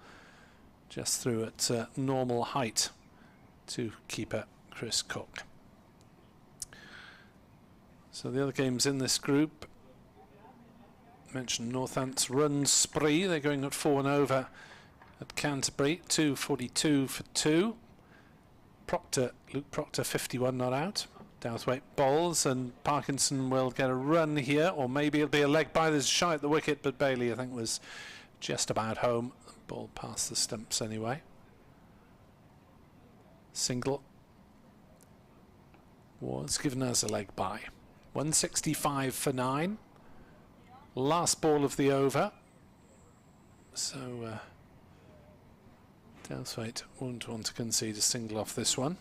just threw at normal height to keeper Chris Cook. So the other games in this group, mentioned Northants run spree. They're going at 4 and over at Canterbury, 242 for 2. Luke Proctor 51 not out. Douthwaite bowls, and Parkinson will get a run here, or maybe it'll be a leg by. There's a shy at the wicket, but Bailey, I think, was just about home. Ball past the stumps anyway. Single was given as a leg by. 165 for 9. Last ball of the over. So Douthwaite won't want to concede a single off this one.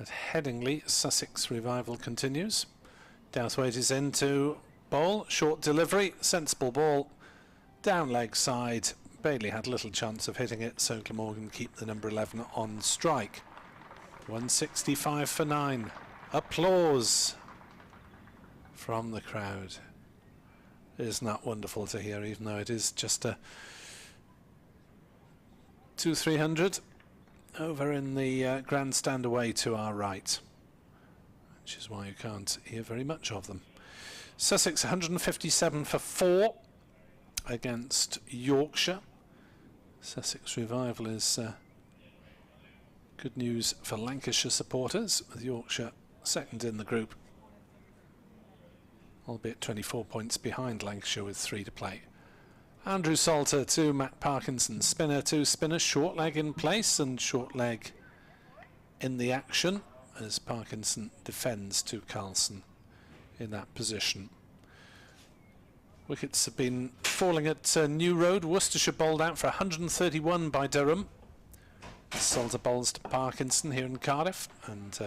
At Headingley, Sussex revival continues. Douthwaite is into bowl, short delivery, sensible ball, down leg side. Bailey had little chance of hitting it, so Glamorgan keep the number 11 on strike. 165 for 9. Applause from the crowd. Isn't that wonderful to hear, even though it is just a 200-300 over in the grandstand away to our right, which is why you can't hear very much of them. Sussex 157 for 4 against Yorkshire. Sussex revival is good news for Lancashire supporters, with Yorkshire second in the group, albeit 24 points behind Lancashire with 3 to play. Andrew Salter to Matt Parkinson, spinner to spinner, short leg in place and short leg in the action as Parkinson defends to Carlson in that position. Wickets have been falling at New Road. Worcestershire bowled out for 131 by Durham. Salter bowls to Parkinson here in Cardiff, and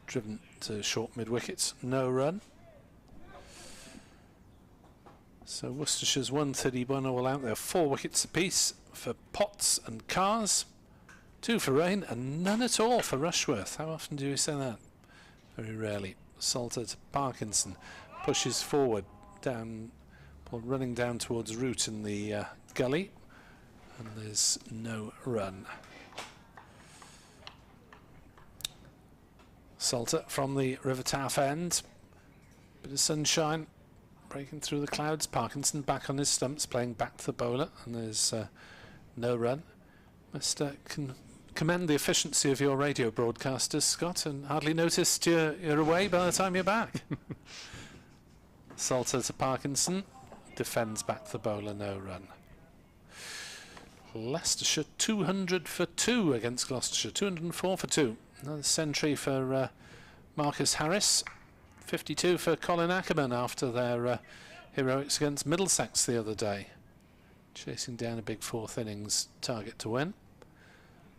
driven to short mid-wickets, no run. So Worcestershire's 131 all out there. 4 wickets apiece for Potts and Cars. 2 for Rain and none at all for Rushworth. How often do you say that? Very rarely. Salter to Parkinson. Pushes forward, down, ball running down towards Root in the gully. And there's no run. Salter from the River Taff end. Bit of sunshine breaking through the clouds. Parkinson back on his stumps, playing back to the bowler, and there's no run. Must commend the efficiency of your radio broadcasters, Scott, and hardly noticed you're away by the time you're back. Salter to Parkinson, defends back to the bowler, no run. Leicestershire 200 for 2 against Gloucestershire, 204 for 2. Another century for Marcus Harris. 52 for Colin Ackerman after their heroics against Middlesex the other day. Chasing down a big 4th innings target to win.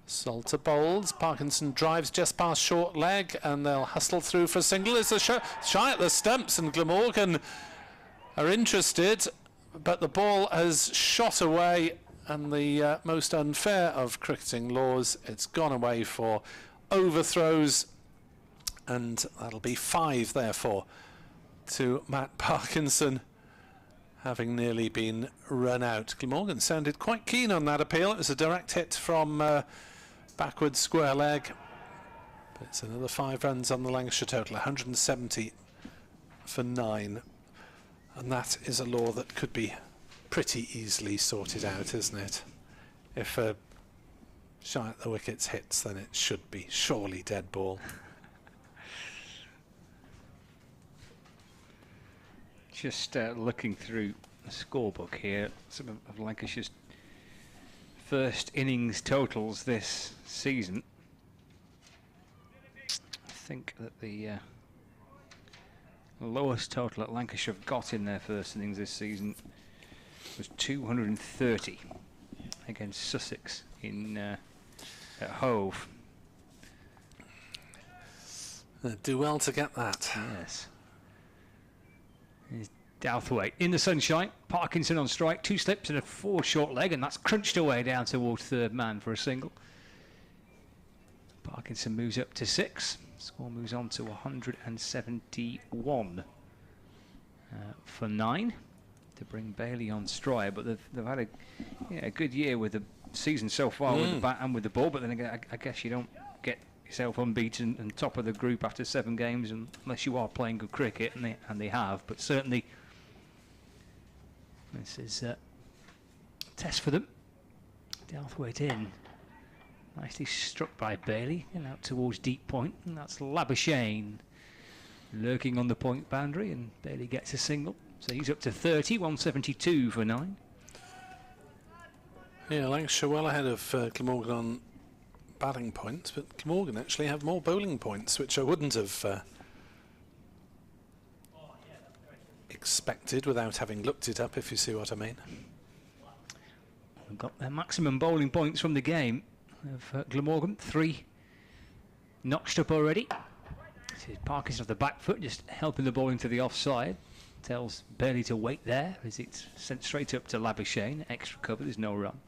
Salter bowls. Parkinson drives just past short leg, and they'll hustle through for a single. It's a shy at the stumps, and Glamorgan are interested, but the ball has shot away, and the most unfair of cricketing laws, it's gone away for overthrows. And that'll be 5, therefore, to Matt Parkinson, having nearly been run out. Glamorgan sounded quite keen on that appeal. It was a direct hit from backwards square leg. But it's another 5 runs on the Lancashire total, 170 for 9. And that is a law that could be pretty easily sorted out, isn't it? If a shy at the wickets hits, then it should be surely dead ball. Just looking through the scorebook here, some of Lancashire's first innings totals this season. I think that the lowest total that Lancashire have got in their first innings this season was 230 against Sussex in at Hove. Do well to get that. Yes. Here's Douthwaite in the sunshine. Parkinson on strike. 2 slips and a 4 short leg, and that's crunched away down towards third man for a single. Parkinson moves up to 6. Score moves on to 171 for 9 to bring Bailey on stride. But they've had a good year with the season so far with the bat and with the ball. But then again, I guess you don't get yourself unbeaten and top of the group after 7 games unless you are playing good cricket, and they have. But certainly this is a test for them. Douthwaite in. Nicely struck by Bailey and out towards deep point, and that's Labuschagne lurking on the point boundary, and Bailey gets a single. So he's up to 30, 172 for 9. Yeah, Lancashire well ahead of Glamorgan on batting points, but Glamorgan actually have more bowling points, which I wouldn't have expected without having looked it up, if you see what I mean. We've got their maximum bowling points from the game of Glamorgan, 3 notched up already. This is Parkinson off the back foot, just helping the ball into the offside. Tells Bailey to wait there as it's sent straight up to Labuschagne. Extra cover, there's no run.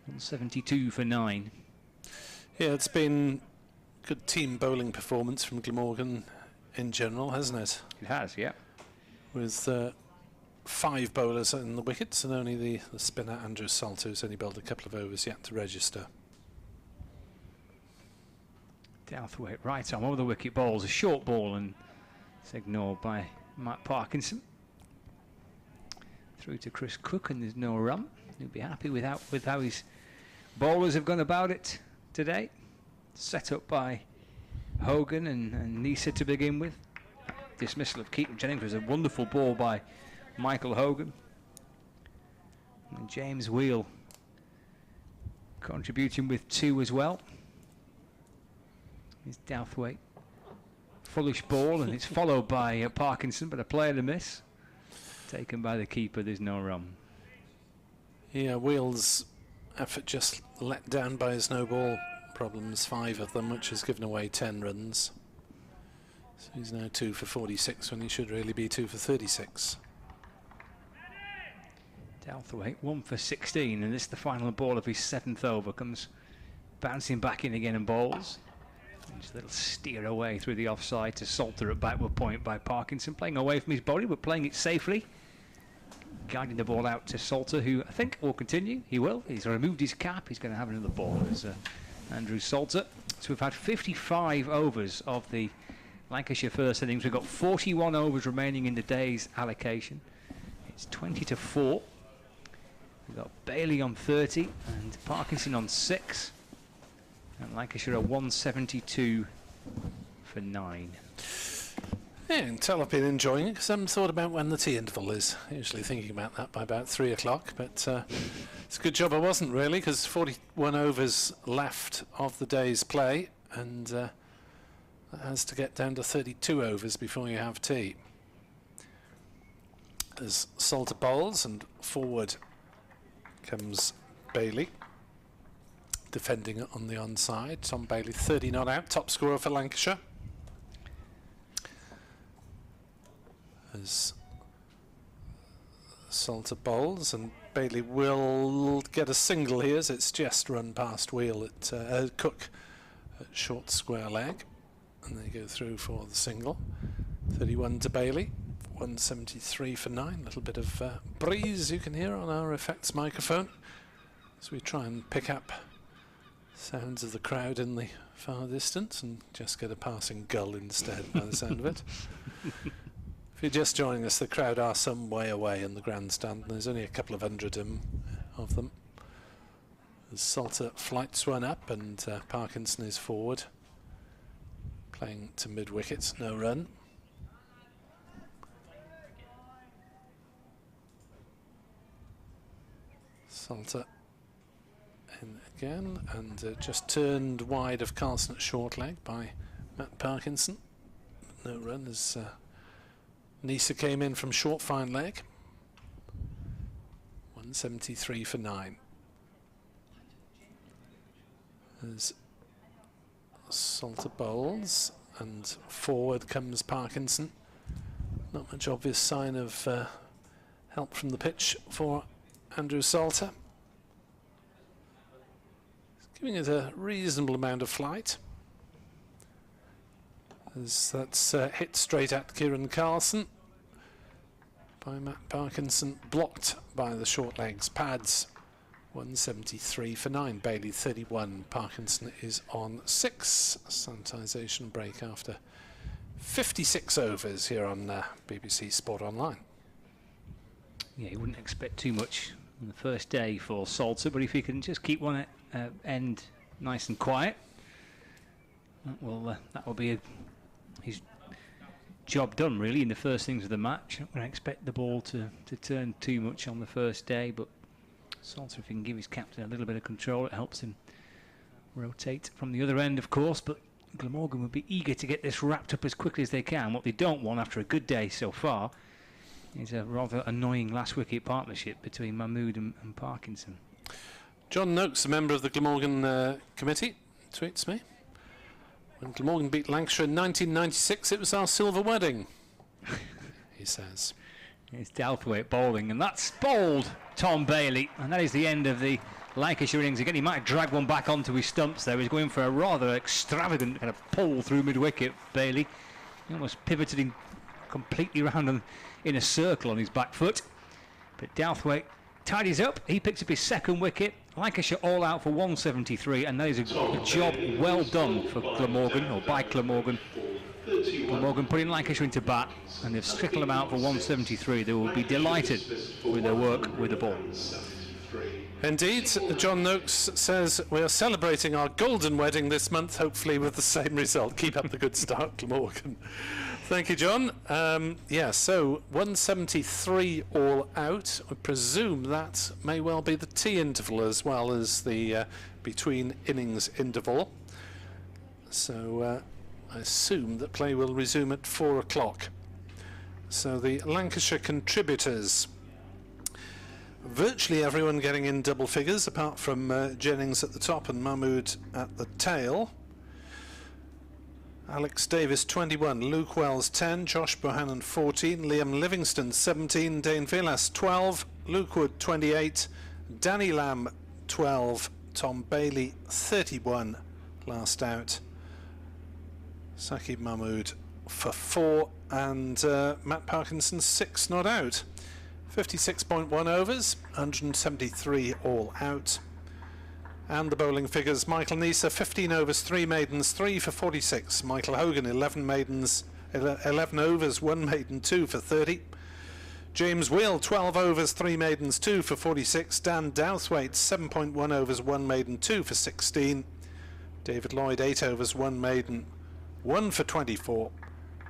172 for 9. Yeah, it's been good team bowling performance from Glamorgan in general, hasn't it? It has, yeah. With 5 bowlers in the wickets, and only the spinner Andrew Salter, who's only bowled a couple of overs yet to register. Douthwaite right arm over the wicket balls, a short ball, and it's ignored by Matt Parkinson. Through to Chris Cook, and there's no run. He'll be happy with how his bowlers have gone about it today. Set up by Hogan and Neser to begin with. Dismissal of Keaton Jennings was a wonderful ball by Michael Hogan. And James Wheel contributing with 2 as well. Here's Douthwaite. Fullish ball, and it's followed by Parkinson, but a play to miss. Taken by the keeper, there's no run. Yeah, Wheel's effort just let down by his no ball problems, 5 of them, which has given away 10 runs. So he's now 2 for 46 when he should really be 2 for 36. Douthwaite 1 for 16, and this is the final ball of his 7th over. Comes bouncing back in again and bowls. Just a little steer away through the offside to Salter at backward point by Parkinson, playing away from his body but playing it safely. Guiding the ball out to Salter, who I think will continue. He will. He's removed his cap. He's going to have another ball as Andrew Salter. So we've had 55 overs of the Lancashire first innings. We've got 41 overs remaining in the day's allocation. It's 20 to 4. We've got Bailey on 30 and Parkinson on 6. And Lancashire are 172 for 9. Yeah, you can tell I've been enjoying it because I haven't thought about when the tea interval is. Usually thinking about that by about 3 o'clock, but it's a good job I wasn't really, because 41 overs left of the day's play, and that has to get down to 32 overs before you have tea. As Salter bowls, and forward comes Bailey, defending on the onside. Tom Bailey 30 not out, top scorer for Lancashire. As Salter bowls, and Bailey will get a single here as it's just run past Wheel at Cook at short square leg, and they go through for the single. 31 to Bailey, 173 for 9. A little bit of breeze you can hear on our effects microphone as we try and pick up sounds of the crowd in the far distance and just get a passing gull instead by the sound of it. If you're just joining us, the crowd are some way away in the grandstand, and there's only a couple of hundred of them. As Salter flights one up, and Parkinson is forward, playing to mid-wicket, no run. Salter in again, and just turned wide of Carlson at short leg by Matt Parkinson. No run as Neser came in from short fine leg. 173 for 9. As Salter bowls, and forward comes Parkinson. Not much obvious sign of help from the pitch for Andrew Salter. He's giving it a reasonable amount of flight, as that's hit straight at Kieran Carlson by Matt Parkinson, blocked by the short legs. Pads 173 for 9, Bailey 31. Parkinson is on 6. Sanitisation break after 56 overs here on BBC Sport Online. Yeah, you wouldn't expect too much on the first day for Salter, but if he can just keep one end nice and quiet, that will be his job done, really, in the first things of the match. I don't expect the ball to turn too much on the first day, but Salter, if he can give his captain a little bit of control, it helps him rotate from the other end, of course. But Glamorgan would be eager to get this wrapped up as quickly as they can. What they don't want after a good day so far is a rather annoying last wicket partnership between Mahmood and Parkinson. John Noakes, a member of the Glamorgan committee, tweets me: when Glamorgan beat Lancashire in 1996, it was our silver wedding, he says. It's Douthwaite bowling, and that's bowled Tom Bailey, and that is the end of the Lancashire innings. Again, he might drag one back onto his stumps there. He's going for a rather extravagant kind of pull through mid-wicket, Bailey. He almost pivoted him completely round in a circle on his back foot. But Douthwaite tidies up. He picks up his second wicket. Lancashire all out for 173, and that is a job well done for Glamorgan, or by Glamorgan. Glamorgan putting Lancashire into bat, and they've strickled them out for 173. They will be delighted with their work with the ball. Indeed, John Noakes says we are celebrating our golden wedding this month, hopefully with the same result. Keep up the good start, Glamorgan. Thank you, John. Yeah, so 173 all out. I presume that may well be the tea interval as well as the between innings interval. So I assume that play will resume at 4 o'clock. So the Lancashire contributors, virtually everyone getting in double figures apart from Jennings at the top and Mahmood at the tail. Alex Davis 21, Luke Wells 10, Josh Bohannon 14, Liam Livingston 17, Dane Vilas 12, Luke Wood 28, Danny Lamb 12, Tom Bailey 31 last out, Saqib Mahmood for 4, and Matt Parkinson 6 not out. 56.1 overs, 173 all out. And the bowling figures: Michael Neser 15 overs, 3 maidens, 3 for 46. Michael Hogan 11 overs, 1 maiden, 2 for 30. James Wheel 12 overs, 3 maidens, 2 for 46. Dan Douthwaite 7.1 overs, 1 maiden, 2 for 16. David Lloyd 8 overs, 1 maiden, 1 for 24.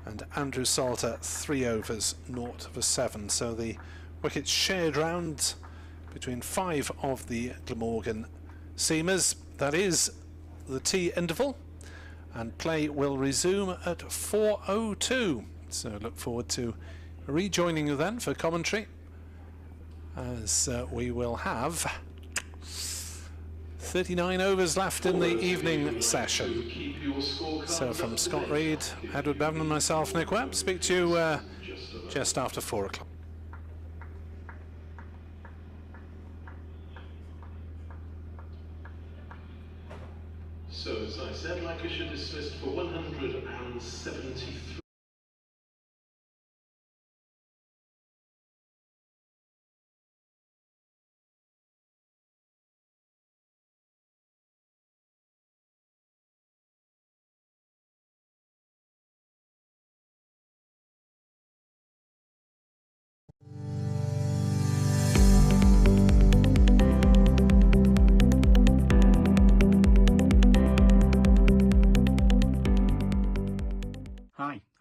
And Andrew Salter 3 overs, 0 for 7. So the wickets shared round between 5 of the Glamorgan seamers. That is the tea interval, and play will resume at 4:02. So look forward to rejoining you then for commentary, as we will have 39 overs left in the evening session. So from Scott Reed, Edward Bevan and myself, Nick Webb, speak to you just after 4 o'clock. So, as I said, Lancashire dismissed for 173.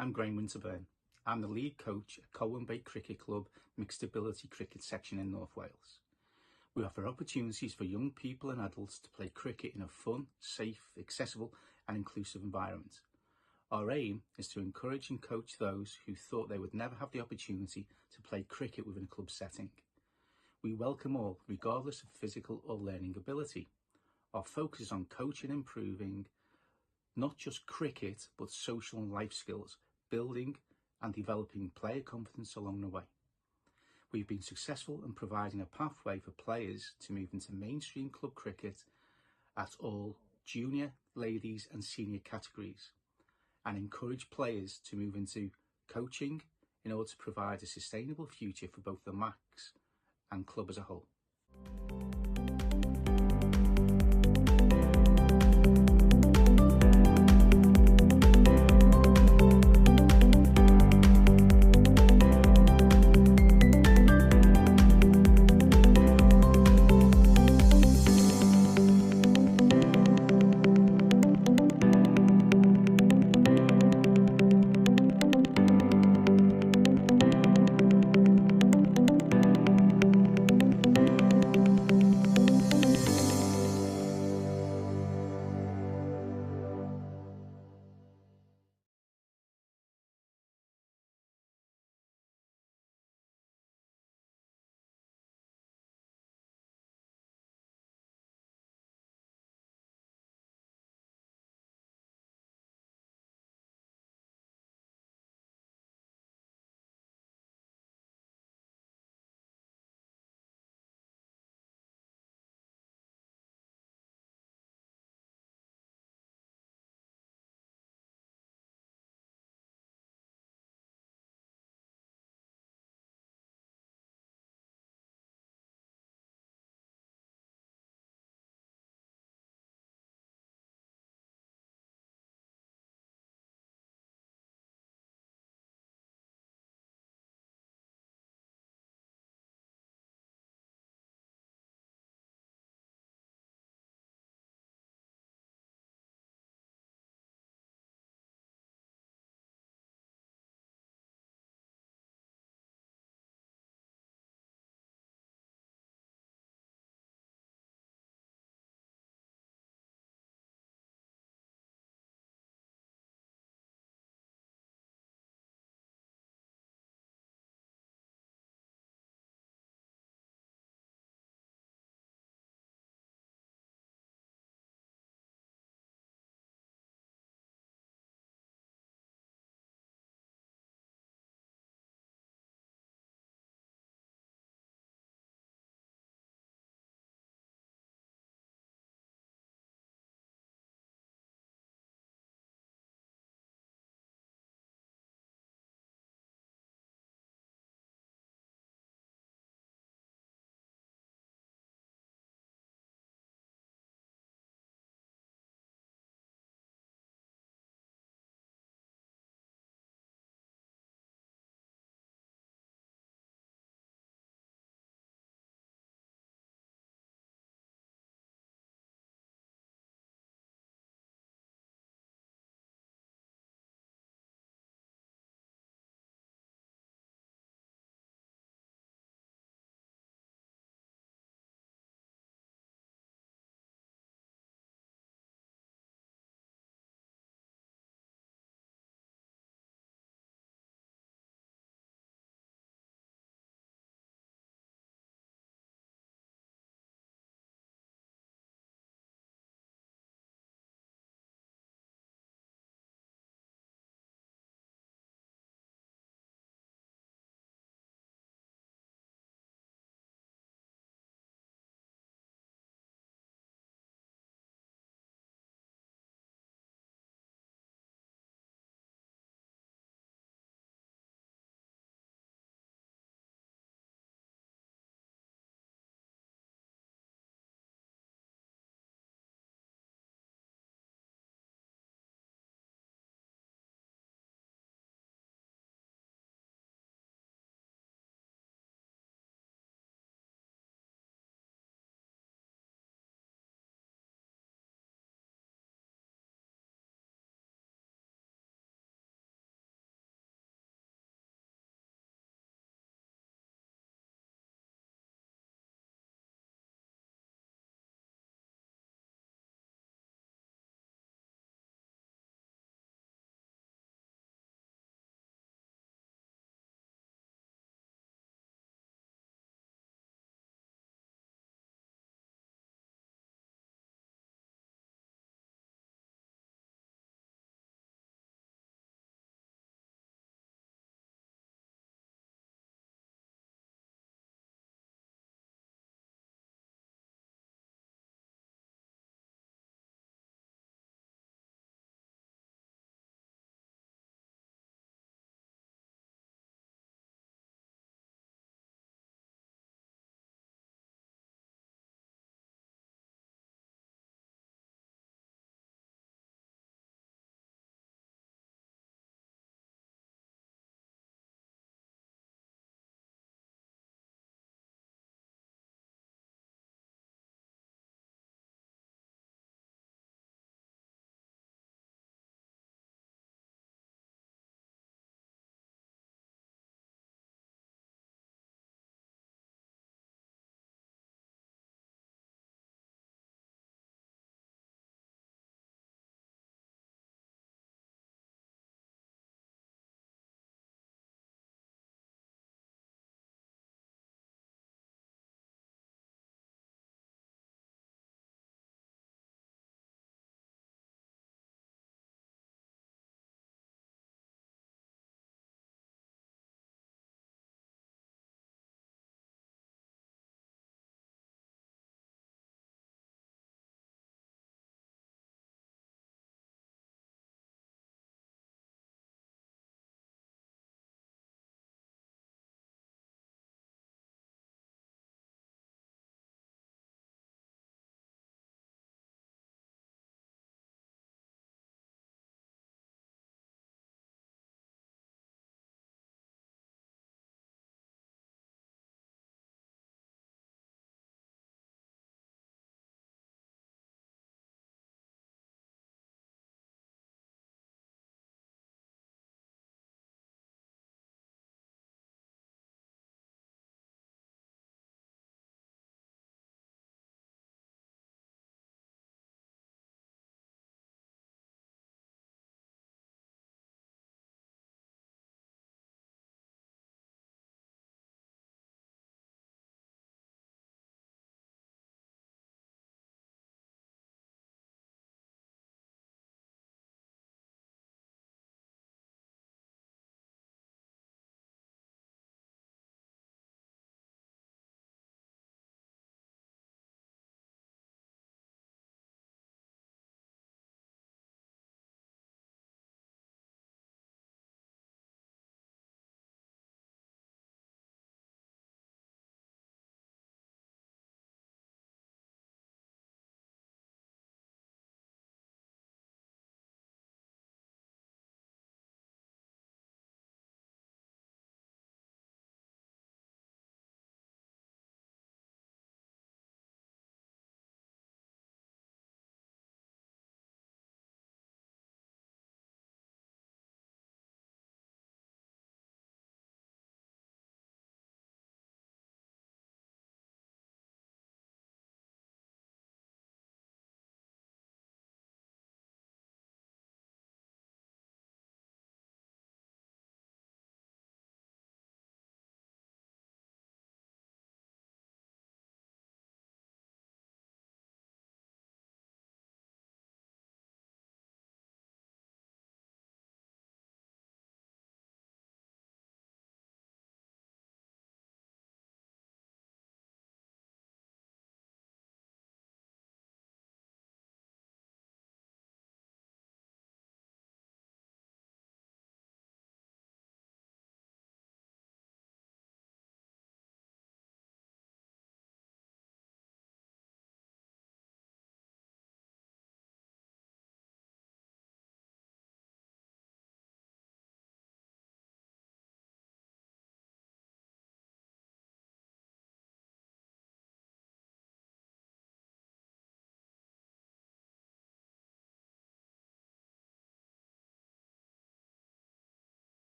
I'm Graham Winterburn. I'm the lead coach at Colwyn Bay Cricket Club Mixed Ability Cricket Section in North Wales. We offer opportunities for young people and adults to play cricket in a fun, safe, accessible and inclusive environment. Our aim is to encourage and coach those who thought they would never have the opportunity to play cricket within a club setting. We welcome all, regardless of physical or learning ability. Our focus is on coaching and improving not just cricket, but social and life skills, building and developing player confidence along the way. We've been successful in providing a pathway for players to move into mainstream club cricket at all junior, ladies and senior categories, and encourage players to move into coaching in order to provide a sustainable future for both the Max and club as a whole.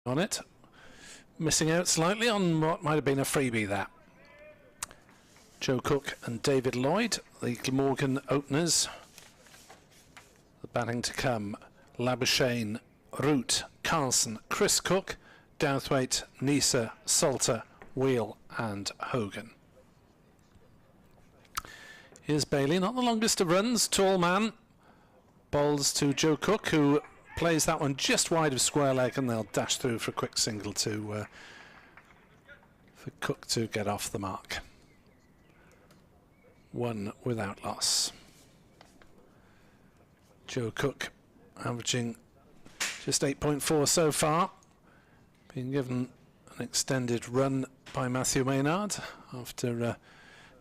on it. Missing out slightly on what might have been a freebie there. Joe Cook and David Lloyd, the Glamorgan openers. The batting to come: Labuschagne, Root, Carlson, Chris Cook, Douthwaite, Neser, Salter, Wheel and Hogan. Here's Bailey, not the longest of runs, tall man. Bowls to Joe Cook, who plays that one just wide of square leg, and they'll dash through for a quick single to for Cook to get off the mark. One without loss. Joe Cook averaging just 8.4 so far. Being given an extended run by Matthew Maynard after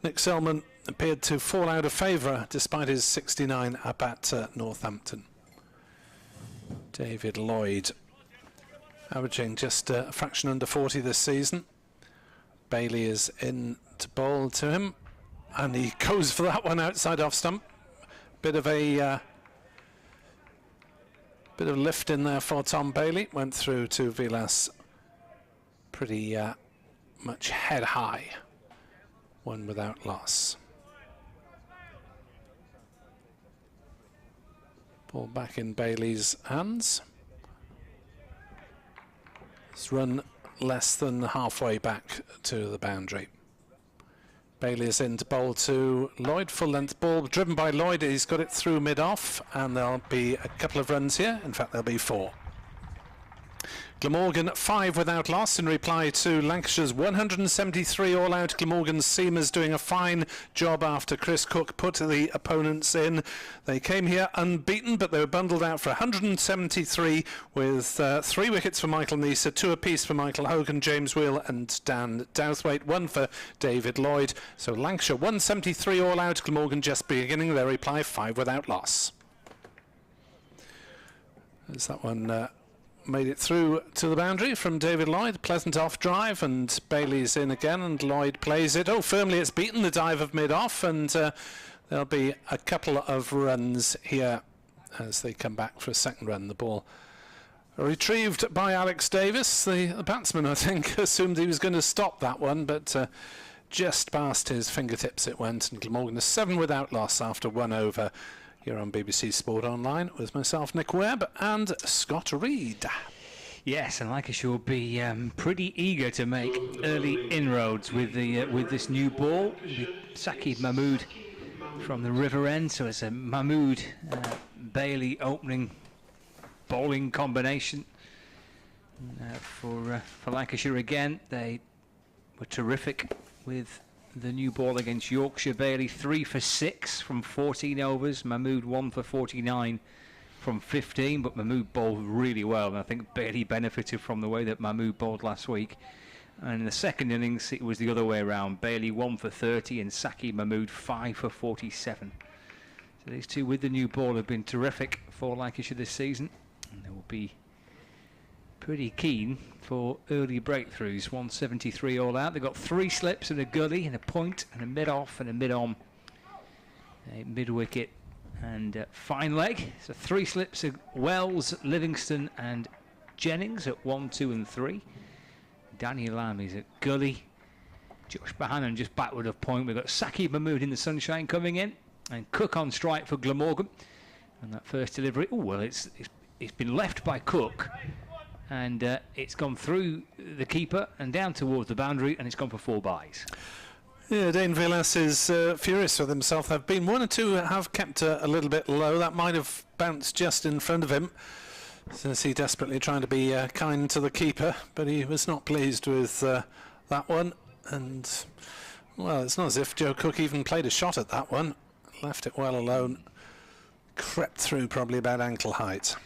Nick Selman appeared to fall out of favour despite his 69 up at Northampton. David Lloyd averaging just a fraction under 40 this season. Bailey is in to bowl to him, and he goes for that one outside off stump. Bit of lift in there for Tom Bailey. Went through to Vilas pretty much head high. One without loss. Ball back in Bailey's hands. It's run less than halfway back to the boundary. Bailey is in to bowl to Lloyd. Full length ball driven by Lloyd. He's got it through mid-off, and there'll be a couple of runs here. In fact, there'll be 4. Glamorgan 5 without loss in reply to Lancashire's 173 all-out. Glamorgan's seamers doing a fine job after Chris Cook put the opponents in. They came here unbeaten, but they were bundled out for 173 with 3 wickets for Michael Neser, 2 apiece for Michael Hogan, James Wheel and Dan Douthwaite, 1 for David Lloyd. So Lancashire 173 all-out, Glamorgan just beginning their reply 5 without loss. There's that one made it through to the boundary from David Lloyd. Pleasant off drive, and Bailey's in again, and Lloyd plays it. Oh, firmly it's beaten the dive of mid-off, and there'll be a couple of runs here as they come back for a second run. The ball retrieved by Alex Davis. The batsman, I think, assumed he was going to stop that one, but just past his fingertips it went, and Glamorgan is 7 without loss after 1 over. Here on BBC Sport Online with myself, Nick Webb, and Scott Reed. Yes, and Lancashire will be pretty eager to make early inroads with this new ball. Saqib Mahmood from the River End, so it's a Mahmood Bailey opening bowling combination for Lancashire again. They were terrific with the new ball against Yorkshire. Bailey 3 for 6 from 14 overs. Mahmood 1 for 49 from 15, but Mahmood bowled really well, and I think Bailey benefited from the way that Mahmood bowled last week. And in the second innings it was the other way around. Bailey 1 for 30 and Saqib Mahmood 5 for 47. So these two with the new ball have been terrific for Lancashire this season, and they will be pretty keen for early breakthroughs. 173 all out. They've got 3 slips and a gully and a point and a mid-off and a mid-on, a mid-wicket and fine leg. So 3 slips of Wells, Livingston and Jennings at 1, 2 and 3. Danny Lamb is at gully. Josh Bohannon just backward of point. We've got Saqib Mahmood in the sunshine coming in, and Cook on strike for Glamorgan. And that first delivery, oh well, it's been left by Cook, and it's gone through the keeper and down towards the boundary, and it's gone for 4 byes. Yeah, Dane Vilas is furious with himself. There have been 1 or 2 that have kept a little bit low. That might have bounced just in front of him, since he desperately trying to be kind to the keeper, but he was not pleased with that one. And, well, it's not as if Joe Cook even played a shot at that one. Left it well alone. Crept through probably about ankle height.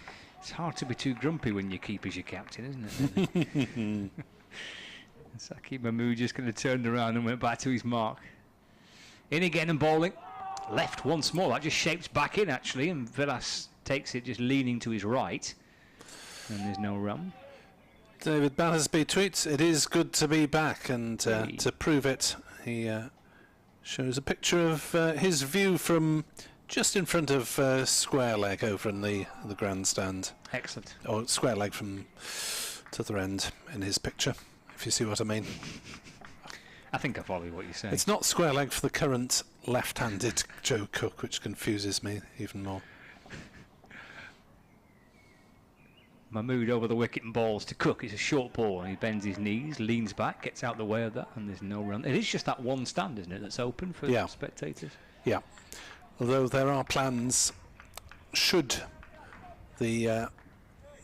It's hard to be too grumpy when your keeper's your captain, isn't it? Saqib Mahmood just kind of turned around and went back to his mark. In again and bowling. Left once more. That just shapes back in, actually, and Vilas takes it just leaning to his right. And there's no run. David Battersby tweets, "It is good to be back," and to prove it, he shows a picture of his view from just in front of Square Leg over in the grandstand. Excellent. Or Square Leg from t'other end in his picture, if you see what I mean. I think I follow what you're saying. It's not square leg for the current left-handed Joe Cook, which confuses me even more. Mahmood over the wicket and balls to Cook. It's a short ball and he bends his knees, leans back, gets out the way of that, and there's no run. It is just that one stand, isn't it, that's open for spectators? Yeah. Although there are plans, should the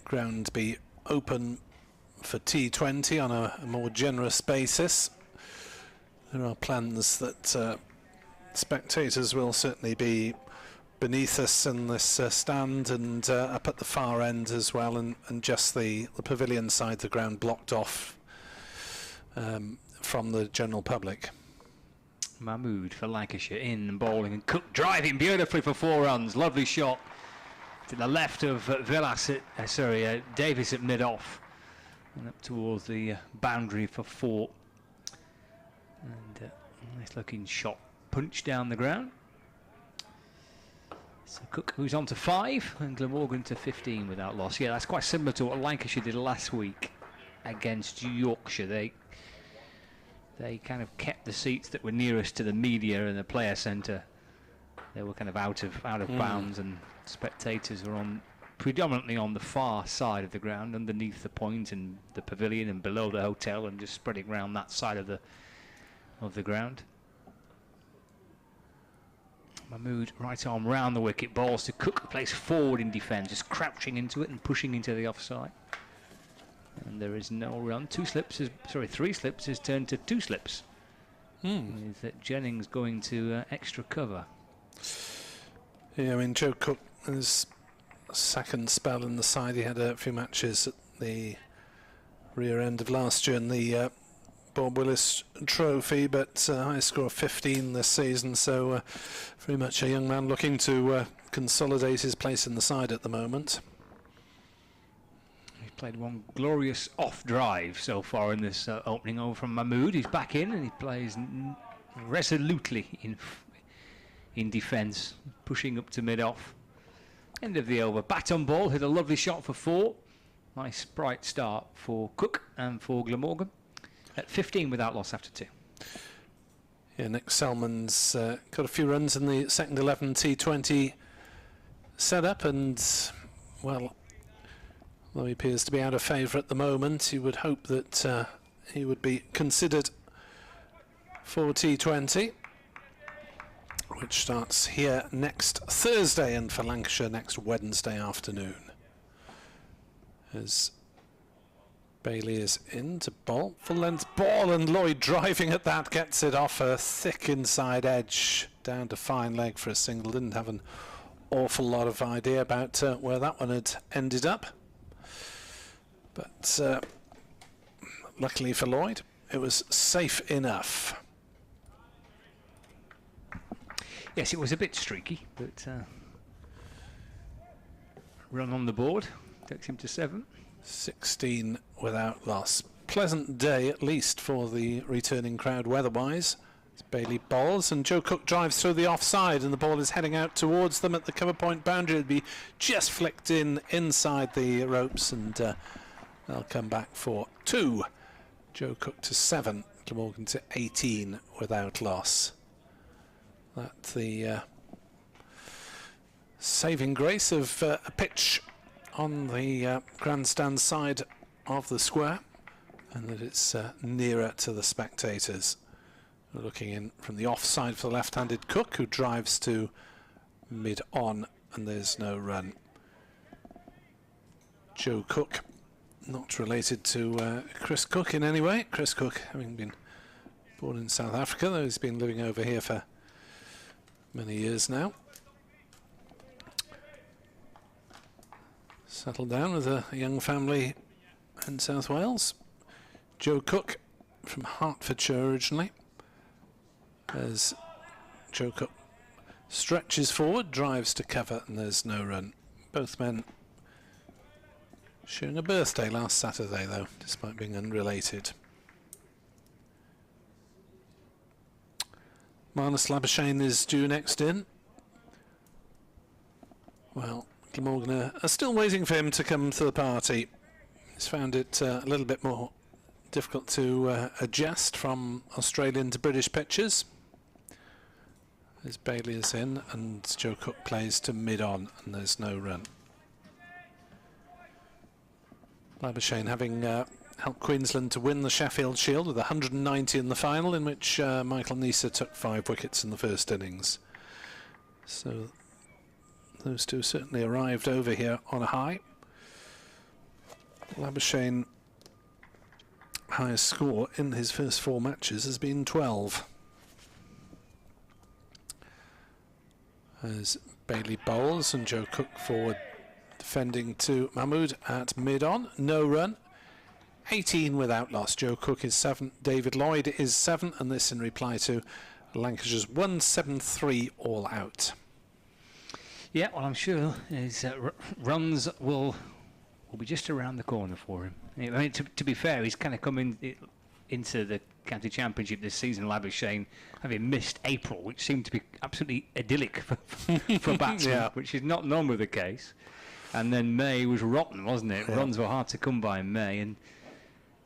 ground be open for T20 on a more generous basis, there are plans that spectators will certainly be beneath us in this stand and up at the far end as well, and just the pavilion side, the ground blocked off from the general public. Mahmood for Lancashire in and bowling, and Cook driving beautifully for 4 runs. Lovely shot to the left of Davis at mid-off and up towards the boundary for 4. And nice looking shot, punch down the ground. So Cook, who's on to 5, and Glamorgan to 15 without loss. Yeah, that's quite similar to what Lancashire did last week against Yorkshire. They kind of kept the seats that were nearest to the media and the player centre. They were kind of out of bounds, and spectators were predominantly on the far side of the ground, underneath the point and the pavilion and below the hotel, and just spreading around that side of the ground. Mahmood, right arm round the wicket, balls to Cook, plays forward in defence, just crouching into it and pushing into the offside. And there is no run. 3 slips has turned to 2 slips. With Jennings going to extra cover. Yeah, I mean, Joe Cook, his second spell in the side, he had a few matches at the rear end of last year in the Bob Willis Trophy, but high score of 15 this season, so very much a young man looking to consolidate his place in the side at the moment. He's played one glorious off drive so far in this opening over from Mahmood. He's back in and he plays resolutely in defence, pushing up to mid-off. End of the over. Bat on ball, hit a lovely shot for 4. Nice bright start for Cook and for Glamorgan. At 15 without loss after 2. Yeah, Nick Selman's got a few runs in the second 11 T20 setup, and, well, though he appears to be out of favour at the moment, you would hope that he would be considered for T20, which starts here next Thursday, and for Lancashire next Wednesday afternoon. As Bailey is in to bowl, full length ball, and Lloyd driving at that gets it off a thick inside edge down to fine leg for a single. Didn't have an awful lot of idea about where that one had ended up, but luckily for Lloyd it was safe enough. Yes, it was a bit streaky, but run on the board takes him to 7. 16 without loss. Pleasant day, at least, for the returning crowd weather-wise. As Bailey bowls, and Joe Cook drives through the offside, and the ball is heading out towards them at the cover point boundary. It'll be just flicked inside the ropes, and they'll come back for 2. Joe Cook to 7, Glamorgan to 18 without loss. That's the saving grace of a pitch on the grandstand side of the square, and that it's nearer to the spectators. We're looking in from the offside for the left-handed Cook, who drives to mid-on, and there's no run. Joe Cook, not related to Chris Cook in any way. Chris Cook, having been born in South Africa, though he's been living over here for many years now. Settled down with a young family in South Wales. Joe Cook from Hertfordshire originally. As Joe Cook stretches forward, drives to cover, and there's no run. Both men sharing a birthday last Saturday, though, despite being unrelated. Marnus Labuschagne is due next in. Well, Glamorgan are still waiting for him to come to the party. He's found it a little bit more difficult to adjust from Australian to British pitches. As Bailey is in and Joe Cook plays to mid-on and there's no run. Labuschagne having helped Queensland to win the Sheffield Shield with 190 in the final, in which Michael Neser took 5 wickets in the first innings. So those two certainly arrived over here on a high. Labuschagne highest score in his first 4 matches has been 12. As Bailey bowls and Joe Cook forward defending to Mahmood at mid-on. No run. 18 without loss. Joe Cook is 7. David Lloyd is 7. And this in reply to Lancashire's 173 all out. Yeah, well, I'm sure his runs will be just around the corner for him. I mean, to be fair, he's kind of come into the county championship this season, Labuschagne, having missed April, which seemed to be absolutely idyllic for batsmen, yeah. Which is not normally the case. And then May was rotten, wasn't it? Yeah. Runs were hard to come by in May, and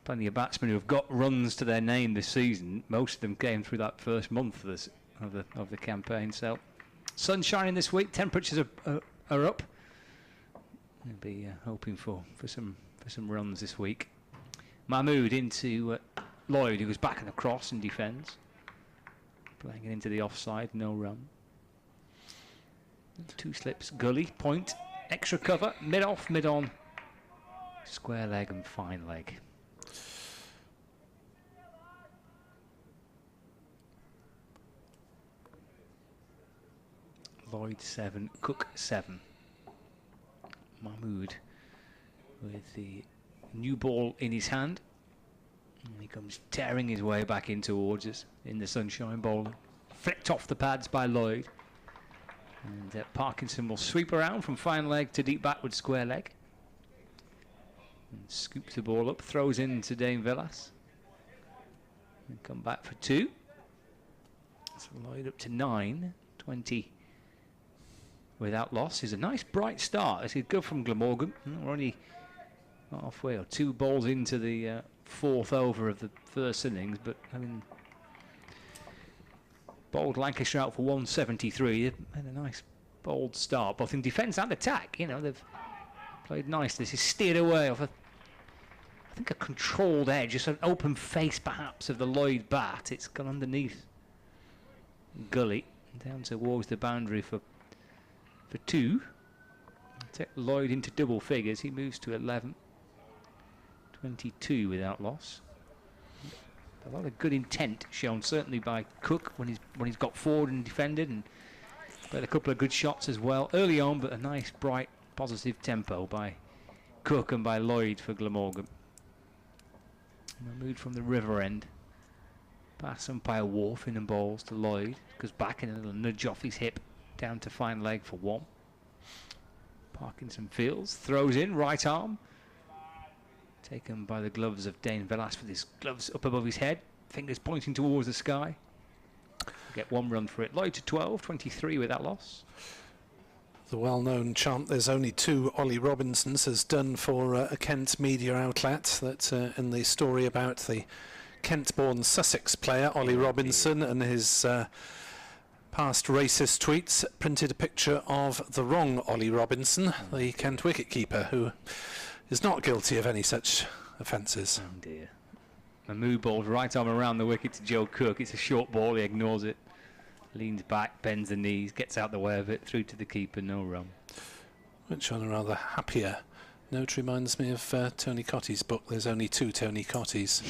plenty of batsmen who have got runs to their name this season. Most of them came through that first month of the campaign. So, sun shining this week. Temperatures are up. We'll be hoping for some runs this week. Mahmood into Lloyd, who was back and across and defends. Playing it into the offside, no run. 2 slips, gully, point, extra cover, mid-off, mid-on. Square leg and fine leg. Lloyd 7, Cook 7. Mahmood with the new ball in his hand. And he comes tearing his way back in towards us in the sunshine bowling. Flicked off the pads by Lloyd. And Parkinson will sweep around from fine leg to deep backward square leg. And scoops the ball up, throws in to Dane Villas. And come back for 2. So Lloyd up to 9, 20 without loss. Is a nice bright start. This is good from Glamorgan. We're only halfway or 2 balls into the 4th over of the first innings, but I mean, bowled Lancashire out for 173. They've had a nice bold start, both in defence and attack. You know, they've played nicely. This is steered away off I think a controlled edge, just an open face perhaps of the Lloyd bat. It's gone underneath gully down towards the boundary for 2. Take Lloyd into double figures. He moves to 11. 22 without loss. A lot of good intent shown, certainly by Cook when he's got forward and defended, and played a couple of good shots as well early on. But a nice, bright, positive tempo by Cook and by Lloyd for Glamorgan. Mahmood from the river end, past umpire Wharf in and balls to Lloyd. Goes back and a little nudge off his hip down to fine leg for 1. Parkinson fields, throws in right arm. Taken by the gloves of Dane Villas with his gloves up above his head, fingers pointing towards the sky. Get 1 run for it. Lloyd to 12, 23 without loss. The well-known chant, "There's only 2 Ollie Robinsons," has done for a Kent media outlet. That in the story about the Kent-born Sussex player Ollie Robinson and his past racist tweets, printed a picture of the wrong Ollie Robinson, the Kent wicketkeeper, who is not guilty of any such offences. Oh dear. Mahmood bowls right arm around the wicket to Joe Cook. It's a short ball, he ignores it. Leans back, bends the knees, gets out the way of it, through to the keeper, no run. Which, on a rather happier note, reminds me of Tony Cotty's book, There's Only 2 Tony Cottys.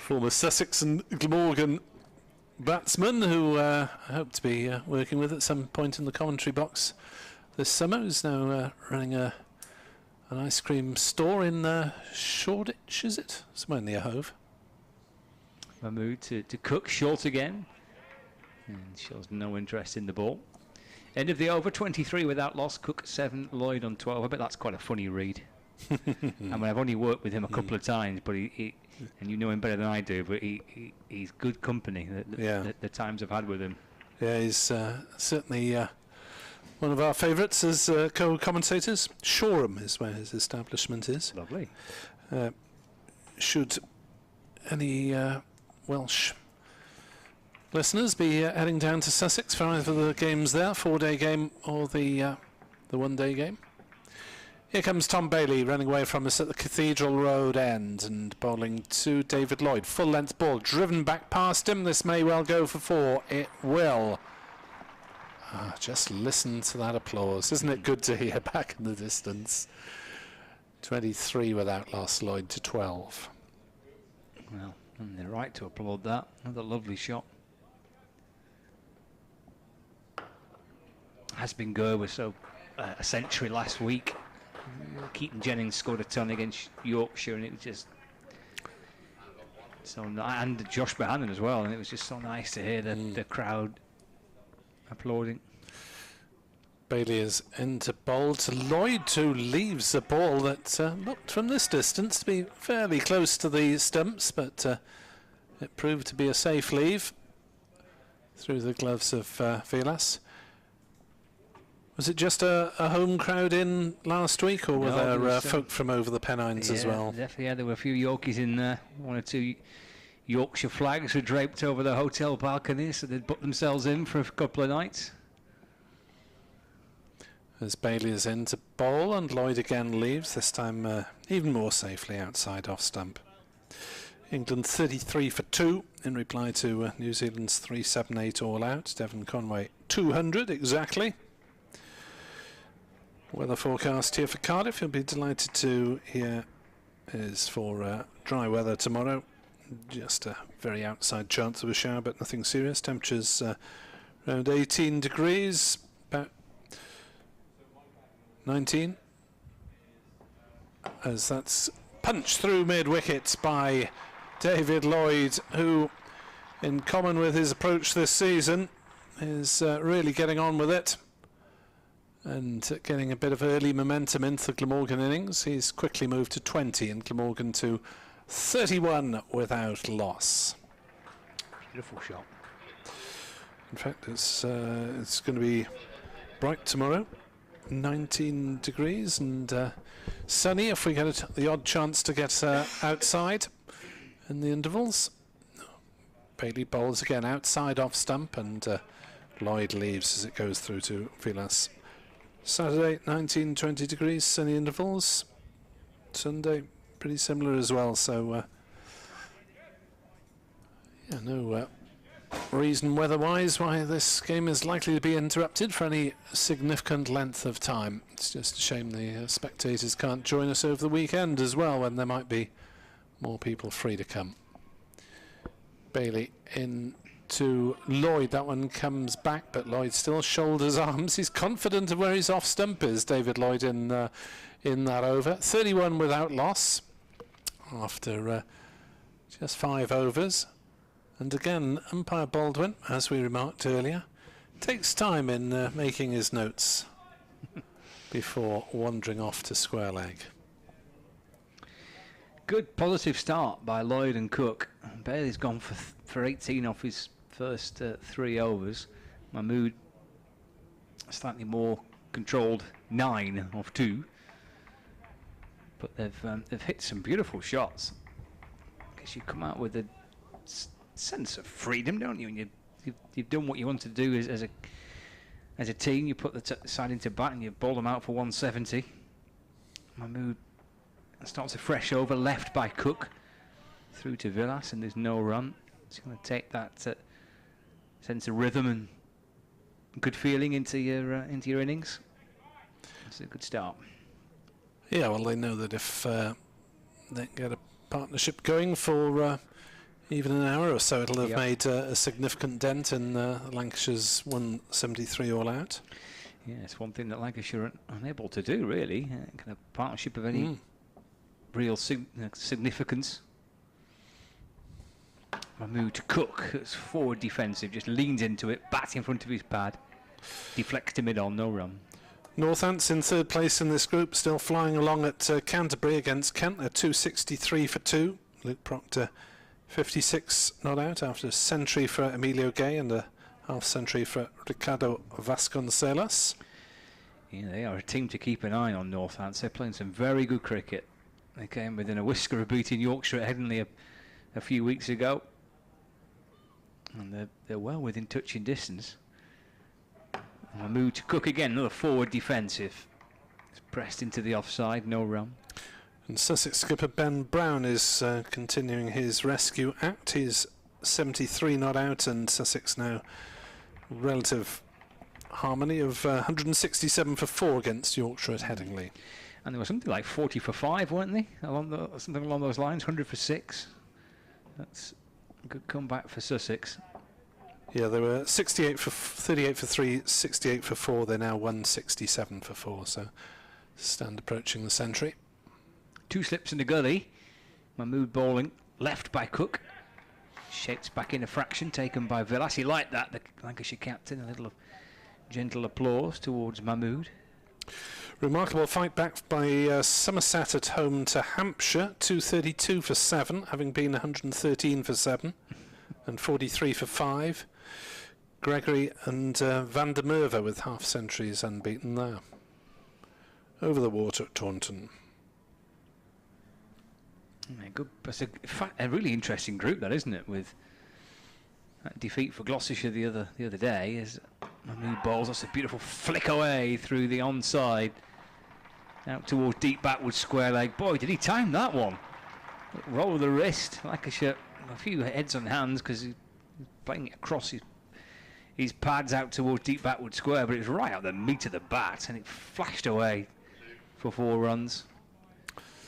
Former Sussex and Glamorgan batsman who I hope to be working with at some point in the commentary box this summer, who's now running an ice cream store in Shoreditch, is it? Somewhere near Hove. Mahmood to Cook, short again. And shows no interest in the ball. End of the over, 23 without loss. Cook 7, Lloyd on 12. I bet that's quite a funny read. I mean, I've only worked with him a couple of times, but he and you know him better than I do, but he's good company, the times I've had with him. Yeah, he's certainly one of our favourites as co-commentators. Shoreham is where his establishment is. Lovely. Should any Welsh listeners be heading down to Sussex for either of the games there, 4-day game or the 1-day game? Here comes Tom Bailey running away from us at the Cathedral Road end and bowling to David Lloyd. Full length ball driven back past him. This may well go for 4. It will. Just listen to that applause. Isn't it good to hear back in the distance? 23 without loss, Lloyd to 12. Well, and they're right to applaud that. Another lovely shot. Hasbin was so a century last week. Keaton Jennings scored a ton against Yorkshire, and it was just so and Josh Bohannon as well, and it was just so nice to hear the crowd applauding. Bailey is into bowl to Lloyd, who leaves a ball that looked from this distance to be fairly close to the stumps, but it proved to be a safe leave through the gloves of Vilas. Was it just a home crowd in last week, or were there folk from over the Pennines as well? Definitely, yeah, there were a few Yorkies in there. 1 or 2 Yorkshire flags were draped over the hotel balcony, so they'd put themselves in for a couple of nights. As Bailey is in to bowl, and Lloyd again leaves, this time even more safely outside off stump. England 33 for 2 in reply to New Zealand's 378 all out. Devon Conway 200 exactly. Weather forecast here for Cardiff, you'll be delighted to hear, is for dry weather tomorrow. Just a very outside chance of a shower, but nothing serious. Temperatures around 18 degrees, about 19. As that's punched through mid-wicket by David Lloyd, who, in common with his approach this season, is really getting on with it and getting a bit of early momentum into the Glamorgan innings. He's quickly moved to 20 and Glamorgan to 31 without loss. Beautiful shot. In fact, it's going to be bright tomorrow, 19 degrees and sunny if we get the odd chance to get outside in the intervals. Bailey bowls again outside off stump, and Lloyd leaves as it goes through to Vilas. Saturday, 19-20 degrees, sunny intervals. Sunday, pretty similar as well, so no reason weather-wise why this game is likely to be interrupted for any significant length of time. It's just a shame the spectators can't join us over the weekend as well, when there might be more people free to come. Bailey in to Lloyd. That one comes back, but Lloyd still shoulders arms. He's confident of where his off stump is, David Lloyd, in that over. 31 without loss after just 5 overs. And again, umpire Baldwin, as we remarked earlier, takes time in making his notes before wandering off to square leg. Good positive start by Lloyd and Cook. Bailey's gone for 18 off his first 3 overs. Mahmood slightly more controlled, 9 off 2. But they've hit some beautiful shots. Because you come out with a sense of freedom, don't you? And you've done what you want to do as a team. You put the side into bat and you bowl them out for 170. Mahmood starts a fresh over, left by Cook through to Vilas, and there's no run. He's going to take that sense of rhythm and good feeling into your innings. It's a good start. Yeah, well, they know that if they get a partnership going for even an hour or so, it'll have made a significant dent in Lancashire's 173 all out. Yeah, it's one thing that Lancashire are unable to do, really. Kind of partnership of any real significance. Mahmood to Cook, it's forward defensive, just leans into it, bats in front of his pad, deflects to mid-on, no run. Northants in third place in this group, still flying along at Canterbury against Kent. They're 263 for 2. Luke Proctor 56 not out after a century for Emilio Gay and a half century for Ricardo Vasconcelos. Yeah, they are a team to keep an eye on, Northants. They're playing some very good cricket. They came within a whisker of beating Yorkshire at Headingley a few weeks ago. And they're well within touching distance. Mahmood to Cook again, another forward defensive. It's pressed into the offside, no run. And Sussex skipper Ben Brown is continuing his rescue act. He's 73 not out, and Sussex now relative harmony of 167 for 4 against Yorkshire at Headingley. And there was something like 40 for 5, weren't they? Something along those lines, 100 for 6. That's a good comeback for Sussex. Yeah, they were 38 for 38 for 3, 68 for 4. They're now 167 for 4, so stand approaching the century. 2 slips in the gully. Mahmood bowling, left by Cook. Shapes back in a fraction, taken by Villas. He liked that, the Lancashire captain. A little gentle applause towards Mahmood. Remarkable fight back by Somerset at home to Hampshire. 232 for 7, having been 113 for 7 and 43 for 5. Gregory and Van der Merwe with half centuries unbeaten there. Over the water at Taunton. Yeah, good. That's a really interesting group, that, isn't it? With that defeat for Gloucestershire the other day, as Mahmood bowls, that's a beautiful flick away through the onside, out towards deep backward square leg. Boy, did he time that one! Roll of the wrist, Lancashire a few heads on hands because he's playing it across his pads out towards deep backward square, but it was right out the meat of the bat, and it flashed away for 4 runs.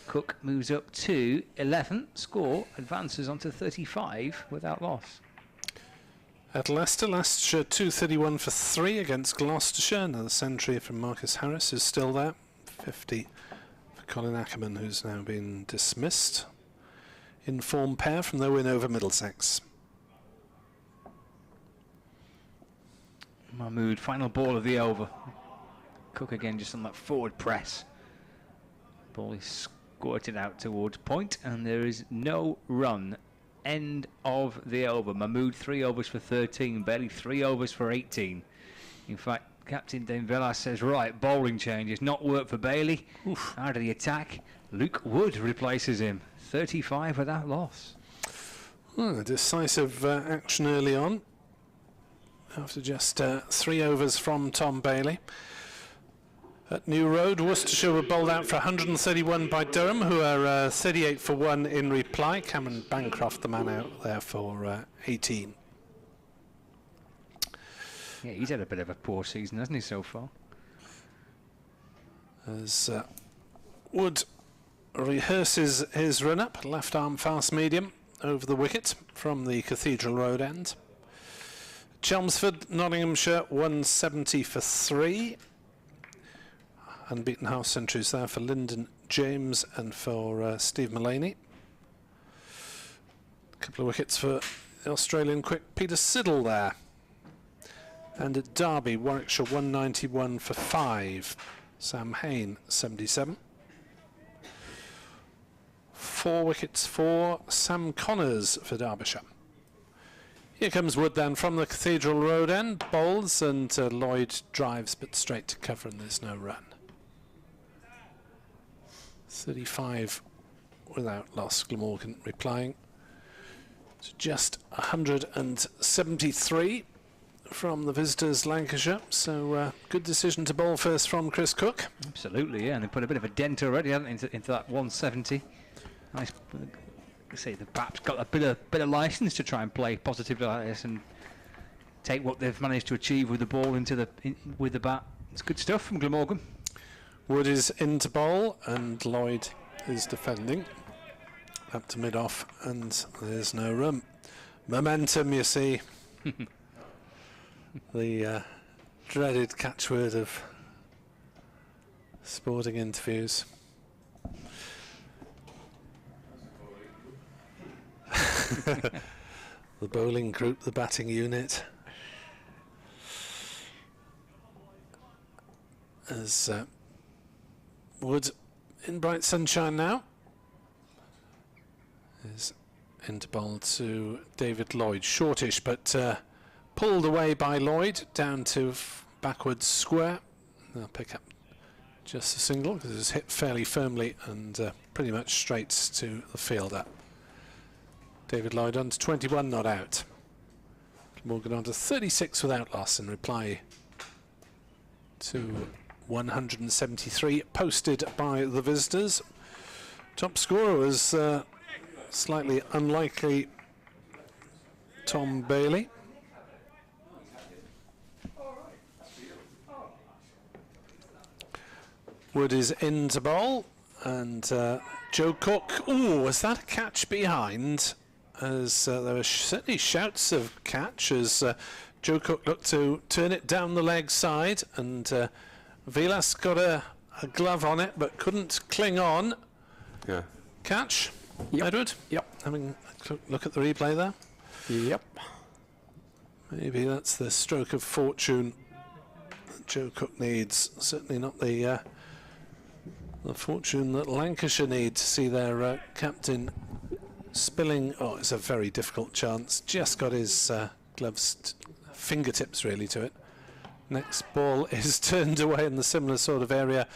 Cook moves up to 11. Score advances onto 35 without loss. At Leicestershire 231 for 3 against Gloucestershire. Another century from Marcus Harris is still there. 50 for Colin Ackerman, who's now been dismissed. In-form pair from their win over Middlesex. Mahmood, final ball of the over. Cook again just on that forward press. Ball is squirted out towards point, and there is no run. End of the over. Mahmood 3 overs for 13, Bailey 3 overs for 18. In fact, Captain Dane Villas says, right, bowling changes, not work for Bailey. Oof. Out of the attack, Luke Wood replaces him. 35 without loss. Decisive action early on. After just 3 overs from Tom Bailey. At New Road, Worcestershire were bowled out for 131 by Durham, who are 38 for 1 in reply. Cameron Bancroft, the man out there for 18. Yeah, he's had a bit of a poor season, hasn't he, so far? As Wood rehearses his run-up, left arm fast medium over the wicket from the Cathedral Road end. Chelmsford, Nottinghamshire, 170 for 3. Unbeaten half centuries there for Lyndon James and for Steve Mullaney. A couple of wickets for the Australian quick Peter Siddle there. And at Derby, Warwickshire 191 for 5. Sam Hain 77. 4 wickets for Sam Connors for Derbyshire. Here comes Wood then from the Cathedral Road end, bowls, and Lloyd drives but straight to cover, and there's no run. 35 without loss, Glamorgan replying to just 173 from the visitors Lancashire, so good decision to bowl first from Chris Cook. Absolutely, yeah, and they put a bit of a dent already, haven't they, into that 170. Nice. I say the bat's got a bit of license to try and play positively like this and take what they've managed to achieve with the ball into with the bat. It's good stuff from Glamorgan. Wood is into bowl and Lloyd is defending up to mid-off, and there's no room. Momentum, you see. The dreaded catchword of sporting interviews. The bowling group, the batting unit. As Wood in bright sunshine now is into bowl to David Lloyd. Shortish, but pulled away by Lloyd down to backwards square. They'll pick up just a single because it's hit fairly firmly and pretty much straight to the fielder. David Lloyd on to 21, not out. Morgan on to 36 without loss in reply to 173 posted by the visitors. Top scorer was slightly unlikely Tom Bailey. Wood is in to bowl, and Joe Cook, was that a catch behind? As there were certainly shouts of catch as Joe Cook looked to turn it down the leg side, and Vilas got a glove on it but couldn't cling on. Yeah. Catch, Yep. Edward? Yep. Having a quick look at the replay there. Yep. Maybe that's the stroke of fortune that Joe Cook needs. Certainly not the fortune that Lancashire need to see their captain spilling. Oh, it's a very difficult chance. Just got his gloves, fingertips really to it. Next ball is turned away in the similar sort of area.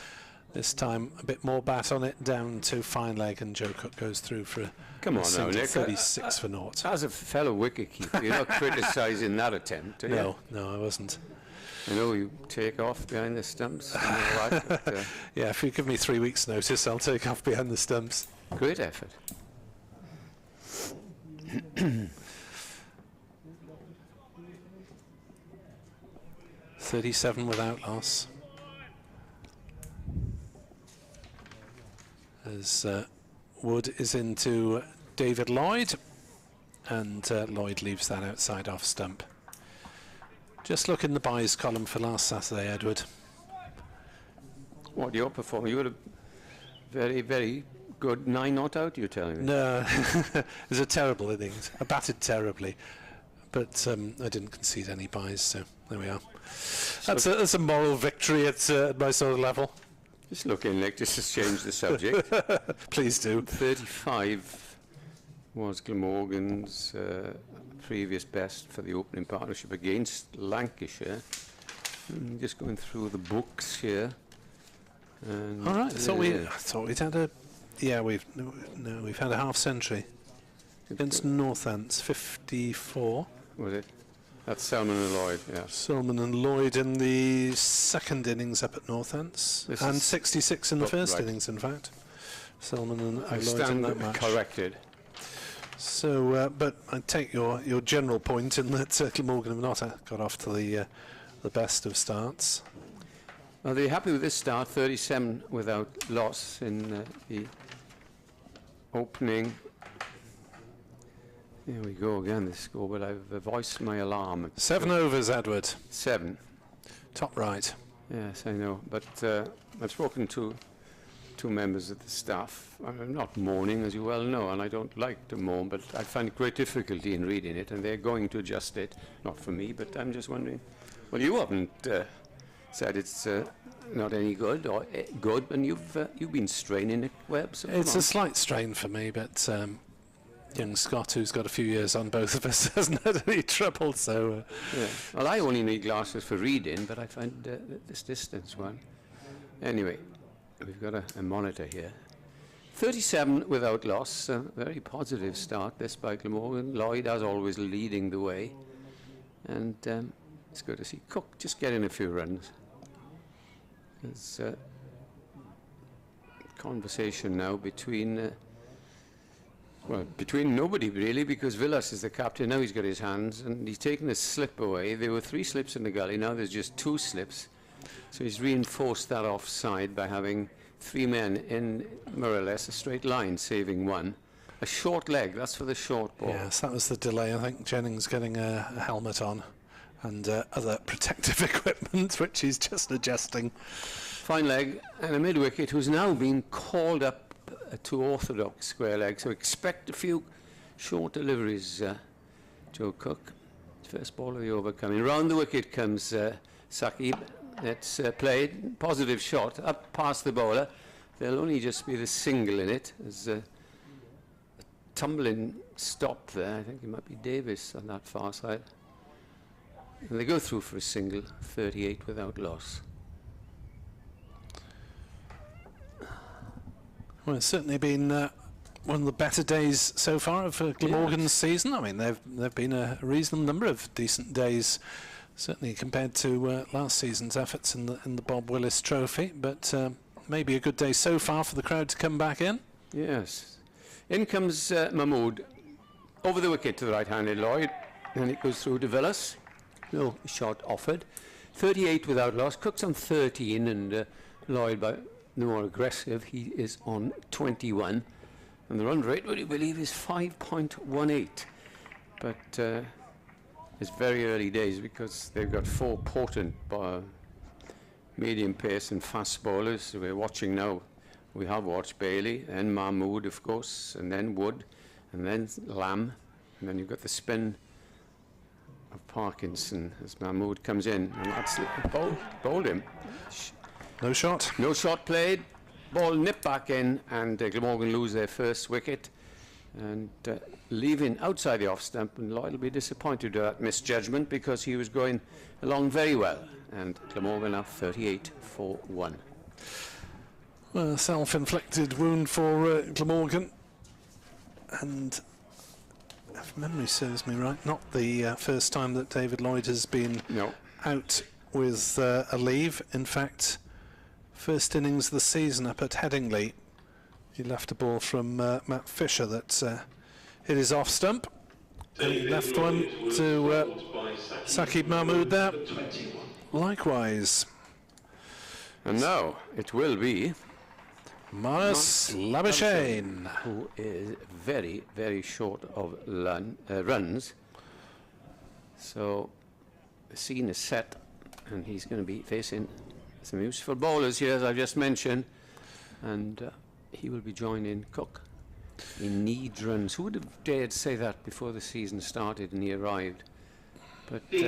This time a bit more bat on it, down to fine leg, and Joe Cook goes through for a Come on now, Nick. 36 for naught. As a fellow wicketkeeper, you're not criticising that attempt, are you? No, I wasn't. I know you take off behind the stumps and all that, but, Yeah, if you give me 3 weeks' notice, I'll take off behind the stumps. great effort. 37 without loss. As Wood is into David Lloyd, and Lloyd leaves that outside off stump. Just look in the buys column for last Saturday, Edward. What, your performance? You had a very, very good 9 not out, you're telling me? No, it was a terrible innings. I batted terribly, but I didn't concede any buys, so there we are. That's a moral victory at my sort of level. Just look in, Nick, just to change the subject. Please do. 35 was Glamorgan's previous best for the opening partnership against Lancashire. Just going through the books here. And All right, I thought we'd had a... Yeah, we've had a half century against Northants, 54. Was it? That's Salmon and Lloyd, yeah. Salmon and Lloyd in the second innings up at Northants, This and is 66 in the first right. innings, in fact. Salmon and I Lloyd in stand that match. corrected. So, but I take your general point in that Glamorgan have not got off to the best of starts. Are they happy with this start? 37 without loss in the opening. Here we go again, the score, but I've voiced my alarm. 7 overs, Edward. 7. Top right. Yes, I know. But I've spoken to 2 members of the staff. I'm not mourning, as you well know, and I don't like to mourn, but I find great difficulty in reading it, and they're going to adjust it. Not for me, but I'm just wondering. Well, you haven't said it's not any good, or good, and you've been straining it, Webb. So It's a slight strain for me, but young Scott, who's got a few years on both of us, hasn't had any trouble, so... Yeah. Well, I only need glasses for reading, but I find this distance one. Anyway, we've got a monitor here. 37 without loss, a very positive start this by Glamorgan. Lloyd, as always, leading the way. And it's good to see Cook just getting a few runs. There's conversation now between... between nobody really, because Vilas is the captain. Now he's got his hands and he's taken a slip away. There were 3 slips in the gully, now there's just 2 slips. So he's reinforced that offside by having 3 men in more or less a straight line, saving 1. A short leg, that's for the short ball. Yes, that was the delay. I think Jennings getting a helmet on and other protective equipment, which he's just adjusting. Fine leg, and a mid-wicket who's now been called up to orthodox square leg, so expect a few short deliveries, Joe Cook. First ball of the over coming. Round the wicket comes Saqib. It's played, positive shot, up past the bowler. There'll only just be the single in it. There's a tumbling stop there. I think it might be Davis on that far side. And they go through for a single, 38 without loss. Well, it's certainly been one of the better days so far of Glamorgan's season. I mean, there've been a reasonable number of decent days, certainly compared to last season's efforts in the Bob Willis Trophy. But maybe a good day so far for the crowd to come back in. Yes. In comes Mahmood over the wicket to the right-handed Lloyd, and it goes through to Villas. No shot offered. 38 without loss. Cook's on 13, and Lloyd, by the more aggressive, he is on 21. And the run rate, would you believe, is 5.18. But it's very early days because they've got 4 potent medium pace and fast bowlers. So we're watching now. We have watched Bailey, and Mahmood, of course, and then Wood, and then Lamb, and then you've got the spin of Parkinson as Mahmood comes in, and that's bowled him. No shot. No shot played. Ball nipped back in, and Glamorgan lose their first wicket, and leaving outside the off stump. And Lloyd will be disappointed with that misjudgment because he was going along very well. And Glamorgan are 38 for 1. Well, a self-inflicted wound for Glamorgan, and if memory serves me right, not the first time that David Lloyd has been out with a leave. In fact, first innings of the season up at Headingley, he left a ball from Matt Fisher that hit his off stump, and he left one to Saqib Mahmood there. Likewise. And now it will be Marnus Labuschagne, who is very, very short of runs. So the scene is set, and he's going to be facing some useful bowlers here, as I've just mentioned, and he will be joining Cook in need runs. Who would have dared say that before the season started and he arrived? But he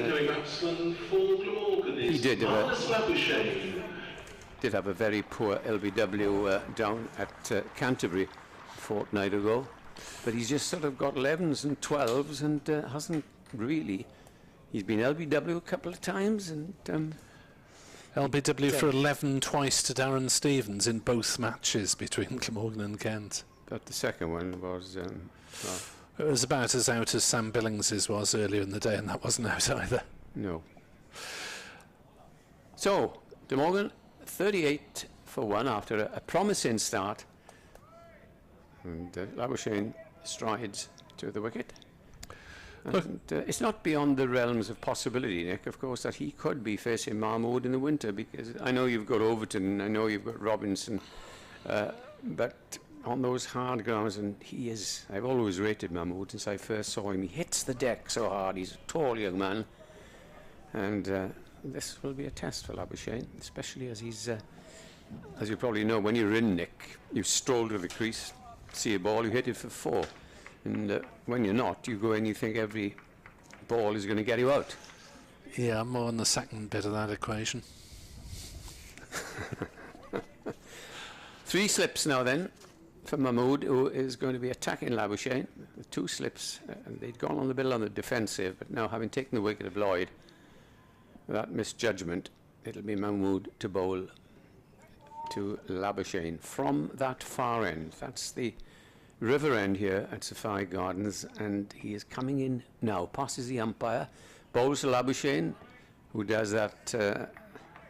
did have a very poor LBW down at Canterbury a fortnight ago, but he's just sort of got 11s and 12s and hasn't really. He's been LBW a couple of times, and LBW for 11 twice to Darren Stevens in both matches between Glamorgan and Kent. But the second one was well, it was about as out as Sam Billings's was earlier in the day, and that wasn't out either. No. So Glamorgan 38 for 1 after a promising start, and Labuschagne strides to the wicket. And it's not beyond the realms of possibility, Nick, of course, that he could be facing Mahmood in the winter, because I know you've got Overton, I know you've got Robinson, but on those hard grounds, and he is, I've always rated Mahmood since I first saw him. He hits the deck so hard. He's a tall young man, and this will be a test for Labuschagne, especially as he's, as you probably know, when you're in, Nick, you stroll to the crease, see a ball, you hit it for 4. And when you're not, you go in, you think every ball is going to get you out. Yeah, I'm more on the second bit of that equation. 3 slips now then for Mahmood, who is going to be attacking Labuschagne. 2 slips, and they'd gone on the bill on the defensive, but now having taken the wicket of Lloyd, that misjudgment, it'll be Mahmood to bowl to Labuschagne from that far end. That's the river end here at Sophia Gardens, and he is coming in now, passes the umpire, bowls to Labuschagne, who does that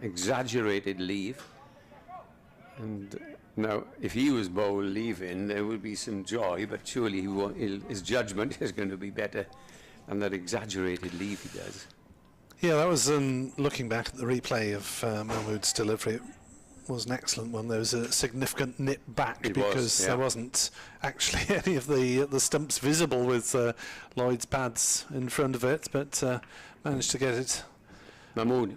exaggerated leave. And now, if he was bowled leaving, there would be some joy, but surely his judgment is going to be better than that exaggerated leave he does. Yeah, that was, looking back at the replay of Mahmood's delivery, it was an excellent one. There was a significant nip back because there wasn't actually any of the stumps visible with Lloyd's pads in front of it, but managed to get it. Mahmood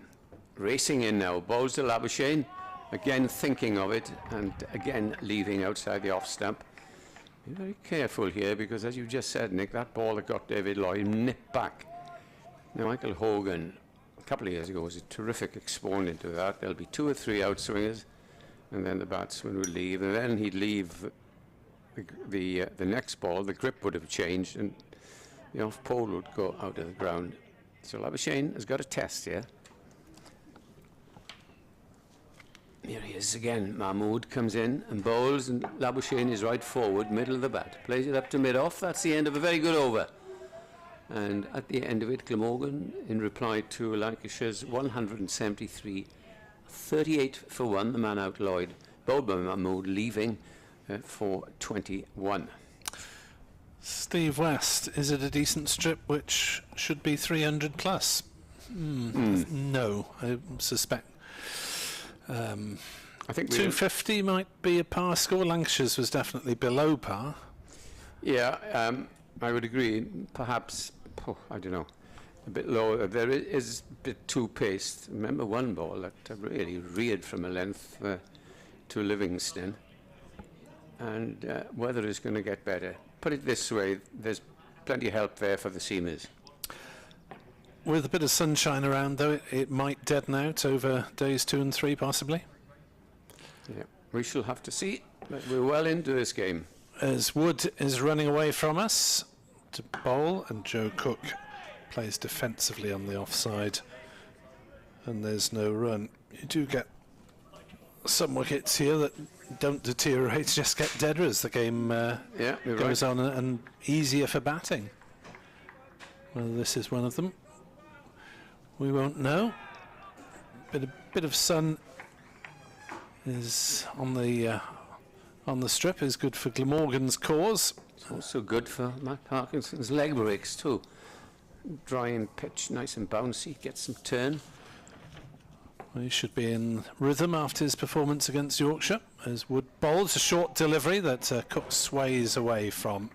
racing in now, bowls to Labuschagne, again thinking of it, and again leaving outside the off stump. Be very careful here, because as you just said, Nick, that ball that got David Lloyd nipped back. Now Michael Hogan, a couple of years ago, was a terrific exponent of that. There'll be 2 or 3 outswingers, and then the batsman would leave, and then he'd leave the next ball. The grip would have changed, and the off pole would go out of the ground. So Labuschagne has got a test here. Here he is again. Mahmoud comes in and bowls, and Labuschagne is right forward, middle of the bat. Plays it up to mid-off. That's the end of a very good over. And at the end of it, Glamorgan, in reply to Lancashire's 173, 38 for 1, the man out Lloyd. Bowled by Mahmoud, leaving for 21. Steve West, is it a decent strip which should be 300 plus? No, I suspect. I think 250 might be a par score. Lancashire's was definitely below par. Yeah, I would agree. Perhaps, I don't know, a bit lower. There is a bit too paced. Remember one ball that really reared from a length to Livingston. And weather is going to get better. Put it this way, there's plenty of help there for the seamers. With a bit of sunshine around, though, it might deaden out over days 2 and 3, possibly. Yeah, we shall have to see. But we're well into this game. As Wood is running away from us to bowl, and Joe Cook plays defensively on the offside, and there's no run. You do get some wickets here that don't deteriorate, just get deader as the game goes on, and easier for batting. Whether this is one of them, we won't know. Bit of sun is on the strip is good for Glamorgan's cause. It's also good for Matt Parkinson's leg breaks too. Dry and pitch, nice and bouncy, get some turn. Well, he should be in rhythm after his performance against Yorkshire, as Wood bowls a short delivery that Cook sways away from.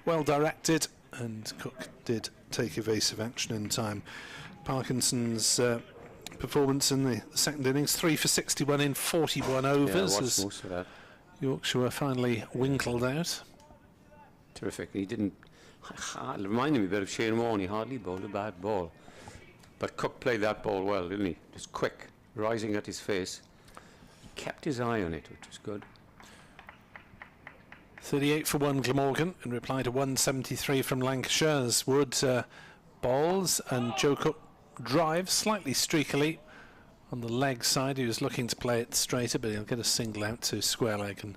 Well directed, and Cook did take evasive action in time. Parkinson's performance in the second innings, 3 for 61 in 41 overs. Yeah, I watched most of that. Yorkshire were finally winkled out. Terrific. He didn't. It reminded me a bit of Shane Warne. He hardly bowled a bad ball. But Cook played that ball well, didn't he? Just quick, rising at his face. He kept his eye on it, which was good. 38 for 1 Glamorgan in reply to 173 from Lancashire's. Wood bowls, and Joe Cook drives slightly streakily on the leg side. He was looking to play it straighter, but he'll get a single out to square leg, and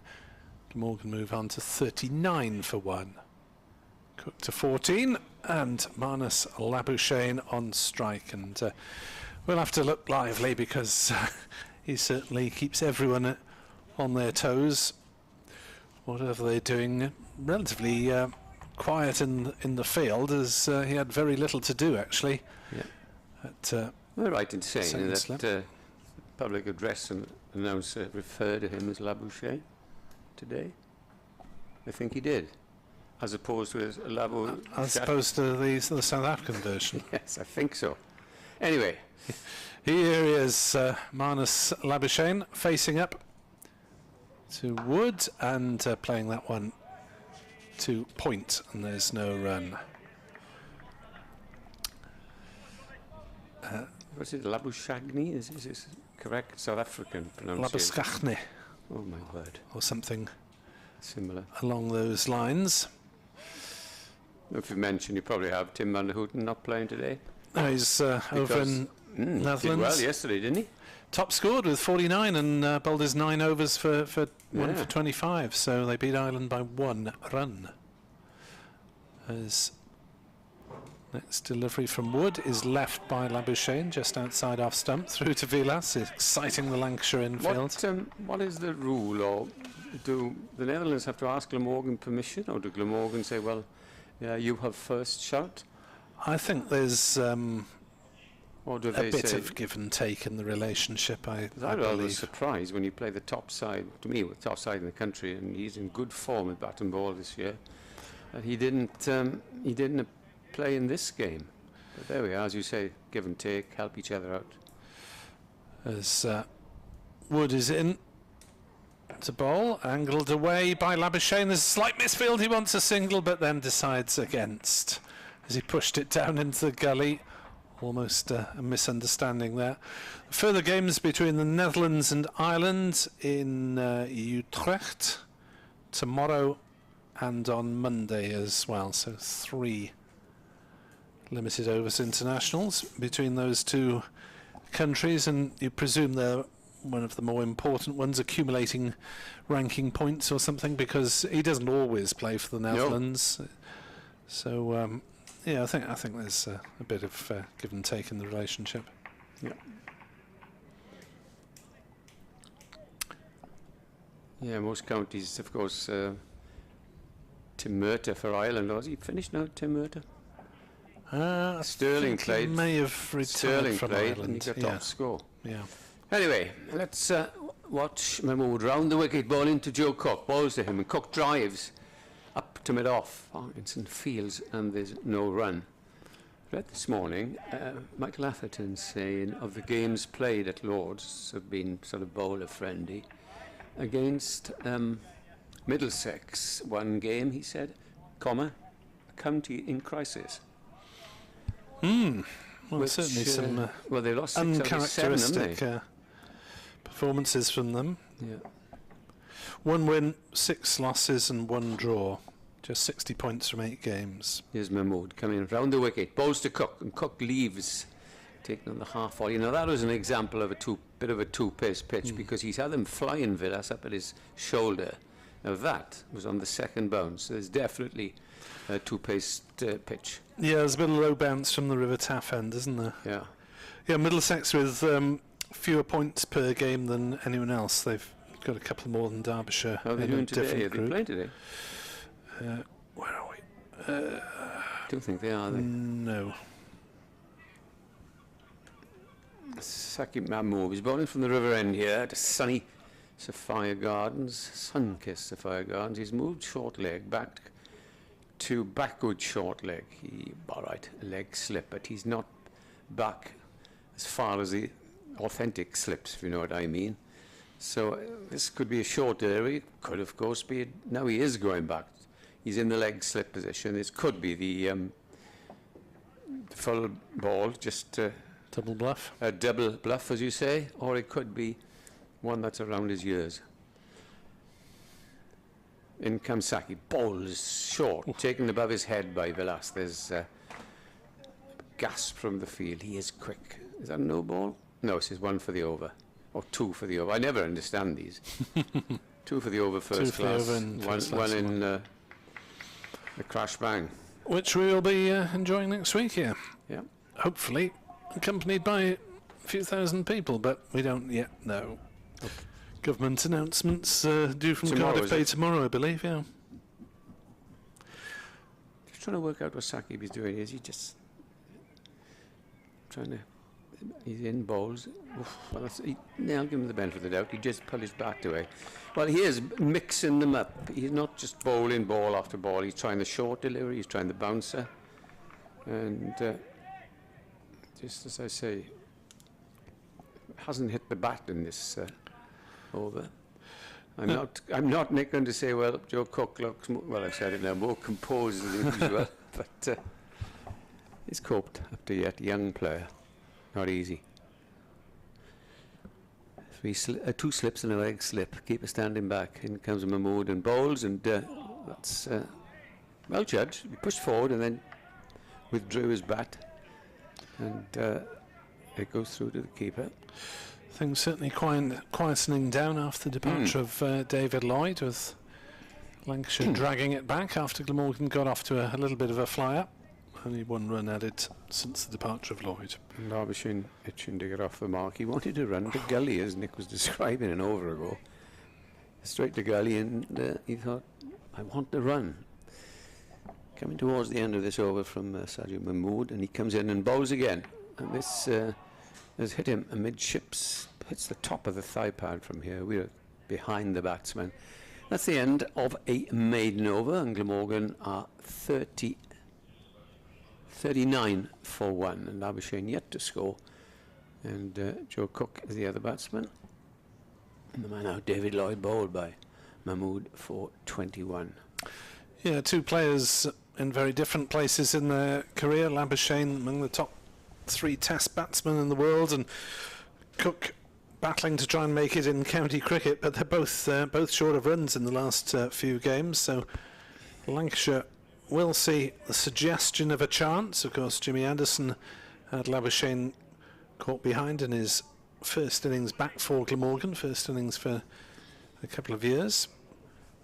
Glamorgan move on to 39 for 1. Cook to 14, and Marnus Labuschagne on strike, and we'll have to look lively because he certainly keeps everyone on their toes. Whatever they're doing, relatively quiet in the field, as he had very little to do actually. Yeah. We're right in saying that public address and announcer referred to him as Labuschagne today. I think he did, as opposed to as opposed to the South African version. Yes, I think so. Anyway, here he is, Marnus Labuschagne facing up to Wood, and playing that one to point, and there's no run. Was it Labuschagne? Is this correct South African pronunciation? Labuschagne. Oh my word. Or something similar along those lines. If you mentioned, you probably have Tim van der Houten not playing today. No, he's over in Netherlands. Did well yesterday, didn't he? Top scored with 49 and bowled his 9 overs for 1 for 25. So they beat Ireland by 1 run. As next delivery from Wood is left by Labuschagne just outside off stump through to Vilas, exciting the Lancashire infield. What is the rule, or do the Netherlands have to ask Glamorgan permission, or do Glamorgan say, well, yeah, you have first shot? I think there's or do a they bit say of give and take in the relationship, I was believe. surprised when you play the top side, to me, with top side in the country, and he's in good form at bat and ball this year. He didn't play in this game. But there we are, as you say, give and take, help each other out. As Wood is in to bowl, angled away by Labuschagne. There's a slight misfield, he wants a single, but then decides against as he pushed it down into the gully. Almost a misunderstanding there. Further games between the Netherlands and Ireland in Utrecht tomorrow and on Monday as well. So 3 limited overs internationals between those two countries, and you presume there one of the more important ones, accumulating ranking points or something, because he doesn't always play for the Netherlands. No. So yeah, I think there's a bit of give and take in the relationship. Yeah. Yeah, most counties, of course. Tim Murtagh for Ireland. Was he finished now, Tim Murtagh? Sterling played. He may have retired from Ireland. And he got top score. Yeah. Anyway, let's watch Mahmood round the wicket, ball into Joe Cook. Balls to him, and Cook drives up to mid-off. Parkinson fields, and there's no run. Read this morning, Michael Atherton saying of the games played at Lords have been sort of bowler-friendly. Against Middlesex, one game, he said, a county in crisis. Well, certainly some well, they lost 6 uncharacteristic out of 7, performances from them. Yeah. 1 win, 6 losses and 1 draw. Just 60 points from 8 games. Here's Mahmood coming round the wicket. Balls to Cook, and Cook leaves, taking on the half volley. Now that was an example of a bit of a two-pace pitch, because he's had them flying Villas up at his shoulder. Now that was on the second bounce. So there's definitely a two-pace pitch. Yeah, there's a bit of low bounce from the River Taff end, isn't there? Yeah. Yeah, Middlesex with fewer points per game than anyone else. They've got a couple more than Derbyshire. How are they doing today? Are they playing today? Where are we? Don't think they are, they? No. Sakib Mahmood is bowling from the river end here to sunny Sophia Gardens, sun-kissed Sophia Gardens. He's moved short leg back to backward short leg. Alright, a leg slip, but he's not back as far as the authentic slips, if you know what I mean. So this could be a short area. Could, of course, be. Now he is going back. He's in the leg slip position. This could be the full ball, just double bluff. A double bluff, as you say, or it could be one that's around his ears. In comes Saki, bowls short, taken above his head by Villas. There's a gasp from the field. He is quick. Is that a no ball? No, it says 1 for the over, or 2 for the over. I never understand these. 2 for the over first class, one in the crash bang. Which we will be enjoying next week here. Yeah. Hopefully accompanied by a few thousand people, but we don't yet know. Okay. Government announcements due from Cardiff Bay tomorrow, I believe, yeah. Just trying to work out what Sakib is doing. Is he just trying to... He's in bowls. Well, I'll give him the benefit of the doubt. He just pulled his bat away. Well, he is mixing them up. He's not just bowling ball after ball. He's trying the short delivery. He's trying the bouncer. And just as I say, hasn't hit the bat in this over. I'm not Nick going to say, well, Joe Cook looks well, I've said it now, more composed than usual, but he's coped up to yet. Young player, not easy. 2 slips and a leg slip. Keeper standing back. In comes Mahmood and bowls, and that's well judged. He pushed forward and then withdrew his bat, and it goes through to the keeper. Things certainly quietening down after the departure of David Lloyd, with Lancashire dragging it back after Glamorgan got off to a little bit of a fly-up. Only 1 run added since the departure of Lloyd. And Labuschagne itching to get off the mark. He wanted to run to gully, as Nick was describing an over ago. Straight to gully, and he thought, I want to run. Coming towards the end of this over from Sajid Mahmood, and he comes in and bowls again. And this has hit him amidships, hits the top of the thigh pad from here. We're behind the batsman. That's the end of a maiden over, and Glamorgan are 39 for 1, and Labuschagne yet to score. And Joe Cook is the other batsman. And the man out, David Lloyd, bowled by Mahmood for 21. Yeah, 2 players in very different places in their career. Labuschagne among the top 3 Test batsmen in the world, and Cook battling to try and make it in county cricket, but they're both short of runs in the last few games. So Lancashire will see the suggestion of a chance. Of course, Jimmy Anderson had Labuschagne caught behind in his first innings back for Glamorgan, first innings for a couple of years.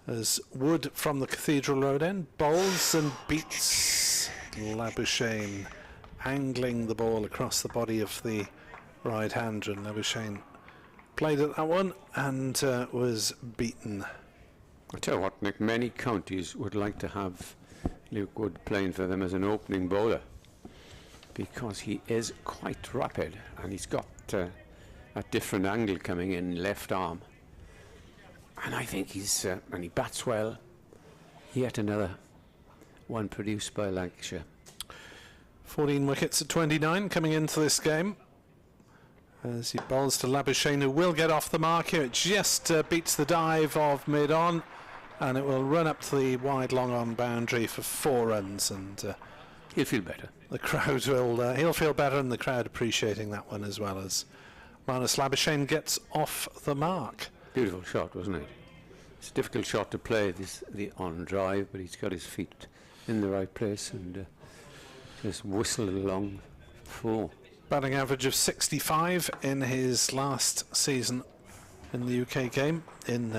As Wood from the Cathedral Road end bowls and beats Labuschagne, angling the ball across the body of the right-hander, and Labuschagne played at that one and was beaten. I tell you what, Nick, many counties would like to have Luke Wood playing for them as an opening bowler, because he is quite rapid and he's got a different angle coming in left arm. And I think he's, and he bats well. Yet another one produced by Lancashire. 14 wickets at 29 coming into this game. As he bowls to Labuschagne, who will get off the mark here. It just beats the dive of mid-on, and it will run up to the wide long-on boundary for 4 runs. And he'll feel better. The crowd will, he'll feel better, and the crowd appreciating that one as well, as Marnus Labuschagne gets off the mark. Beautiful shot, wasn't it? It's a difficult shot to play, the on drive, but he's got his feet in the right place and just whistled along 4. Batting average of 65 in his last season in the UK game in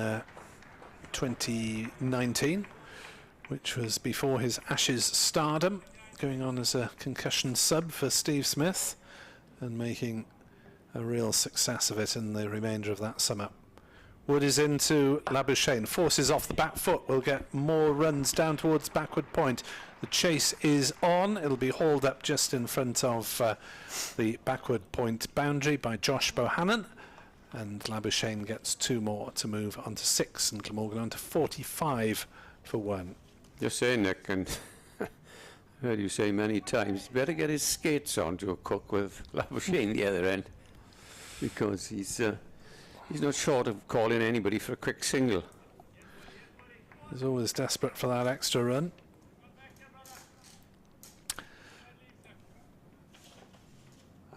2019, which was before his Ashes stardom, going on as a concussion sub for Steve Smith and making a real success of it in the remainder of that summer. Wood is into Labuschagne, forces off the back foot, will get more runs down towards backward point. The chase is on, it'll be hauled up just in front of the backward point boundary by Josh Bohannon, and Labuschagne gets 2 more to move on to 6 and Glamorgan on to 45 for 1. Just saying, Nick, and I heard you say many times, better get his skates on to a cook with Labuschagne the other end, because he's not short of calling anybody for a quick single. He's always desperate for that extra run.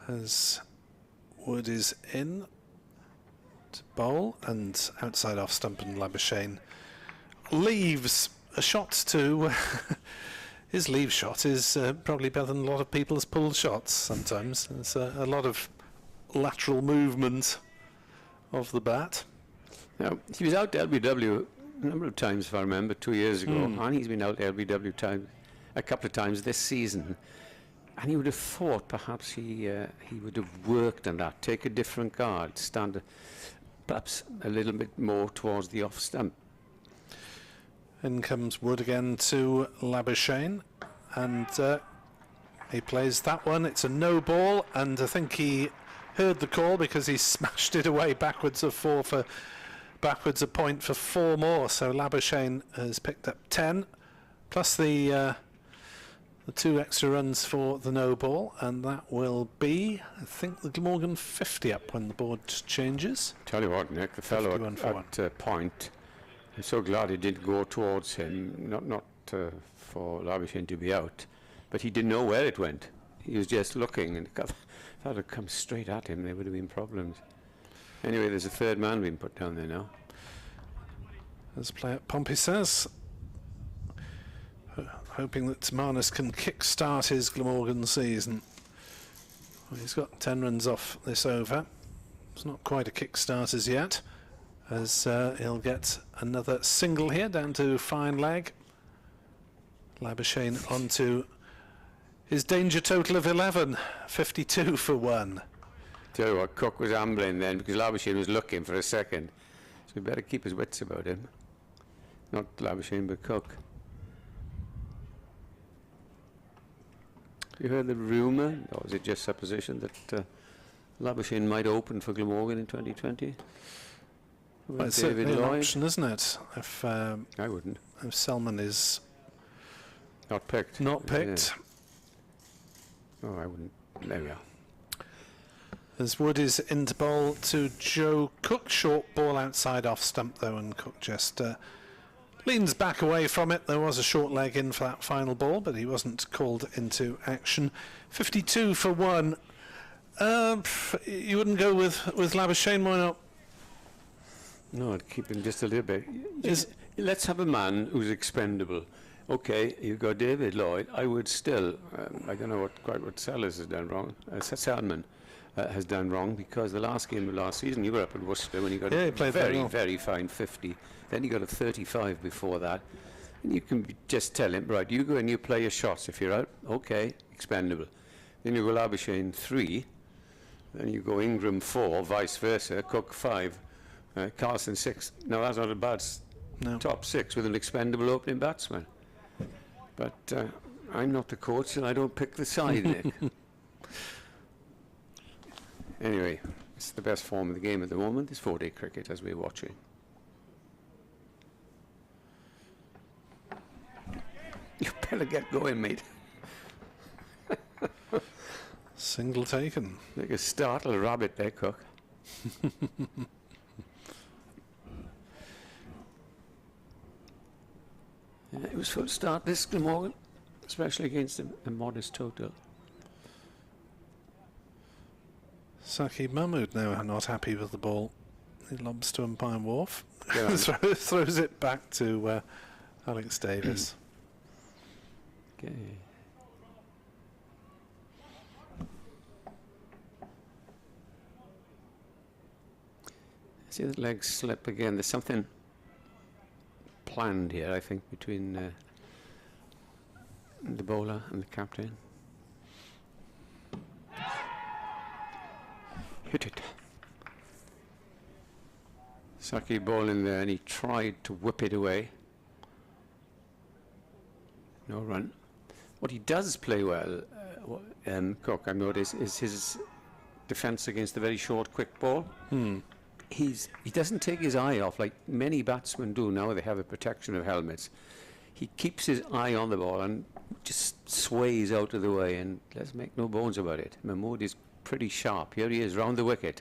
As Wood is in to bowl, and outside off stump, and Labuschagne leaves a shot to his leave shot is probably better than a lot of people's pulled shots sometimes. There's a lot of lateral movement of the bat. Now, he was out to LBW a number of times, if I remember, 2 years ago, and he's been out to LBW a couple of times this season. And you would have thought perhaps he would have worked on that, take a different guard, stand perhaps a little bit more towards the off stump. In comes Wood again to Labuschagne, and he plays that one. It's a no ball, and I think he heard the call because he smashed it away backwards a point for 4 more. So Labuschagne has picked up 10, plus the 2 extra runs for the no ball, and that will be, I think, the Glamorgan 50 up when the board changes. Tell you what, Nick, the fellow at point, I'm so glad he didn't go towards him, not for Labuschagne to be out, but he didn't know where it went. He was just looking, and if that had come straight at him, there would have been problems. Anyway, there's a 3rd man being put down there now. As player Pompey says, hoping that Marnus can kick-start his Glamorgan season. Well, he's got 10 runs off this over. It's not quite a kick-start as yet, as he'll get another single here down to fine leg. Labuschagne onto his danger total of 11, 52 for 1. Tell you what, Cook was ambling then because Labuschagne was looking for a second, so we better keep his wits about him. Not Labuschagne, but Cook. You heard the rumour, or was it just supposition, that Labuschagne might open for Glamorgan in 2020? Well, it's certainly an option, isn't it? If I wouldn't. If Selman is not picked. Yeah. Oh, I wouldn't. There we are. As Wood is into bowl to Joe Cook, short ball outside off stump though, and Cook just leans back away from it. There was a short leg in for that final ball, but he wasn't called into action. 52 for 1. You wouldn't go with Labuschagne, why not? No, I'd keep him just a little bit. Let's have a man who's expendable. Okay, you've got David Lloyd. I would still, I don't know quite what Sellers has done wrong, Salmon. has done wrong, because the last game of last season you were up at Worcester when you got Yeah, a he played very very, well. very fine 50. Then you got a 35 before that. And you can just tell him, right, you go and you play your shots. If you're out, okay, expendable. Then you go Labuschagne 3. Then you go Ingram 4, vice versa, Cook 5, Carlson 6. Now that's not a bad top 6 with an expendable opening batsman. But I'm not the coach and I don't pick the side, Nick. Anyway, it's the best form of the game at the moment. It's 4-day cricket as we're watching. You better get going, mate. Single taken. Like a startled rabbit there, Cook. It was full start this Glamorgan, especially against a modest total. Saqib Mahmood now not happy with the ball. He lobs to umpire Wharf. Yeah. Throws it back to Alex Davis. Okay. See the legs slip again. There's something planned here, I think, between the bowler and the captain. Hit it. Saqib ball in there, and he tried to whip it away. No run. What he does play well, Cook, I've noticed, is his defence against the very short, quick ball. He doesn't take his eye off like many batsmen do now. They have the protection of helmets. He keeps his eye on the ball and just sways out of the way, and let's make no bones about it. Mahmood is pretty sharp. Here he is round the wicket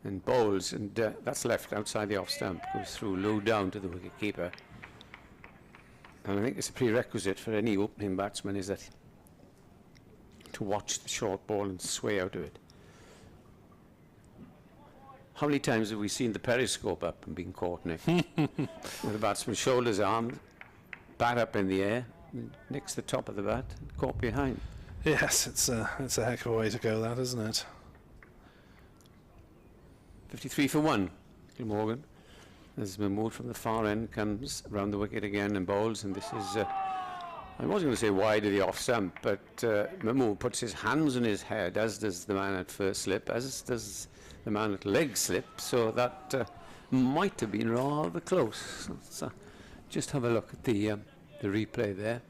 and bowls, and that's left outside the off stump, goes through low down to the wicket keeper. And I think it's a prerequisite for any opening batsman is that to watch the short ball and sway out of it. How many times have we seen the periscope up and been caught, Nick? With the batsman's shoulders armed, bat up in the air, nicks the top of the bat, caught behind. Yes, it's a heck of a way to go, that, isn't it? 53 for 1, Glamorgan. As Mahmood from the far end comes round the wicket again and bowls, and this is, I wasn't going to say wide of the off stump, but Mahmood puts his hands on his head, as does the man at first slip, as does the man at leg slip, so that might have been rather close. So just have a look at the replay there.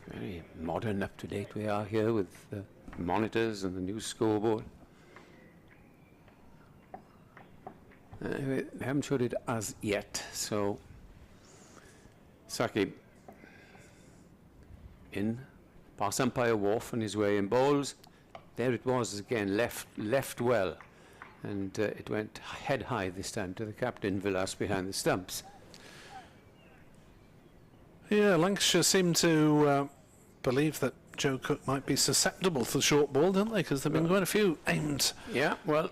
Very modern, up-to-date we are here with the monitors and the new scoreboard. We haven't showed it as yet, so Saqib in, pass umpire Wharf on his way in bowls. There it was again, left well, and it went head high this time to the captain, Villas, behind the stumps. Yeah, Lancashire seemed to believe that Joe Cook might be susceptible to the short ball, didn't they? Because there have been quite a few aimed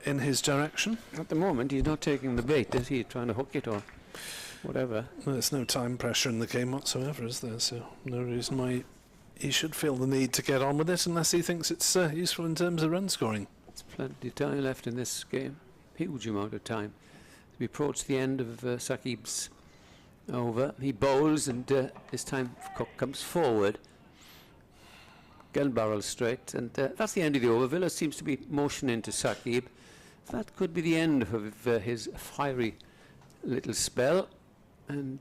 in his direction. At the moment, he's not taking the bait, is he? Trying to hook it or whatever. Well, there's no time pressure in the game whatsoever, is there? So no reason why he should feel the need to get on with it unless he thinks it's useful in terms of run scoring. There's plenty of time left in this game. Huge amount of time. As we approach the end of Saqib's over, he bowls, and this time Cook comes forward. Gun barrel straight, and that's the end of the over. Villa seems to be motioning to Saqib. That could be the end of his fiery little spell, and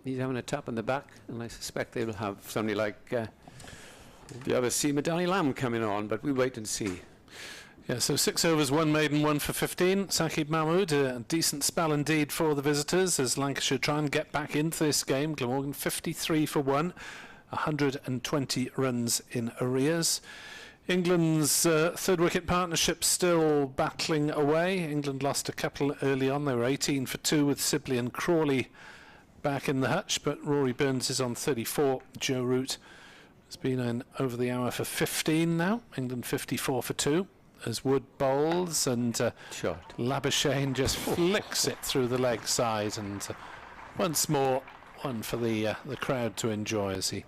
he's having a tap on the back, and I suspect they will have somebody like the other Seamer Danny Lamb coming on, but we wait and see. Yeah, so 6 overs, 1 maiden, 1 for 15. Saqib Mahmood, a decent spell indeed for the visitors as Lancashire try and get back into this game. Glamorgan 53 for 1, 120 runs in arrears. England's third wicket partnership still battling away. England lost a couple early on. They were 18 for 2 with Sibley and Crawley back in the hutch, but Rory Burns is on 34. Joe Root has been in over the hour for 15 now. England 54 for 2 as Wood bowls, and Labuschagne just flicks it through the leg side, and once more one for the crowd to enjoy as he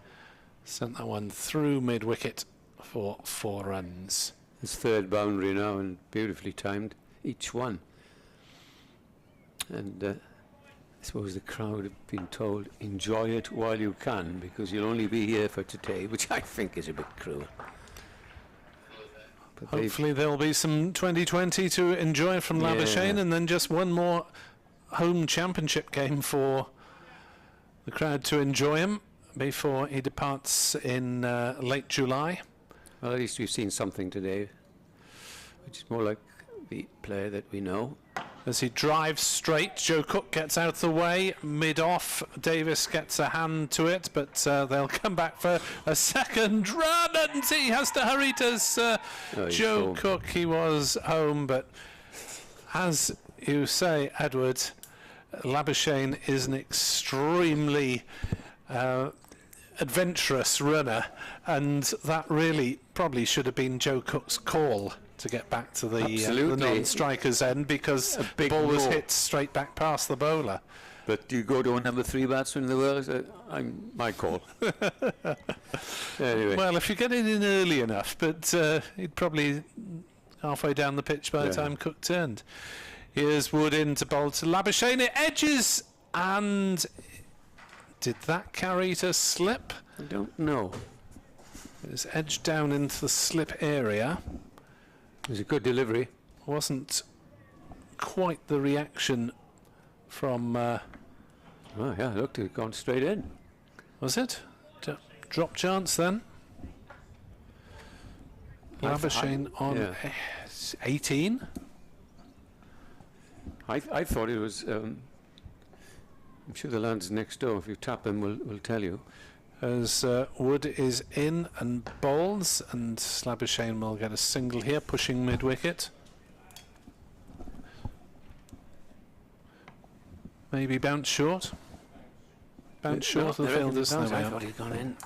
sent that one through mid-wicket for 4 runs. His third boundary now, and beautifully timed, each one. And I suppose the crowd have been told, enjoy it while you can, because you'll only be here for today, which I think is a bit cruel. But hopefully there'll be some 2020 to enjoy from Labuschagne, and then just one more home championship game for the crowd to enjoy him before he departs in late July. Well, at least we've seen something today, which is more like the player that we know. As he drives straight, Joe Cook gets out the way, mid-off. Davis gets a hand to it, but they'll come back for a second run, and he has to hurry to Joe Cook. He was home, but as you say, Edward, Labuschagne is an extremely adventurous runner, and that really probably should have been Joe Cook's call to get back to the non-striker's end, because the ball was hit straight back past the bowler. But you go to a number 3 batsman in the world, my call. Anyway. Well, if you get it in early enough, but he'd probably halfway down the pitch by the time Cook turned. Here's Wood in to bowl to Labuschagne. It edges, and did that carry to slip? I don't know. It was edged down into the slip area. It was a good delivery. Wasn't quite the reaction from... oh, yeah, looked it had gone straight in. Was it? Drop chance then? Labuschagne on 18. I thought it was... I'm sure the lads next door, if you tap them, will tell you. As Wood is in and bowls, and Labuschagne will get a single here, pushing mid-wicket. Maybe bounce short. Bounce short of the fielders. I thought he'd gone in.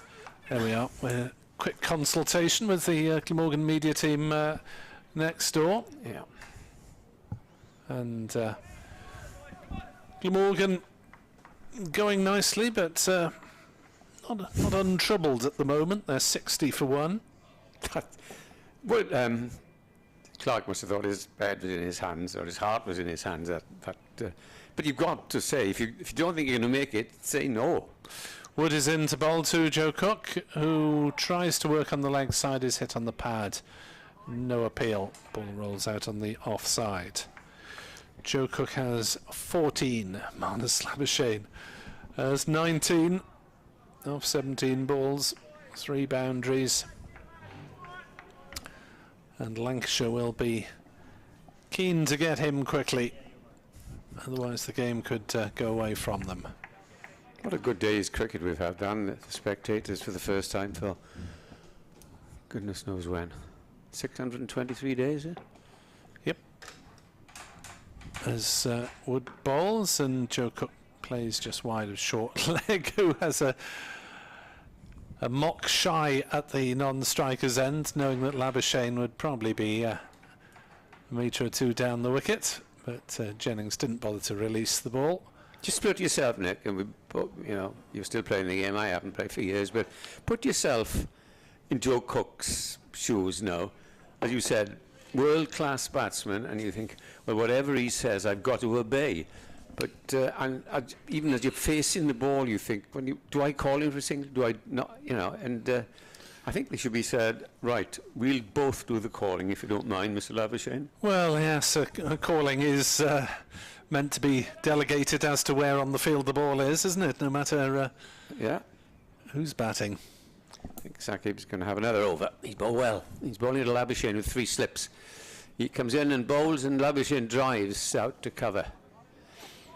There we are. We're quick consultation with the Glamorgan media team next door. Yeah. And Glamorgan going nicely, but not untroubled at the moment. They're 60 for 1. Well, Clark must have thought his head was in his hands, or his heart was in his hands. But you've got to say, if you don't think you're going to make it, say no. Wood is in to bowl to Joe Cook, who tries to work on the leg side, is hit on the pad. No appeal. Ball rolls out on the offside. Joe Cook has 14. Marnus Labuschagne has 19 of 17 balls, 3 boundaries. And Lancashire will be keen to get him quickly. Otherwise the game could go away from them. What a good day's cricket we've had, Dan. The spectators for the first time for goodness knows when. 623 days, eh? Yep. As Wood bowls, and Joe Cook plays just wide of short leg, who has a mock shy at the non-striker's end, knowing that Labuschagne would probably be a metre or 2 down the wicket. But Jennings didn't bother to release the ball. Just put yourself, Nick, and you're still playing the game. I haven't played for years, but put yourself in Joe Cook's shoes now. As you said, world-class batsman, and you think, well, whatever he says, I've got to obey. But even as you're facing the ball, you think, do I call him for a single? Do I not? And I think they should be said, right, we'll both do the calling, if you don't mind, Mr. Labuschagne. Well, yes, a calling is meant to be delegated as to where on the field the ball is, isn't it? No matter who's batting. I think Sakib's going to have another over. He's bowled well. He's bowling to Labuschagne with 3 slips. He comes in and bowls, and Labuschagne drives out to cover.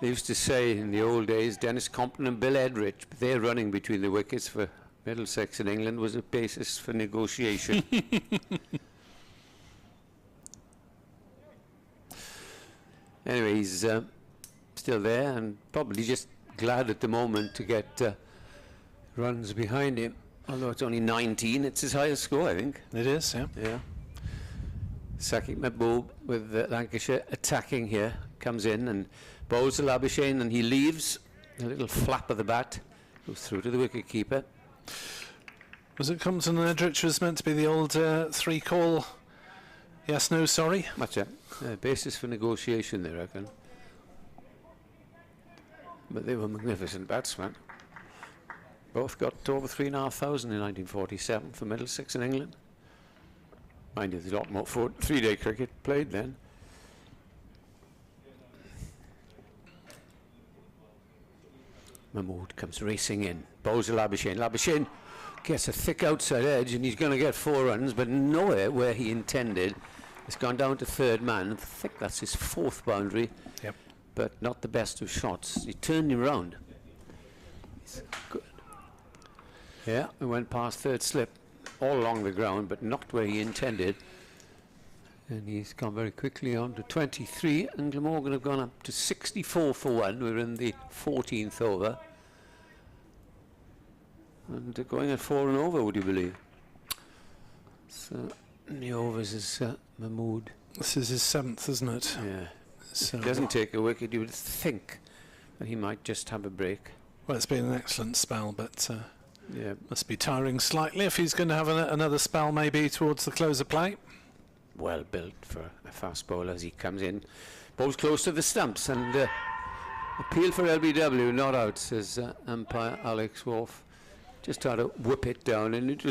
They used to say in the old days, Dennis Compton and Bill Edrich, their running between the wickets for Middlesex in England was a basis for negotiation. Anyway, he's still there and probably just glad at the moment to get runs behind him. Although it's only 19, it's his highest score, I think. It is, yeah. Yeah. Sakib Mahboob with Lancashire attacking here, comes in and bowls to Labuschagne, and he leaves a little flap of the bat, goes through to the wicket keeper. Was it Compton and Edrich was meant to be the old 3-call yes, no, sorry? That's it. Basis for negotiation, they reckon. But they were magnificent batsmen. Both got over 3,500 in 1947 for Middlesex in England. Mind you, there's a lot more 3-day cricket played then. Mahmood comes racing in. Bowls to Labuschagne. Labuschagne gets a thick outside edge and he's going to get 4 runs, but nowhere where he intended. It's gone down to third man. I think that's his 4th boundary. Yep. But not the best of shots. He turned him round. He's good. Yeah, he went past third slip all along the ground, but not where he intended. And he's gone very quickly on to 23, and Glamorgan have gone up to 64 for 1. We're in the 14th over. And they're going at 4 and over, would you believe? So, the overs is Mahmood. This is his 7th, isn't it? Yeah. So If he doesn't take a wicket, you would think that he might just have a break. well, it's been an excellent spell, but Yeah. must be tiring slightly if he's going to have another spell maybe towards the close of play. Well built for a fast bowler as he comes in. Bowls close to the stumps and appeal for LBW, not out, says umpire Alex Wolf. Just tried to whip it down, and it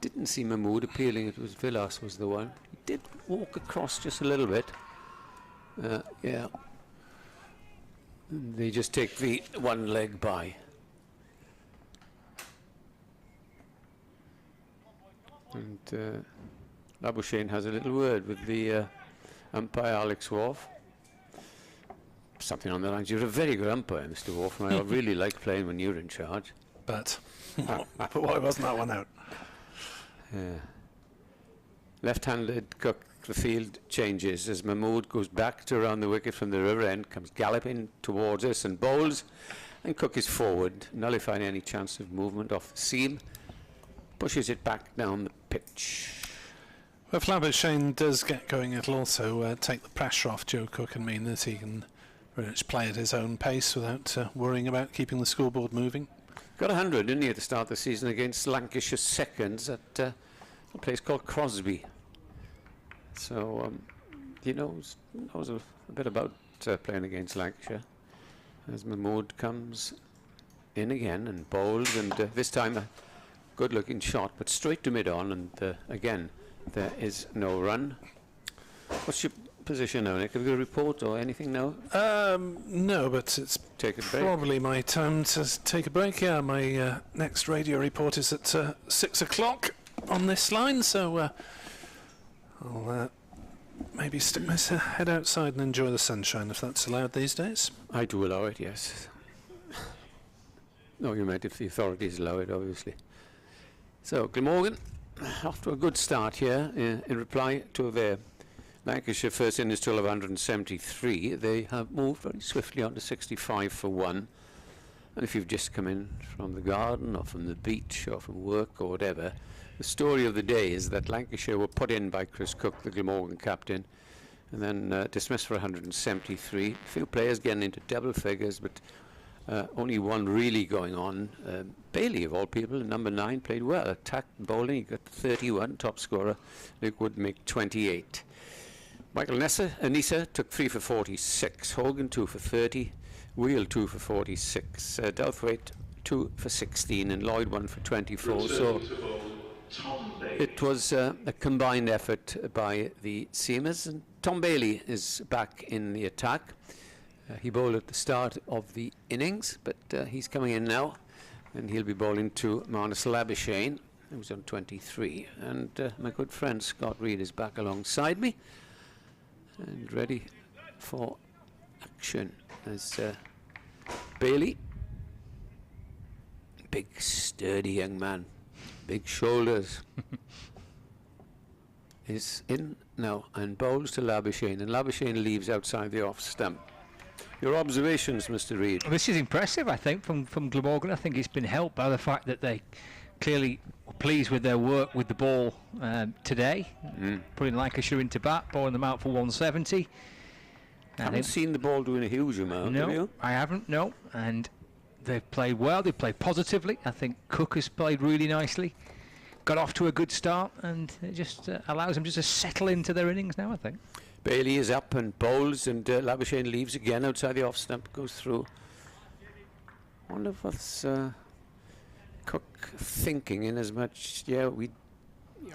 didn't see Mahmood appealing, it was Villas was the one. He did walk across just a little bit. Yeah. They just take the one leg by. And Labuschagne has a little word with the umpire Alex Wolf. Something on the lines. You're a very good umpire, Mr. Wolf, and I really like playing when you're in charge. But why wasn't that one out? Left-handed Cook, the field changes as Mahmood goes back to around the wicket from the river end, comes galloping towards us and bowls, and Cook is forward, nullifying any chance of movement off the seam, pushes it back down the pitch. Well, if Labuschagne does get going, it'll also take the pressure off Joe Cook and mean that he can pretty much play at his own pace without worrying about keeping the scoreboard moving. Got 100, didn't he, at the start of the season against Lancashire seconds at a place called Crosby. So he knows a bit about playing against Lancashire. As Mahmood comes in again and bowls, and this time a good-looking shot, but straight to mid-on, and again there is no run. What's your position now, Nick? Have you got a report or anything now? No, but it's probably my time to take a break. Yeah, my next radio report is at 6 o'clock on this line, so I'll maybe stick my head outside and enjoy the sunshine, if that's allowed these days. I do allow it, yes. No, you meant if the authorities allow it, obviously. So, Glamorgan, off to a good start here in reply to their Lancashire first innings total of 173. They have moved very swiftly on to 65 for 1. And if you've just come in from the garden or from the beach or from work or whatever, the story of the day is that Lancashire were put in by Chris Cook, the Glamorgan captain, and then dismissed for 173. A few players getting into double figures, but only one really going on. Bailey, of all people, number 9, played well. Attacked bowling, he got 31, top scorer. Luke would make 28. Michael Neser took 3 for 46. Hogan 2 for 30. Wheel 2 for 46. Douthwaite 2 for 16, and Lloyd 1 for 24. So it was a combined effort by the seamers, and Tom Bailey is back in the attack. He bowled at the start of the innings, but he's coming in now, and he'll be bowling to Marnus Labuschagne, who's on 23. And my good friend Scott Reed is back alongside me and ready for action as Bailey, big sturdy young man, big shoulders, is in now and bowls to Labuschagne, and Labuschagne leaves outside the off stump. Your observations, Mr. Reid? Well, this is impressive, I think, from Glamorgan. I think it's been helped by the fact that they clearly were pleased with their work with the ball today, putting Lancashire into bat, bowling them out for 170. I haven't seen the ball doing a huge amount, have you? I haven't, no. And they've played well, they've played positively. I think Cook has played really nicely, got off to a good start, and it just allows them just to settle into their innings now, I think. Bailey is up and bowls, and Labuschagne leaves again outside the off stump, goes through. I wonder what's Cook thinking, in as much, we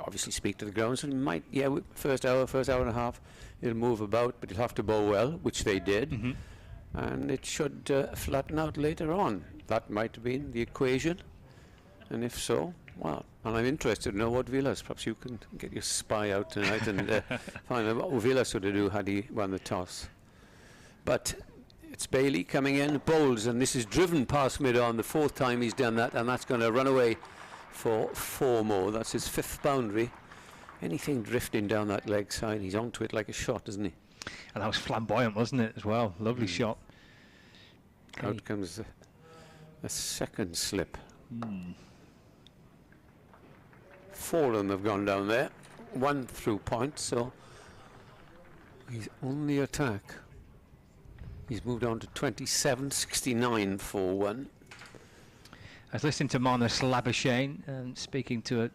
obviously speak to the grounds, and might, first hour and a half, he'll move about, but he'll have to bowl well, which they did, and it should flatten out later on. That might have been the equation, and if so, well, and I'm interested to know what Villas, perhaps you can get your spy out tonight and find out what Villas would do had he won the toss. But it's Bailey coming in, bowls, and this is driven past mid-on, the 4th time he's done that, and that's going to run away for 4 more. That's his 5th boundary. Anything drifting down that leg side, he's onto it like a shot, isn't he? And that was flamboyant, wasn't it, as well? Lovely shot. Out comes a second slip. 4 of them have gone down there. 1 through point, so he's on the attack. He's moved on to 27, 69 for 1. I was listening to Marnus Labuschagne speaking to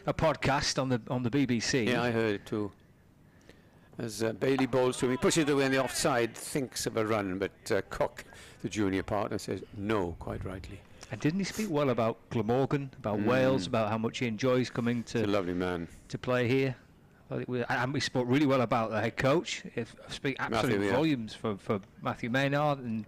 a podcast on the BBC. Yeah, I heard it too. As Bailey bowls to him, he pushes it away on the offside, thinks of a run, but Cook, the junior partner, says no, quite rightly. And didn't he speak well about Glamorgan, about Wales, about how much he enjoys coming He's a lovely man to play here? And we spoke really well about the head coach. I speak absolute volumes for Matthew Maynard, and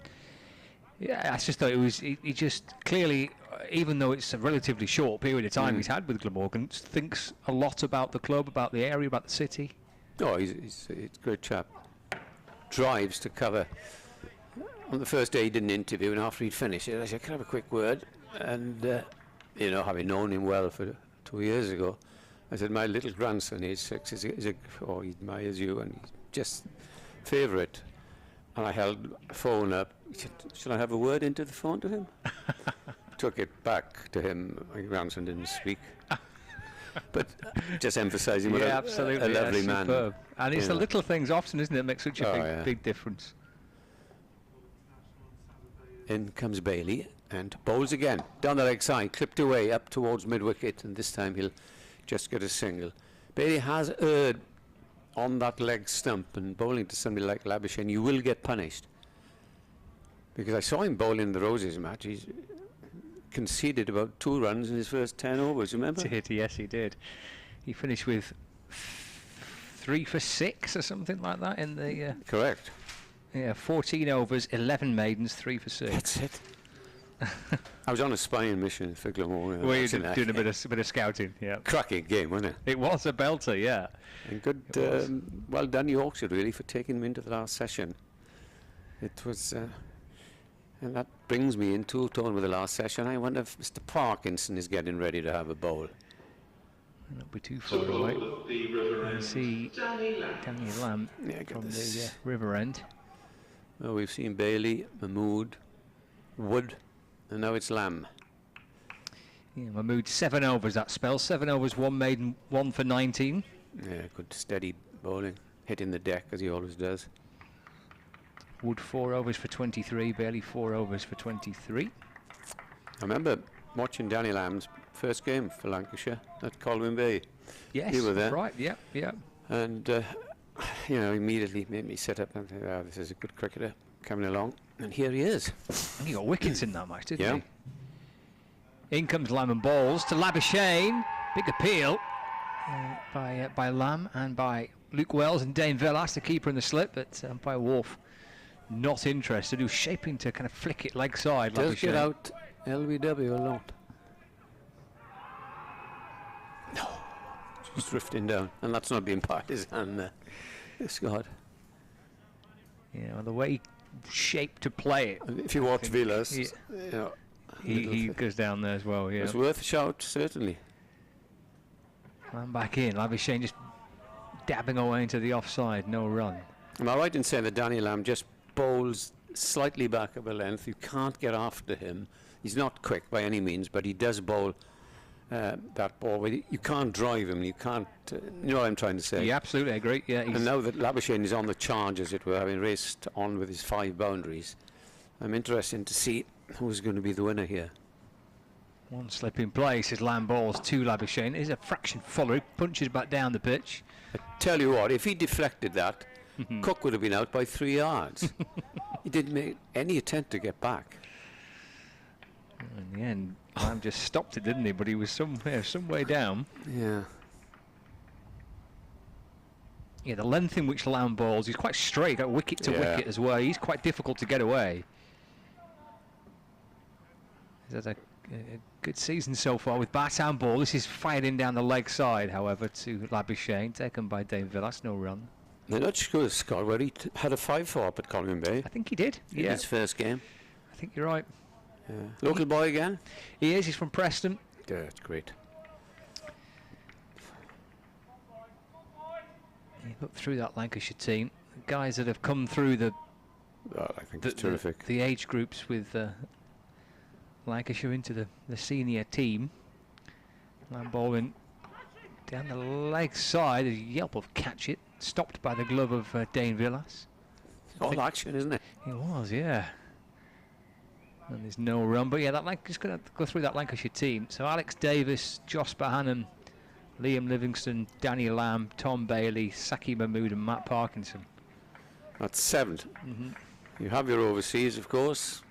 I just thought he just clearly, even though it's a relatively short period of time he's had with Glamorgan, thinks a lot about the club, about the area, about the city. Oh, he's a great chap. Drives to cover. On the first day he did an interview, and after he'd finished it, I said, "Can I have a quick word?" And having known him well for 2 years ago, I said, "My little grandson, age 6, he admires you, and he's just favourite." And I held the phone up. He said, "Should I have a word into the phone to him?" Took it back to him. My grandson didn't speak. But just emphasising what a lovely man. Superb. And it's the little things often, isn't it, that make such a big difference. In comes Bailey and bowls again. Down the leg side, clipped away up towards mid-wicket, and this time he'll just get a single. Bailey has erred on that leg stump, and bowling to somebody like Labuschagne, you will get punished. Because I saw him bowl in the Roses match. He's conceded about 2 runs in his first 10 overs, remember? Yes, he did. He finished with 3 for 6 or something like that in the... Correct. Yeah, 14 overs, 11 maidens, 3 for 6. That's it. I was on a spying mission for Glamorgan. Well, you were doing a bit of scouting, yeah. Cracking game, wasn't it? It was a belter, yeah. And good, well done Yorkshire, really, for taking him into the last session. It was... and that brings me into talking with the last session. I wonder if Mr. Parkinson is getting ready to have a bowl. Not be too far away. I see Danny Lamb from the river end. Well, we've seen Bailey, Mahmood, Wood, and now it's Lamb. Yeah, Mahmood 7 overs that spell. 7 overs, 1 maiden, 1 for 19. Yeah, good steady bowling, hitting the deck as he always does. Wood 4 overs for 23, Bailey 4 overs for 23. I remember watching Danny Lamb's first game for Lancashire at Colwyn Bay. Yes, you were there. Right, yeah. And, immediately made me sit up and think, this is a good cricketer coming along. And here he is. And he got wickets in that match, didn't he? In comes Lamb and balls to Labuschagne. Big appeal by Lamb and by Luke Wells and Dane Villas, the keeper in the slip, but umpire Wolf not interested. He was shaping to kind of flick it leg side. Does get out LBW a lot. No, just drifting down, and that's not being partisan there. Scott. Yeah, well, the way he shaped to play it. If you watch Villas, he goes down there as well. Yeah, it's worth a shout, certainly. And back in, Labuschagne just dabbing away into the offside, no run. Am I right in saying that Danny Lamb just bowls slightly back of a length? You can't get after him. He's not quick by any means, but he does bowl that ball where you can't drive him. You can't. You know what I'm trying to say? Yeah, absolutely, I agree. Yeah, and now that Labuschagne is on the charge, as it were, having raced on with his 5 boundaries, I'm interested to see who's going to be the winner here. One slip in place as land balls to Labuschagne. It is a fraction fuller. He punches back down the pitch. I tell you what, if he deflected that, Cook would have been out by 3 yards. He didn't make any attempt to get back. In the end, Lamb just stopped it, didn't he? But he was some way down. Yeah. Yeah, the length in which Lamb balls, he's quite straight, got wicket to wicket as well. He's quite difficult to get away. He's had a good season so far with bat and ball. This is fired in down the leg side, however, to Labuschagne, taken by Dane Villas, no run. They're not sure, Scott, where he had a 5-4 up at Colwyn Bay. I think he did, In his first game. I think you're right. Local boy again? He is, he's from Preston. Yeah, that's great. You look through that Lancashire team, the guys that have come through the I think it's terrific. The age groups with Lancashire into the senior team. Lamb down the leg side, a yelp of catch it, stopped by the glove of Dane Villas. All action, isn't it? It was, yeah. And there's no run, but yeah, just going to go through that Lancashire team. So Alex Davis, Josh Bahanan, Liam Livingston, Danny Lamb, Tom Bailey, Saki Mahmood and Matt Parkinson. That's 7. You have your overseas, of course.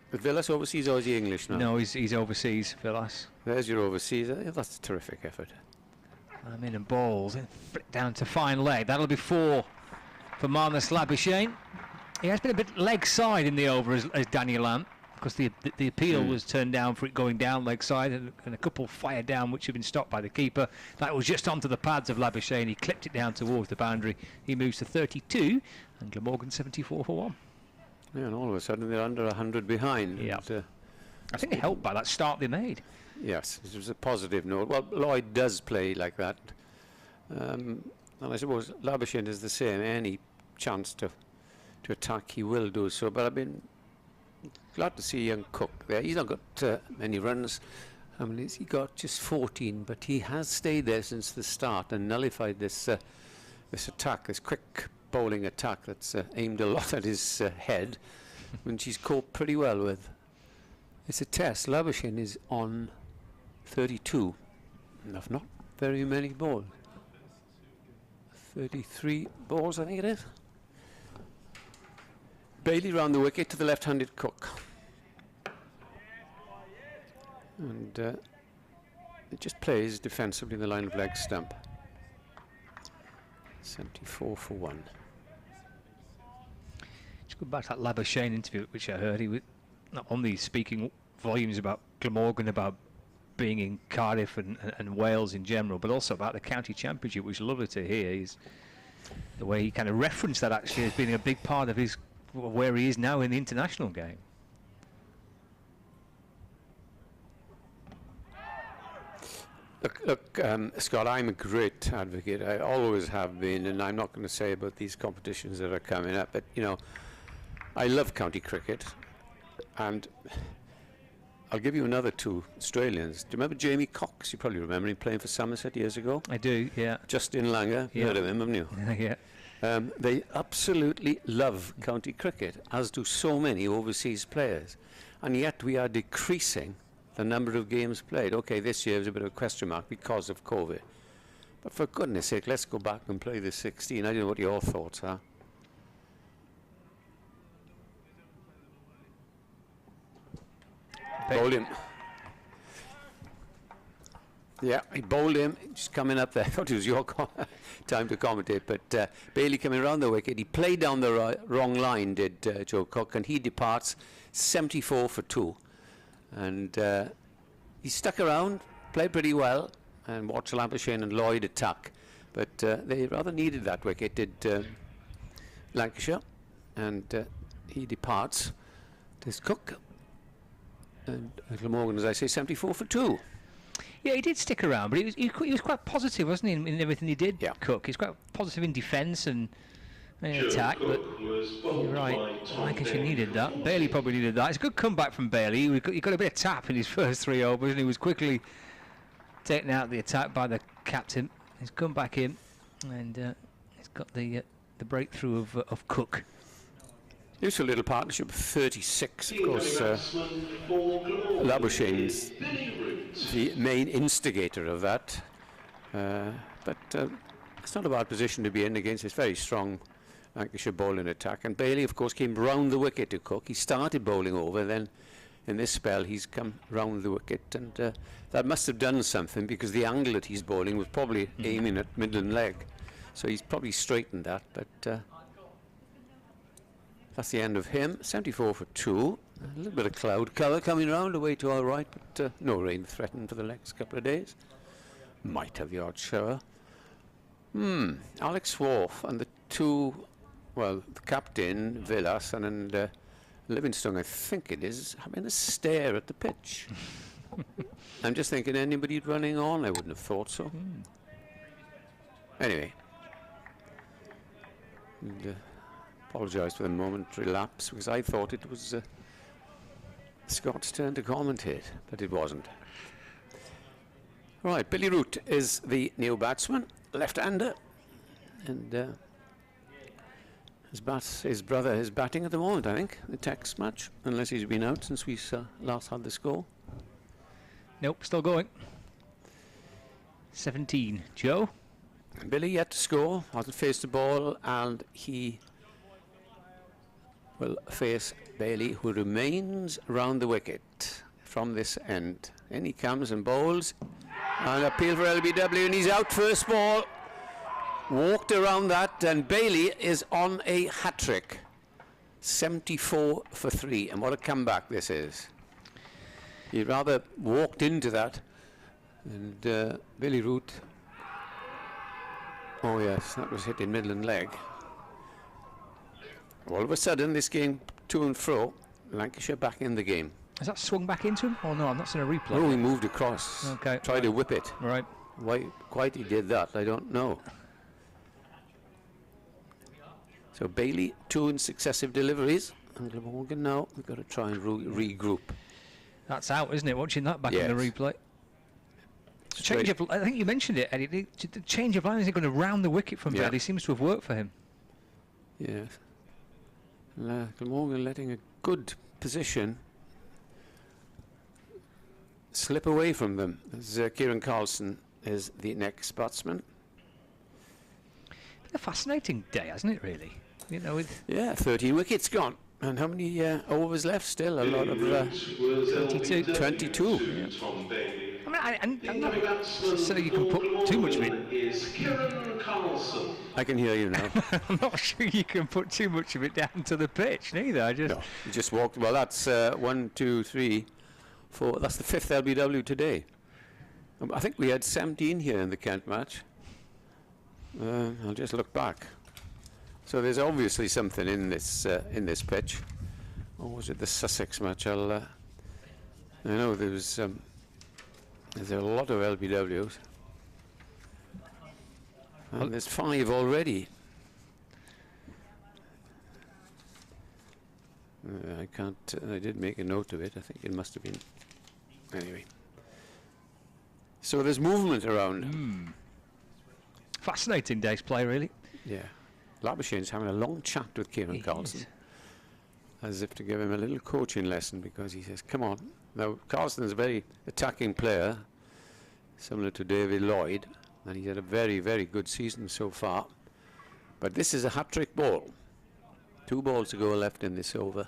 But Villas overseas, or is he English now? No, he's overseas, Villas. There's your overseas. That's a terrific effort. I'm in and balls, and flick down to fine leg. That'll be 4 for Marnus Labuschagne. He has been a bit leg side in the over as Danny Lamb, because the appeal was turned down for it going down leg side, and a couple fired down which have been stopped by the keeper. That was just onto the pads of Labuschagne. He clipped it down towards the boundary. He moves to 32, and Glamorgan 74 for 1. Yeah, and all of a sudden they're under 100 behind. Yeah. And, I think it helped by that start they made. yes, it was a positive note. Well, Lloyd does play like that. And I suppose Labuschagne is the same. Any chance to attack, he will do so. But I've been glad to see young Cook there. He's not got many runs. I mean, he got just 14, but he has stayed there since the start and nullified this attack, this quick bowling attack that's aimed a lot at his head, which he's caught pretty well with. It's a test. Labuschagne is on 32. Not very many balls. 33 balls, I think it is. Bailey round the wicket to the left-handed Cook. And it just plays defensively in the line of leg stump. 74 for 1. Just go back to that Labuschagne interview, which I heard. He was not only speaking volumes about Glamorgan, about being in Cardiff and Wales in general, but also about the county championship, which is lovely to hear. The way he kind of referenced that actually as being a big part of his where he is now in the international game. Look, Scott, I'm a great advocate. I always have been, and I'm not going to say about these competitions that are coming up, but, you know, I love county cricket, and I'll give you another 2 Australians. Do you remember Jamie Cox? You probably remember him playing for Somerset years ago. I do, yeah. Justin Langer, you heard of him, haven't you? Yeah. They absolutely love county cricket, as do so many overseas players. And yet we are decreasing the number of games played. Okay, this year is a bit of a question mark because of COVID. But for goodness sake, let's go back and play the 16. I don't know what your thoughts are. Bowled him. Yeah, he bowled him. Just coming up there. I thought it was your time to commentate, but Bailey coming around the wicket. He played down the wrong line, did Joe Cook, and he departs 74 for 2. And he stuck around, played pretty well, and watched Labuschagne and Lloyd attack. But they rather needed that wicket, did Lancashire, and he departs. There's Cook. And Glamorgan, as I say, 74 for 2. Yeah, he did stick around, but he was quite positive, wasn't he, in everything he did, yeah. Cook. He's quite positive in defence and in attack, but you're right, Lancashire needed that. Bailey probably needed that. It's a good comeback from Bailey. He got a bit of tap in his first 3 overs, and he was quickly taken out of the attack by the captain. He's come back in, and he's got the breakthrough of Cook. Useful little partnership of 36, of course. Labuschagne's the main instigator of that. But it's not a bad position to be in against this very strong Lancashire bowling attack. And Bailey, of course, came round the wicket to cook. He started bowling over, then in this spell he's come round the wicket, and that must have done something, because the angle that he's bowling was probably aiming at Midland leg. So he's probably straightened that, but that's the end of him. 74 for 2. A little bit of cloud cover coming round away to our right, but no rain threatened for the next couple of days. Might have the odd shower. Alex Swarf and the two, well, the captain, Villas, and Livingstone, I think it is, having a stare at the pitch. I'm just thinking, anybody running on? I wouldn't have thought so. Anyway. Apologise for the momentary lapse, because I thought it was Scott's turn to commentate, but it wasn't. Right, Billy Root is the new batsman, left-hander, and his brother is batting at the moment, I think, the Tex match, unless he's been out since we last had the score. Nope, still going. 17. Joe? Billy yet to score, hasn't faced the ball, and he will face Bailey, who remains round the wicket from this end. In he comes and bowls, and appeal for LBW, and he's out first ball. Walked around that, and Bailey is on a hat-trick. 74 for 3, and what a comeback this is. He rather walked into that, and Billy Root, oh yes, that was hitting Midland leg. All of a sudden, this game to and fro, Lancashire back in the game. Has that swung back into him? Oh no, I'm not seeing a replay. No, he moved across. Okay. Tried to whip it. Right. Why quite he did that, I don't know. So Bailey, 2 in successive deliveries. And Glamorgan now, we've got to try and regroup. That's out, isn't it? Watching that back in the replay. Change of, I think you mentioned it, Eddie. The change of line, is he going to round the wicket from Bailey? Seems to have worked for him. Yes. Glamorgan letting a good position slip away from them. As Kieran Carlson is the next batsman. A fascinating day, hasn't it, really? You know, with 13 wickets gone. And how many overs left still? A lot of 22. 22. Yeah. I mean, I'm not so you can put too much of it. I can hear you now. I'm not sure you can put too much of it down to the pitch, neither. No, you just walked. Well, that's 1, 2, 3, 4. That's the 5th LBW today. I think we had 17 here in the Kent match. I'll just look back. So there's obviously something in this pitch. Or was it the Sussex match? I know there's a lot of LBWs. And there's 5 already. I did make a note of it. I think it must have been. Anyway. So there's movement around. Fascinating day's play, really. Yeah. Labuschagne's having a long chat with Kieran Carlson, as if to give him a little coaching lesson, because he says, come on. Now, Carlson's a very attacking player, similar to David Lloyd, and he's had a very, very good season so far. But this is a hat-trick ball. 2 balls to go left in this over.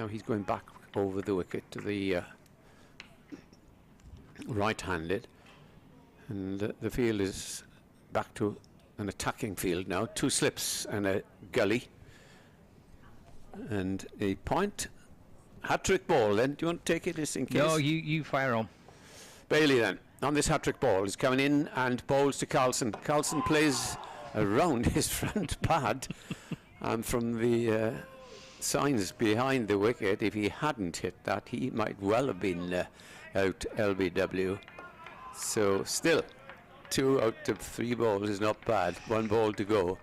Now he's going back over the wicket to the right-handed, and the field is back to an attacking field now. 2 slips and a gully, and a point. Hat-trick ball then. Do you want to take it just in case? No, you fire on. Bailey then, on this hat-trick ball, is coming in and bowls to Carlson. Carlson plays around his front pad, and from the signs behind the wicket, if he hadn't hit that, he might well have been out LBW. So still, 2 out of 3 balls is not bad. 1 ball to go.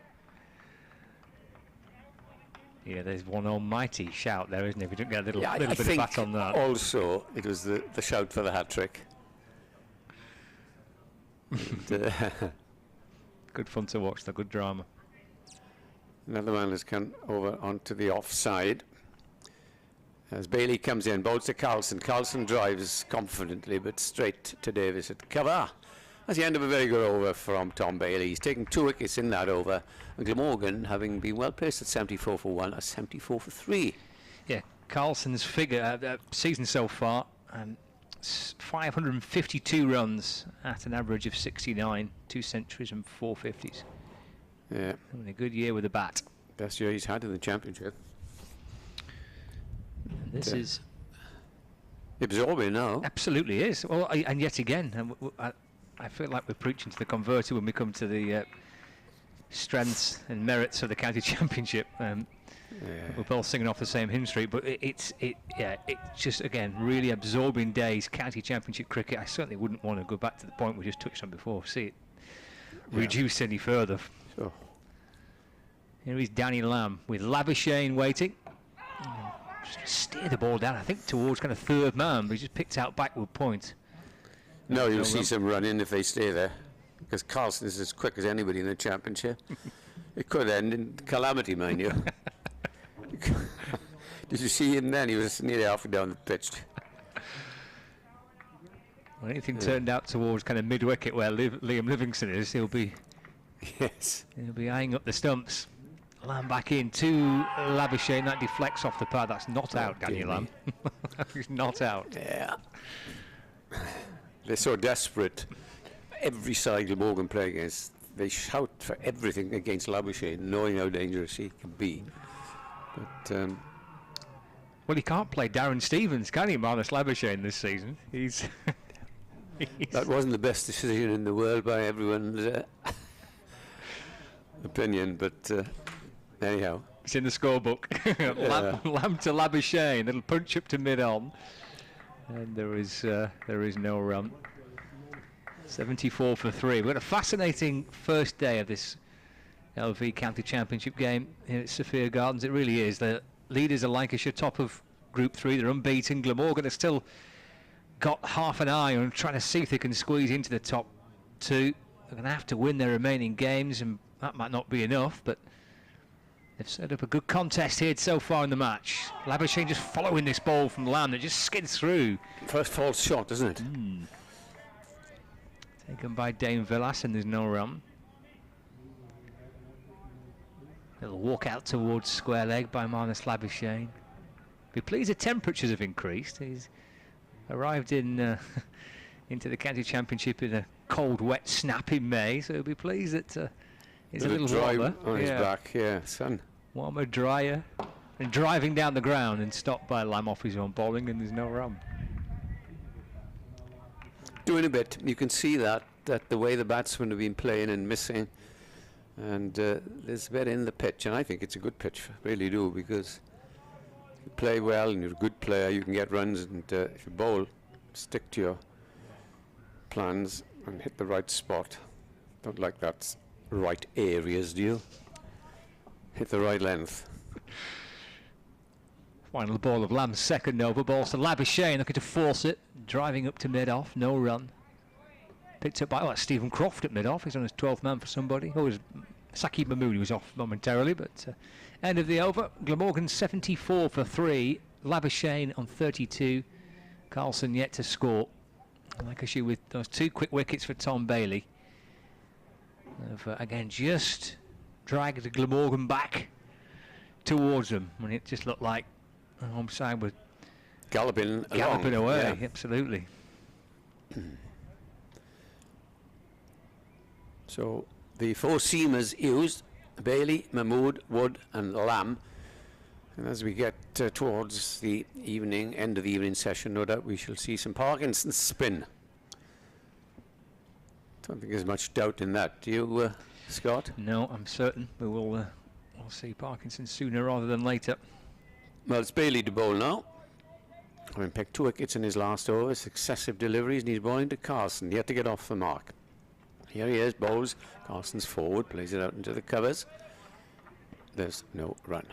Yeah, there's one almighty shout there, isn't it? If we don't get a little I bit of bat on that. Also, it was the shout for the hat-trick. Good fun to watch, the good drama. Another one has come over onto the offside. As Bailey comes in, bowls to Carlson. Carlson drives confidently, but straight to Davis at cover. That's the end of a very good over from Tom Bailey. He's taken 2 wickets in that over. And Glamorgan, having been well placed at 74 for 1, are 74 for 3. Yeah, Carlson's figure season so far, 552 runs at an average of 69, 2 centuries and 4 50s. Yeah, Having a good year with the bat. best year he's had in the championship. And this is absorbing now. absolutely is. Well, and yet again, I feel like we're preaching to the converter when we come to the strengths and merits of the county championship. We're both singing off the same hymn street, but it's just again really absorbing days. County championship cricket. I certainly wouldn't want to go back to the point we just touched on before. See it reduce any further. So Here is Danny Lamb with Labuschagne waiting. Just steer the ball down, I think, towards kind of third man, but he just picked out backward point. no, you'll see some running if they stay there, because Carlson is as quick as anybody in the championship. It could end in calamity, mind you. Did you see him then? He was nearly halfway down the pitch. When anything turned out towards kind of mid-wicket where Liam Livingston is, he'll be eyeing up the stumps. Lamb back in to Labuschagne. That deflects off the pad. That's not out, Danny Lamb. He's not out. Yeah. They're so desperate. Every side Glamorgan play against, they shout for everything against Labuschagne, knowing how dangerous he can be. But well, he can't play Darren Stevens, can he, Marnus Labuschagne, this season? He's that wasn't the best decision in the world by everyone's opinion, but anyhow. It's in the scorebook. Lamb to Labuschagne, little punch up to mid-on. And there is no run. 74 for 3. We've got a fascinating first day of this LV County Championship game here at Sophia Gardens. It really is. The leaders are Lancashire, top of Group 3. They're unbeaten. Glamorgan have still got half an eye on trying to see if they can squeeze into the top 2. They're going to have to win their remaining games, and that might not be enough, but they've set up a good contest here so far in the match. Labuschagne just following this ball from Lamb that just skids through. First false shot, isn't it? Taken by Dame Villas, and there's no run. Little walk out towards square leg by Marnus Labuschagne. Be pleased the temperatures have increased. He's arrived in into the county championship in a cold, wet snap in May, so he'll be pleased that it's a little dry warmer. on his back, sun. Warmer, drier, and driving down the ground and stopped by Lamb off his own bowling, and there's no run. Doing a bit. You can see that the way the batsmen have been playing and missing, and there's a bit in the pitch, and I think it's a good pitch, really do, because if you play well and you're a good player, you can get runs, and if you bowl, stick to your plans and hit the right spot. Don't like that right areas, do you? Hit the right length. Final ball of Lamb's second over. Balls to Labuschagne, looking to force it. Driving up to mid-off, no run. Picked up by Stephen Croft at mid-off. He's on his 12th man for somebody. Saqib Mahmood was off momentarily, but end of the over. Glamorgan 74 for 3. Labuschagne on 32. Carlson yet to score. Lancashire with those 2 quick wickets for Tom Bailey. Again, just dragged the Glamorgan back towards them, and it just looked like the home side was Galloping away. Yeah. Absolutely. So the 4 seamers used: Bailey, Mahmood, Wood and Lamb. And as we get towards the end of the evening session, no doubt we shall see some Parkinson spin. Don't think there's much doubt in that. Do you, Scott? No, I'm certain we'll see Parkinson sooner rather than later. Well, it's Bailey to bowl now. Having picked 2 wickets in his last over, successive deliveries, and he's bowling to Carlson, yet to get off the mark. Here he is, bowls. Carson's forward, plays it out into the covers. There's no run.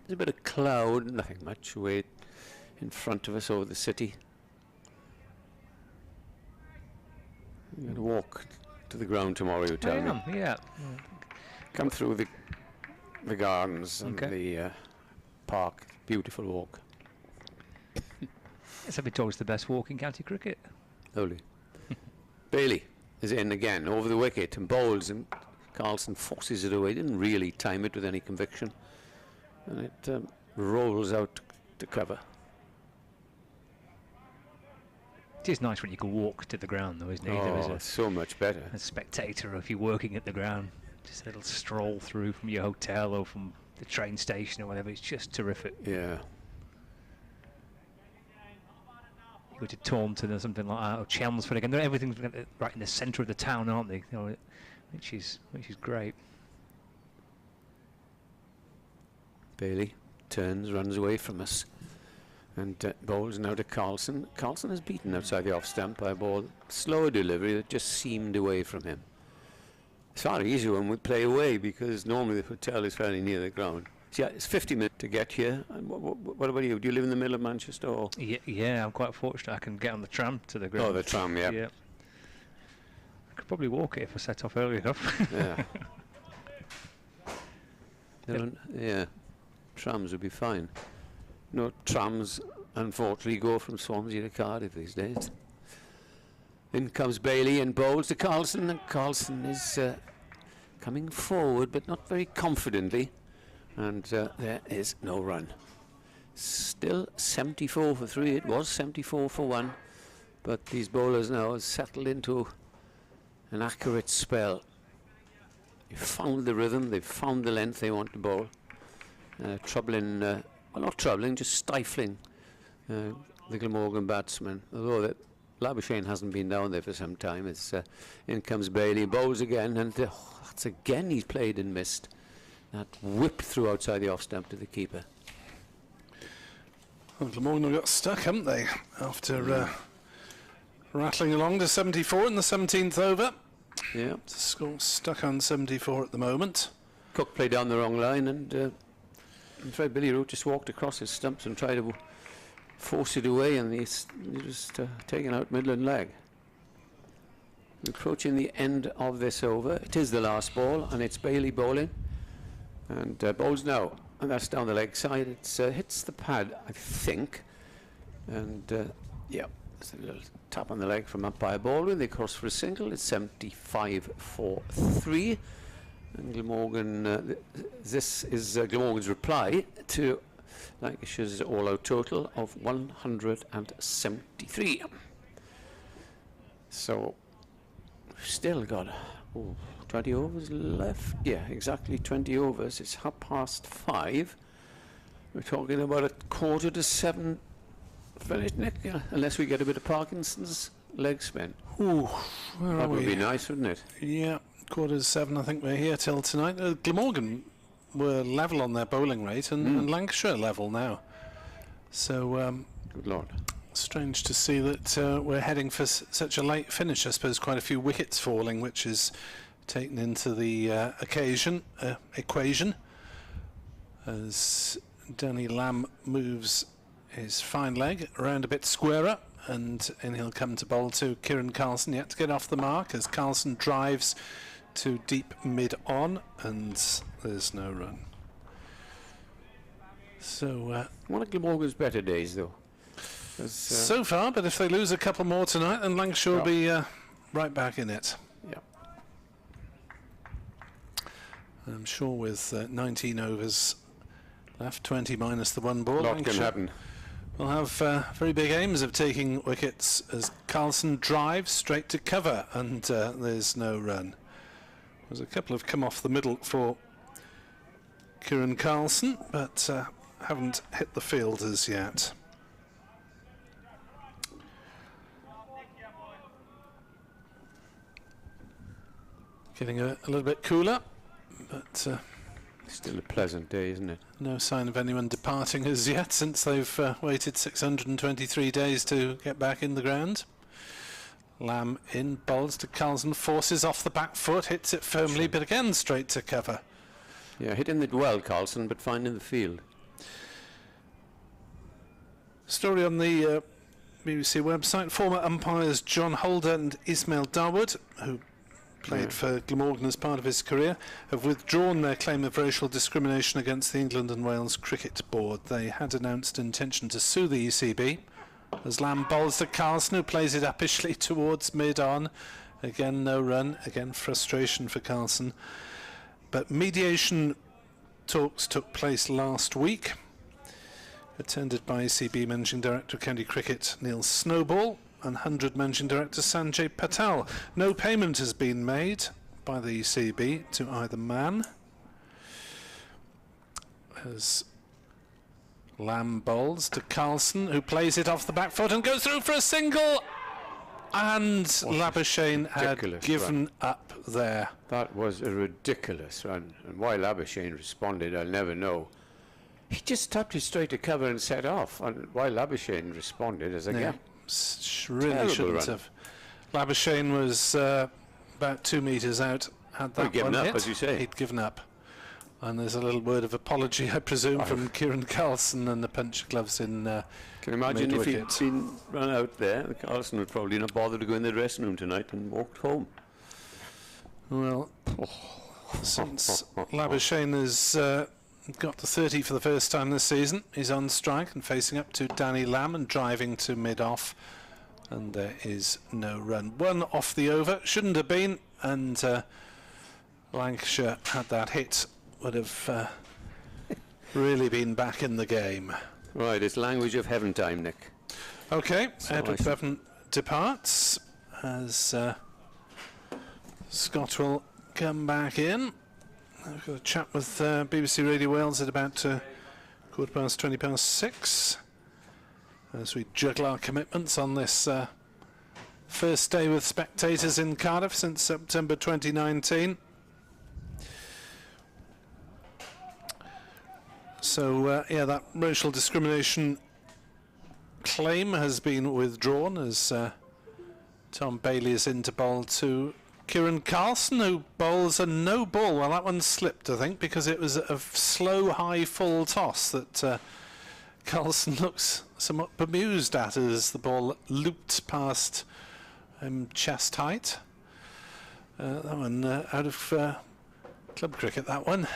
There's a bit of cloud, nothing much, away in front of us over the city. I'm going to walk to the ground tomorrow, you tell me. Yeah. Come through the gardens and the park. Beautiful walk. It's been told it's the best walk in county cricket. Lovely. Bailey is in again over the wicket and bowls, and Carlson forces it away. Didn't really time it with any conviction, and it rolls out to cover. It is nice when you can walk to the ground, though, isn't it? Oh, it's so much better. A spectator, if you're working at the ground, just a little stroll through from your hotel or from the train station or whatever. It's just terrific. Yeah. You go to Taunton or something like that, or Chelmsford again. Everything's right in the centre of the town, aren't they? You know, which is great. Bailey turns, runs away from us, and bowls now to Carlson. Carlson is beaten outside the off stump by a ball, slower delivery that just seemed away from him. It's far easier when we play away because normally the hotel is fairly near the ground. So yeah, it's 50 minutes to get here. And what about you? Do you live in the middle of Manchester? Or? Yeah, I'm quite fortunate. I can get on the tram to the ground. Oh, the tram, yeah. Yeah. I could probably walk it if I set off early enough. Yeah. Yeah. Trams would be fine. No, trams unfortunately go from Swansea to Cardiff these days. In comes Bailey and bowls to Carlson, and Carlson is coming forward but not very confidently, and there is no run. Still 74 for 3. It was 74 for 1, but these bowlers now have settled into an accurate spell. They've found the rhythm, they've found the length they want to bowl. Troubling, well, not troubling, just stifling the Glamorgan batsmen. Although Labuschagne hasn't been down there for some time. It's in comes Bailey, bowls again, and that's again he's played and missed. That whip through outside the off stump to the keeper. Well, Glamorgan have got stuck, haven't they? After rattling along to 74 in the 17th over. Yeah. The score stuck on 74 at the moment. Cook played down the wrong line, and I'm afraid Billy Root just walked across his stumps and tried to force it away, and he's just taken out Midland leg. Approaching the end of this over. It is the last ball, and it's Bailey bowling, and bowls now, and that's down the leg side. It hits the pad, I think, and yeah, it's a little tap on the leg from umpire Baldwin. They cross for a single. It's 75 for 3. And Glamorgan, this is Glamorgan's reply to Lancashire's all-out total of 173. So, still got 20 overs left. Yeah, exactly 20 overs. It's 5:30. We're talking about a 6:45 finish, Nick, unless we get a bit of Parkinson's leg spin. Ooh, that would be nice, wouldn't it? Yeah. 7:15, I think we're here till tonight. Glamorgan were level on their bowling rate, and Lancashire level now. So, good Lord. Strange to see that we're heading for such a late finish. I suppose quite a few wickets falling, which is taken into the equation, as Danny Lamb moves his fine leg around a bit squarer, and he'll come to bowl to Kieran Carlson, yet to get off the mark as Carlson drives to deep mid-on, and there's no run. So one of Glamorgan's better days, though. So far, but if they lose a couple more tonight, then Lancashire will be right back in it. Yeah. I'm sure with 19 overs left, 20 minus the one ball, Lot can happen. We'll have very big aims of taking wickets as Carlson drives straight to cover, and there's no run. There's a couple have come off the middle for Kieran Carlson, but haven't hit the field as yet. Getting a little bit cooler, but still a pleasant day, isn't it? No sign of anyone departing as yet, since they've waited 623 days to get back in the ground. Lamb in, bowls to Carlson, forces off the back foot, hits it firmly, but again straight to cover. Yeah, hitting it well, Carlson, but finding the field. Story on the BBC website. Former umpires John Holder and Ismail Dawood, who played for Glamorgan as part of his career, have withdrawn their claim of racial discrimination against the England and Wales Cricket Board. They had announced intention to sue the ECB. As Lamb bowls to Carlson, who plays it uppishly towards mid-on. Again, no run. Again, frustration for Carlson. But mediation talks took place last week, attended by ECB Managing Director of County Cricket Neil Snowball and 100 Managing Director Sanjay Patel. No payment has been made by the ECB to either man. As Lamb bowls to Carlson, who plays it off the back foot and goes through for a single. And Labuschagne had given up there. That was a ridiculous run. And why Labuschagne responded, I'll never know. He just tapped it straight to cover and set off. And why Labuschagne responded as a gap. Really shouldn't have. Labuschagne was about 2 metres out. Had that given one up, hit. as you say. He'd given up. And there's a little word of apology, I presume, from Kieran Carlson and the punch of gloves in Can you imagine if he'd been run out there? Carlson would probably not bother to go in the dressing room tonight and walked home. Well, since Labuschagne has got to 30 for the first time this season, he's on strike and facing up to Danny Lamb and driving to mid-off. And there is no run. One off the over, shouldn't have been, and Lancashire had that hit. Would have really been back in the game. Right, it's language of heaven time, Nick. Okay, Edward Bevan departs as Scott will come back in. I've got a chat with BBC Radio Wales at about 6:15 as we juggle our commitments on this first day with spectators in Cardiff since September 2019. So, yeah, that racial discrimination claim has been withdrawn as Tom Bailey is in to bowl to Kieran Carlson, who bowls a no ball. Well, that one slipped, I think, because it was a slow, high, full toss that Carlson looks somewhat bemused at as the ball looped past chest height. That one out of club cricket, that one.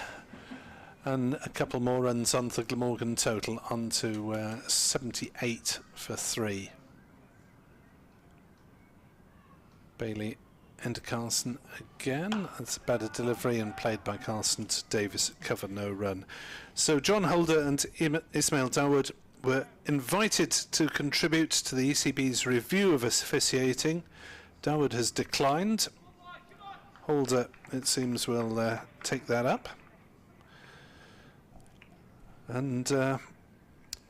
And a couple more runs on the Glamorgan total, on to 78 for 3. Bailey into Carlson again. That's a better delivery and played by Carlson to Davis at cover, no run. So John Holder and Ismail Dawood were invited to contribute to the ECB's review of officiating. Dawood has declined. Holder, it seems, will take that up. And that,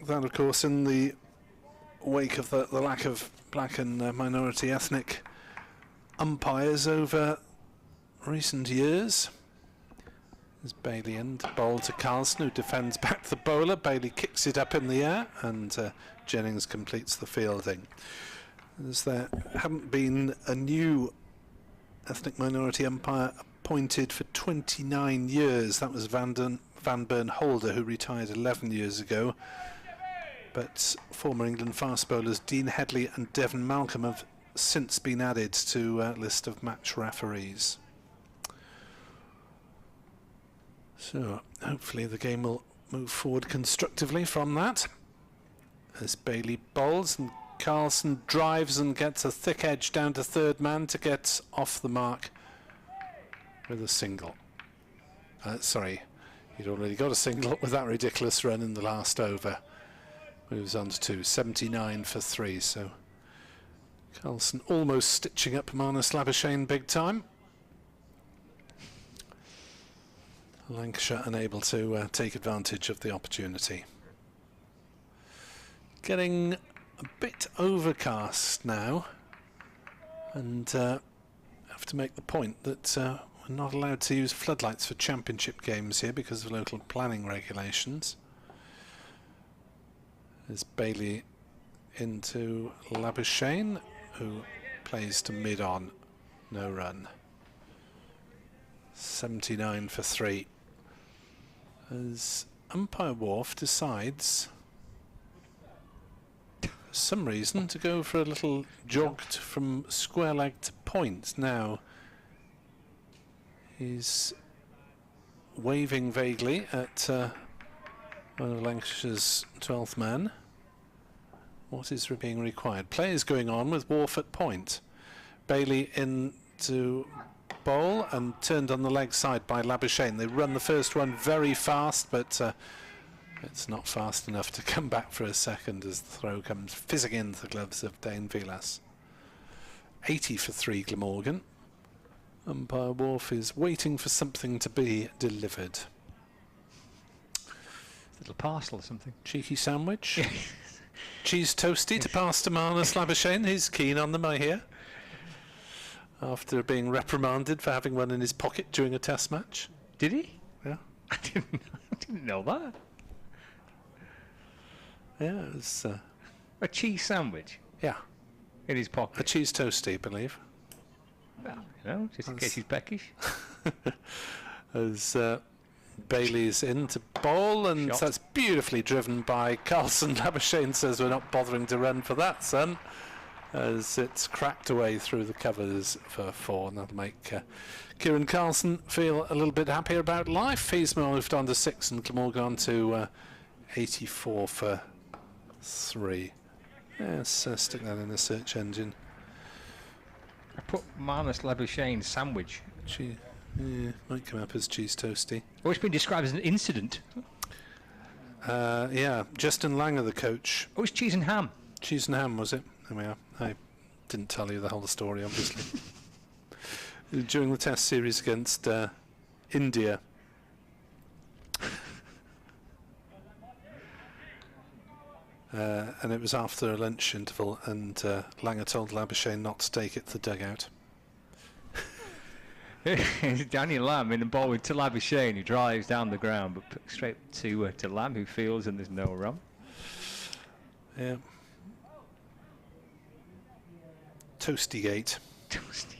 of course, in the wake of the lack of black and minority ethnic umpires over recent years. There's Bailey and bowl to Carlson, who defends back the bowler. Bailey kicks it up in the air, and Jennings completes the fielding. As there haven't been a new ethnic minority umpire appointed for 29 years. That was Van Burn Holder, who retired 11 years ago. But former England fast bowlers Dean Headley and Devon Malcolm have since been added to a list of match referees. So hopefully the game will move forward constructively from that. As Bailey bowls and Carlson drives and gets a thick edge down to third man to get off the mark with a single. Sorry, he'd already got a single with that ridiculous run in the last over. Moves on to 79 for 3, so Carlson almost stitching up Marnus Labuschagne big time. Lancashire unable to take advantage of the opportunity. Getting a bit overcast now, and have to make the point that we're not allowed to use floodlights for championship games here because of local planning regulations. There's Bailey into Labuschagne, who plays to mid-on, no run. 79 for 3. As umpire Wharf decides, for some reason, to go for a little jog from square leg to point. Now, He's waving vaguely at one of Lancashire's 12th man. What is being required? Play is going on with Wharf at point. Bailey in to bowl and turned on the leg side by Labuschagne. They run the first one very fast, but it's not fast enough to come back for a second as the throw comes fizzing into the gloves of Dane Vilas. 80 for 3 Glamorgan. Umpire Wharf is waiting for something to be delivered. Little parcel or something. Cheeky sandwich. Cheese toasty to pass to Marnus Labuschagne. He's keen on them, I hear. After being reprimanded for having one in his pocket during a test match. Did he? Yeah. I didn't know that. Yeah, it was... a cheese sandwich? Yeah. In his pocket? A cheese toasty, I believe. Well, you know, just in case he's peckish. As Bailey's in to bowl, and Shot. that's beautifully driven by Carlson. Labuschagne says, we're not bothering to run for that, son, as it's cracked away through the covers for 4, and that'll make Kieran Carlson feel a little bit happier about life. He's moved on to 6 and Glamorgan on to 84 for 3. Yes, stick that in the search engine. I put Marnus Labuschagne sandwich. Yeah, might come up as cheese toasty. Oh, it's been described as an incident. Yeah, Justin Langer, the coach. Oh, it's cheese and ham. Cheese and ham, was it? There we are. I didn't tell you the whole story, obviously. During the test series against India. And it was after a lunch interval, and Langer told Labuschagne not to take it to the dugout. Daniel Lamb in the ball with Labuschagne, who drives down the ground, but straight to Lamb, who fields, and there's no run. Yeah. Toastygate. Toastygate.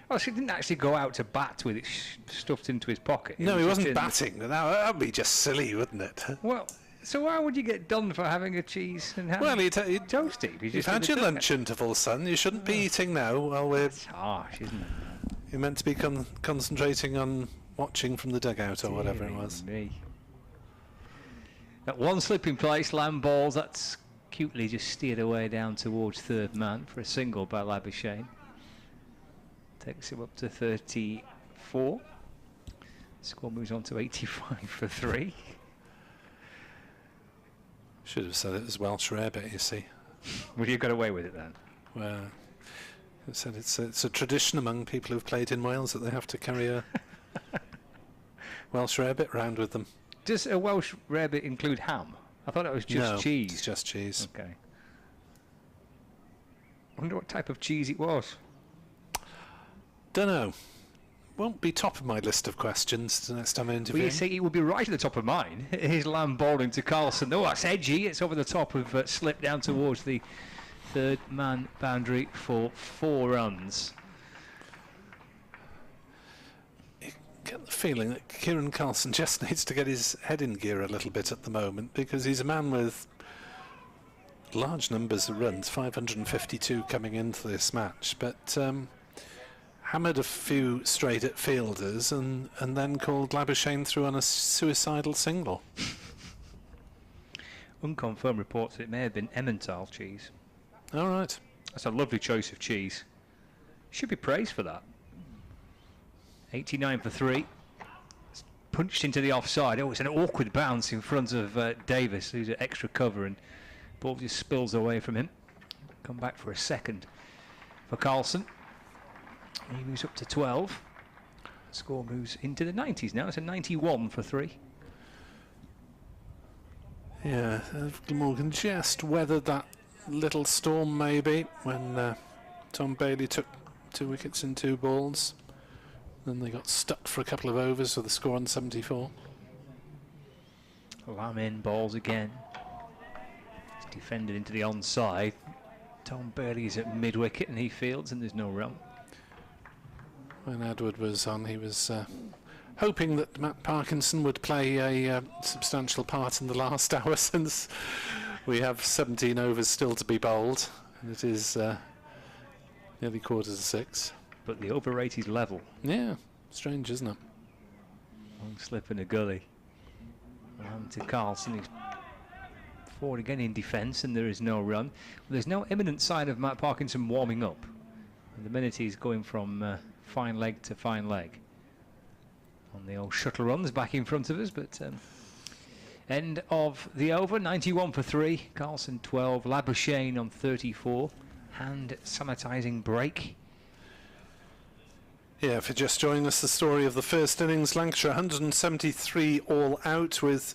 Oh, so he didn't actually go out to bat with it stuffed into his pocket. No, he wasn't batting. That would be just silly, wouldn't it? Well, so why would you get done for having a cheese and ham? Well, toasty. You've had your lunch interval, son. You shouldn't be eating now while we're... It's harsh, isn't it? You're meant to be concentrating on watching from the dugout or whatever it was. Me. At one slip in place, Lamb balls. That's cutely just steered away down towards third man for a single by Labuschagne. Takes him up to 34. Score moves on to 85 for 3. Should have said it was Welsh rarebit, you see. Well, you got away with it then. Well, I said it's a tradition among people who've played in Wales that they have to carry a Welsh rarebit round with them. Does a Welsh rarebit include ham? I thought it was just cheese. It's just cheese. Okay. I wonder what type of cheese it was. Dunno. Won't be top of my list of questions the next time I interview. Well, you see, it would be right at the top of mine. Here's Lamb bowling to Carlson. Oh, that's edgy. It's over the top of slip down towards the third man boundary for 4 runs. You get the feeling that Kieran Carlson just needs to get his head in gear a little bit at the moment, because he's a man with large numbers of runs, 552 coming into this match, but hammered a few straight at fielders and then called Labuschagne through on a suicidal single. Unconfirmed reports that it may have been Emmental cheese. All right. That's a lovely choice of cheese. Should be praised for that. 89 for 3. It's punched into the offside. Oh, it's an awkward bounce in front of Davis, who's at extra cover, and ball just spills away from him. Come back for a second for Carlson. He moves up to 12. Score moves into the 90s now. It's a 91 for 3. Yeah, Glamorgan just weathered that little storm maybe when Tom Bailey took 2 wickets in 2 balls. Then they got stuck for a couple of overs with the score on 74. Lamb in, balls again. It's defended into the onside. Tom Bailey is at mid-wicket and he fields, and there's no run. When Edward was on, he was hoping that Matt Parkinson would play a substantial part in the last hour, since we have 17 overs still to be bowled, and it is nearly 5:45. But the over rate is level. Yeah. Strange, isn't it? Long slip in a gully. And to Carlson, he's forward again in defence, and there is no run. Well, there's no imminent sign of Matt Parkinson warming up. And the minute he's going from fine leg to fine leg. On the old shuttle runs back in front of us, but end of the over, 91 for 3. Carlson 12, Labuschagne on 34. Hand sanitising break. Yeah, if you're just joining us, the story of the first innings, Lancashire 173 all out with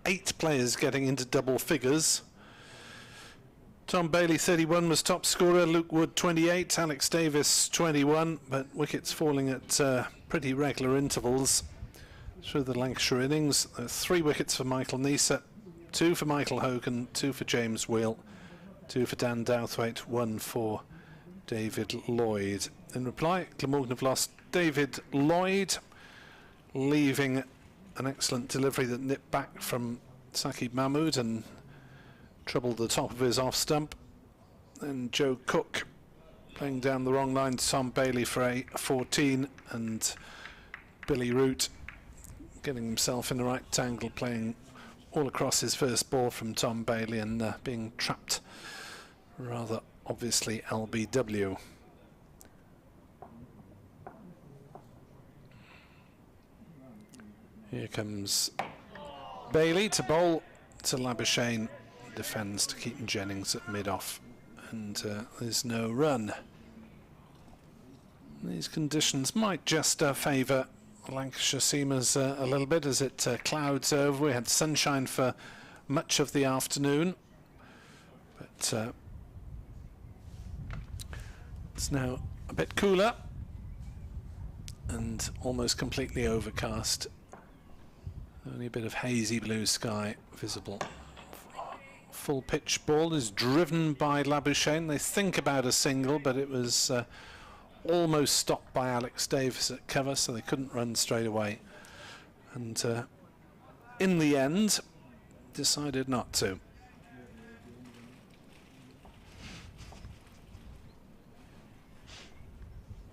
8 players getting into double figures. Tom Bailey 31 was top scorer, Luke Wood 28, Alex Davis 21, but wickets falling at pretty regular intervals through the Lancashire innings. 3 wickets for Michael Neser, 2 for Michael Hogan, 2 for James Wheel, 2 for Dan Douthwaite, 1 for David Lloyd. In reply, Glamorgan have lost David Lloyd, leaving an excellent delivery that nipped back from Saqib Mahmood and troubled the top of his off stump. And Joe Cook playing down the wrong line to Tom Bailey for a 14, and Billy Root getting himself in the right angle, playing all across his first ball from Tom Bailey and being trapped rather obviously LBW. Here comes Bailey to bowl to Labuschagne, defends to Keaton Jennings at mid-off, and there's no run. These conditions might just favour Lancashire seamers a little bit as it clouds over. We had sunshine for much of the afternoon, but it's now a bit cooler and almost completely overcast. Only a bit of hazy blue sky visible. Full pitch ball is driven by Labuschagne. They think about a single, but it was almost stopped by Alex Davis at cover, so they couldn't run straight away. And in the end, decided not to.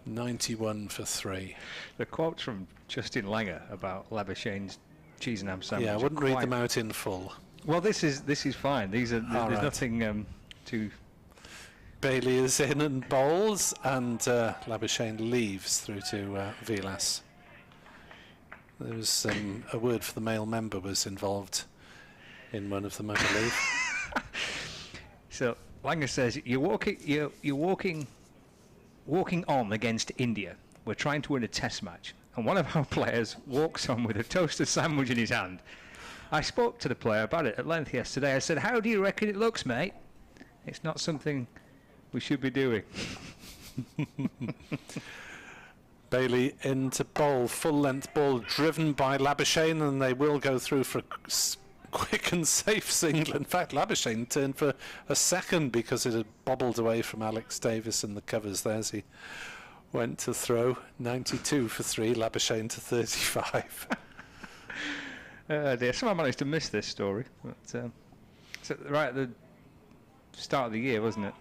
$91 for 3. The quotes from Justin Langer about Labuschagne's cheese and ham sandwich. Yeah, I wouldn't read them out in full. Well, this is fine. There's right. Nothing to. Bailey is in and bowls, and Labuschagne leaves through to Vilas. There was a word for the male member was involved in one of them, I believe. So Langer says you're walking on against India. We're trying to win a test match, and one of our players walks on with a toasted sandwich in his hand. I spoke to the player about it at length yesterday. I said, "How do you reckon it looks, mate? It's not something we should be doing." Bailey into bowl, full length ball driven by Labuschagne, and they will go through for a quick and safe single. In fact, Labuschagne turned for a second because it had bobbled away from Alex Davis in the covers there as he went to throw. 92 for 3, Labuschagne to 35. Dear, somehow managed to miss this story. But, so right at the start of the year, wasn't it?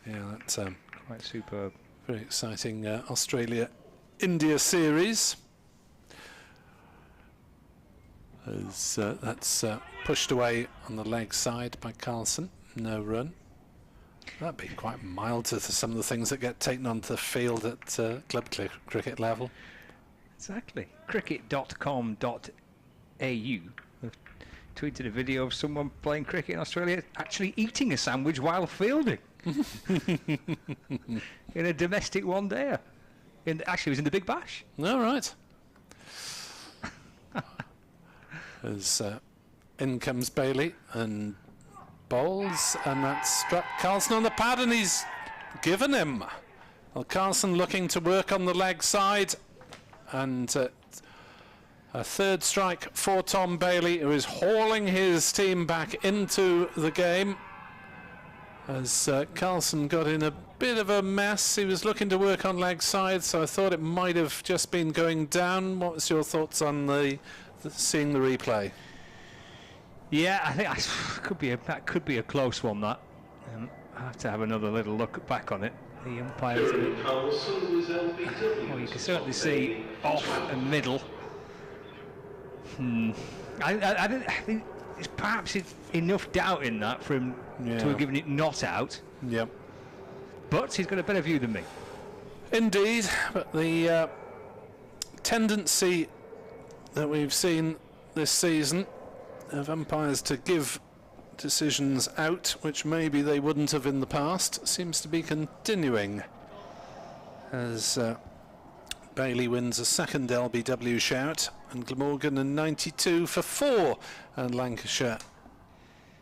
Yeah, that's quite superb. Very exciting Australia-India series. As that's pushed away on the leg side by Carlson. No run. That'd be quite mild to some of the things that get taken onto the field at club cricket level. Exactly. Cricket.com.au have tweeted a video of someone playing cricket in Australia actually eating a sandwich while fielding. In a domestic one-dayer. Actually, it was in the Big Bash. All right. As in comes Bailey and bowls, and that's struck Carlson on the pad, and he's given him. Well, Carlson looking to work on the leg side, and a third strike for Tom Bailey, who is hauling his team back into the game. As Carlson got in a bit of a mess, he was looking to work on leg side, so I thought it might have just been going down. What was your thoughts on seeing the replay? Yeah, I think that could be a close one. That I have to have another little look back on it. the umpires. Well, you can certainly see off and middle. I think it's perhaps enough doubt in that for him to have given it not out. Yep. But he's got a better view than me. Indeed, but the tendency that we've seen this season of umpires to give decisions out, which maybe they wouldn't have in the past, seems to be continuing as Bailey wins a second LBW shout, and Glamorgan in 92 for 4, and Lancashire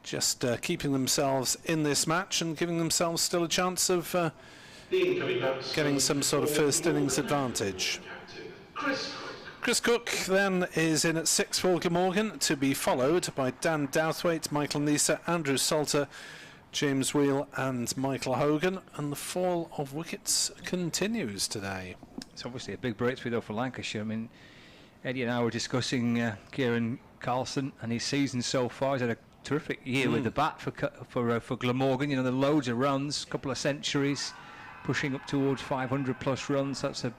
just keeping themselves in this match and giving themselves still a chance of getting some sort of first innings advantage. Chris Cook then is in at 6 for Glamorgan, to be followed by Dan Douthwaite, Michael Neser, Andrew Salter, James Wheel and Michael Hogan, and the fall of wickets continues today. It's obviously a big breakthrough though for Lancashire. I mean, Eddie and I were discussing Kieran Carlson and his season so far. He's had a terrific year with the bat for Glamorgan. You know, the loads of runs, a couple of centuries, pushing up towards 500 plus runs. That's a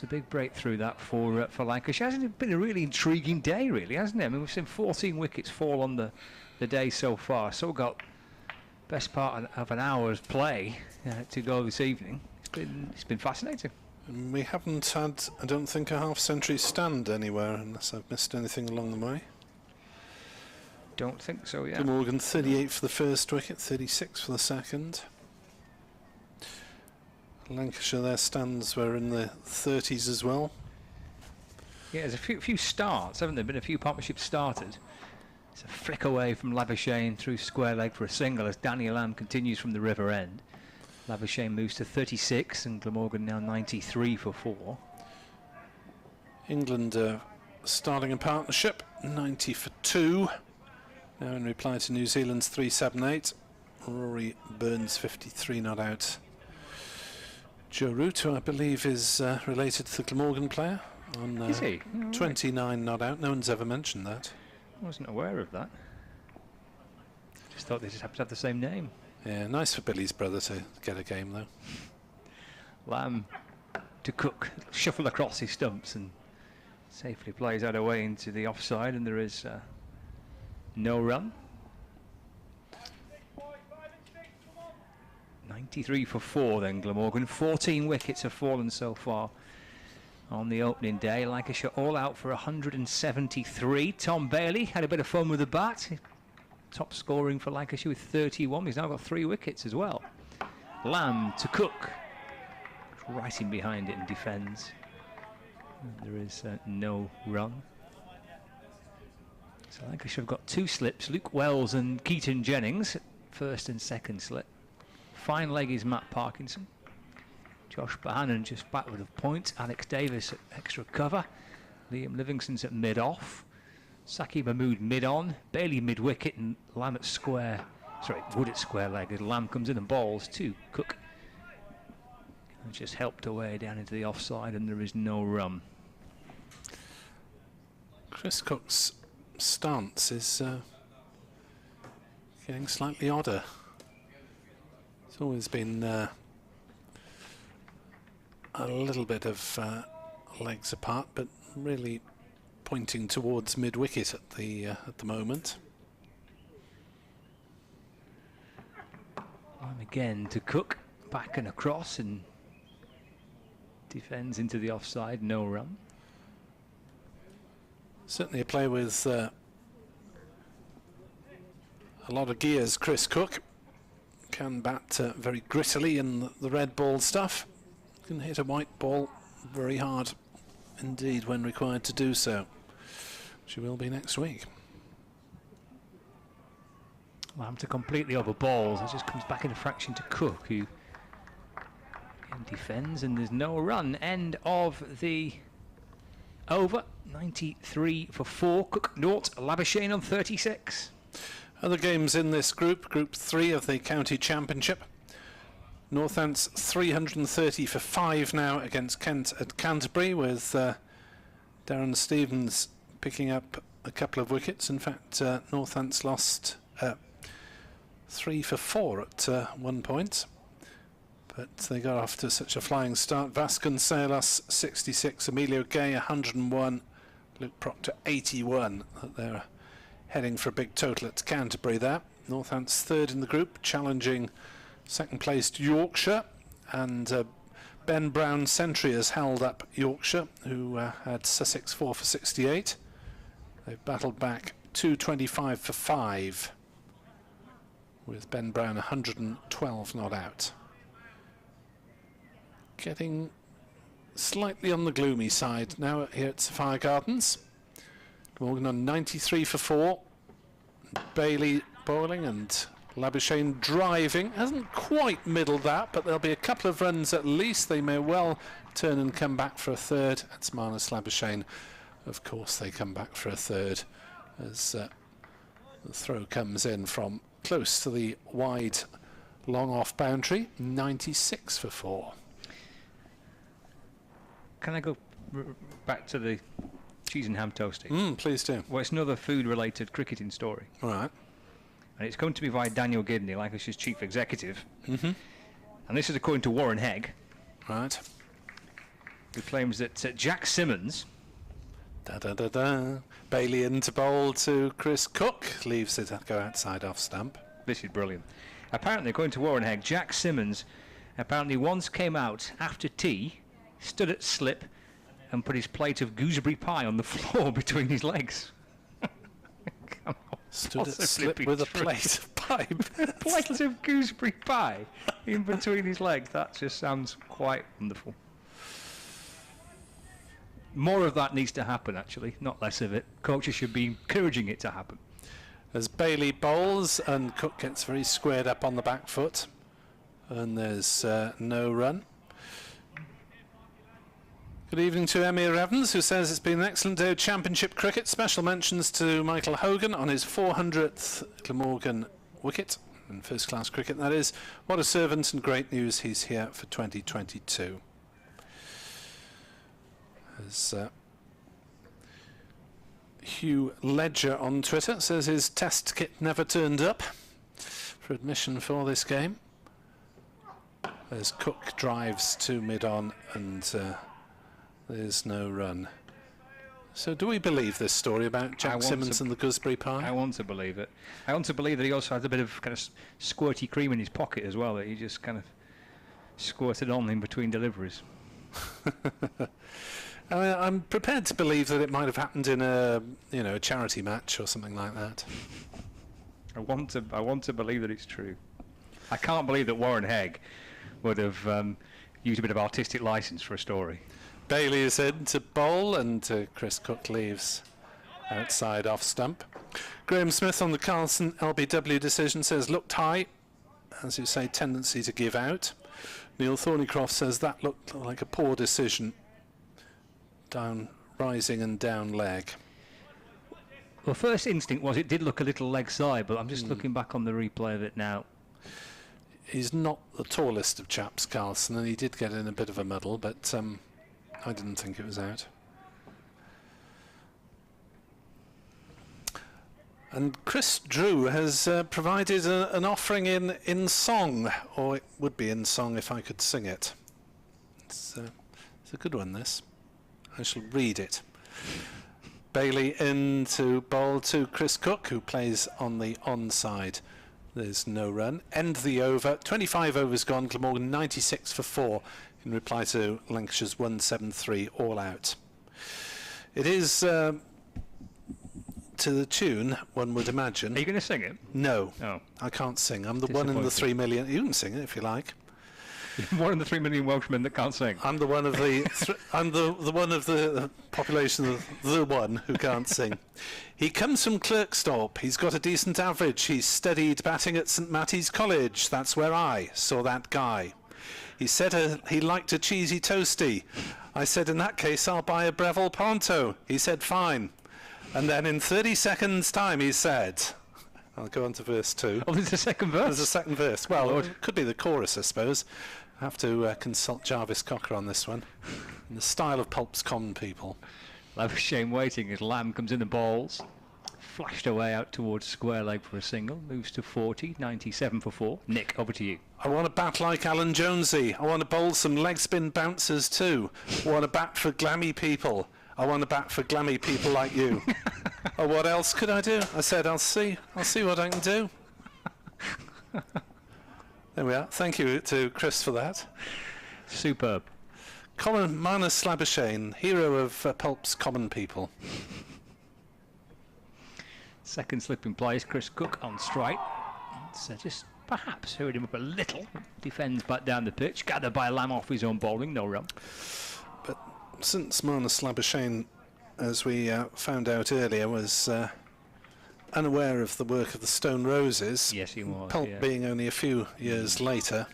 big breakthrough that for Lancashire. Hasn't it been a really intriguing day, really, hasn't it? I mean, we've seen 14 wickets fall on the day so far. So we've got best part of an hour's play to go this evening. It's been fascinating. And we haven't had, I don't think, a half-century stand anywhere, unless I've missed anything along the way. Don't think so, yeah. Glamorgan 38 for the first wicket, 36 for the second. Lancashire, their stands were in the 30s as well. Yeah, there's a few starts, haven't there? Been a few partnerships started. It's a flick away from Labuschagne through square leg for a single as Danny Lamb continues from the river end. Labuschagne moves to 36 and Glamorgan now 93 for 4. England starting a partnership, 90 for 2. Now in reply to New Zealand's 378. Rory Burns 53 not out. Joe Root, who I believe is related to the Glamorgan player, on is he? 29 not out. No one's ever mentioned that. I wasn't aware of that. Just thought they just happened to have the same name. Yeah, nice for Billy's brother to get a game though. Lamb to Cook, shuffle across his stumps and safely plays that away into the offside, and there is no run. 93 for 4 then Glamorgan. 14 wickets have fallen so far on the opening day. Lancashire all out for 173. Tom Bailey had a bit of fun with the bat. Top scoring for Lancashire with 31. He's now got 3 wickets as well. Lamb to Cook. Right in behind it and defends. And there is no run. So Lancashire have got 2 slips. Luke Wells and Keaton Jennings, first and second slip. Fine leg is Matt Parkinson. Josh Bohannon just backward of point. Alex Davis at extra cover. Liam Livingston's at mid-off. Saki Mahmood mid-on. Bailey mid-wicket and Lamb at square. Sorry, Wood at square leg as Lamb comes in and bowls to Cook. And just helped away down into the offside and there is no run. Chris Cook's stance is getting slightly odder. It's always been a little bit of legs apart, but really pointing towards mid-wicket at the moment. And again to Cook, back and across, and defends into the offside, no run. Certainly a play with a lot of gears. Chris Cook can bat very grittily in the red ball stuff. Can hit a white ball very hard indeed when required to do so. She will be next week. Lamb to completely over balls. It just comes back in a fraction to Cook, who defends, and there's no run. End of the over. 93 for 4. Cook naught. Labuschagne on 36. Other games in this group, Group 3 of the County Championship. Northants 330 for 5 now against Kent at Canterbury, with Darren Stevens picking up a couple of wickets. In fact, Northants lost 3 for 4 at one point. but they got off to such a flying start. Vasconcelos 66, Emilio Gay 101, Luke Proctor 81. They're heading for a big total at Canterbury there. Northants third in the group, challenging second placed Yorkshire, and Ben Brown Sentry has held up Yorkshire, who had Sussex 4 for 68. They've battled back 225 for 5, with Ben Brown 112 not out. Getting slightly on the gloomy side now here at Sophia Gardens. Glamorgan on 93 for 4. Bailey bowling and Labuschagne driving. Hasn't quite middled that, but there'll be a couple of runs at least. They may well turn and come back for a third. That's Marnus Labuschagne. Of course they come back for a third as the throw comes in from close to the wide long off boundary. 96 for 4. Can I go back to the cheese and ham toasting? Please do. Well, it's another food-related cricketing story. All right. And it's come to me by Daniel Gibney, Lancashire's chief executive. Mm-hmm. And this is according to Warren Hegg. Right. Who claims that Jack Simmons... Bailey into bowl to Chris Cook. Leaves it go outside off stump. This is brilliant. Apparently, according to Warren Hegg, Jack Simmons apparently once came out after tea, stood at slip, and put his plate of gooseberry pie on the floor between his legs. Stood at slip with a plate of pie. Plate of gooseberry pie in between his legs. That just sounds quite wonderful. More of that needs to happen, actually, not less of it. Coaches should be encouraging it to happen. As Bailey bowls and Cook gets very squared up on the back foot, and there's no run. Good evening to Emir Evans, who says it's been an excellent day of championship cricket. Special mentions to Michael Hogan on his 400th Glamorgan wicket in first-class cricket, that is. What a servant, and great news he's here for 2022. As Hugh Ledger on Twitter says his test kit never turned up for admission for this game. As Cook drives to mid-on and there's no run. So do we believe this story about Jack Simmons and the gooseberry pie? I want to believe it. I want to believe that he also had a bit of kind of squirty cream in his pocket as well, that he just kind of squirted on in between deliveries. I mean, I'm prepared to believe that it might have happened in a charity match or something like that. I want to believe that it's true. I can't believe that Warren Hegg would have used a bit of artistic license for a story. Bailey is in to bowl, and Chris Cook leaves outside off stump. Graham Smith on the Carlson LBW decision says looked high, as you say, tendency to give out. Neil Thornycroft says that looked like a poor decision. Down, rising and down leg. Well, first instinct was it did look a little leg side, but I'm just looking back on the replay of it now. He's not the tallest of chaps, Carlson, and he did get in a bit of a muddle, but I didn't think it was out. And Chris Drew has provided an offering in song, or it would be in song if I could sing it. It's a good one, this. I shall read it. Bailey in to bowl to Chris Cook, who plays on the onside. There's no run. End the over. 25 overs gone. Glamorgan 96 for 4 in reply to Lancashire's 173 all out. It is to the tune, one would imagine. Are you going to sing it? No. Oh. I can't sing. I'm the one in the 3 million. You can sing it if you like. One of the 3 million Welshmen that can't sing. I'm the one of the I'm the one of the population of the one who can't sing. He comes from Clerkstorp. He's got a decent average. He's studied batting at St Matty's College. That's where I saw that guy. He said he liked a cheesy toasty. I said, in that case, I'll buy a Breville Ponto. He said, fine. And then in 30 seconds' time, he said... I'll go on to verse 2. Oh, there's a second verse? There's a second verse. Well, it could be the chorus, I suppose. I have to consult Jarvis Cocker on this one. In the style of Pulp's Common People. Labuschagne waiting as Lamb comes in the balls. flashed away out towards square leg for a single. Moves to 40, 97 for 4. Nick, over to you. I want to bat like Alan Jonesy. I want to bowl some leg spin bouncers too. I want to bat for glammy people. I want to bat for glammy people like you. Oh, what else could I do? I said I'll see what I can do. There we are. Thank you to Chris for that. Superb. Marnus Labuschagne, hero of Pulp's Common People. Second slip in place, Chris Cook on strike. So just perhaps hurried him up a little. Defends back down the pitch, gathered by Lamb off his own bowling, no run. But since Marnus Labuschagne, as we found out earlier, was unaware of the work of the Stone Roses, yes, he was, Pulp being only a few years later,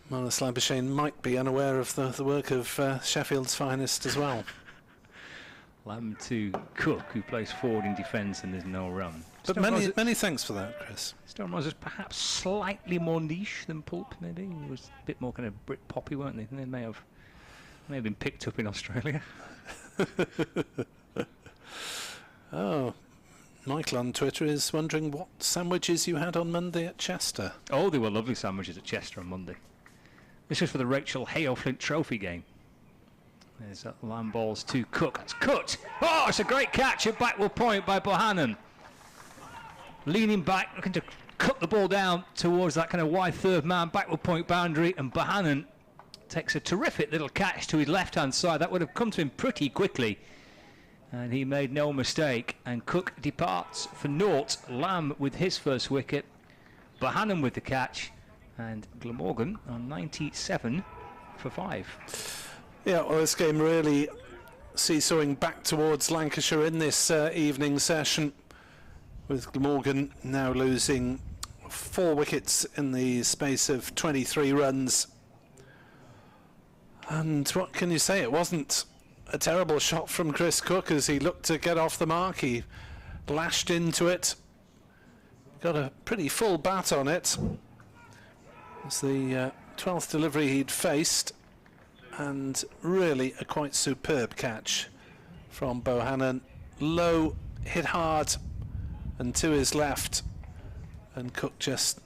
Marnus Labuschagne might be unaware of the work of Sheffield's finest as well. Lamb to Cook, who plays forward in defence, and there's no run. But many thanks for that, Chris. Stone Roses perhaps slightly more niche than Pulp, maybe. It was a bit more kind of Brit poppy, weren't they? And they may have been picked up in Australia. Oh, Michael on Twitter is wondering what sandwiches you had on Monday at Chester. Oh, they were lovely sandwiches at Chester on Monday. This was for the Rachel Hayo-Flint Trophy game. There's that Lamb balls to Cook. That's cut. Oh, it's a great catch at backward point by Bohannon. Leaning back, looking to cut the ball down towards that kind of wide third man backward point boundary, and Bohannon takes a terrific little catch to his left-hand side. That would have come to him pretty quickly, and he made no mistake. And Cook departs for naught. Lamb with his first wicket, Bohannon with the catch, and Glamorgan on 97 for 5. Yeah, well, this game really seesawing back towards Lancashire in this evening session, with Glamorgan now losing 4 wickets in the space of 23 runs. And what can you say? It wasn't a terrible shot from Chris Cook as he looked to get off the mark. He lashed into it, got a pretty full bat on it. It's the 12th delivery he'd faced, and really a quite superb catch from Bohannon. Low, hit hard, and to his left, and Cook just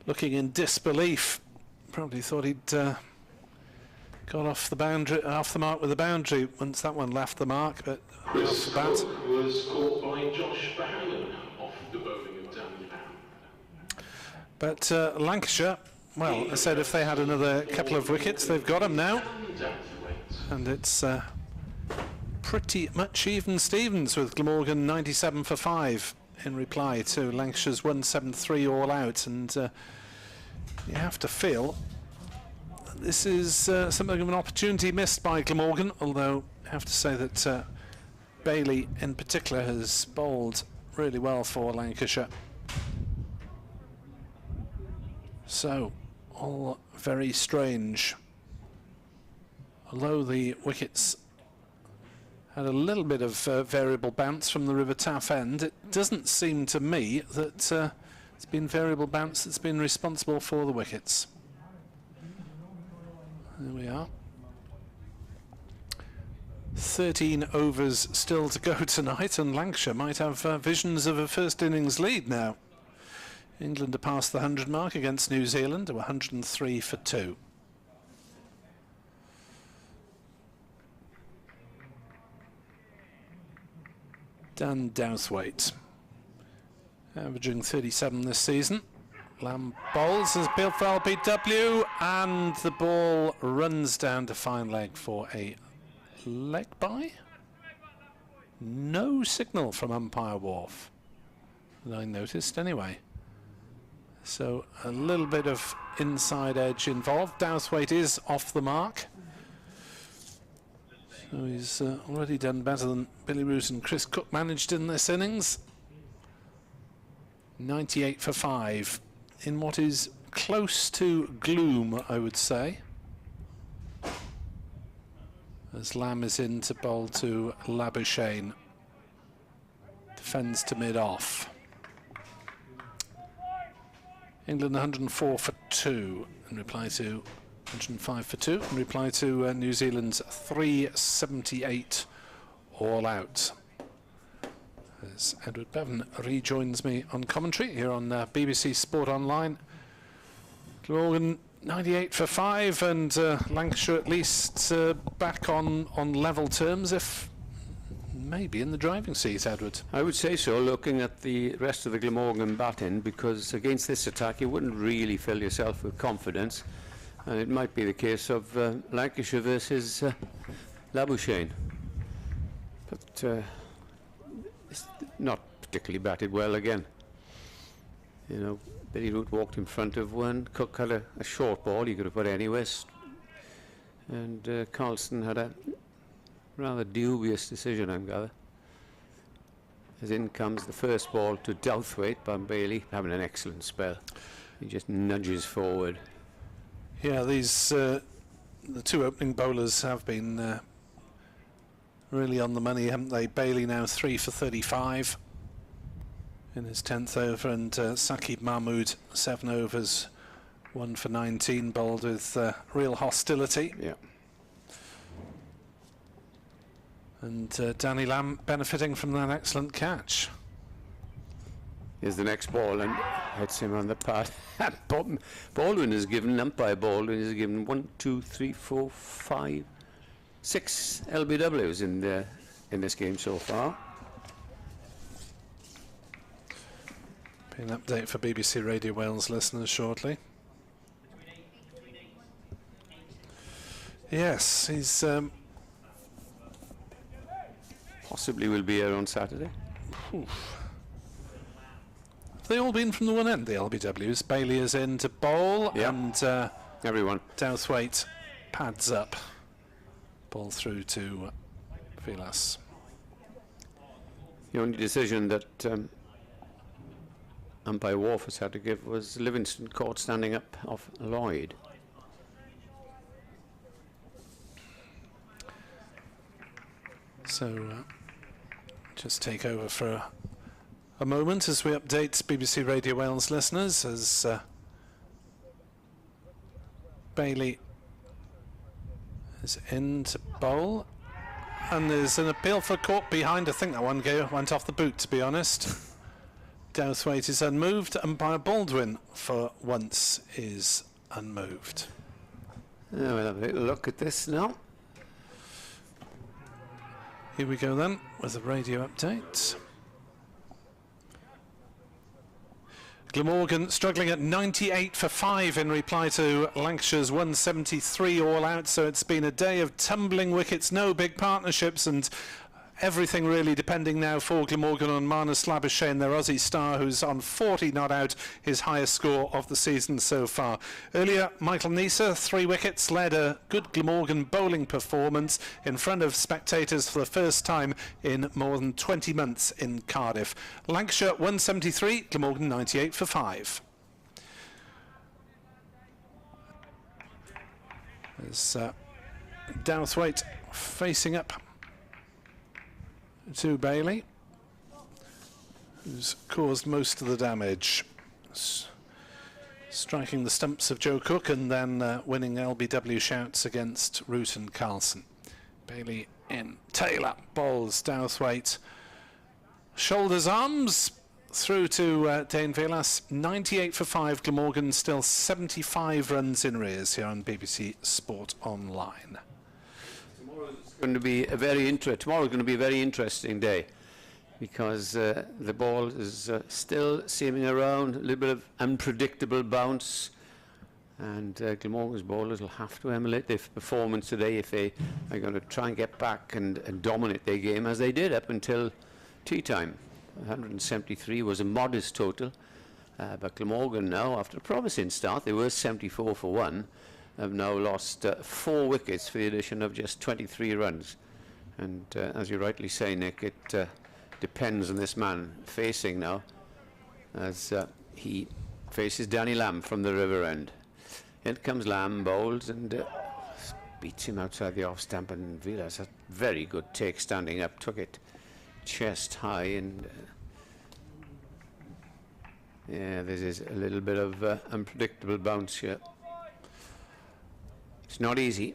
looking in disbelief. Probably thought he'd got off the boundary, off the mark with the boundary once that one left the mark, but off the bat. Was caught by Josh Bohannon off the bowling of Dan Lamb. But Lancashire, well, I said if they had another couple of wickets, they've got them now, and it's pretty much even Stevens with Glamorgan 97 for 5 in reply to Lancashire's 173 all out. And you have to feel that this is something of an opportunity missed by Glamorgan, although I have to say that Bailey in particular has bowled really well for Lancashire. So all very strange. Although the wickets had a little bit of variable bounce from the River Taff end, it doesn't seem to me that it's been variable bounce that's been responsible for the wickets. There we are. 13 overs still to go tonight, and Lancashire might have visions of a first innings lead now. England are past the 100 mark against New Zealand to 103 for 2. Dan Douthwaite, averaging 37 this season. Lamb bowls as Bill for LBW, and the ball runs down to fine leg for a leg by. No signal from umpire Wharf that I noticed anyway. So a little bit of inside edge involved. Douthwaite is off the mark. So he's already done better than Billy Root and Chris Cook managed in this innings. 98 for 5 in what is close to gloom, I would say, as Lamb is in to bowl to Labuschagne. Defends to mid-off. England 104 for 2 in reply to 105 for 2 in reply to New Zealand's 378 all out. As Edward Bevan rejoins me on commentary here on BBC Sport Online. Glamorgan 98 for 5, and Lancashire at least back on level terms, if maybe in the driving seat, Edward. I would say so, looking at the rest of the Glamorgan batting, because against this attack you wouldn't really fill yourself with confidence, and it might be the case of Lancashire versus Labuschagne. But it's not particularly batted well again. You know, Billy Root walked in front of one, Cook had a short ball he could have put anywhere, and Carlson had a rather dubious decision, I gather. As in comes the first ball to Douthwaite by Bailey, having an excellent spell. He just nudges forward. Yeah, these the two opening bowlers have been really on the money, haven't they? Bailey now 3 for 35 in his 10th over, and Saqib Mahmood 7 overs, 1 for 19, bowled with real hostility. Yeah. And Danny Lamb benefiting from that excellent catch. Here's the next ball and hits him on the pad. Baldwin has given, umpire Baldwin has given 1, 2, 3, 4, 5, 6 LBWs in this game so far. Be an update for BBC Radio Wales listeners shortly. Yes, he's Possibly will be here on Saturday. They all been from the one end, the LBWs. Bailey is in to bowl, yep. And everyone. Douthwaite pads up. Ball through to Vilas. The only decision that umpire Wharf has had to give was Livingston caught standing up off Lloyd. So just take over for a moment as we update BBC Radio Wales listeners as Bailey is in to bowl, and there's an appeal for caught behind. I think that one went off the boot, to be honest. Douthwaite is unmoved, and umpire Baldwin for once is unmoved. We'll have a little look at this now. Here we go then with a radio update. Glamorgan struggling at 98 for 5 in reply to Lancashire's 173 all out, so it's been a day of tumbling wickets, no big partnerships, and everything really depending now for Glamorgan on Marnus Labuschagne, their Aussie star, who's on 40 not out, his highest score of the season so far. Earlier, Michael Neser, 3 wickets, led a good Glamorgan bowling performance in front of spectators for the first time in more than 20 months in Cardiff. Lancashire 173, Glamorgan 98 for 5. There's Douthwaite facing up to Bailey, who's caused most of the damage, striking the stumps of Joe Cook and then winning LBW shouts against Root and Carlson. Bailey in. Taylor bowls Douthwaite. Shoulders, arms through to Dane Vilas. 98 for 5. Glamorgan still 75 runs in rears here on BBC Sport Online. Tomorrow's going to be a very interesting day, because the ball is still seeming around, a little bit of unpredictable bounce, and Glamorgan's bowlers will have to emulate their performance today if they are going to try and get back and dominate their game as they did up until tea time. 173 was a modest total, but Glamorgan now, after a promising start, they were 74 for 1, have now lost 4 wickets for the addition of just 23 runs. And as you rightly say, Nick, it depends on this man facing now, as he faces Danny Lamb from the river end. In comes Lamb, bowls, and beats him outside the off stump, and Vilas, a very good take standing up, took it chest high, and yeah, this is a little bit of unpredictable bounce here. It's not easy.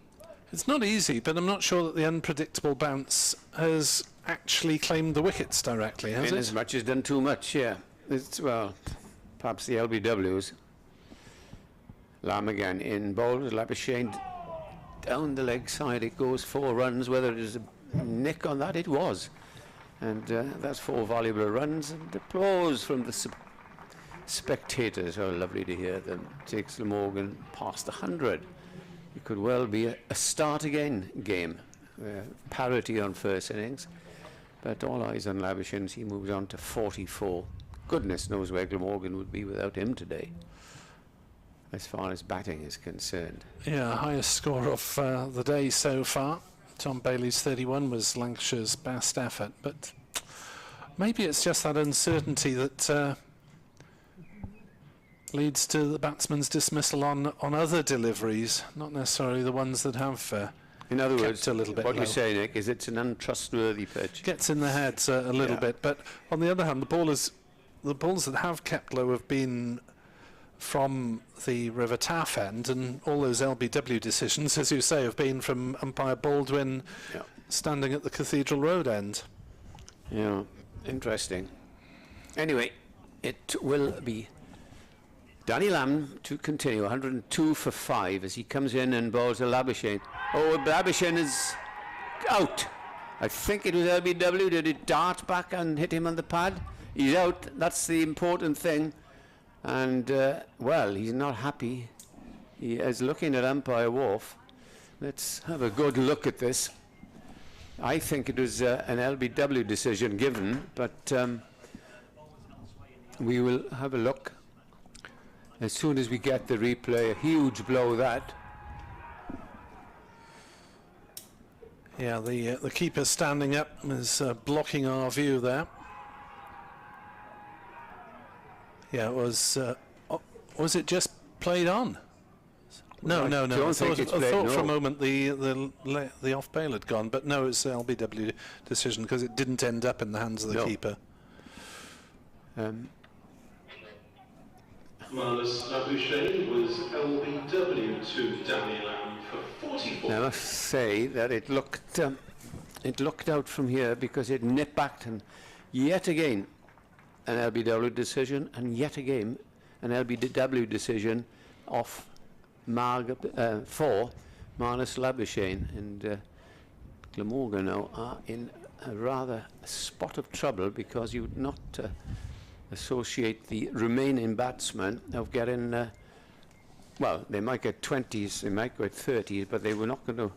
It's not easy, but I'm not sure that the unpredictable bounce has actually claimed the wickets directly, has it? As much as done too much, yeah. It's, well, perhaps the LBWs. Glamorgan in bowls, Labuschagne down the leg side. It goes 4 runs. Whether it is a nick on that, it was. And that's 4 valuable runs. And applause from the spectators. Oh, lovely to hear them. Takes Glamorgan past 100. It could well be a start again game. Parity on first innings. But all eyes on Labuschagne. He moves on to 44. Goodness knows where Glamorgan would be without him today, as far as batting is concerned. Yeah, highest score of the day so far. Tom Bailey's 31 was Lancashire's best effort, but maybe it's just that uncertainty that leads to the batsman's dismissal on other deliveries, not necessarily the ones that have in other words, a little bit what low. you say, Nick, is it's an untrustworthy pitch. Gets in the heads a little bit, but on the other hand, the balls that have kept low have been from the River Taff end, and all those LBW decisions, as you say, have been from umpire Baldwin standing at the Cathedral Road end. Yeah, interesting. Anyway, it will be Danny Lamb to continue, 102 for 5 as he comes in and bowls a Labuschagne. Oh, Labuschagne is out. I think it was LBW. Did it dart back and hit him on the pad? He's out. That's the important thing. And, well, he's not happy. He is looking at umpire Wharf. Let's have a good look at this. I think it was an LBW decision given, but we will have a look as soon as we get the replay. A huge blow that. Yeah, the keeper standing up is blocking our view there. Yeah, it was it just played on? No. I thought for a moment the off bail had gone, but no, it's an LBW decision because it didn't end up in the hands of the keeper. Marnus Labuschagne was LBW to Danny Lamb for 44. Now, I must say that it looked out from here because it nipped back, and yet again an LBW decision, and yet again an LBW decision off for Marnus Labuschagne, and Glamorgan now are in a rather spot of trouble because you would not associate the remaining batsmen of getting well, they might get 20s, they might get 30s, but they were not going to,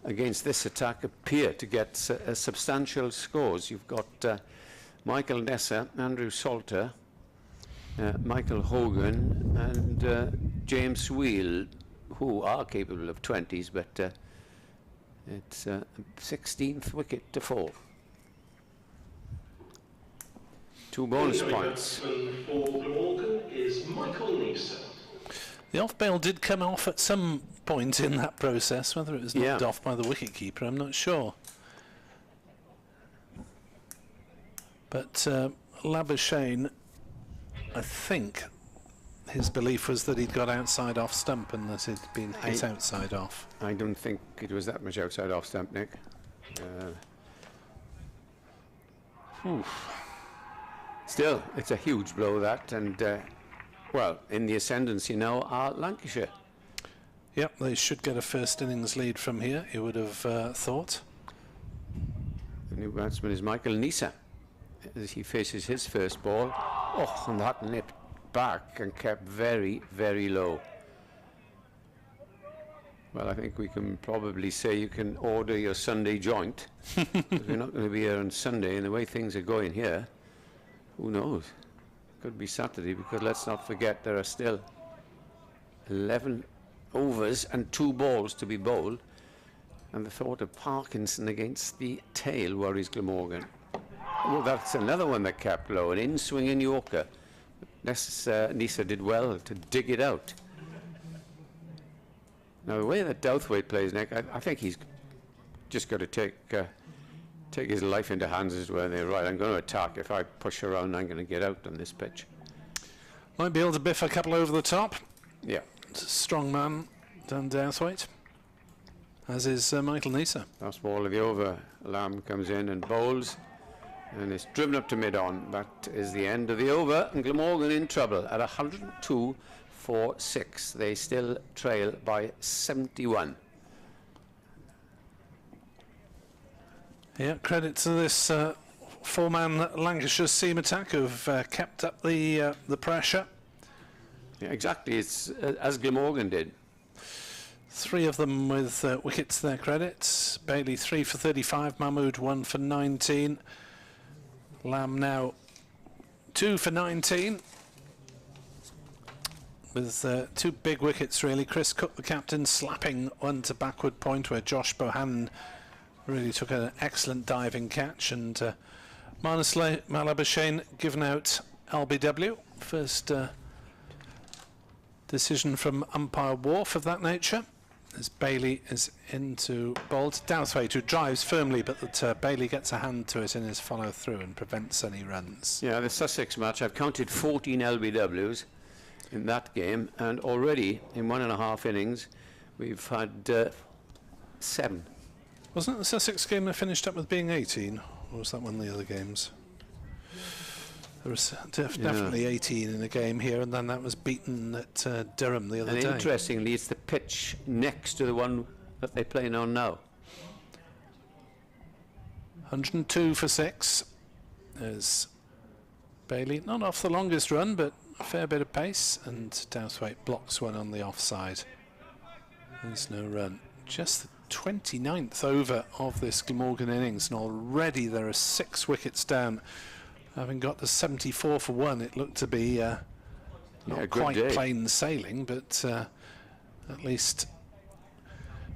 against this attack, appear to get substantial scores. You've got Michael Neser, Andrew Salter, Michael Hogan and James Wheel, who are capable of 20s, but it's 16th wicket to fall. 2 bonus points. For Glamorgan is Michael Neser. The off bail did come off at some point in that process. Whether it was knocked off by the wicket-keeper, I'm not sure. But Labuschagne, I think his belief was that he'd got outside off stump and that he'd been hit outside off. I don't think it was that much outside off stump, Nick. Still, it's a huge blow, that, and well, in the ascendancy now are Lancashire. Yep, they should get a first innings lead from here, you would have thought. The new batsman is Michael Neser as he faces his first ball. Oh, and that nipped back and kept very, very low. Well, I think we can probably say you can order your Sunday joint, because we're not going to be here on Sunday, and the way things are going here, who knows? Could be Saturday, because let's not forget there are still 11 overs and 2 balls to be bowled, and the thought of Parkinson against the tail worries Glamorgan. Well, that's another one that kept low, an in-swinging Yorker. Neser did well to dig it out. Now, the way that Douthwaite plays, Nick, I think he's just got to take his life into hands as well. Right, I'm going to attack. If I push around, I'm going to get out on this pitch. Might be able to biff a couple over the top. Yeah. Strong man, Dan Douthwaite. as is Michael Neser. Last ball of the over. Lamb comes in and bowls, and it's driven up to mid-on. That is the end of the over, and Glamorgan in trouble at 102 for 6. They still trail by 71. Yeah, credit to this four-man Lancashire seam attack who've kept up the pressure. Yeah, exactly. It's as Glamorgan did. 3 of them with wickets to their credit. Bailey 3 for 35, Mahmood 1 for 19. Lamb now 2 for 19. With 2 big wickets really. Chris Cook, the captain, slapping one to backward point where Josh Bohannon really took an excellent diving catch, and Marnus Labuschagne given out LBW. First decision from umpire Wharf of that nature, as Bailey is into bowl to Douthwaite, who drives firmly, but that Bailey gets a hand to it in his follow through and prevents any runs. Yeah, the Sussex match, I've counted 14 LBWs in that game, and already in 1.5 innings we've had 7. Wasn't the Sussex game that finished up with being 18, or was that one of the other games? There was definitely 18 in a game here, and then that was beaten at Durham the other day. And interestingly, it's the pitch next to the one that they're playing on now. 102 for 6. There's Bailey, not off the longest run, but a fair bit of pace, and Douthwaite blocks one on the offside. There's no run. Just the 29th over of this Glamorgan innings, and already there are 6 wickets down. Having got to 74 for 1, it looked to be not quite plain sailing, but at least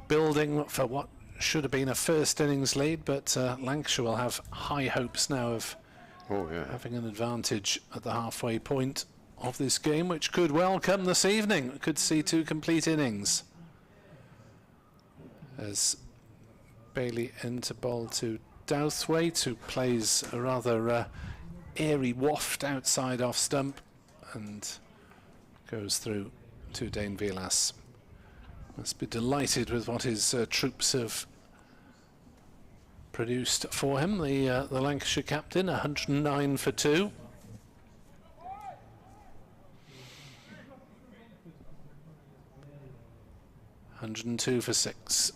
building for what should have been a first innings lead. But Lancashire will have high hopes now of having an advantage at the halfway point of this game, which could well come this evening. We could see 2 complete innings. As Bailey into bowl to Douthwaite, who plays a rather airy waft outside off stump and goes through to Dane Vilas. Must be delighted with what his troops have produced for him. The Lancashire captain, 109 for 2. $102 for 6.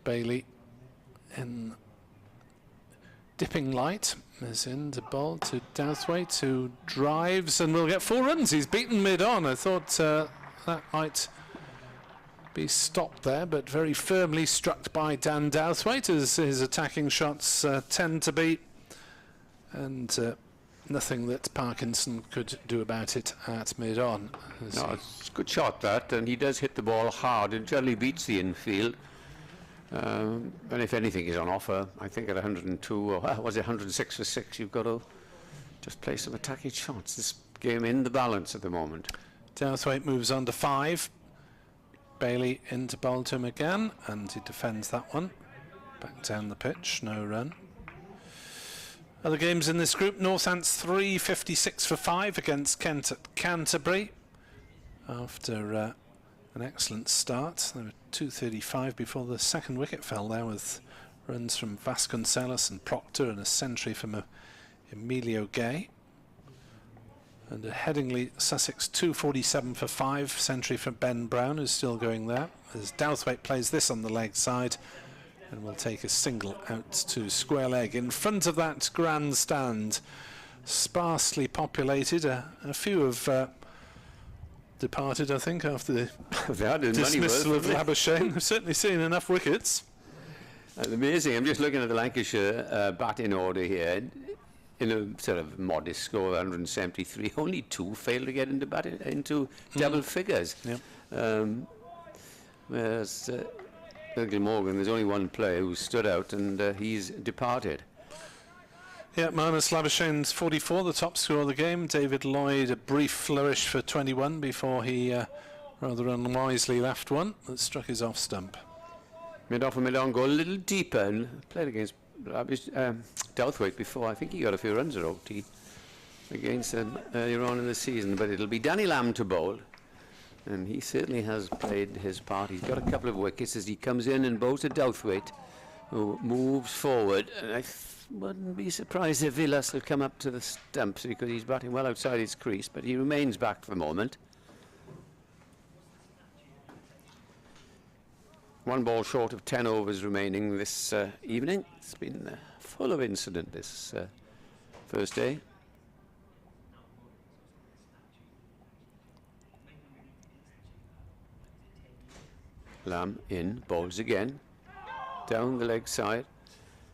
Bailey in dipping light is in to bowl to Douthwaite, who drives and will get 4 runs. He's beaten mid-on. I thought that might be stopped there, but very firmly struck by Dan Douthwaite, as his attacking shots tend to be, and nothing that Parkinson could do about it at mid-on. No, it's a good shot, that, and he does hit the ball hard and generally beats the infield. And if anything is on offer, I think at 102, or was it 106 for 6, you've got to just play some attacking shots. This game in the balance at the moment. Douthwaite moves on to 5. Bailey into bowl to him again, and he defends that one. Back down the pitch, no run. Other games in this group: Northants 3, 56 for 5 against Kent at Canterbury. After an excellent start, there were 2:35 before the second wicket fell there, with runs from Vasconcelos and Proctor and a century from Emilio Gay. And a Headingley Sussex 2:47 for 5, century from Ben Brown, who's still going there, as Douthwaite plays this on the leg side and will take a single out to square leg in front of that grandstand. Sparsely populated, a few have departed, I think, after the dismissal of Labuschagne. I've certainly seen enough wickets. Amazing. I'm just looking at the Lancashire batting order here. In a sort of modest score of 173, only 2 failed to get into double figures. Yep. Whereas Glamorgan, there's only 1 player who stood out, and he's departed. Yeah, Marnus Labuschagne's 44, the top scorer of the game. David Lloyd, a brief flourish for 21 before he rather unwisely left one that struck his off stump. Mid-off and mid-on, go a little deeper, and played against Douthwaite before. I think he got a few runs at OT against them earlier on in the season, but it'll be Danny Lamb to bowl. And he certainly has played his part. He's got a couple of wickets as he comes in and bowls to Douthwaite, who moves forward. And I wouldn't be surprised if Villas will come up to the stumps because he's batting well outside his crease, but he remains back for the moment. One ball short of 10 overs remaining this evening. It's been full of incident this first day. Lamb in, bowls again, down the leg side,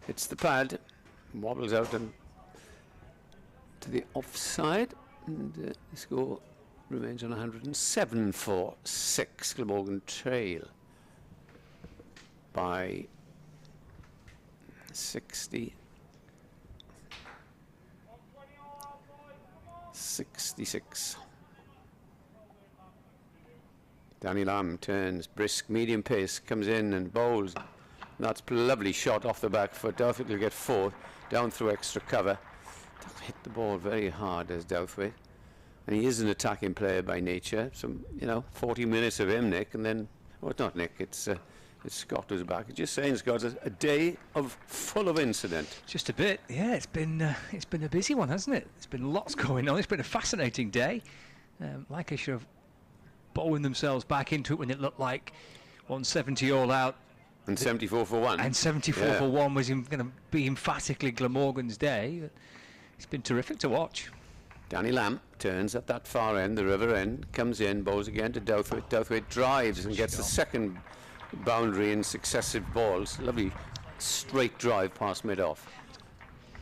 hits the pad, wobbles out and to the offside, and the score remains on 107 for 6. Glamorgan trail by 66. Danny Lamb turns, brisk, medium pace, comes in and bowls. That's a lovely shot off the back foot. Douthwaite will get 4, down through extra cover. Hit the ball very hard as Douthwaite. And he is an attacking player by nature. Some, 40 minutes of him, Nick, and then, well, it's not Nick, it's Scott who's back. Just saying, Scott, a day of full of incident. Just a bit, yeah. It's been a busy one, hasn't it? There's been lots going on. It's been a fascinating day. Lancashire have bowling themselves back into it when it looked like 170 all out. And 74 for 1. And 74 for 1 was going to be emphatically Glamorgan's day. It's been terrific to watch. Danny Lamb turns at that far end, the river end, comes in, bowls again to Douthwaite. Douthwaite drives and gets the second boundary in successive balls. Lovely straight drive past mid-off.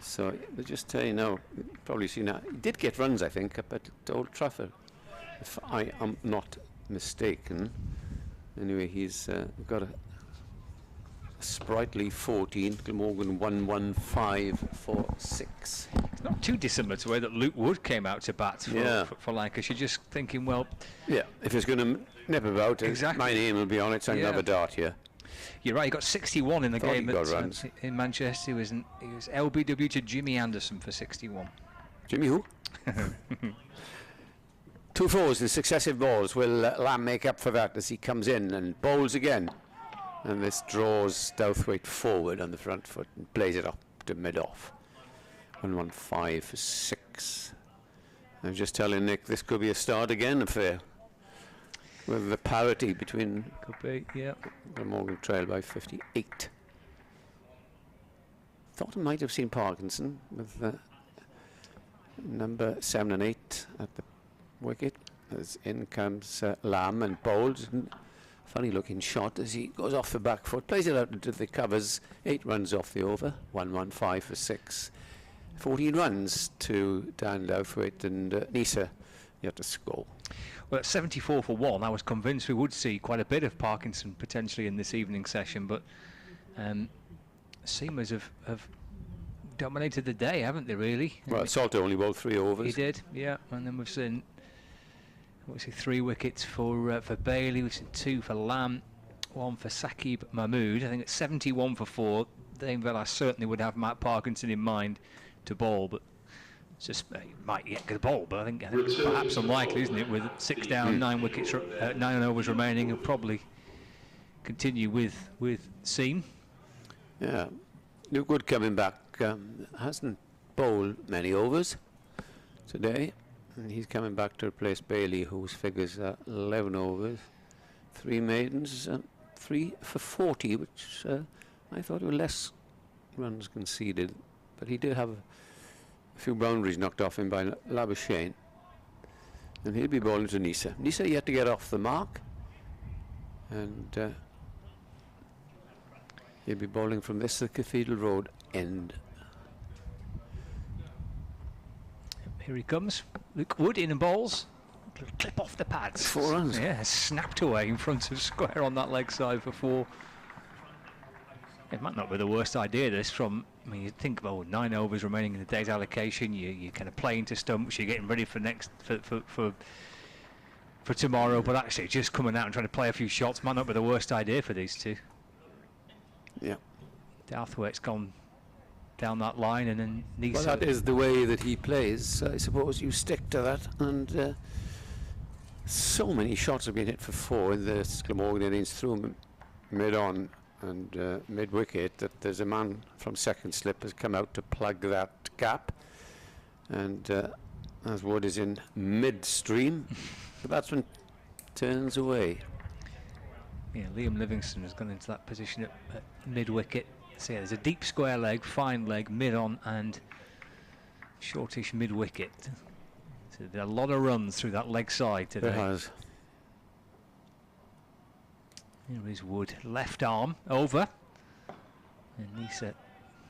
So they're just telling you, probably seen that. He did get runs, I think, up at Old Trafford, if I am not mistaken. Anyway, he's got a sprightly 14. Glamorgan 115 for 6. It's not too dissimilar to the way that Luke Wood came out to bat for Lancashire. Just thinking, well, yeah, if it's going to nip about, exactly. My name will be on it, so I can have a dart here. You're right. He got 61 in the game in Manchester. He was LBW to Jimmy Anderson for 61. Jimmy who? 2 4s in successive balls. Will Lamb make up for that as he comes in and bowls again? And this draws Douthwaite forward on the front foot and plays it up to mid-off. 115 for 6. I'm just telling Nick this could be a start again affair. With the parity between Glamorgan trail by 58. Thought I might have seen Parkinson with number 7 and 8 at the wicket. As in comes Lamb and bowls. Funny looking shot as he goes off the back foot, plays it out into the covers. 8 runs off the over, 115 for 6. 14 runs to Dan Douthwaite and Neser yet to score. Well, at 74 for 1, I was convinced we would see quite a bit of Parkinson potentially in this evening session, but Seamers have dominated the day, haven't they, really? Well, Salter only bowled 3 overs. He did, yeah, and then we've seen 3 wickets for Bailey, we've seen 2 for Lamb, 1 for Saqib Mahmood. I think at 71 for 4, Dame Villas certainly would have Matt Parkinson in mind to bowl, but just might yet get a bowl, but I think perhaps unlikely, isn't it? With 6 down, 9 wickets, 9 overs remaining, he'll probably continue with Seam. Yeah, Luke Wood coming back hasn't bowled many overs today, and he's coming back to replace Bailey, whose figures are 11 overs, 3 maidens, 3 for 40, which I thought were less runs conceded, but he did have a few boundaries knocked off him by Labuschagne, and he'll be bowling to Neser. Neser yet to get off the mark, and he'll be bowling from the Cathedral Road end. Here he comes, Luke Wood in and bowls. Clip off the pads. 4 runs. Yeah, snapped away in front of square on that leg side for 4. It might not be the worst idea, this, from, I mean, you think about 9 overs remaining in the day's allocation, you kind of play into stumps, you're getting ready for tomorrow, but actually just coming out and trying to play a few shots might not be the worst idea for these two. Yeah. Douthwaite's gone down that line, and then Well, that is the way that he plays. I suppose you stick to that, and So many shots have been hit for 4 in this Glamorgan innings through mid-on and mid-wicket that there's a man from second slip has come out to plug that gap. And as Wood is in midstream, the batsman turns away. Yeah, Liam Livingstone has gone into that position at mid-wicket. So yeah, there's a deep square leg, fine leg, mid-on and shortish mid-wicket. So there are a lot of runs through that leg side today. There has. Here is Wood, left arm over. And Neser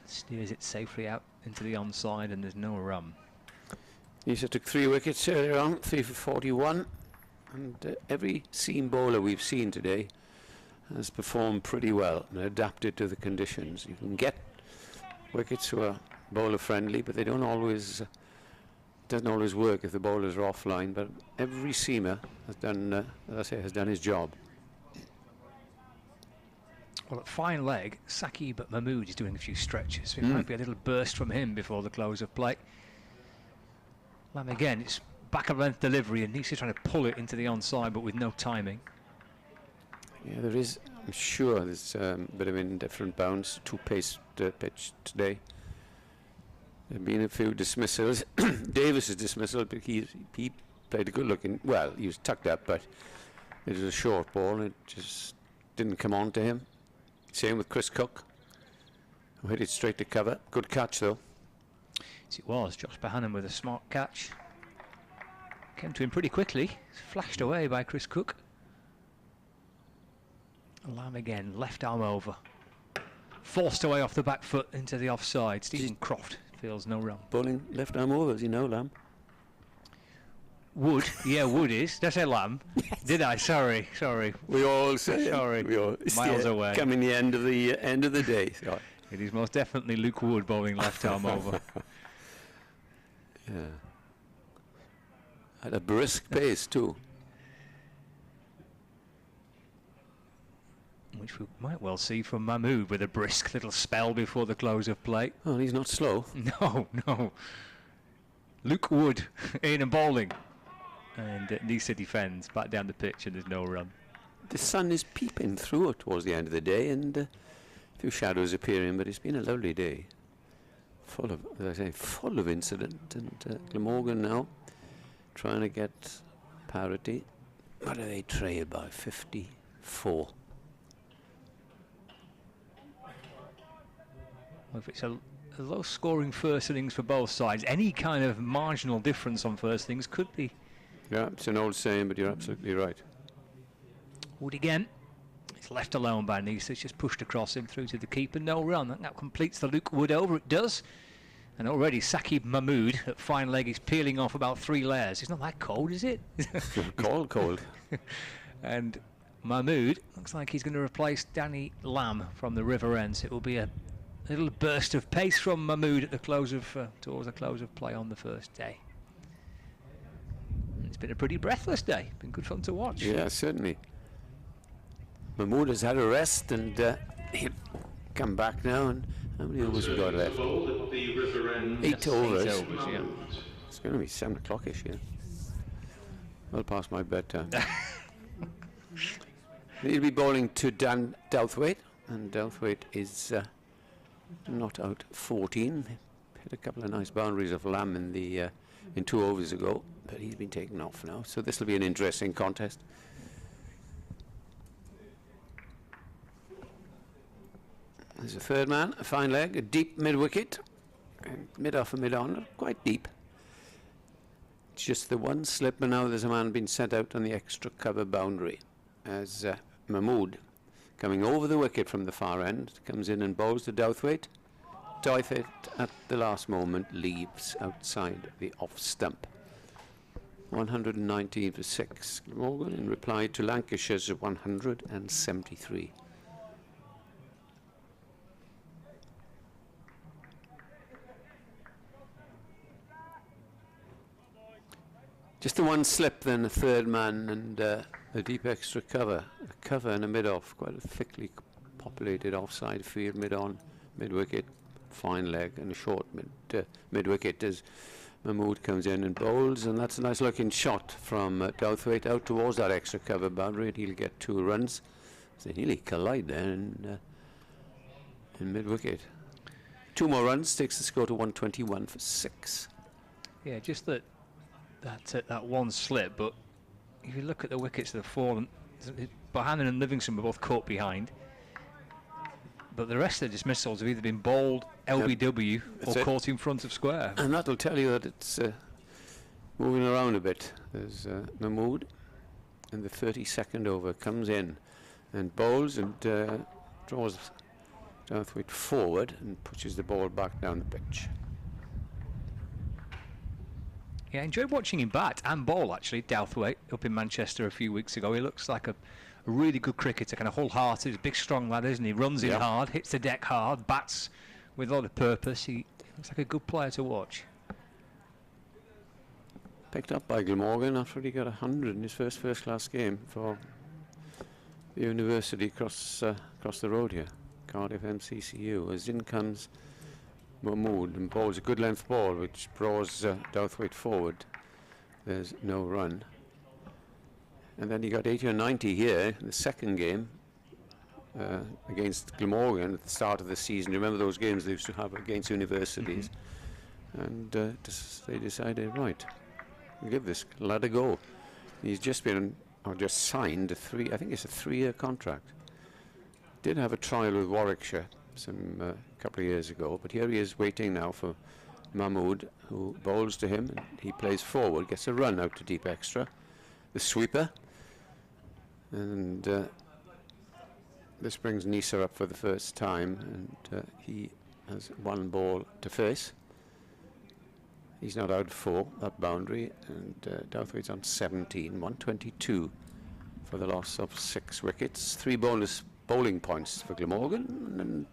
steers it safely out into the onside and there's no run. Neser took 3 wickets earlier on, 3 for 41. And every seam bowler we've seen today has performed pretty well and adapted to the conditions. You can get wickets who are bowler friendly, but they don't always doesn't always work if the bowlers are offline. But every seamer has done, as I say, has done his job. Well, at fine leg, Saqib Mahmood is doing a few stretches. So it might be a little burst from him before the close of play. Lam again, it's back of length delivery and Neser trying to pull it into the onside, but with no timing. Yeah, there is. I'm sure there's a bit of indifferent bounce, 2-pace pitch today. There have been a few dismissals. Davis's dismissal, but he played a good looking. Well, he was tucked up, but it was a short ball. It just didn't come on to him. Same with Chris Cook, who hit it straight to cover. Good catch though. Yes, it was. Josh Bohannon with a smart catch. Came to him pretty quickly. Flashed away by Chris Cook. Lam again, left arm over. Forced away off the back foot into the offside. Stephen Croft feels no run. Bowling left arm over, as you know, Lam. Wood, yeah, Wood is. Did I say Lam? Yes. Did I? Sorry. We all say. Sorry. We all, Miles away. Coming the end of the day. Sorry. It is most definitely Luke Wood bowling left arm over. Yeah. At a brisk pace too. Which we might well see from Mahmood with a brisk little spell before the close of play. Oh, he's not slow. No. Luke Wood in and bowling. And Neser defends back down the pitch and there's no run. The sun is peeping through it towards the end of the day and a few shadows appearing, but it's been a lovely day. Full of, as I say, full of incident. And Glamorgan now trying to get parity. What are they trailed by? 54. Well, if it's a low-scoring first innings for both sides, any kind of marginal difference on first innings could be. Yeah, it's an old saying, but you're absolutely right. Wood again. It's left alone by Neser. It's just pushed across him through to the keeper. No run. That completes the Luke Wood over. It does. And already Saqib Mahmood at fine leg is peeling off about 3 layers. It's not that cold, is it? Cold. And Mahmood looks like he's going to replace Danny Lam from the River Ends. It will be a little burst of pace from Mahmood at the close of towards the close of play on the first day. It's been a pretty breathless day. Been good fun to watch. Yeah, certainly. Mahmood has had a rest and he'll come back now. And how many overs we got left? 8 overs. Yeah. It's going to be 7 o'clock-ish, yeah. Well past my bedtime. He'll be bowling to Dan Douthwaite, and Douthwaite is not out 14. Hit a couple of nice boundaries of Lam in 2 overs ago, but he's been taken off now. So this will be an interesting contest. There's a third man, a fine leg, a deep mid-wicket, mid-off and mid-on, quite deep. It's just the one slip, and now there's a man being sent out on the extra cover boundary as Mahmood, coming over the wicket from the far end, comes in and bowls to Douthwaite. Douthwaite at the last moment leaves outside the off stump. 119 for 6. Glamorgan in reply to Lancashire's 173. Just the one slip, then a third man and a deep extra cover. A cover and a mid-off, quite a thickly populated offside field, mid-on, mid-wicket, fine leg, and a short mid-wicket as Mahmood comes in and bowls, and that's a nice looking shot from Douthwaite out towards that extra cover boundary, and he'll get 2 runs. So he'll collide there in mid-wicket. 2 more runs takes the score to 121 for 6. Yeah, just that one slip, but if you look at the wickets that have fallen, Bohannon and Livingston were both caught behind. But the rest of the dismissals have either been bowled LBW or caught in front of square. And that'll tell you that it's moving around a bit. There's Mahmood in the 32nd over, comes in and bowls and draws Douthwaite forward and pushes the ball back down the pitch. Yeah, I enjoyed watching him bat and bowl, actually, Douthwaite, up in Manchester a few weeks ago. He looks like a really good cricketer, kind of wholehearted. He's a big, strong lad, isn't he? Runs in hard, hits the deck hard, bats with a lot of purpose. He looks like a good player to watch. Picked up by Glamorgan after he got 100 in his first-class game for the university across the road here, Cardiff MCCU. As in comes Mahmood and bowls a good length ball which draws Douthwaite forward. There's no run. And then he got 80 or 90 here in the second game against Glamorgan at the start of the season. Remember those games they used to have against universities? And they decided, right, we'll give this lad a go. He's just been, or just signed I think it's a 3-year contract. Did have a trial with Warwickshire a couple of years ago, but here he is waiting now for Mahmood, who bowls to him, and he plays forward, gets a run out to deep extra. The sweeper, and this brings Neser up for the first time, and he has 1 ball to face. He's not out 4, that boundary, and Douthwaite's on 17, 122 for the loss of 6 wickets. 3 bonus bowling points for Glamorgan, and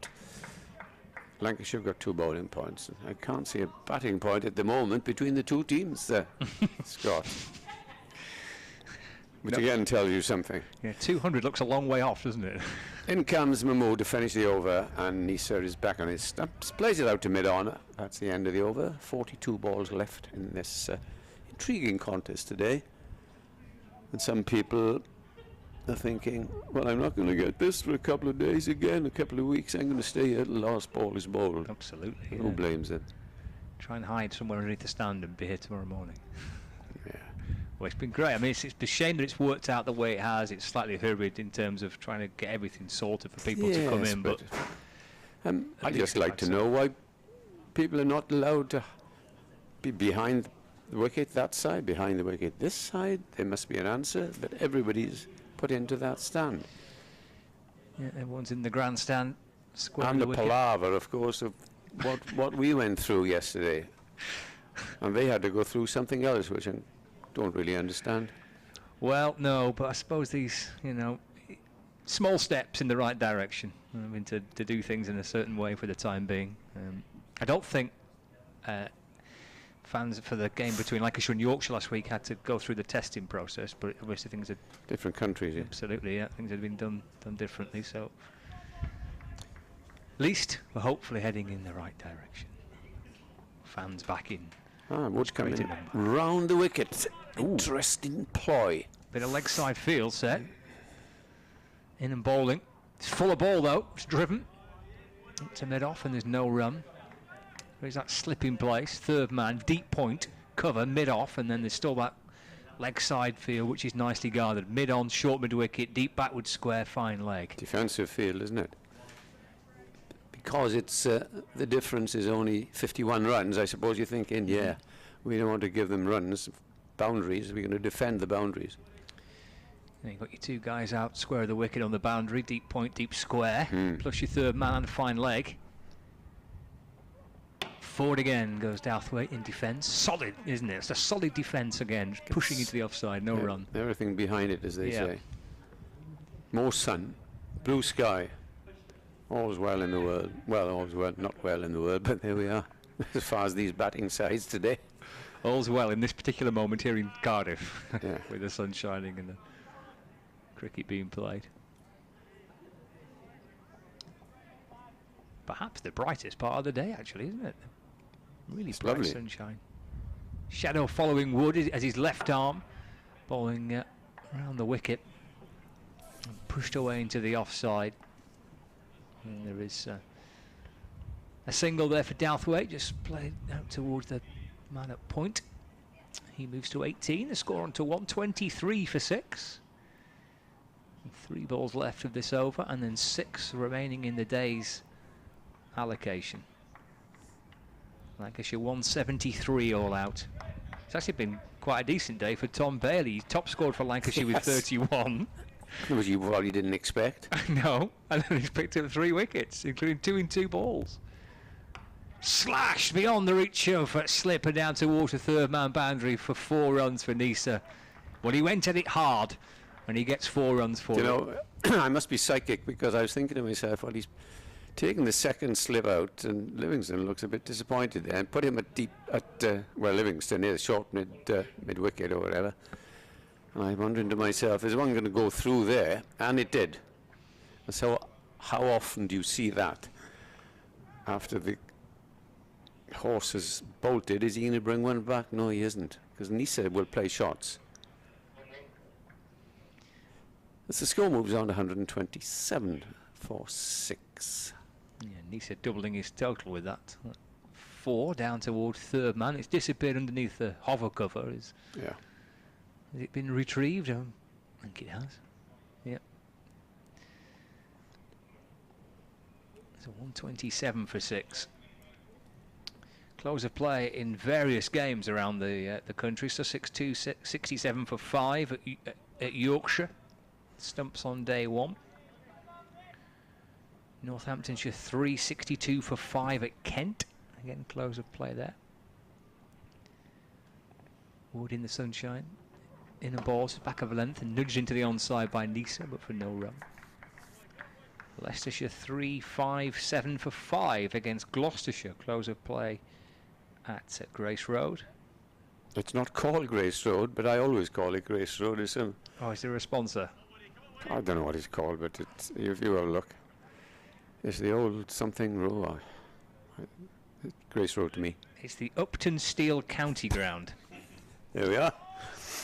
Lancashire got 2 bowling points. I can't see a batting point at the moment between the 2 teams there, Scott. Which again tells you something. Yeah, 200 looks a long way off, doesn't it? In comes Mahmood to finish the over, and Neser is back on his stumps, plays it out to mid-on. That's the end of the over. 42 balls left in this intriguing contest today. And some people are thinking, well, I'm not going to get this for a couple of days again, a couple of weeks. I'm going to stay here till the last ball is bowled. Absolutely. Who blames them? Try and hide somewhere underneath the stand and be here tomorrow morning. Yeah. Well, it's been great. I mean, it's a shame that it's worked out the way it has. It's slightly hurried in terms of trying to get everything sorted for people to come in. But I'd just like to know why people are not allowed to be behind the wicket that side, behind the wicket this side. There must be an answer, but everybody's put into that stand. Yeah, everyone's in the grandstand. And the palaver, of course, of what we went through yesterday. And they had to go through something else, which I don't really understand. Well, no, but I suppose these, small steps in the right direction. I mean, to do things in a certain way for the time being. I don't think fans for the game between Lancashire and Yorkshire last week had to go through the testing process, but obviously things are different countries. Yeah. Absolutely, yeah, things have been done differently. So at least we're hopefully heading in the right direction. Fans back in. Wood coming round the wicket. Interesting ploy. Bit of leg side field set. In and bowling. It's full of ball though. It's driven. It's a mid off and there's no run. There's that slip in place. 3rd man, deep point, cover, mid off, and then there's still that leg side field which is nicely guarded. Mid on, short mid wicket, deep backward square, fine leg. Defensive field, isn't it? Because it's the difference is only 51 runs. I suppose you're thinking, yeah, we don't want to give them runs, boundaries. We're going to defend the boundaries. And you've got your 2 guys out, square of the wicket on the boundary, deep point, deep square, plus your 3rd man and a fine leg. Forward again goes Douthwaite in defence. Solid, isn't it? It's a solid defence again, just pushing into the offside, no run. Everything behind it, as they say. More sun, blue sky. All's well in the world. Well, all's well, not well in the world, but there we are. As far as these batting sides today. All's well in this particular moment here in Cardiff, with the sun shining and the cricket being played. Perhaps the brightest part of the day, actually, isn't it? Really bright sunshine. Shadow following Wood as his left arm, bowling around the wicket and pushed away into the offside. And there is a single there for Douthwaite, just played out towards the man at point. He moves to 18, the score on to 123 for 6. 3 balls left of this over, and then 6 remaining in the day's allocation. Lancashire 173 all out. It's actually been quite a decent day for Tom Bailey. He's top scored for Lancashire with 31. Which you probably didn't expect. No, and then he's picked up 3 wickets, including 2 in 2 balls. Slashed beyond the reach of slipper down towards the third man boundary for 4 runs for Neser. Well, he went at it hard, and he gets 4 runs for it. You know, I must be psychic, because I was thinking to myself, well, he's taken the second slip out, and Livingston looks a bit disappointed there, and put him at deep well, Livingston is short mid wicket or whatever. And I'm wondering to myself, is one going to go through there? And it did. So how often do you see that after the horse has bolted? Is he going to bring one back? No, he isn't, because Neser will play shots. As the score moves on to 127 for 6. Yeah, Neser doubling his total with that. 4 down towards third man. It's disappeared underneath the hover cover. Yeah. Has it been retrieved? I think it has. Yep. So 127 for 6. Close of play in various games around the country. So 6-2, 67 for 5 at Yorkshire. Stumps on day 1. Northamptonshire 362 for 5 at Kent. Again, close of play there. Wood in the sunshine. In a ball, back of length and nudged into the onside by Neser, but for no run. Leicestershire 357 for 5 against Gloucestershire. Close of play at Grace Road. It's not called Grace Road, but I always call it Grace Road. Is there a sponsor? I don't know what it's called, but it's, if you have a look, it's the old something road. Grace Road to me. It's the Upton Steel County Ground. There we are.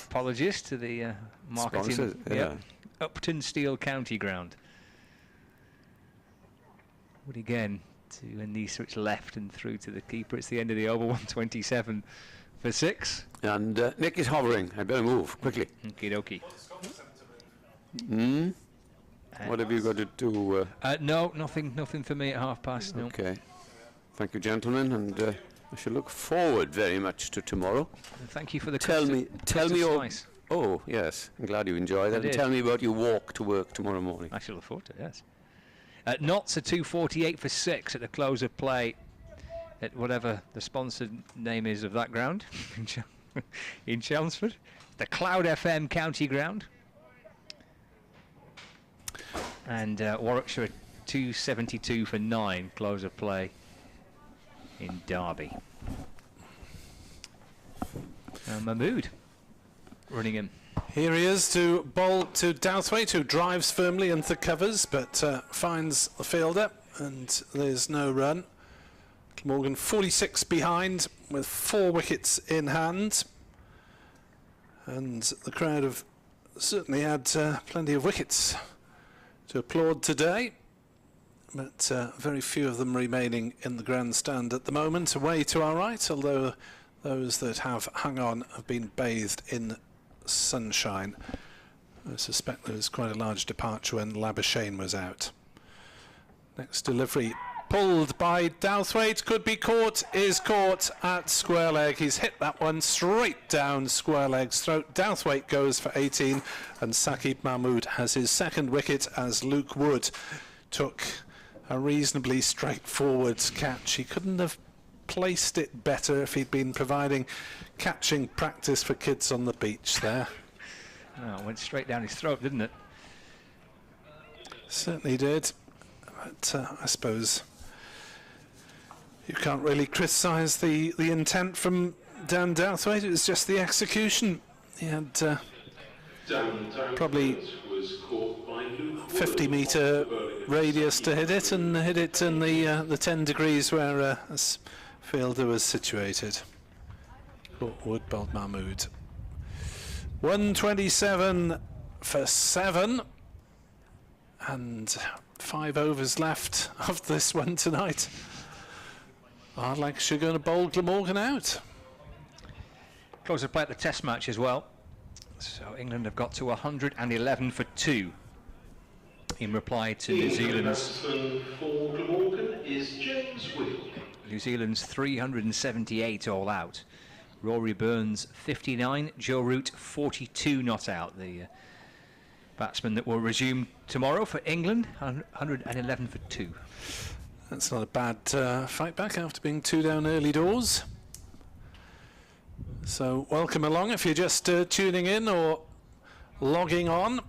Apologies to the marketing. Sponsors, yeah. Yep. Upton Steel County Ground. Would again to Neser, it's left and through to the keeper. It's the end of the over, 127 for 6. And Nick is hovering. I better move quickly. Okie dokie. What have you got to do? No, nothing for me at 1:30. No. Okay. Thank you, gentlemen, and I shall look forward very much to tomorrow. And thank you for the tell me slice. Oh yes, I'm glad you enjoy that. And tell me about your walk to work tomorrow morning. I shall look forward to it. Yes. Notts are 248 for 6 at the close of play at whatever the sponsored name is of that ground in Chelmsford, the Cloud FM County Ground. And Warwickshire 272 for 9, close of play in Derby. Mahmood running him. Here he is to bowl to Douthwaite, who drives firmly into the covers, but finds the fielder, and there's no run. Glamorgan 46 behind, with 4 wickets in hand. And the crowd have certainly had plenty of wickets to applaud today, but very few of them remaining in the grandstand at the moment. Away to our right, although those that have hung on have been bathed in sunshine. I suspect there was quite a large departure when Labuschagne was out. Next delivery pulled by Douthwaite, could be caught, is caught at square leg. He's hit that one straight down square leg's throat. Douthwaite goes for 18, and Saqib Mahmood has his second wicket as Luke Wood took a reasonably straightforward catch. He couldn't have placed it better if he'd been providing catching practice for kids on the beach there. Oh, it went straight down his throat, didn't it? Certainly did. But I suppose you can't really criticise the intent from Dan Douthwaite. It was just the execution. He had probably 50-metre radius to hit it, and hit it in the 10 degrees where this fielder was situated. Wood bowled Mahmood. 127 for 7. And 5 overs left of this one tonight. Are Lancashire going to bowl Glamorgan out? Closer play at the test match as well. So England have got to 111 for 2 in reply to New Zealand's for Glamorgan is James Wheel. New Zealand's 378 all out. Rory Burns 59, Joe Root 42 not out. The batsmen that will resume tomorrow for England, 111 for 2. That's not a bad fight back after being 2 down early doors. So welcome along if you're just tuning in or logging on.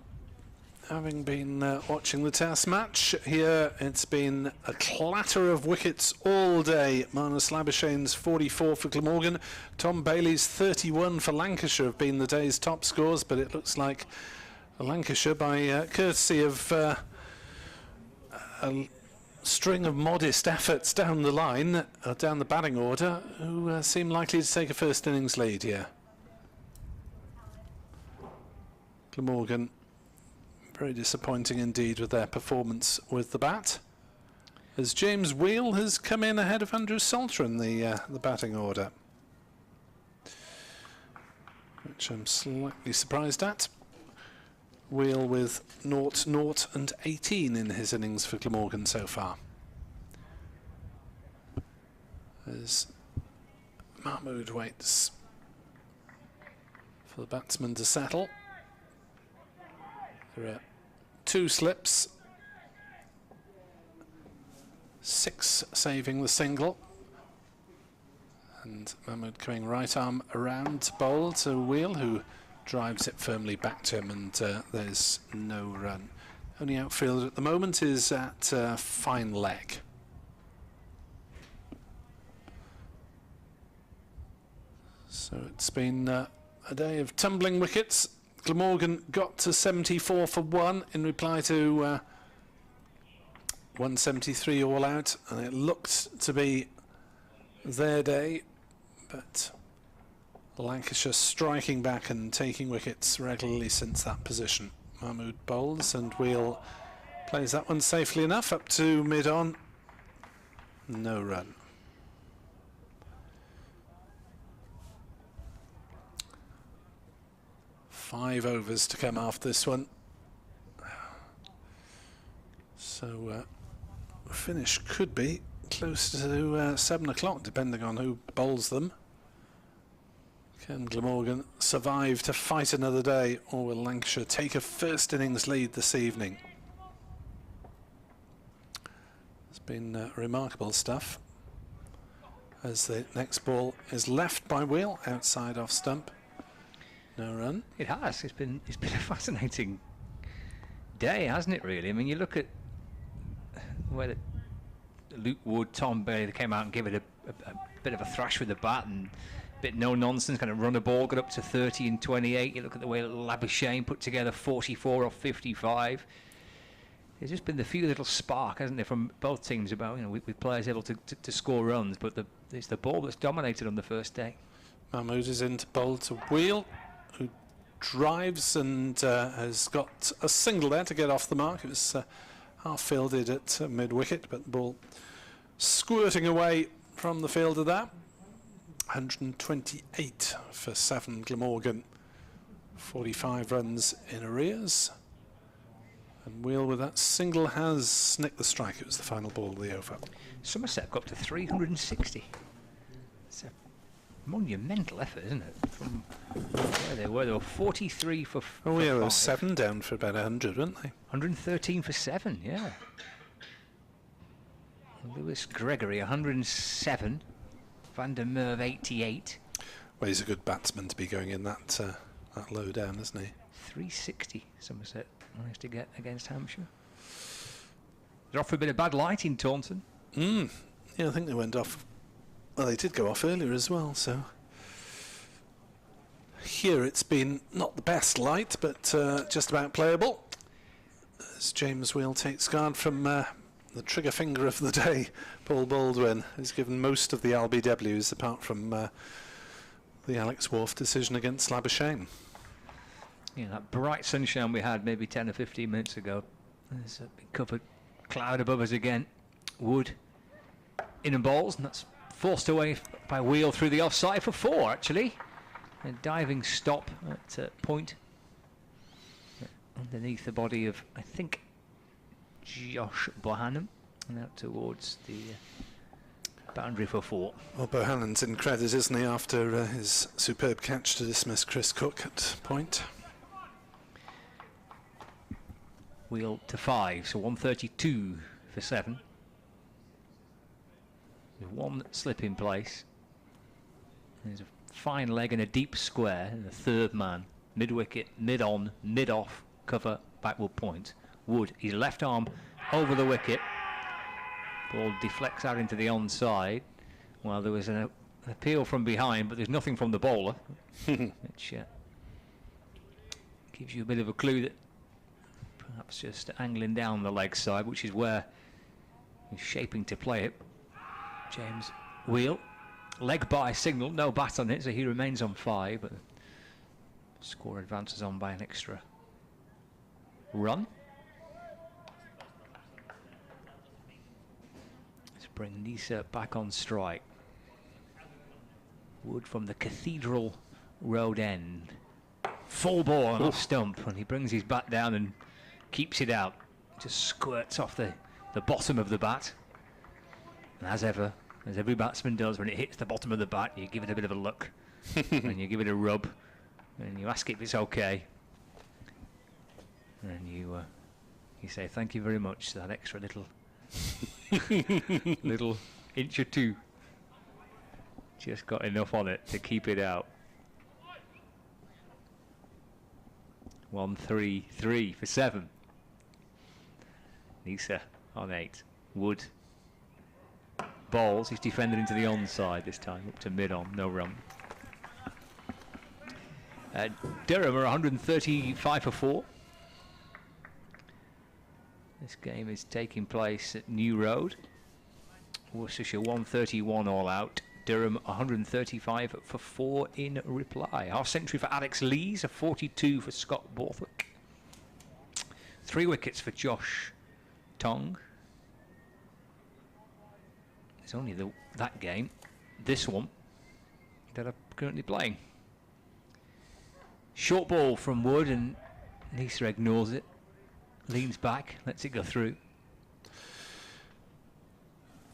Having been watching the test match here, it's been a clatter of wickets all day. Marnus Labuschagne's 44 for Glamorgan. Tom Bailey's 31 for Lancashire have been the day's top scores, but it looks like Lancashire, by courtesy of a string of modest efforts down the line, down the batting order, who seem likely to take a first innings lead here. Glamorgan, very disappointing indeed with their performance with the bat, as James Wheel has come in ahead of Andrew Salter in the batting order, which I'm slightly surprised at. Wheel with 0, 0 and 18 in his innings for Glamorgan so far. As Mahmood waits for the batsman to settle. There are 2 slips, 6 saving the single, and Mahmood coming right arm around to bowl to Wheel, who drives it firmly back to him, and there's no run. Only outfielder at the moment is at fine leg. So it's been a day of tumbling wickets. Glamorgan got to 74 for 1 in reply to 173 all out, and it looked to be their day, but Lancashire striking back and taking wickets regularly since that position. Mahmood bowls and Wheel plays that one safely enough up to mid-on. No run. Five overs to come after this one. So finish could be close to 7 o'clock, depending on who bowls them. Can Glamorgan survive to fight another day, or will Lancashire take a first innings lead this evening? It's been remarkable stuff, as the next ball is left by Wheel outside off stump. No run. It has. It's been a fascinating day, hasn't it? Really. I mean, you look at where Luke Wood, Tom Bailey, they came out and gave it a bit of a thrash with the bat and a bit no nonsense, kind of run the ball, got up to 30 and 28. You look at the way Labuschagne put together 44 off 55. There's just been the few little spark, hasn't there, from both teams about, with players able to score runs, but it's the ball that's dominated on the first day. Mahmood is into bowl to Wheel, who drives and has got a single there to get off the mark. It was half fielded at mid-wicket, but the ball squirting away from the fielder there. 128 for 7 Glamorgan, 45 runs in arrears, and Wheel with that single has nicked the strike. It was the final ball of the over. Somerset got up to 360. It's a monumental effort, isn't it? From where they were 43 for oh yeah, they were 7 down for about 100, weren't they? 113 for 7, yeah. Lewis Gregory 107, Van der Merwe 88. Well, he's a good batsman to be going in that low down, isn't he? 360 Somerset managed to get against Hampshire. They're off for a bit of bad light in Taunton. Yeah, I think they went off. Well, they did go off earlier as well, so here it's been not the best light, but just about playable, as James Wheel takes guard from the trigger finger of the day, Paul Baldwin, who's given most of the LBWs apart from the Alex Wharf decision against Labuschagne. Yeah, that bright sunshine we had maybe 10 or 15 minutes ago. There's a big covered cloud above us again. Wood in and balls, and that's forced away by Wheel through the offside for 4, actually. A diving stop at point underneath the body of, I think, Josh Bohannon, and out towards the boundary for 4. Well, Bohannon's in credit, isn't he, after his superb catch to dismiss Chris Cook at point. Wheel to 5, so 132 for 7. With one slip in place. There's a fine leg and a deep square, and the third man, mid-wicket, mid-on, mid-off, cover, backward point. Wood, his left arm over the wicket. Ball deflects out into the onside. Well, there was an appeal from behind, but there's nothing from the bowler, which gives you a bit of a clue that perhaps just angling down the leg side, which is where he's shaping to play it. James Wheel, leg by signal, no bat on it, so he remains on 5, but the score advances on by an extra run. Let's bring Neser back on strike. Wood from the Cathedral Road end. Full ball on off stump, and he brings his bat down and keeps it out. Just squirts off the bottom of the bat. And as ever, as every batsman does, when it hits the bottom of the bat, you give it a bit of a look. And you give it a rub. And you ask if it's okay. And you say thank you very much for that extra little little inch or two. Just got enough on it to keep it out. 133 for 7. Neser on 8. Wood balls. He's defended into the onside this time, up to mid-on, no run. Durham are 135 for 4. This game is taking place at New Road. Worcestershire 131 all out. Durham 135 for 4 in reply. Half century for Alex Lees, a 42 for Scott Borthwick. 3 wickets for Josh Tong. It's only that game, this one, that are currently playing. Short ball from Wood, and Neser ignores it. Leans back, lets it go through.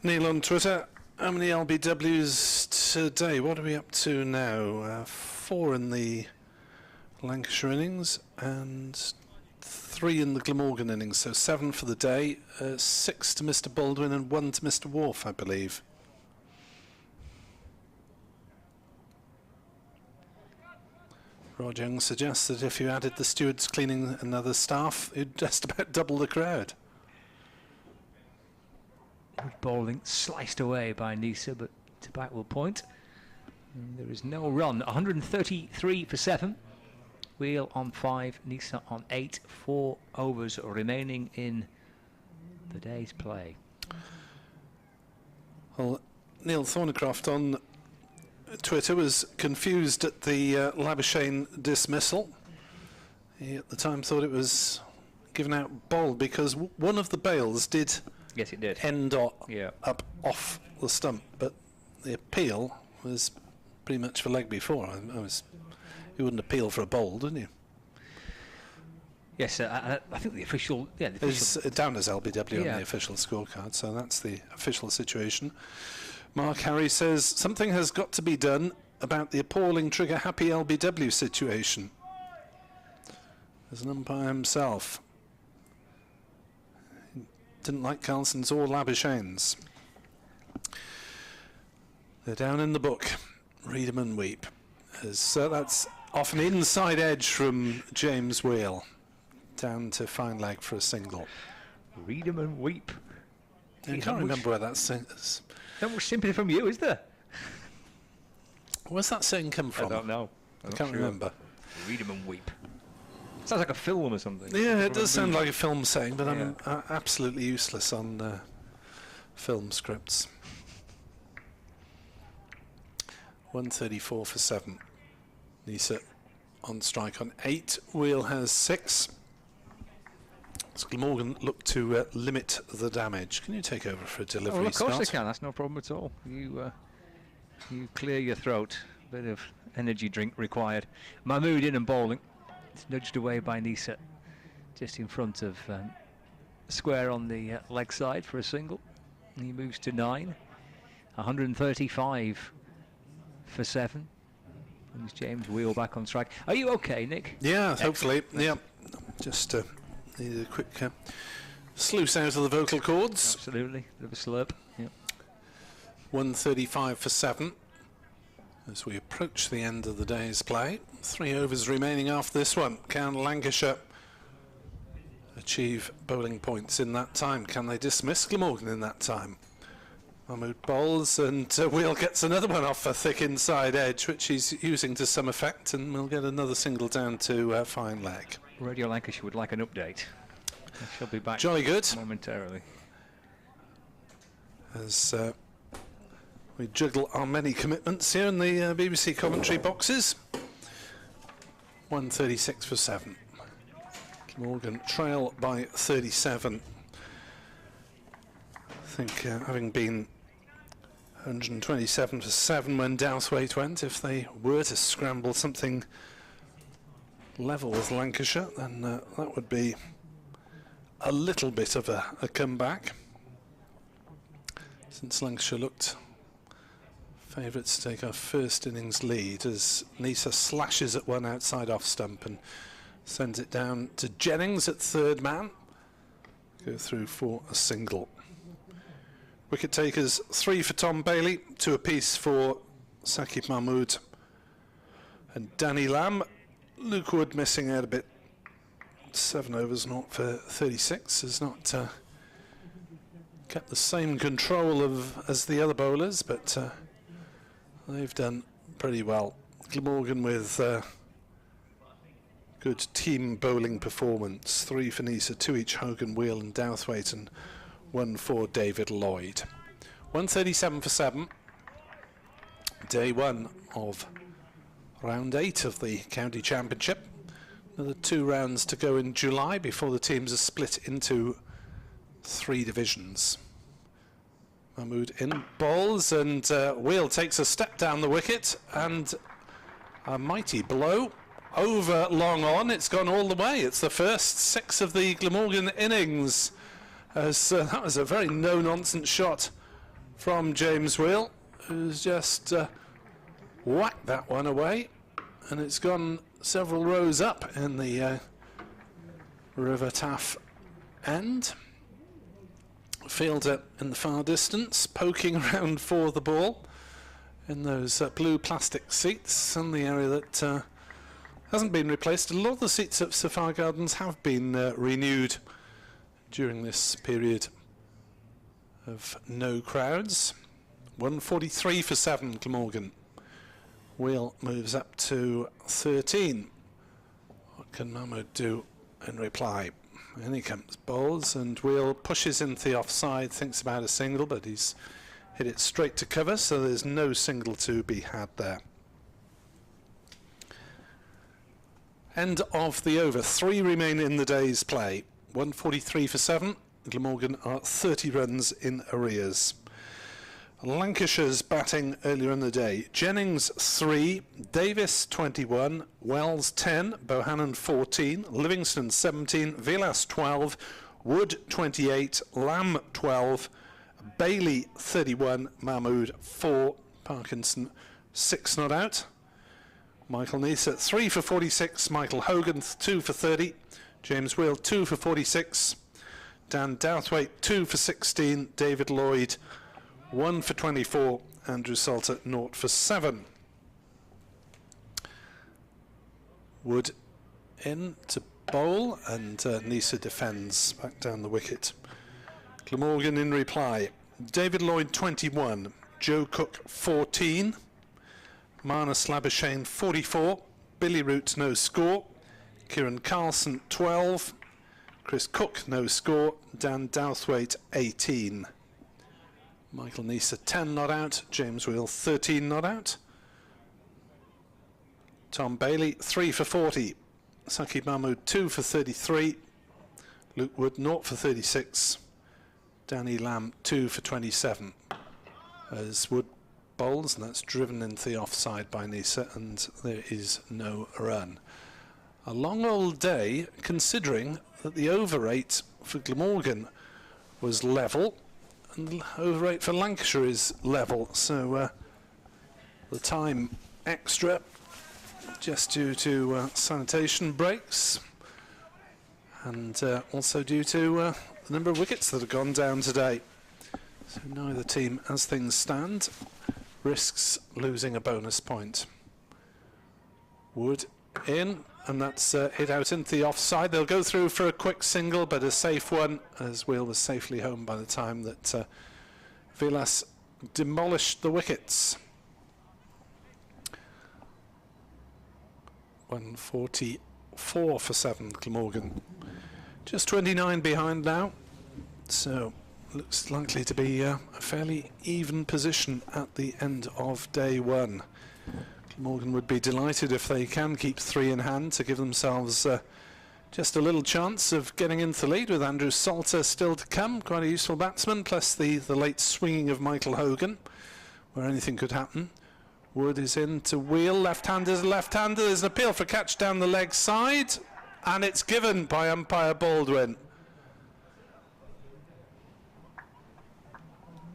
Neil on Twitter, how many LBWs today? What are we up to now? 4 in the Lancashire innings and 3 in the Glamorgan innings, so 7 for the day. 6 to Mr. Baldwin and 1 to Mr. Wharf, I believe. Rod Young suggests that if you added the stewards, cleaning and other staff, you'd just about double the crowd. Bowling sliced away by Neser, but to backward point. And there is no run. 133 for 7. Wheel on 5, Neser on 8. 4 overs remaining in the day's play. Well, Neil Thornycroft on Twitter was confused at the Labuschagne dismissal. He at the time thought it was given out bowled because one of the bails did, yes, it did, end up off the stump, but the appeal was pretty much for leg before. You wouldn't appeal for a bowl, didn't you? Yes, I think the official... Yeah, the official is down as LBW on the official scorecard, so that's the official situation. Mark Harry says, something has got to be done about the appalling trigger-happy LBW situation. As an umpire himself. Didn't like Carlson's or Labuschagne's. They're down in the book. Read 'em and weep. That's off an inside edge from James Wheel. Down to fine leg for a single. Read 'em and weep. I can't remember where that's... Not much sympathy from you, is there? Where's that saying come from? I don't know. I can't remember. Read 'em and weep. Sounds like a film or something. Yeah, it does sound like a film saying, but I'm absolutely useless on film scripts. 134 for 7. Neser on strike on 8. Wheel has 6. So Glamorgan look to limit the damage. Can you take over for a delivery? Well, of course start? I can. That's no problem at all. You clear your throat. Bit of energy drink required. Mahmood in and bowling. It's nudged away by Neser, just in front of square on the leg side for a single. And he moves to 9. 135 for 7. And James Wheel back on strike. Are you okay, Nick? Yeah, Excellent. hopefully. Yeah, just needed a quick sluice out of the vocal cords. Absolutely. Bit of a slurp. Yep. 135 for 7 as we approach the end of the day's play. 3 overs remaining after this one. Can Lancashire achieve bowling points in that time? Can they dismiss Glamorgan in that time? Mahmood bowls and Wheel gets another one off a thick inside edge, which he's using to some effect, and we'll get another single down to fine leg. Radio Lancashire would like an update. I shall be back Jolly good. momentarily. As we juggle our many commitments here in the BBC commentary boxes. 136 for 7. Glamorgan trail by 37. I think having been 127 for 7 when Dowthwaite went, if they were to scramble something level with Lancashire, then that would be a little bit of a comeback, since Lancashire looked favourites to take our first innings lead as Neser slashes at one outside off stump and sends it down to Jennings at third man. Go through for a single. Wicket takers 3 for Tom Bailey, 2 apiece for Saqib Mahmood and Danny Lamb. Luke Wood missing out a bit. 7 overs, not for 36, has not kept the same control as the other bowlers, but they've done pretty well. Glamorgan with good team bowling performance. 3 for Neser, 2 each Hogan, Wheel and Dowthwaite, and 1 for David Lloyd. 137 for 7. Day 1 of round 8 of the county championship. Another 2 rounds to go in July before the teams are split into 3 divisions. Mahmood in bowls, and Wheel takes a step down the wicket, and a mighty blow over long on. It's gone all the way. It's the first 6 of the Glamorgan innings, as that was a very no-nonsense shot from James Wheel, who's just whacked that one away, and it's gone several rows up in the River Taff end. Fielder in the far distance, poking around for the ball in those blue plastic seats, and the area that hasn't been replaced. A lot of the seats at Sophia Gardens have been renewed during this period of no crowds. 143 for 7, Glamorgan. Wheel moves up to 13. What can Mahmood do in reply? In he comes, bowls, and Wheel pushes into the offside, thinks about a single, but he's hit it straight to cover, so there's no single to be had there. End of the over. 3 remain in the day's play. 143 for 7. Glamorgan are 30 runs in arrears. Lancashire's batting earlier in the day. Jennings 3, Davis 21, Wells 10, Bohannon 14, Livingston 17, Vilas 12, Wood 28, Lamb 12, Bailey 31, Mahmood 4, Parkinson 6 not out. Michael Neser 3 for 46, Michael Hogan 2 for 30, James Wheel 2 for 46, Dan Dowthwaite 2 for 16, David Lloyd 1 for 24, Andrew Salter 0 for 7. Wood in to bowl, and Neser defends back down the wicket. Glamorgan in reply. David Lloyd 21, Joe Cook 14, Marnus Labuschagne 44, Billy Root no score, Kieran Carlson 12, Chris Cook no score, Dan Dowthwaite 18. Michael Neser 10 not out, James Wheel 13 not out. Tom Bailey 3 for 40. Saki Mahmood 2 for 33. Luke Wood 0 for 36. Danny Lamb 2 for 27. As Wood bowls, and that's driven into the offside by Neser, and there is no run. A long old day, considering that the over rate for Glamorgan was level and the over rate for Lancashire is level, so the time extra just due to sanitation breaks and also due to the number of wickets that have gone down today. So neither team, as things stand, risks losing a bonus point. Wood in, and that's hit out into the offside. They'll go through for a quick single, but a safe one, as Wheel was safely home by the time that Vilas demolished the wickets. 144 for 7, Glamorgan. Just 29 behind now, so looks likely to be a fairly even position at the end of day one. Glamorgan would be delighted if they can keep 3 in hand to give themselves just a little chance of getting into the lead, with Andrew Salter still to come, quite a useful batsman, plus the late swinging of Michael Hogan, where anything could happen. Wood is in to Wheel, left-hander's left-hander, there's an appeal for catch down the leg side, and it's given by umpire Baldwin.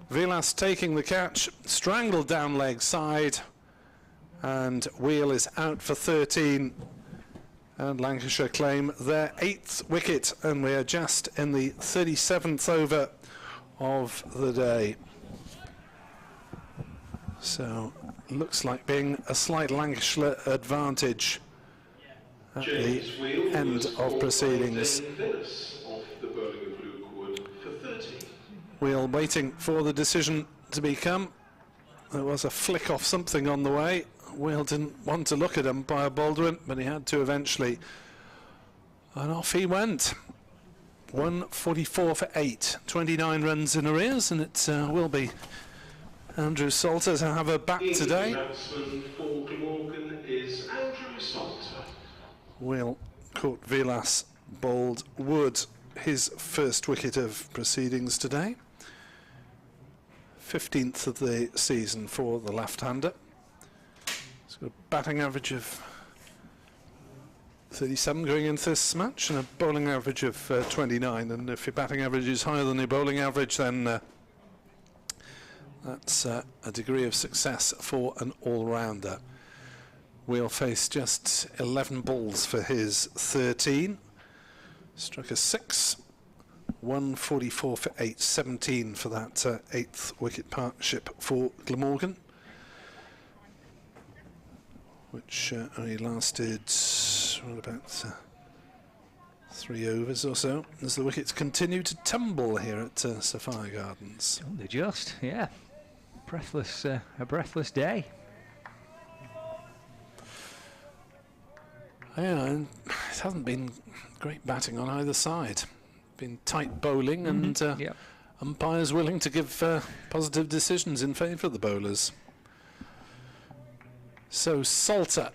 Vilas taking the catch, strangled down leg side, and Wheel is out for 13, and Lancashire claim their 8th wicket, and we are just in the 37th over of the day. So looks like being a slight Lancashire advantage at the end of proceedings. Wheel waiting for the decision to be come. There was a flick off something on the way. Wheel didn't want to look at umpire Baldwin, but he had to eventually. And off he went. 144 for 8. 29 runs in arrears, and it will be Andrew Salter to have a bat today. For Glamorgan is Andrew Salter. Wheel caught Vilas, bowled Wood, his first wicket of proceedings today. 15th of the season for the left-hander. He's got a batting average of 37 going into this match and a bowling average of 29. And if your batting average is higher than your bowling average, then that's a degree of success for an all-rounder. Wheel faced just 11 balls for his 13. Struck a 6. 144 for 8, 17 for that 8th wicket partnership for Glamorgan, which only lasted about 3 overs or so, as the wickets continue to tumble here at Sophia Gardens. Oh, they just, yeah. Breathless, a breathless day. Yeah, and it hasn't been great batting on either side. Been tight bowling, and yep. umpires willing to give positive decisions in favour of the bowlers. So Salter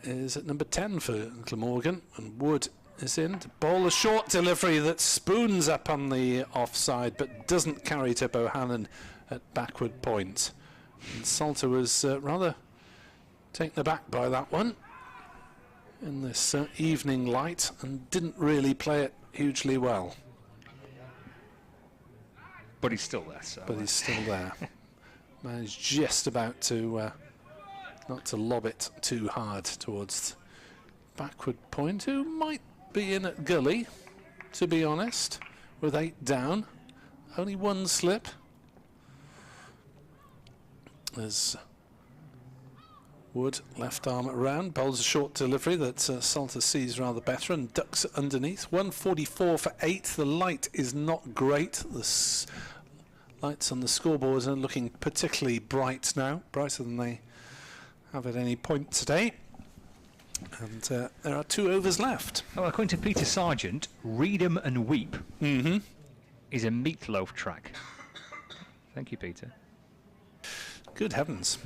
is at number 10 for Glamorgan, and Wood is in to bowl a short delivery that spoons up on the offside but doesn't carry to Bohannon at backward point. And Salter was rather taken aback by that one in this evening light, and didn't really play it hugely well. But he's still there, so. But he's still there. Managed just about to not to lob it too hard towards backward point, who might be in at gully, to be honest, with 8 down. Only 1 slip. As Wood, left arm around, bowls a short delivery that Salter sees rather better and ducks it underneath. 144 for 8. The light is not great. The lights on the scoreboard are looking particularly bright now, brighter than they have at any point today. And there are 2 overs left. Well, according to Peter Sargent, Read 'em and Weep is a meatloaf track. Thank you, Peter. Good heavens.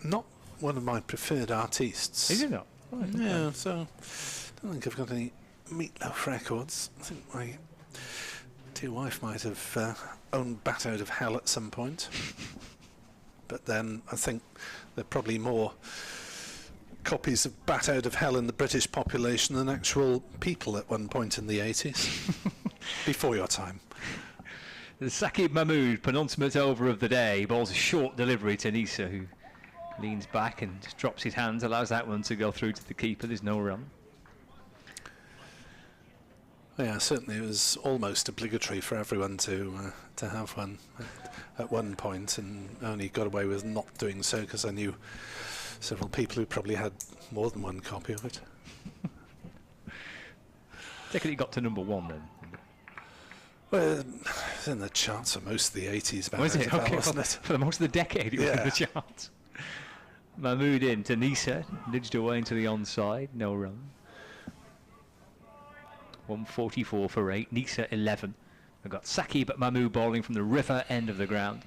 Not one of my preferred artists. Is it not? Right, okay. Yeah, so I don't think I've got any Meatloaf records. I think my dear wife might have owned Bat Out of Hell at some point. But then I think there are probably more copies of Bat Out of Hell in the British population than actual people at one point in the 80s. Before your time. The Saqib Mahmood, penultimate over of the day, bowls a short delivery to Neser, who leans back and just drops his hands, allows that one to go through to the keeper. There's no run. Yeah, certainly it was almost obligatory for everyone to have one at one point, and only got away with not doing so because I knew several people who probably had more than one copy of it. Take it got to number 1 then. Well, it's in the charts for most of the 80s. Was it? Okay, wasn't it? For the most of the decade it was in the charts. Mahmood in to Neser, nudged away into the onside, no run. 144 for 8, Neser 11. We've got Saqib Mahmood bowling from the river end of the ground.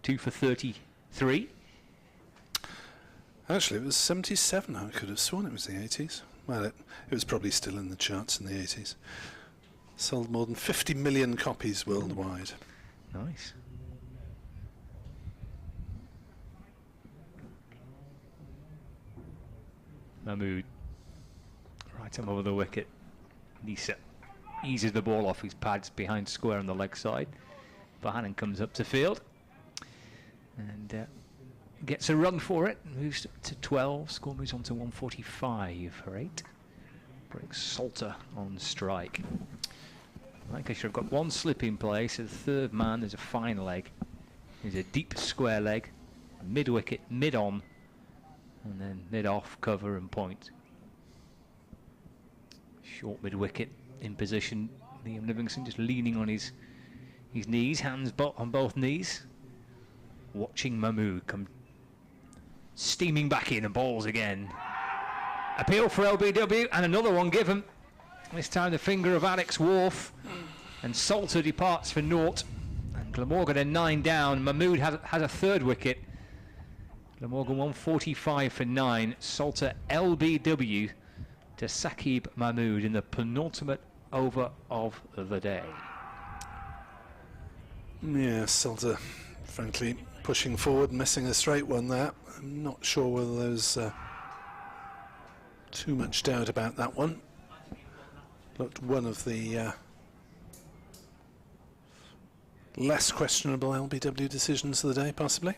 2 for 33. Actually, it was 77. I could have sworn it was the 80s. Well, it was probably still in the charts in the 80s. Sold more than 50 million copies worldwide. Nice. Mahmood. Right arm over the wicket. Neser eases the ball off his pads behind square on the leg side. Bohannon comes up to field and gets a run for it. Moves to 12. Score moves on to 145 for 8. Brings Salter on strike. Lancashire have got one slip in place. So the third man, there's a fine leg. There's a deep square leg. Mid wicket, mid on. And then mid off, cover and point. Short mid wicket in position. Liam Livingston just leaning on his knees, hands on both knees. Watching Mahmood come steaming back in and balls again. Appeal for LBW and another one given. This time the finger of Alex Wharf. And Salter departs for naught. And Glamorgan a 9 down. Mahmood has a third wicket. Glamorgan 145 for 9. Salter LBW to Saqib Mahmood in the penultimate over of the day. Yeah, Salter, frankly, pushing forward, missing a straight one there. I'm not sure whether there's too much doubt about that one. Looked one of the less questionable LBW decisions of the day, possibly.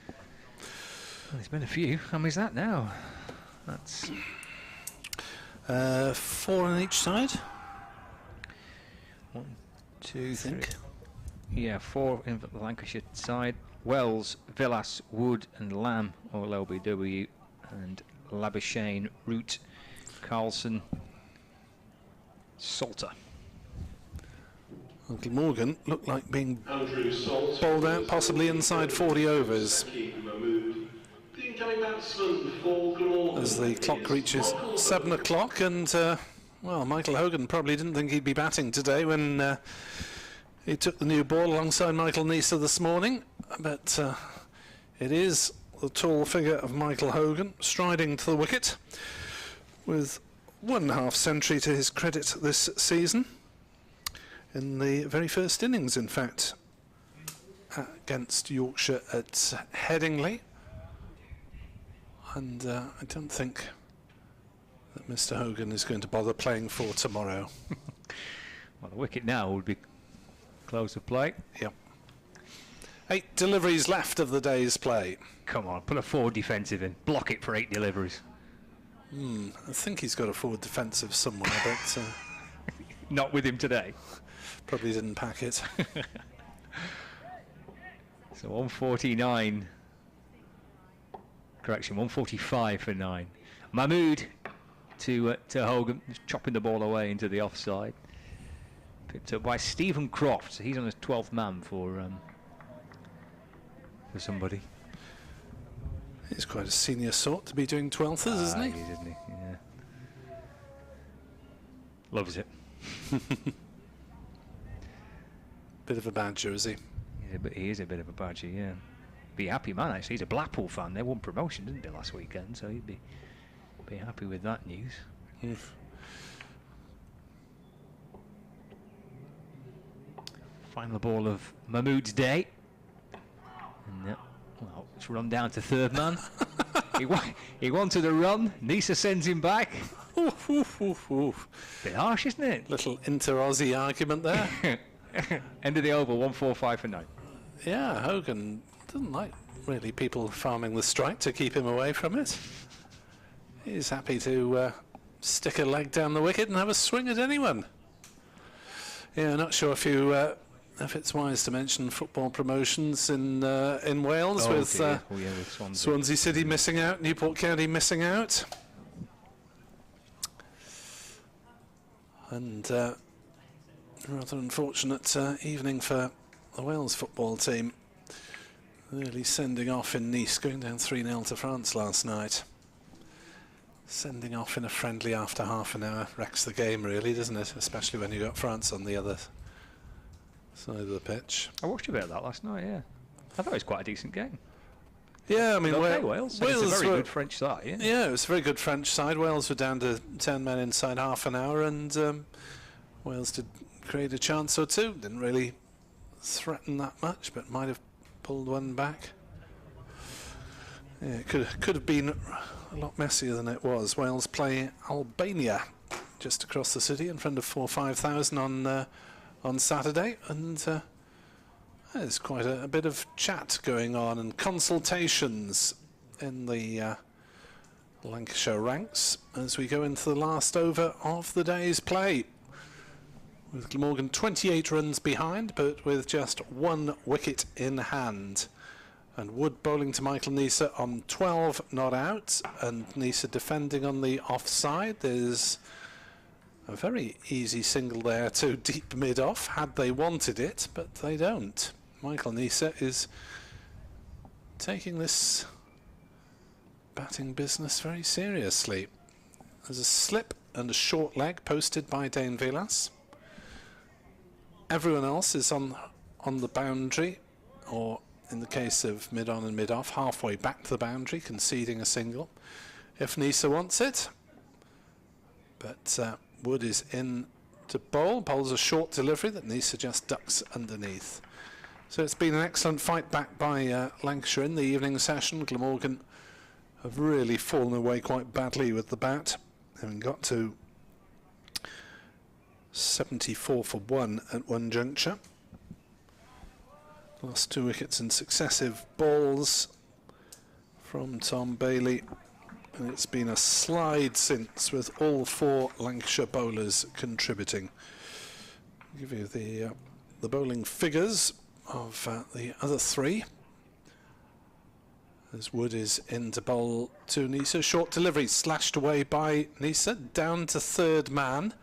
Well, there's been a few. How many is that now? That's 4 on each side. 1, 2, 3. Yeah, 4 in the Lancashire side. Wells, Villas, Wood and Lamb all LBW, and Labuschagne, Root, Carlson, Salter. Uncle Morgan looked like being bowled out, possibly inside 40 overs. As the clock reaches 7 o'clock, and well, Michael Hogan probably didn't think he'd be batting today when he took the new ball alongside Michael Neser this morning, but it is the tall figure of Michael Hogan striding to the wicket with 1.5 century to his credit this season. In the very first innings, in fact, against Yorkshire at Headingley. And I don't think that Mr. Hogan is going to bother playing for tomorrow. Well, the wicket now would be close of play. Yep. 8 deliveries left of the day's play. Come on, put a forward defensive in. Block it for 8 deliveries. I think he's got a forward defensive somewhere, but not with him today. Probably didn't pack it. So 149. Correction, 145 for 9. Mahmood to Hogan, just chopping the ball away into the offside. Picked up by Stephen Croft. So he's on his 12th man for somebody. He's quite a senior sort to be doing 12th, isn't he? He is, isn't he? Yeah. Loves it. Bit of a badger, is he? He is a bit of a badger, yeah. be happy man, actually. He's a Blackpool fan. They won promotion, didn't they, last weekend? So he'd be happy with that news. Final ball of Mahmood's day. And well, it's run down to third man. he wanted a run. Neser sends him back. Oof, oof, oof, oof. Bit harsh, isn't it? Little inter-Aussie argument there. End of the over, 145 for 9. Yeah, Hogan doesn't like really people farming the strike to keep him away from it. He's happy to stick a leg down the wicket and have a swing at anyone. Yeah, not sure if it's wise to mention football promotions in Wales with Swansea City missing out, Newport County missing out. And rather unfortunate evening for the Wales football team. Really sending off in Nice, going down 3-0 to France last night. Sending off in a friendly after half an hour wrecks the game, really, doesn't it? Especially when you got France on the other side of the pitch. I watched a bit of that last night, yeah. I thought it was quite a decent game. Yeah, I mean, Wales. It's a very good French side, yeah. Yeah, it was a very good French side. Wales were down to 10 men inside half an hour, and Wales did create a chance or two. Didn't really threaten that much, but might have pulled one back. Yeah, it could have been a lot messier than it was. Wales play Albania just across the city in front of 4,000-5,000 on Saturday, and there's quite a bit of chat going on and consultations in the Lancashire ranks as we go into the last over of the day's play. With Glamorgan 28 runs behind, but with just 1 wicket in hand. And Wood bowling to Michael Neser on 12 not out, and Neser defending on the offside. There's a very easy single there to deep mid-off, had they wanted it, but they don't. Michael Neser is taking this batting business very seriously. There's a slip and a short leg posted by Dane Vilas. Everyone else is on the boundary, or in the case of mid-on and mid-off, halfway back to the boundary, conceding a single if Neser wants it. But Wood is in to bowl, bowls a short delivery that Neser just ducks underneath. So it's been an excellent fight back by Lancashire in the evening session. Glamorgan have really fallen away quite badly with the bat, having got to 74 for 1 at one juncture. Lost 2 wickets in successive balls from Tom Bailey, and it's been a slide since, with all 4 Lancashire bowlers contributing. I'll give you the bowling figures of the other 3. As Wood is in to bowl to Neser. Short delivery slashed away by Neser, down to third man.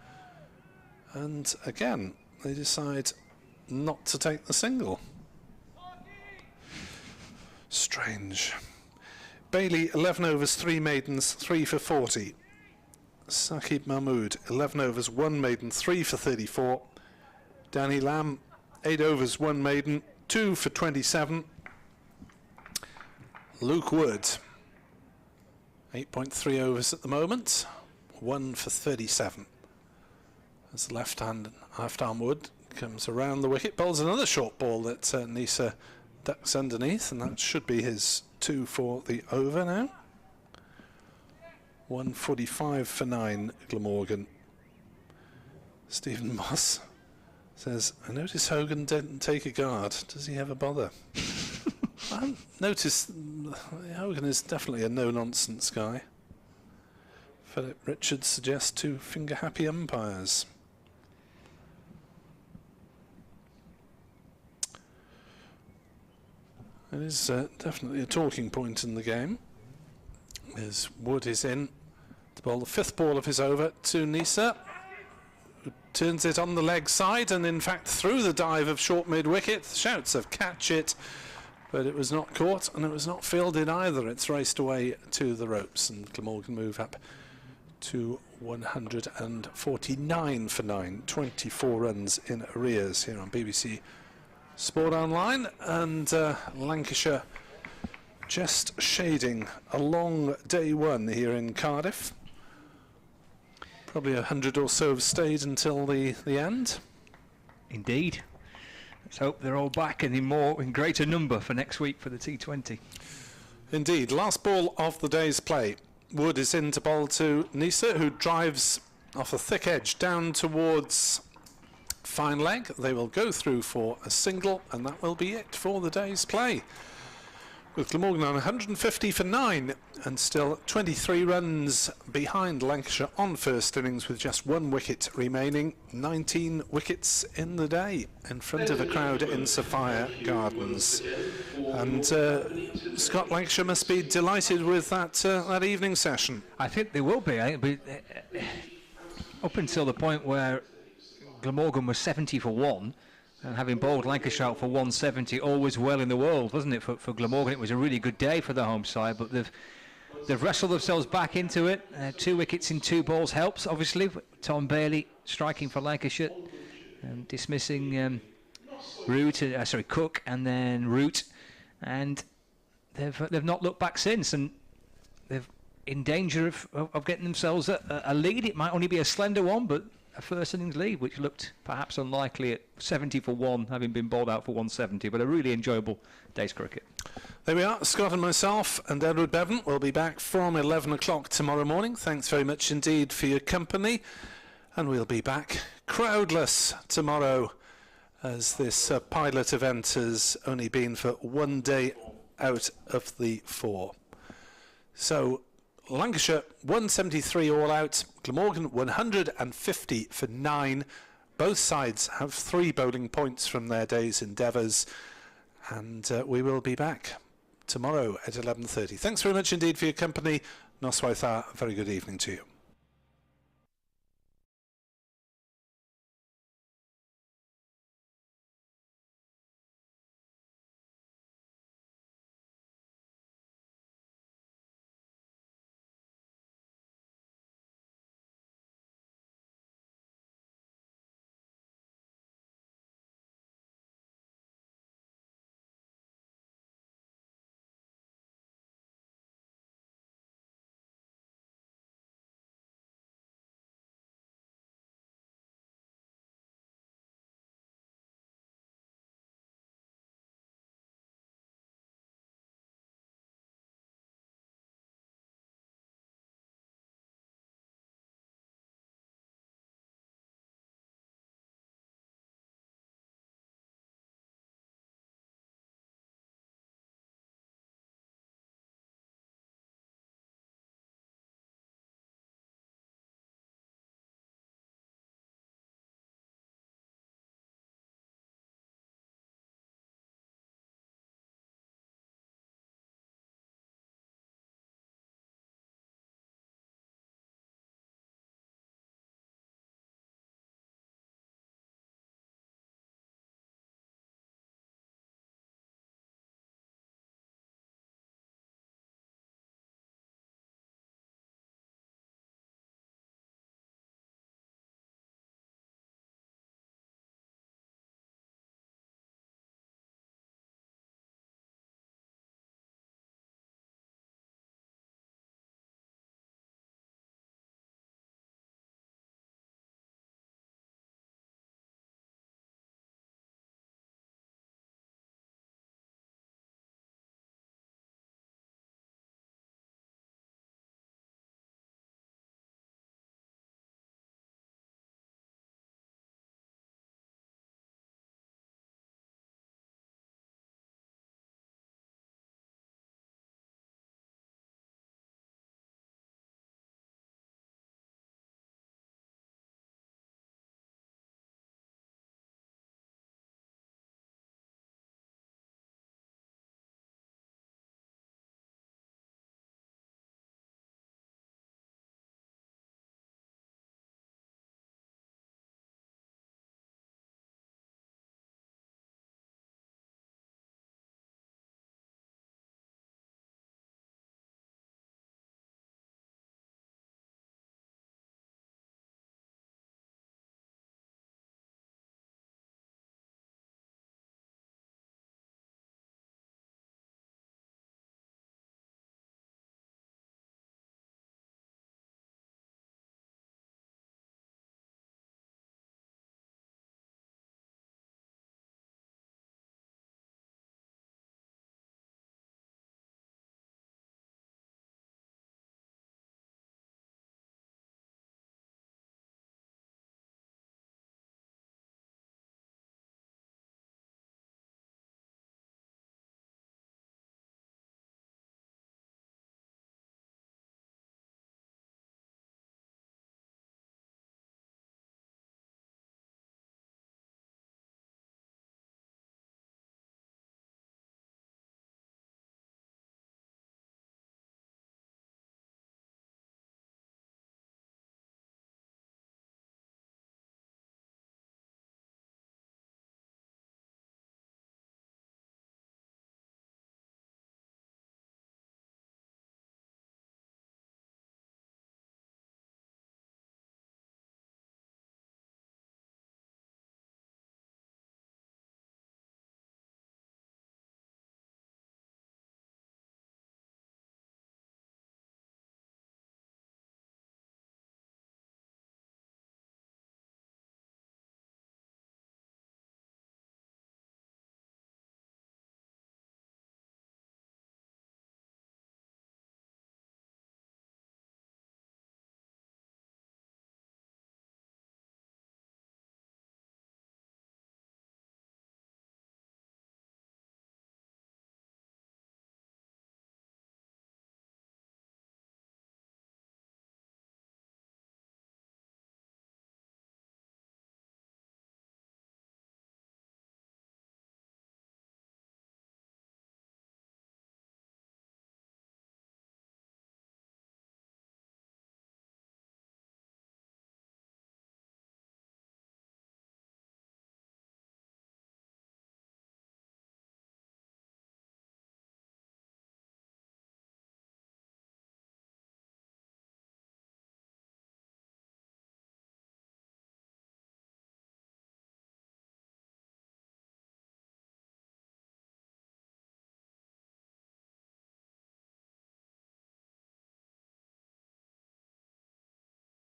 And again, they decide not to take the single. Strange. Bailey, 11 overs, 3 maidens, 3 for 40. Saqib Mahmood, 11 overs, 1 maiden, 3 for 34. Danny Lamb, 8 overs, 1 maiden, 2 for 27. Luke Wood, 8.3 overs at the moment, 1 for 37. As the left arm Wood comes around the wicket, bowls another short ball that Neser ducks underneath, and that should be his 2 for the over now. 145 for 9, Glamorgan. Stephen Moss says, I notice Hogan didn't take a guard. Does he ever bother? I haven't noticed. Hogan is definitely a no-nonsense guy. Philip Richards suggests 2 finger-happy umpires. It is definitely a talking point in the game, as Wood is in to bowl the 5th ball of his over to Neser, who turns it on the leg side, and in fact through the dive of short mid-wicket. Shouts of catch it, but it was not caught and it was not fielded either. It's raced away to the ropes, and Glamorgan move up to 149 for 9, 24 runs in arrears here on BBC Sport Online. And Lancashire just shading a long day one here in Cardiff. Probably 100 or so have stayed until the end. Indeed. Let's hope they're all back and in greater number for next week for the T20. Indeed. Last ball of the day's play. Wood is in to bowl to Neser, who drives off a thick edge down towards fine leg. They will go through for a single, and that will be it for the day's play. With Glamorgan on 150 for 9 and still 23 runs behind Lancashire on first innings with just 1 wicket remaining. 19 wickets in the day in front of a crowd in Sophia Gardens. And Scott, Lancashire must be delighted with that evening session. I think they will be. Up until the point where Glamorgan was 70 for 1, and having bowled Lancashire out for 170, all was well in the world, wasn't it? For Glamorgan, it was a really good day for the home side, but they've wrestled themselves back into it. 2 wickets in 2 balls helps, obviously. Tom Bailey striking for Lancashire and dismissing Cook and then Root, and they've not looked back since, and they're in danger of getting themselves a lead. It might only be a slender one, but a first innings lead, which looked perhaps unlikely at 70 for 1, having been bowled out for 170, but a really enjoyable day's cricket. There we are. Scott and myself and Edward Bevan will be back from 11 o'clock tomorrow morning. Thanks very much indeed for your company, and we'll be back crowdless tomorrow, as this pilot event has only been for 1 day out of the 4. So Lancashire 173 all out, Glamorgan 150 for 9. Both sides have 3 bowling points from their day's endeavours, and we will be back tomorrow at 11:30. Thanks very much indeed for your company. Noswaith, a very good evening to you.